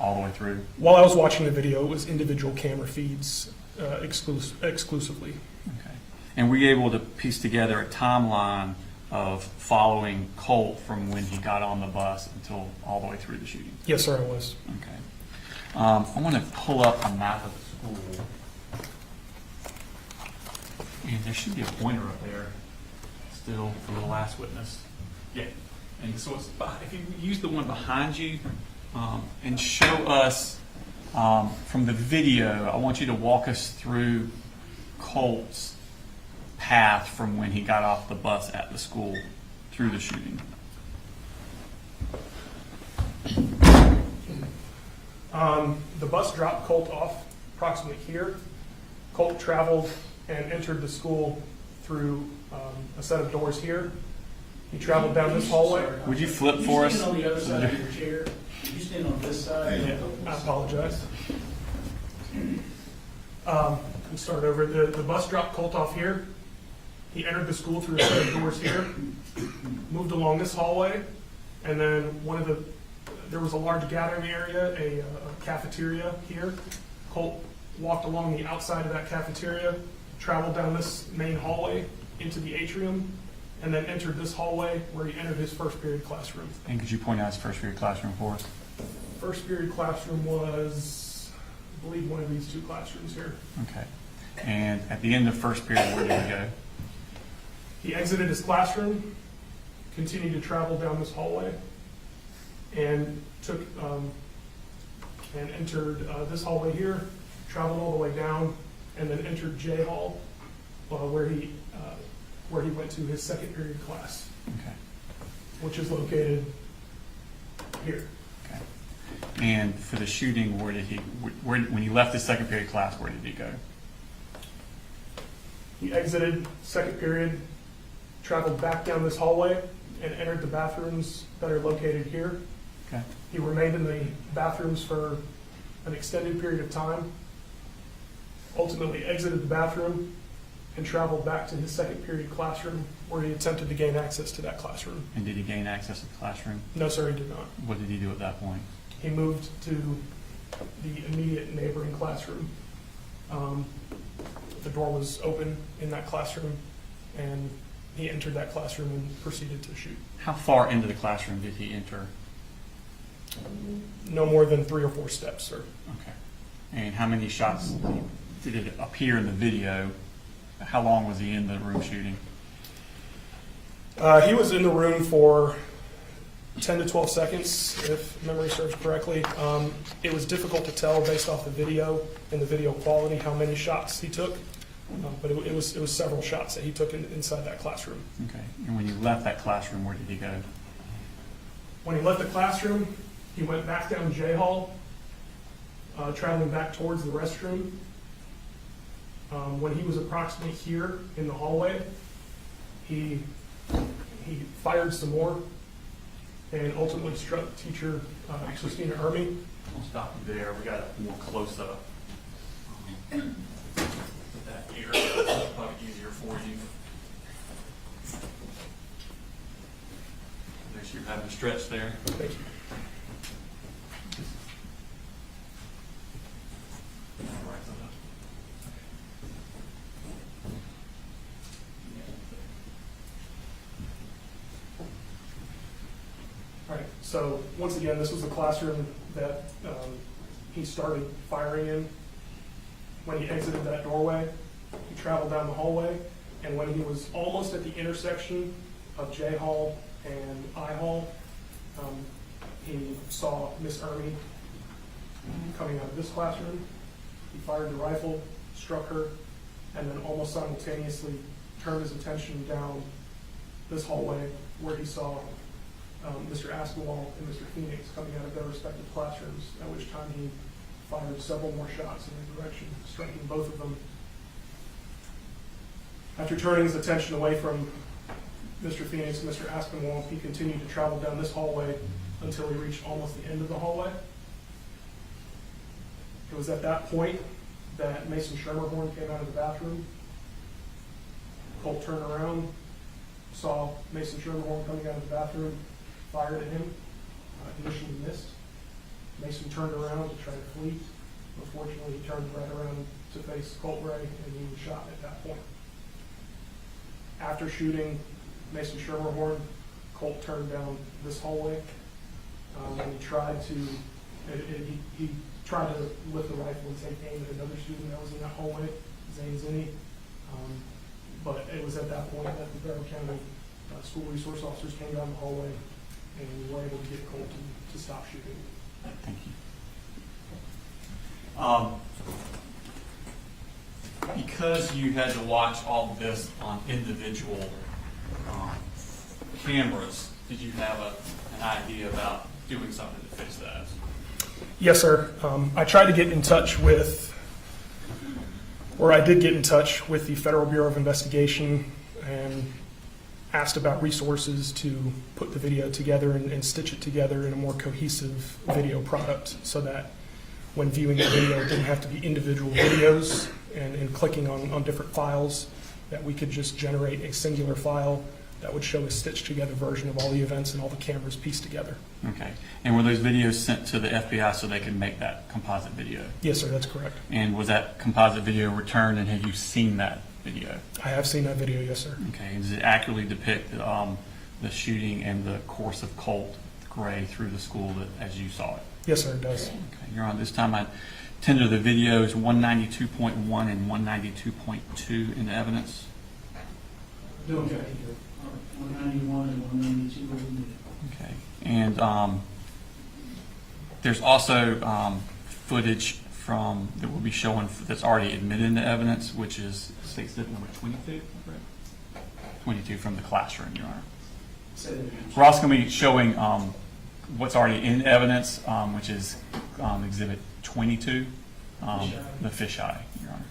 all the way through? While I was watching the video, it was individual camera feeds exclusively. Okay. And were you able to piece together a timeline of following Colt from when he got on the bus until all the way through the shooting? Yes, sir, I was. Okay. I want to pull up a map of the school. And there should be a pointer up there still for the last witness. Yeah. And so it's, if you use the one behind you and show us from the video, I want you to walk us through Colt's path from when he got off the bus at the school through the shooting. The bus dropped Colt off approximately here. Colt traveled and entered the school through a set of doors here. He traveled down this hallway. Would you flip for us? You stand on the other side of your chair. You stand on this side. I apologize. We'll start over. The bus dropped Colt off here. He entered the school through a set of doors here, moved along this hallway, and then there was a large gathering area, a cafeteria here. Colt walked along the outside of that cafeteria, traveled down this main hallway into the atrium, and then entered this hallway where he entered his first period classroom. And could you point out his first period classroom for us? First period classroom was, I believe, one of these two classrooms here. Okay. And at the end of first period, where did he go? He exited his classroom, continued to travel down this hallway, and took and entered this hallway here, traveled all the way down, and then entered J Hall, where he went to his second period class, Okay. which is located here. Okay. And for the shooting, where did he, when he left the second period class, where did he go? He exited second period, traveled back down this hallway, and entered the bathrooms that are located here. Okay. He remained in the bathrooms for an extended period of time, ultimately exited the bathroom, and traveled back to his second period classroom, where he attempted to gain access to that classroom. And did he gain access to the classroom? No, sir, he did not. What did he do at that point? He moved to the immediate neighboring classroom. The door was open in that classroom, and he entered that classroom and proceeded to shoot. How far into the classroom did he enter? No more than 3 or 4 steps, sir. Okay. And how many shots did it appear in the video? How long was he in the room shooting? He was in the room for 10 to 12 seconds, if memory serves correctly. It was difficult to tell based off the video and the video quality how many shots he took, but it was several shots that he took inside that classroom. Okay. And when you left that classroom, where did he go? When he left the classroom, he went back down J Hall, traveling back towards the restroom. When he was approximately here in the hallway, he fired some more and ultimately struck teacher Christina Ermy. We'll stop you there. We got a more close up. Put that here. It's probably easier for you. Unless you're having a stretch there. Thank you. All right, so once again, this was the classroom that he started firing in. When he exited that doorway, he traveled down the hallway, and when he was almost at the intersection of J Hall and I Hall, he saw Miss Ermy coming out of this classroom. He fired the rifle, struck her, and then almost simultaneously turned his attention down this hallway where he saw Mr. Aspinwall and Mr. Phoenix coming out of their respective classrooms, at which time he fired several more shots in their direction, striking both of them. After turning his attention away from Mr. Phoenix and Mr. Aspinwall, he continued to travel down this hallway until he reached almost the end of the hallway. It was at that point that Mason Schermerhorn came out of the bathroom. Colt turned around, saw Mason Schermerhorn coming out of the bathroom, fired at him, initially missed. Mason turned around to try to flee. Unfortunately, he turned right around to face Colt Ray, and he was shot at that point. After shooting Mason Schermerhorn, Colt turned down this hallway, and he tried to lift the rifle and take aim at another student that was in that hallway, Zane Zinni. But it was at that point that the Barrow County school resource officers came down the hallway and were able to get Colt to stop shooting. Thank you. Because you had to watch all of this on individual cameras, did you have an idea about doing something to fix that? Yes, sir. I tried to get in touch with, or I did get in touch with the Federal Bureau of Investigation and asked about resources to put the video together and stitch it together in a more cohesive video product so that when viewing the video, it didn't have to be individual videos and clicking on different files, that we could just generate a singular file that would show a stitched together version of all the events and all the cameras pieced together. Okay. And were those videos sent to the FBI so they could make that composite video? Yes, sir, that's correct. And was that composite video returned, and have you seen that video? I have seen that video, yes, sir. Okay. And does it accurately depict the shooting and the course of Colt Gray through the school as you saw it? Yes, sir, it does. Okay, Your Honor, this time I tender the videos 192.1 and 192.2 into evidence. No objection to it. All right, 191 and 192 will be needed. Okay, and there's also footage from, that will be showing, that's already admitted into evidence, which is state exhibit number 22, correct? 22 from the classroom, Your Honor. Say that again. We're also going to be showing what's already in evidence, which is exhibit 22, the fisheye, Your Honor.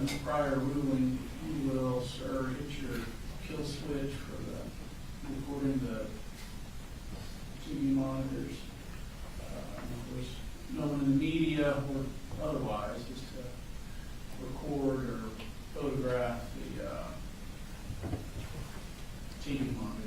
the prior ruling, you will, sir, hit your kill switch for the recording the TV monitors. There's no one in the media or otherwise, just to record or photograph the TV monitor.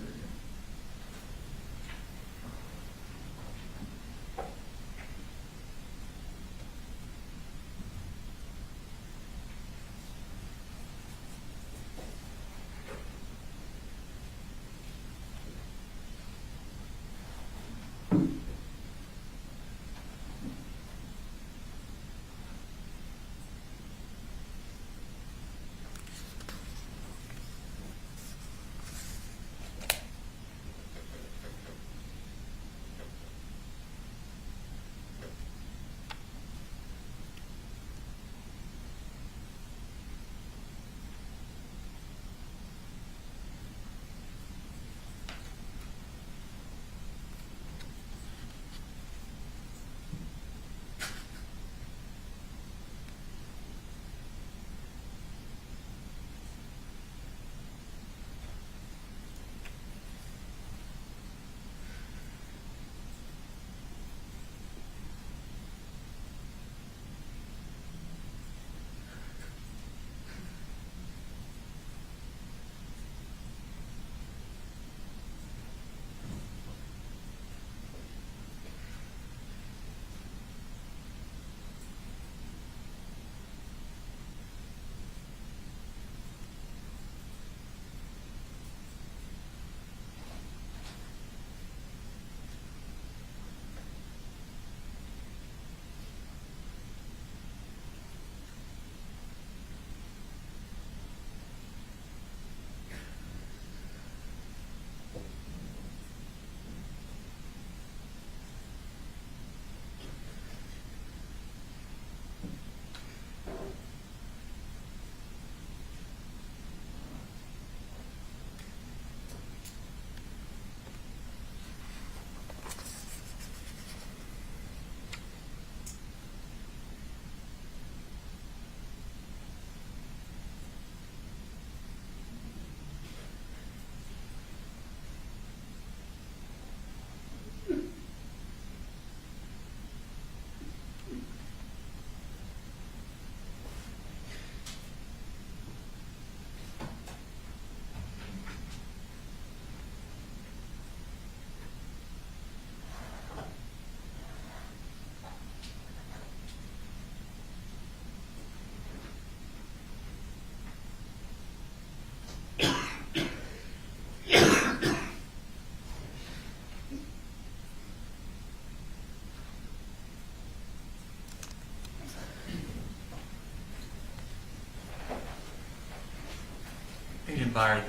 Agent Byer,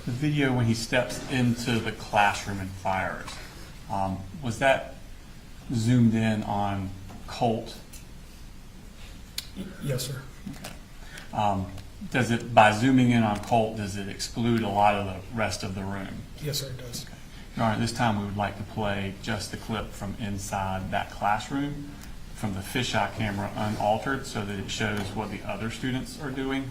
the video when he steps into the classroom and fires, was that zoomed in on Colt? Yes, sir. Does it, by zooming in on Colt, does it exclude a lot of the rest of the room? Yes, sir, it does. All right, this time we would like to play just the clip from inside that classroom, from the fisheye camera unaltered, so that it shows what the other students are doing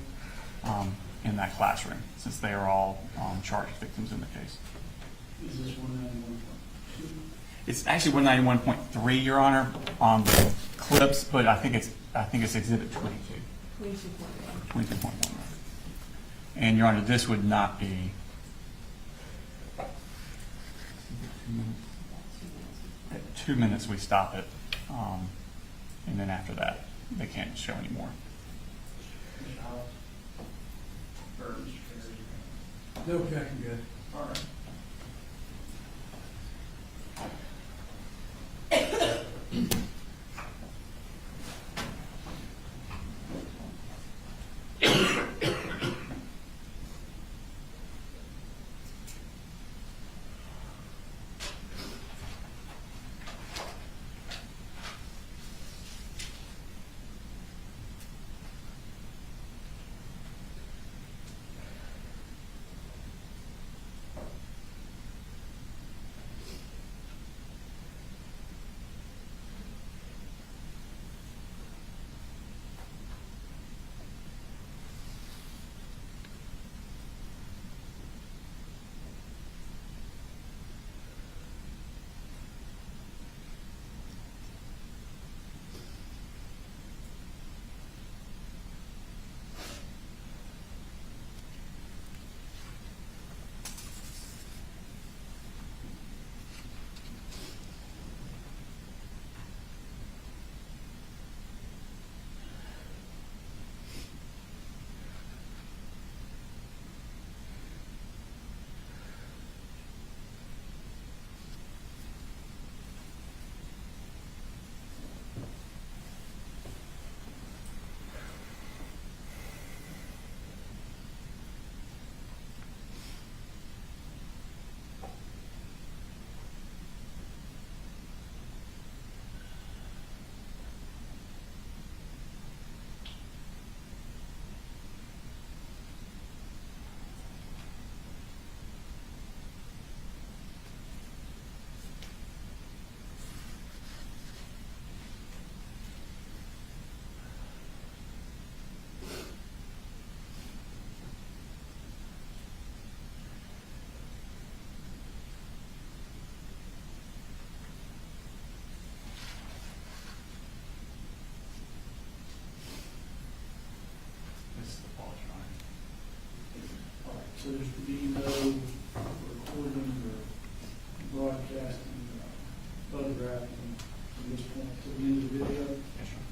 in that classroom, since they are all charged victims in the case. Is this 191.2? It's actually 191.3, Your Honor, on the clips, but I think it's Exhibit 22. 22.1. And Your Honor, this would not be. At 2 minutes we stop it, and then after that they can't show anymore. No objection, Judge. All right. so there's to be no recording or broadcasting, photographing from this point to the end of the video. Yes, sir.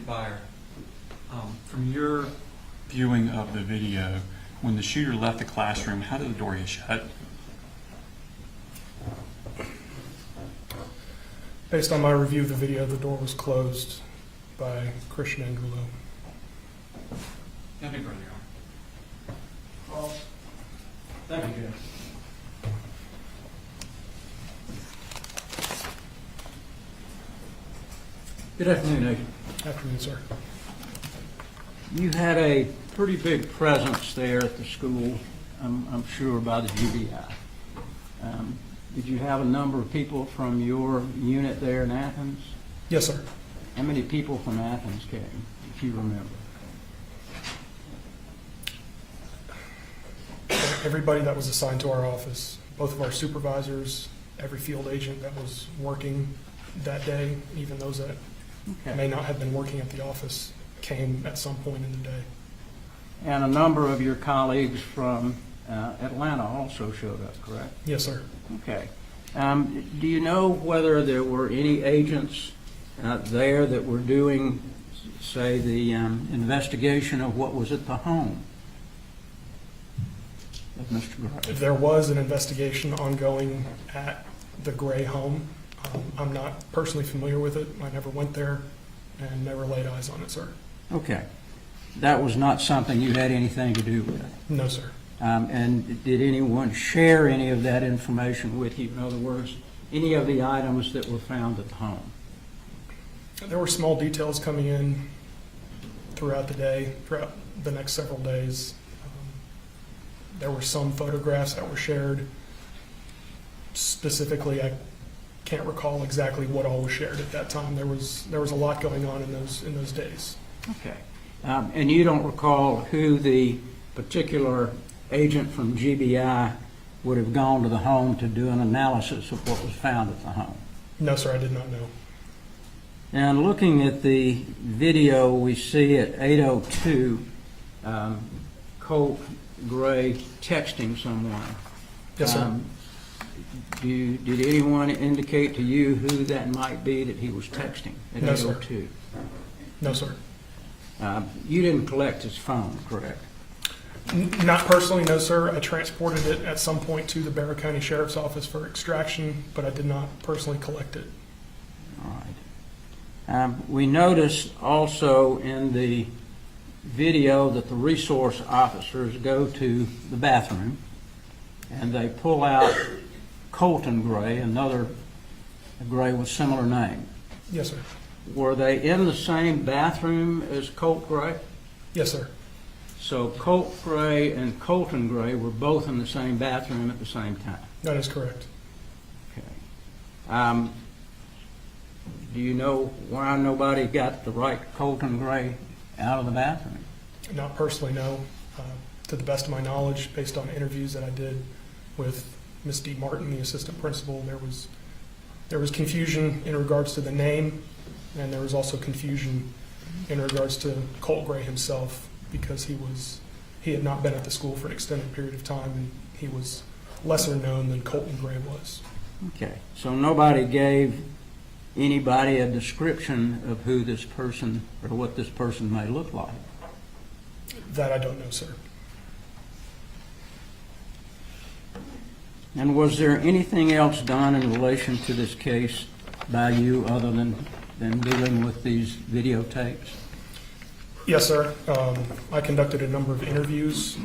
Fire. From your viewing of the video, when the shooter left the classroom, how did the door get shut? Based on my review of the video, the door was closed by Christian Angulo. Nothing further, Your Honor. Thank you, Jim. Good afternoon, Agent. Afternoon, sir. You had a pretty big presence there at the school, I'm sure, by the GBI. Did you have a number of people from your unit there in Athens? Yes, sir. How many people from Athens came, if you remember? Everybody that was assigned to our office, both of our supervisors, every field agent that was working that day, even those that may not have been working at the office, came at some point in the day. And a number of your colleagues from Atlanta also showed up, correct? Yes, sir. Okay. Do you know whether there were any agents there that were doing, say, the investigation of what was at the home of Mr. Gray? There was an investigation ongoing at the Gray home. I'm not personally familiar with it. I never went there and never laid eyes on it, sir. Okay. That was not something you had anything to do with? No, sir. And did anyone share any of that information with you? In other words, any of the items that were found at the home? There were small details coming in throughout the day, throughout the next several days. There were some photographs that were shared. Specifically, I can't recall exactly what all was shared at that time. There was a lot going on in those days. Okay. And you don't recall who the particular agent from GBI would have gone to the home to do an analysis of what was found at the home? No, sir, I did not know. And looking at the video, we see at 8:02, Colt Gray texting someone. Yes, sir. Did anyone indicate to you who that might be that he was texting at No, sir. 8:02? No, sir. You didn't collect his phone, correct? Not personally, no, sir. I transported it at some point to the Barrow County Sheriff's Office for extraction, but I did not personally collect it. All right. We noticed also in the video that the resource officers go to the bathroom and they pull out Colton Gray, another Gray with similar name. Yes, sir. Were they in the same bathroom as Colt Gray? Yes, sir. So Colt Gray and Colton Gray were both in the same bathroom at the same time? That is correct. Okay. Do you know why nobody got the right Colton Gray out of the bathroom? Not personally, no. To the best of my knowledge, based on interviews that I did with Ms. D. Martin, the assistant principal, there was confusion in regards to the name, and there was also confusion in regards to Colt Gray himself, because he had not been at the school for an extended period of time, and he was lesser known than Colton Gray was. Okay, so nobody gave anybody a description of who this person or what this person may look like? That I don't know, sir. And was there anything else done in relation to this case by you other than dealing with these videotapes? Yes, sir. I conducted a number of interviews,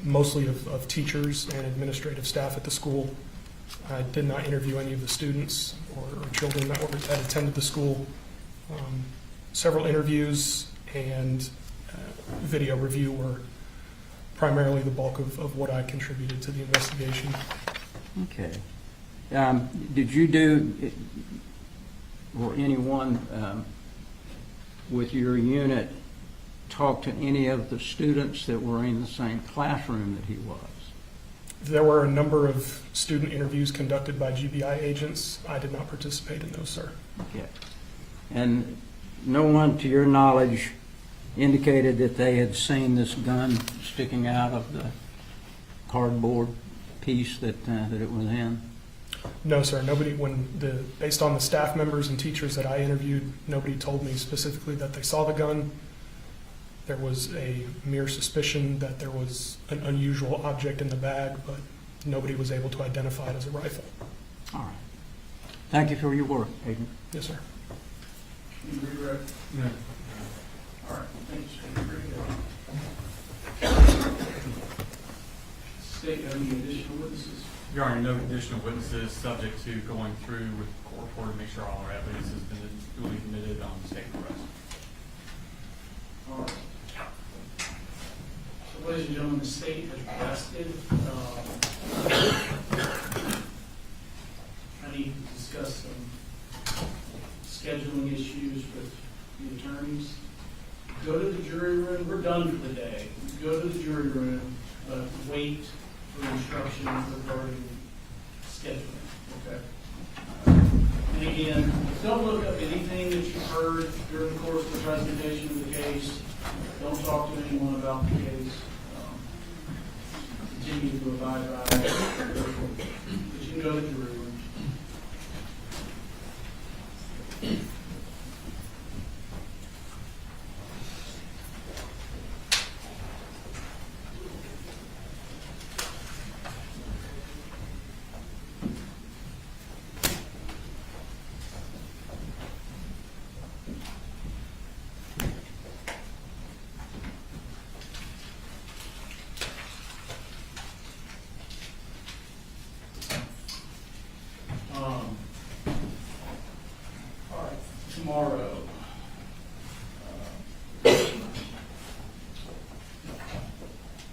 mostly of teachers and administrative staff at the school. I did not interview any of the students or children that attended the school. Several interviews and video review were primarily the bulk of what I contributed to the investigation. Okay. Did you do, or anyone with your unit talk to any of the students that were in the same classroom that he was? There were a number of student interviews conducted by GBI agents. I did not participate in those, sir. Okay. And no one, to your knowledge, indicated that they had seen this gun sticking out of the cardboard piece that it was in? No, sir, nobody, based on the staff members and teachers that I interviewed, nobody told me specifically that they saw the gun. There was a mere suspicion that there was an unusual object in the bag, but nobody was able to identify it as a rifle. All right. Thank you for your work, Agent. Yes, sir. You agree, Rick? No. All right, thank you. State, any additional witnesses? Your Honor, no additional witnesses, subject to going through with the court reporter to make sure all our evidence has been duly admitted on state arrest. All right. So, ladies and gentlemen, the state has requested, I need to discuss some scheduling issues with the attorneys. Go to the jury room, we're done for the day. Go to the jury room, but wait for instructions regarding scheduling, okay? And again, don't look up anything that you heard during the course of the presentation of the case. Don't talk to anyone about the case. Continue to abide by it. But you can go to the jury room. All right, tomorrow.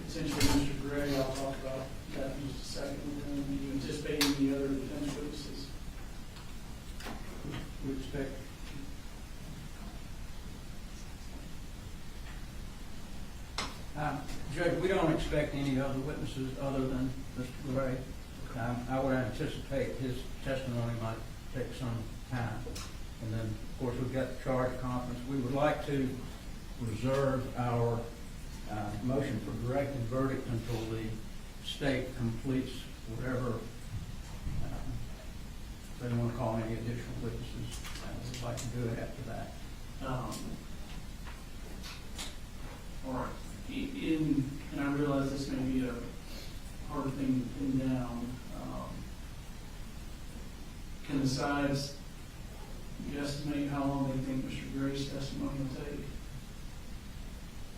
Essentially, Mr. Gray, I'll talk about that in just a second. And do you anticipate any other defense witnesses? We expect. Judge, we don't expect any other witnesses other than Mr. Gray. I would anticipate his testimony might take some time. And then, of course, we've got the charge conference. We would like to reserve our motion for directed verdict until the state completes whatever, if they want to call any additional witnesses, we'd like to do it after that. All right. And I realize this may be a hard thing to pin down. Can the sides guesstimate how long they think Mr. Gray's testimony will take?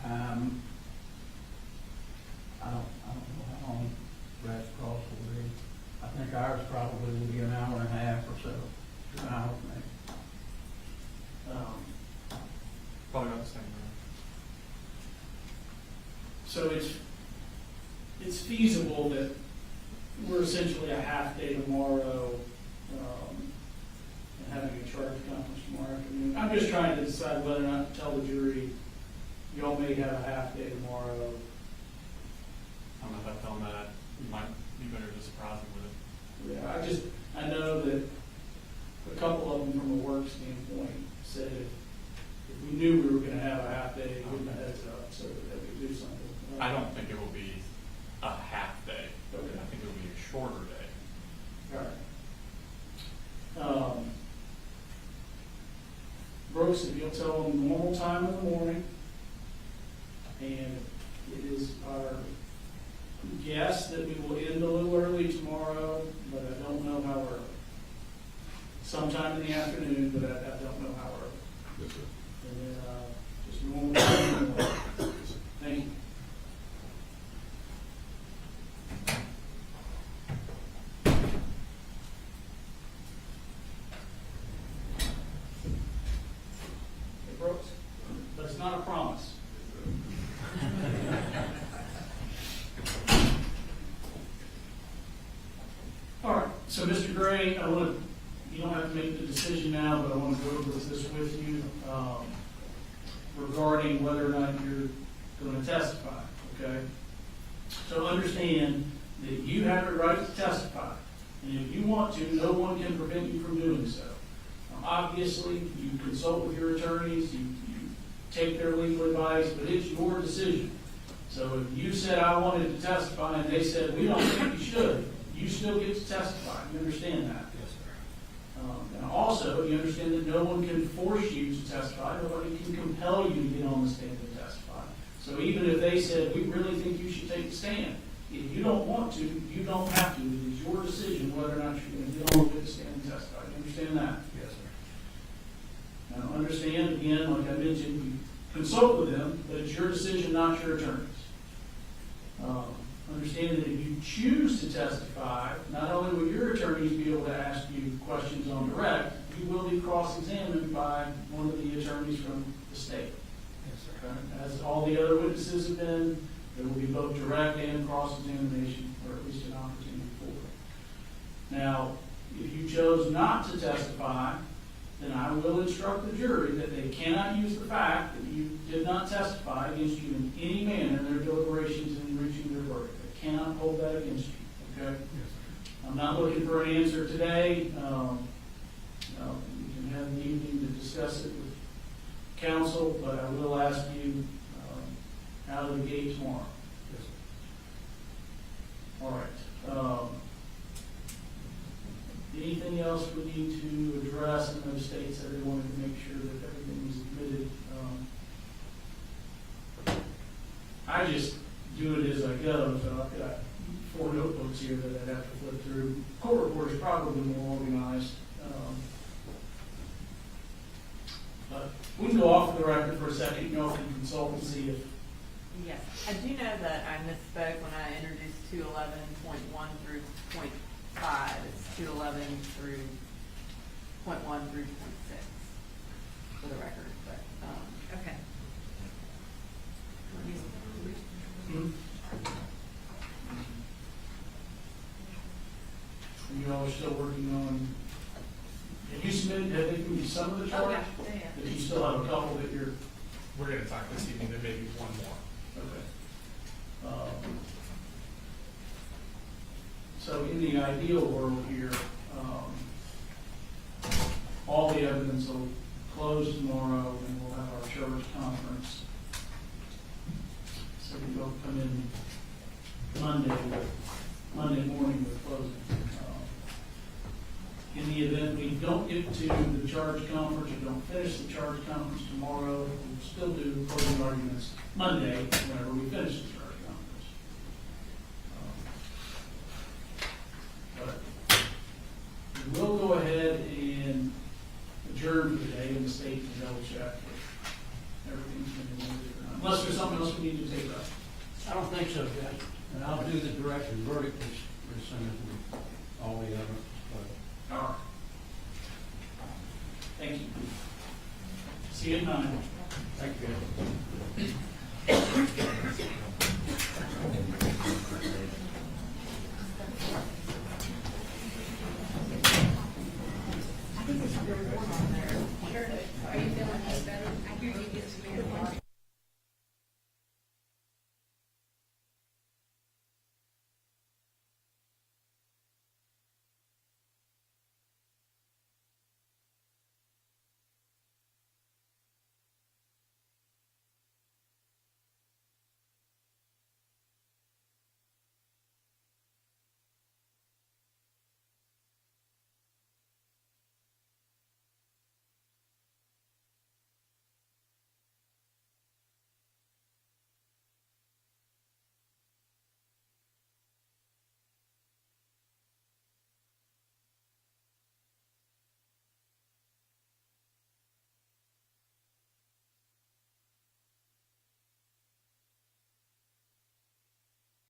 I don't know how long Brad's cross will be. I think ours probably will be an hour and a half or so, 2 hours maybe. Probably about the same. So it's feasible that we're essentially a half day tomorrow, and having a charge conference tomorrow afternoon. I'm just trying to decide whether or not to tell the jury, y'all may have a half day tomorrow. I don't know if I tell them that, it might be better to surprise them with it. Yeah, I know that a couple of them from a work standpoint said if we knew we were gonna have a half day, give them a heads up so that they could do something. I don't think it will be a half day. Okay. I think it will be a shorter day. All right. Brooks, if you'll tell them normal time in the morning, and it is our guess that we will end a little early tomorrow, but I don't know how early. Sometime in the afternoon, but I don't know how early. Yes, sir. And then, just normal time in the morning. Thank you. Hey, Brooks, but it's not a promise. All right, so Mr. Gray, you don't have to make the decision now, but I want to go over this with you regarding whether or not you're going to testify, okay? So understand that you have the right to testify, and if you want to, no one can prevent you from doing so. Obviously, you consult with your attorneys, you take their legal advice, but it's your decision. So if you said, I wanted to testify, and they said, we don't think you should, you still get to testify. You understand that? Yes, sir. And also, you understand that no one can force you to testify. Nobody can compel you to get on the stand and testify. So even if they said, we really think you should take the stand, if you don't want to, you don't have to. It is your decision whether or not you're going to get on the witness stand and testify. You understand that? Yes, sir. Now, understand, again, like I mentioned, you consult with them, but it's your decision, not your attorney's. Understand that if you choose to testify, not only will your attorneys be able to ask you questions on direct, you will be cross-examined by one of the attorneys from the state. Yes, sir. Okay? As all the other witnesses have been, there will be both direct and cross-examination, or at least an opportunity for it. Now, if you chose not to testify, then I will instruct the jury that they cannot use the fact that you did not testify against you in any manner in their deliberations in reaching their verdict. They cannot hold that against you, okay? I'm not looking for an answer today. We can have the evening to discuss it with counsel, but I will ask you out of the gate tomorrow. Yes, sir. All right. Anything else we need to address in those states that they wanted to make sure that everything was admitted? I just do it as I go, so I've got 4 notebooks here that I have to flip through. Court report is probably more organized. But we can go off the record for a second, you know, if you consult and see if. Yes, I do know that I misspoke when I introduced 211.1 through .5. It's 211 through .1 through .6 for the record, but, okay. You all are still working on, have you submitted, have they given you some of the charge? Okay, yeah. But you still have a couple that you're, We're gonna talk this evening, there may be one more. okay. So in the ideal world here, all the evidence will close tomorrow and we'll have our church conference. So we will come in Monday morning with closing. In the event we don't get to the charge conference or don't finish the charge conference tomorrow, we'll still do closing arguments Monday whenever we finish the charge conference. But we will go ahead and adjourn for the day and the state can double check if everything's been admitted or not. Unless there's something else we need to take up. I don't think so, Judge. And I'll do the directed verdict as soon as we, all the evidence. All right. Thank you. See you at 9. Thank you. I think it's really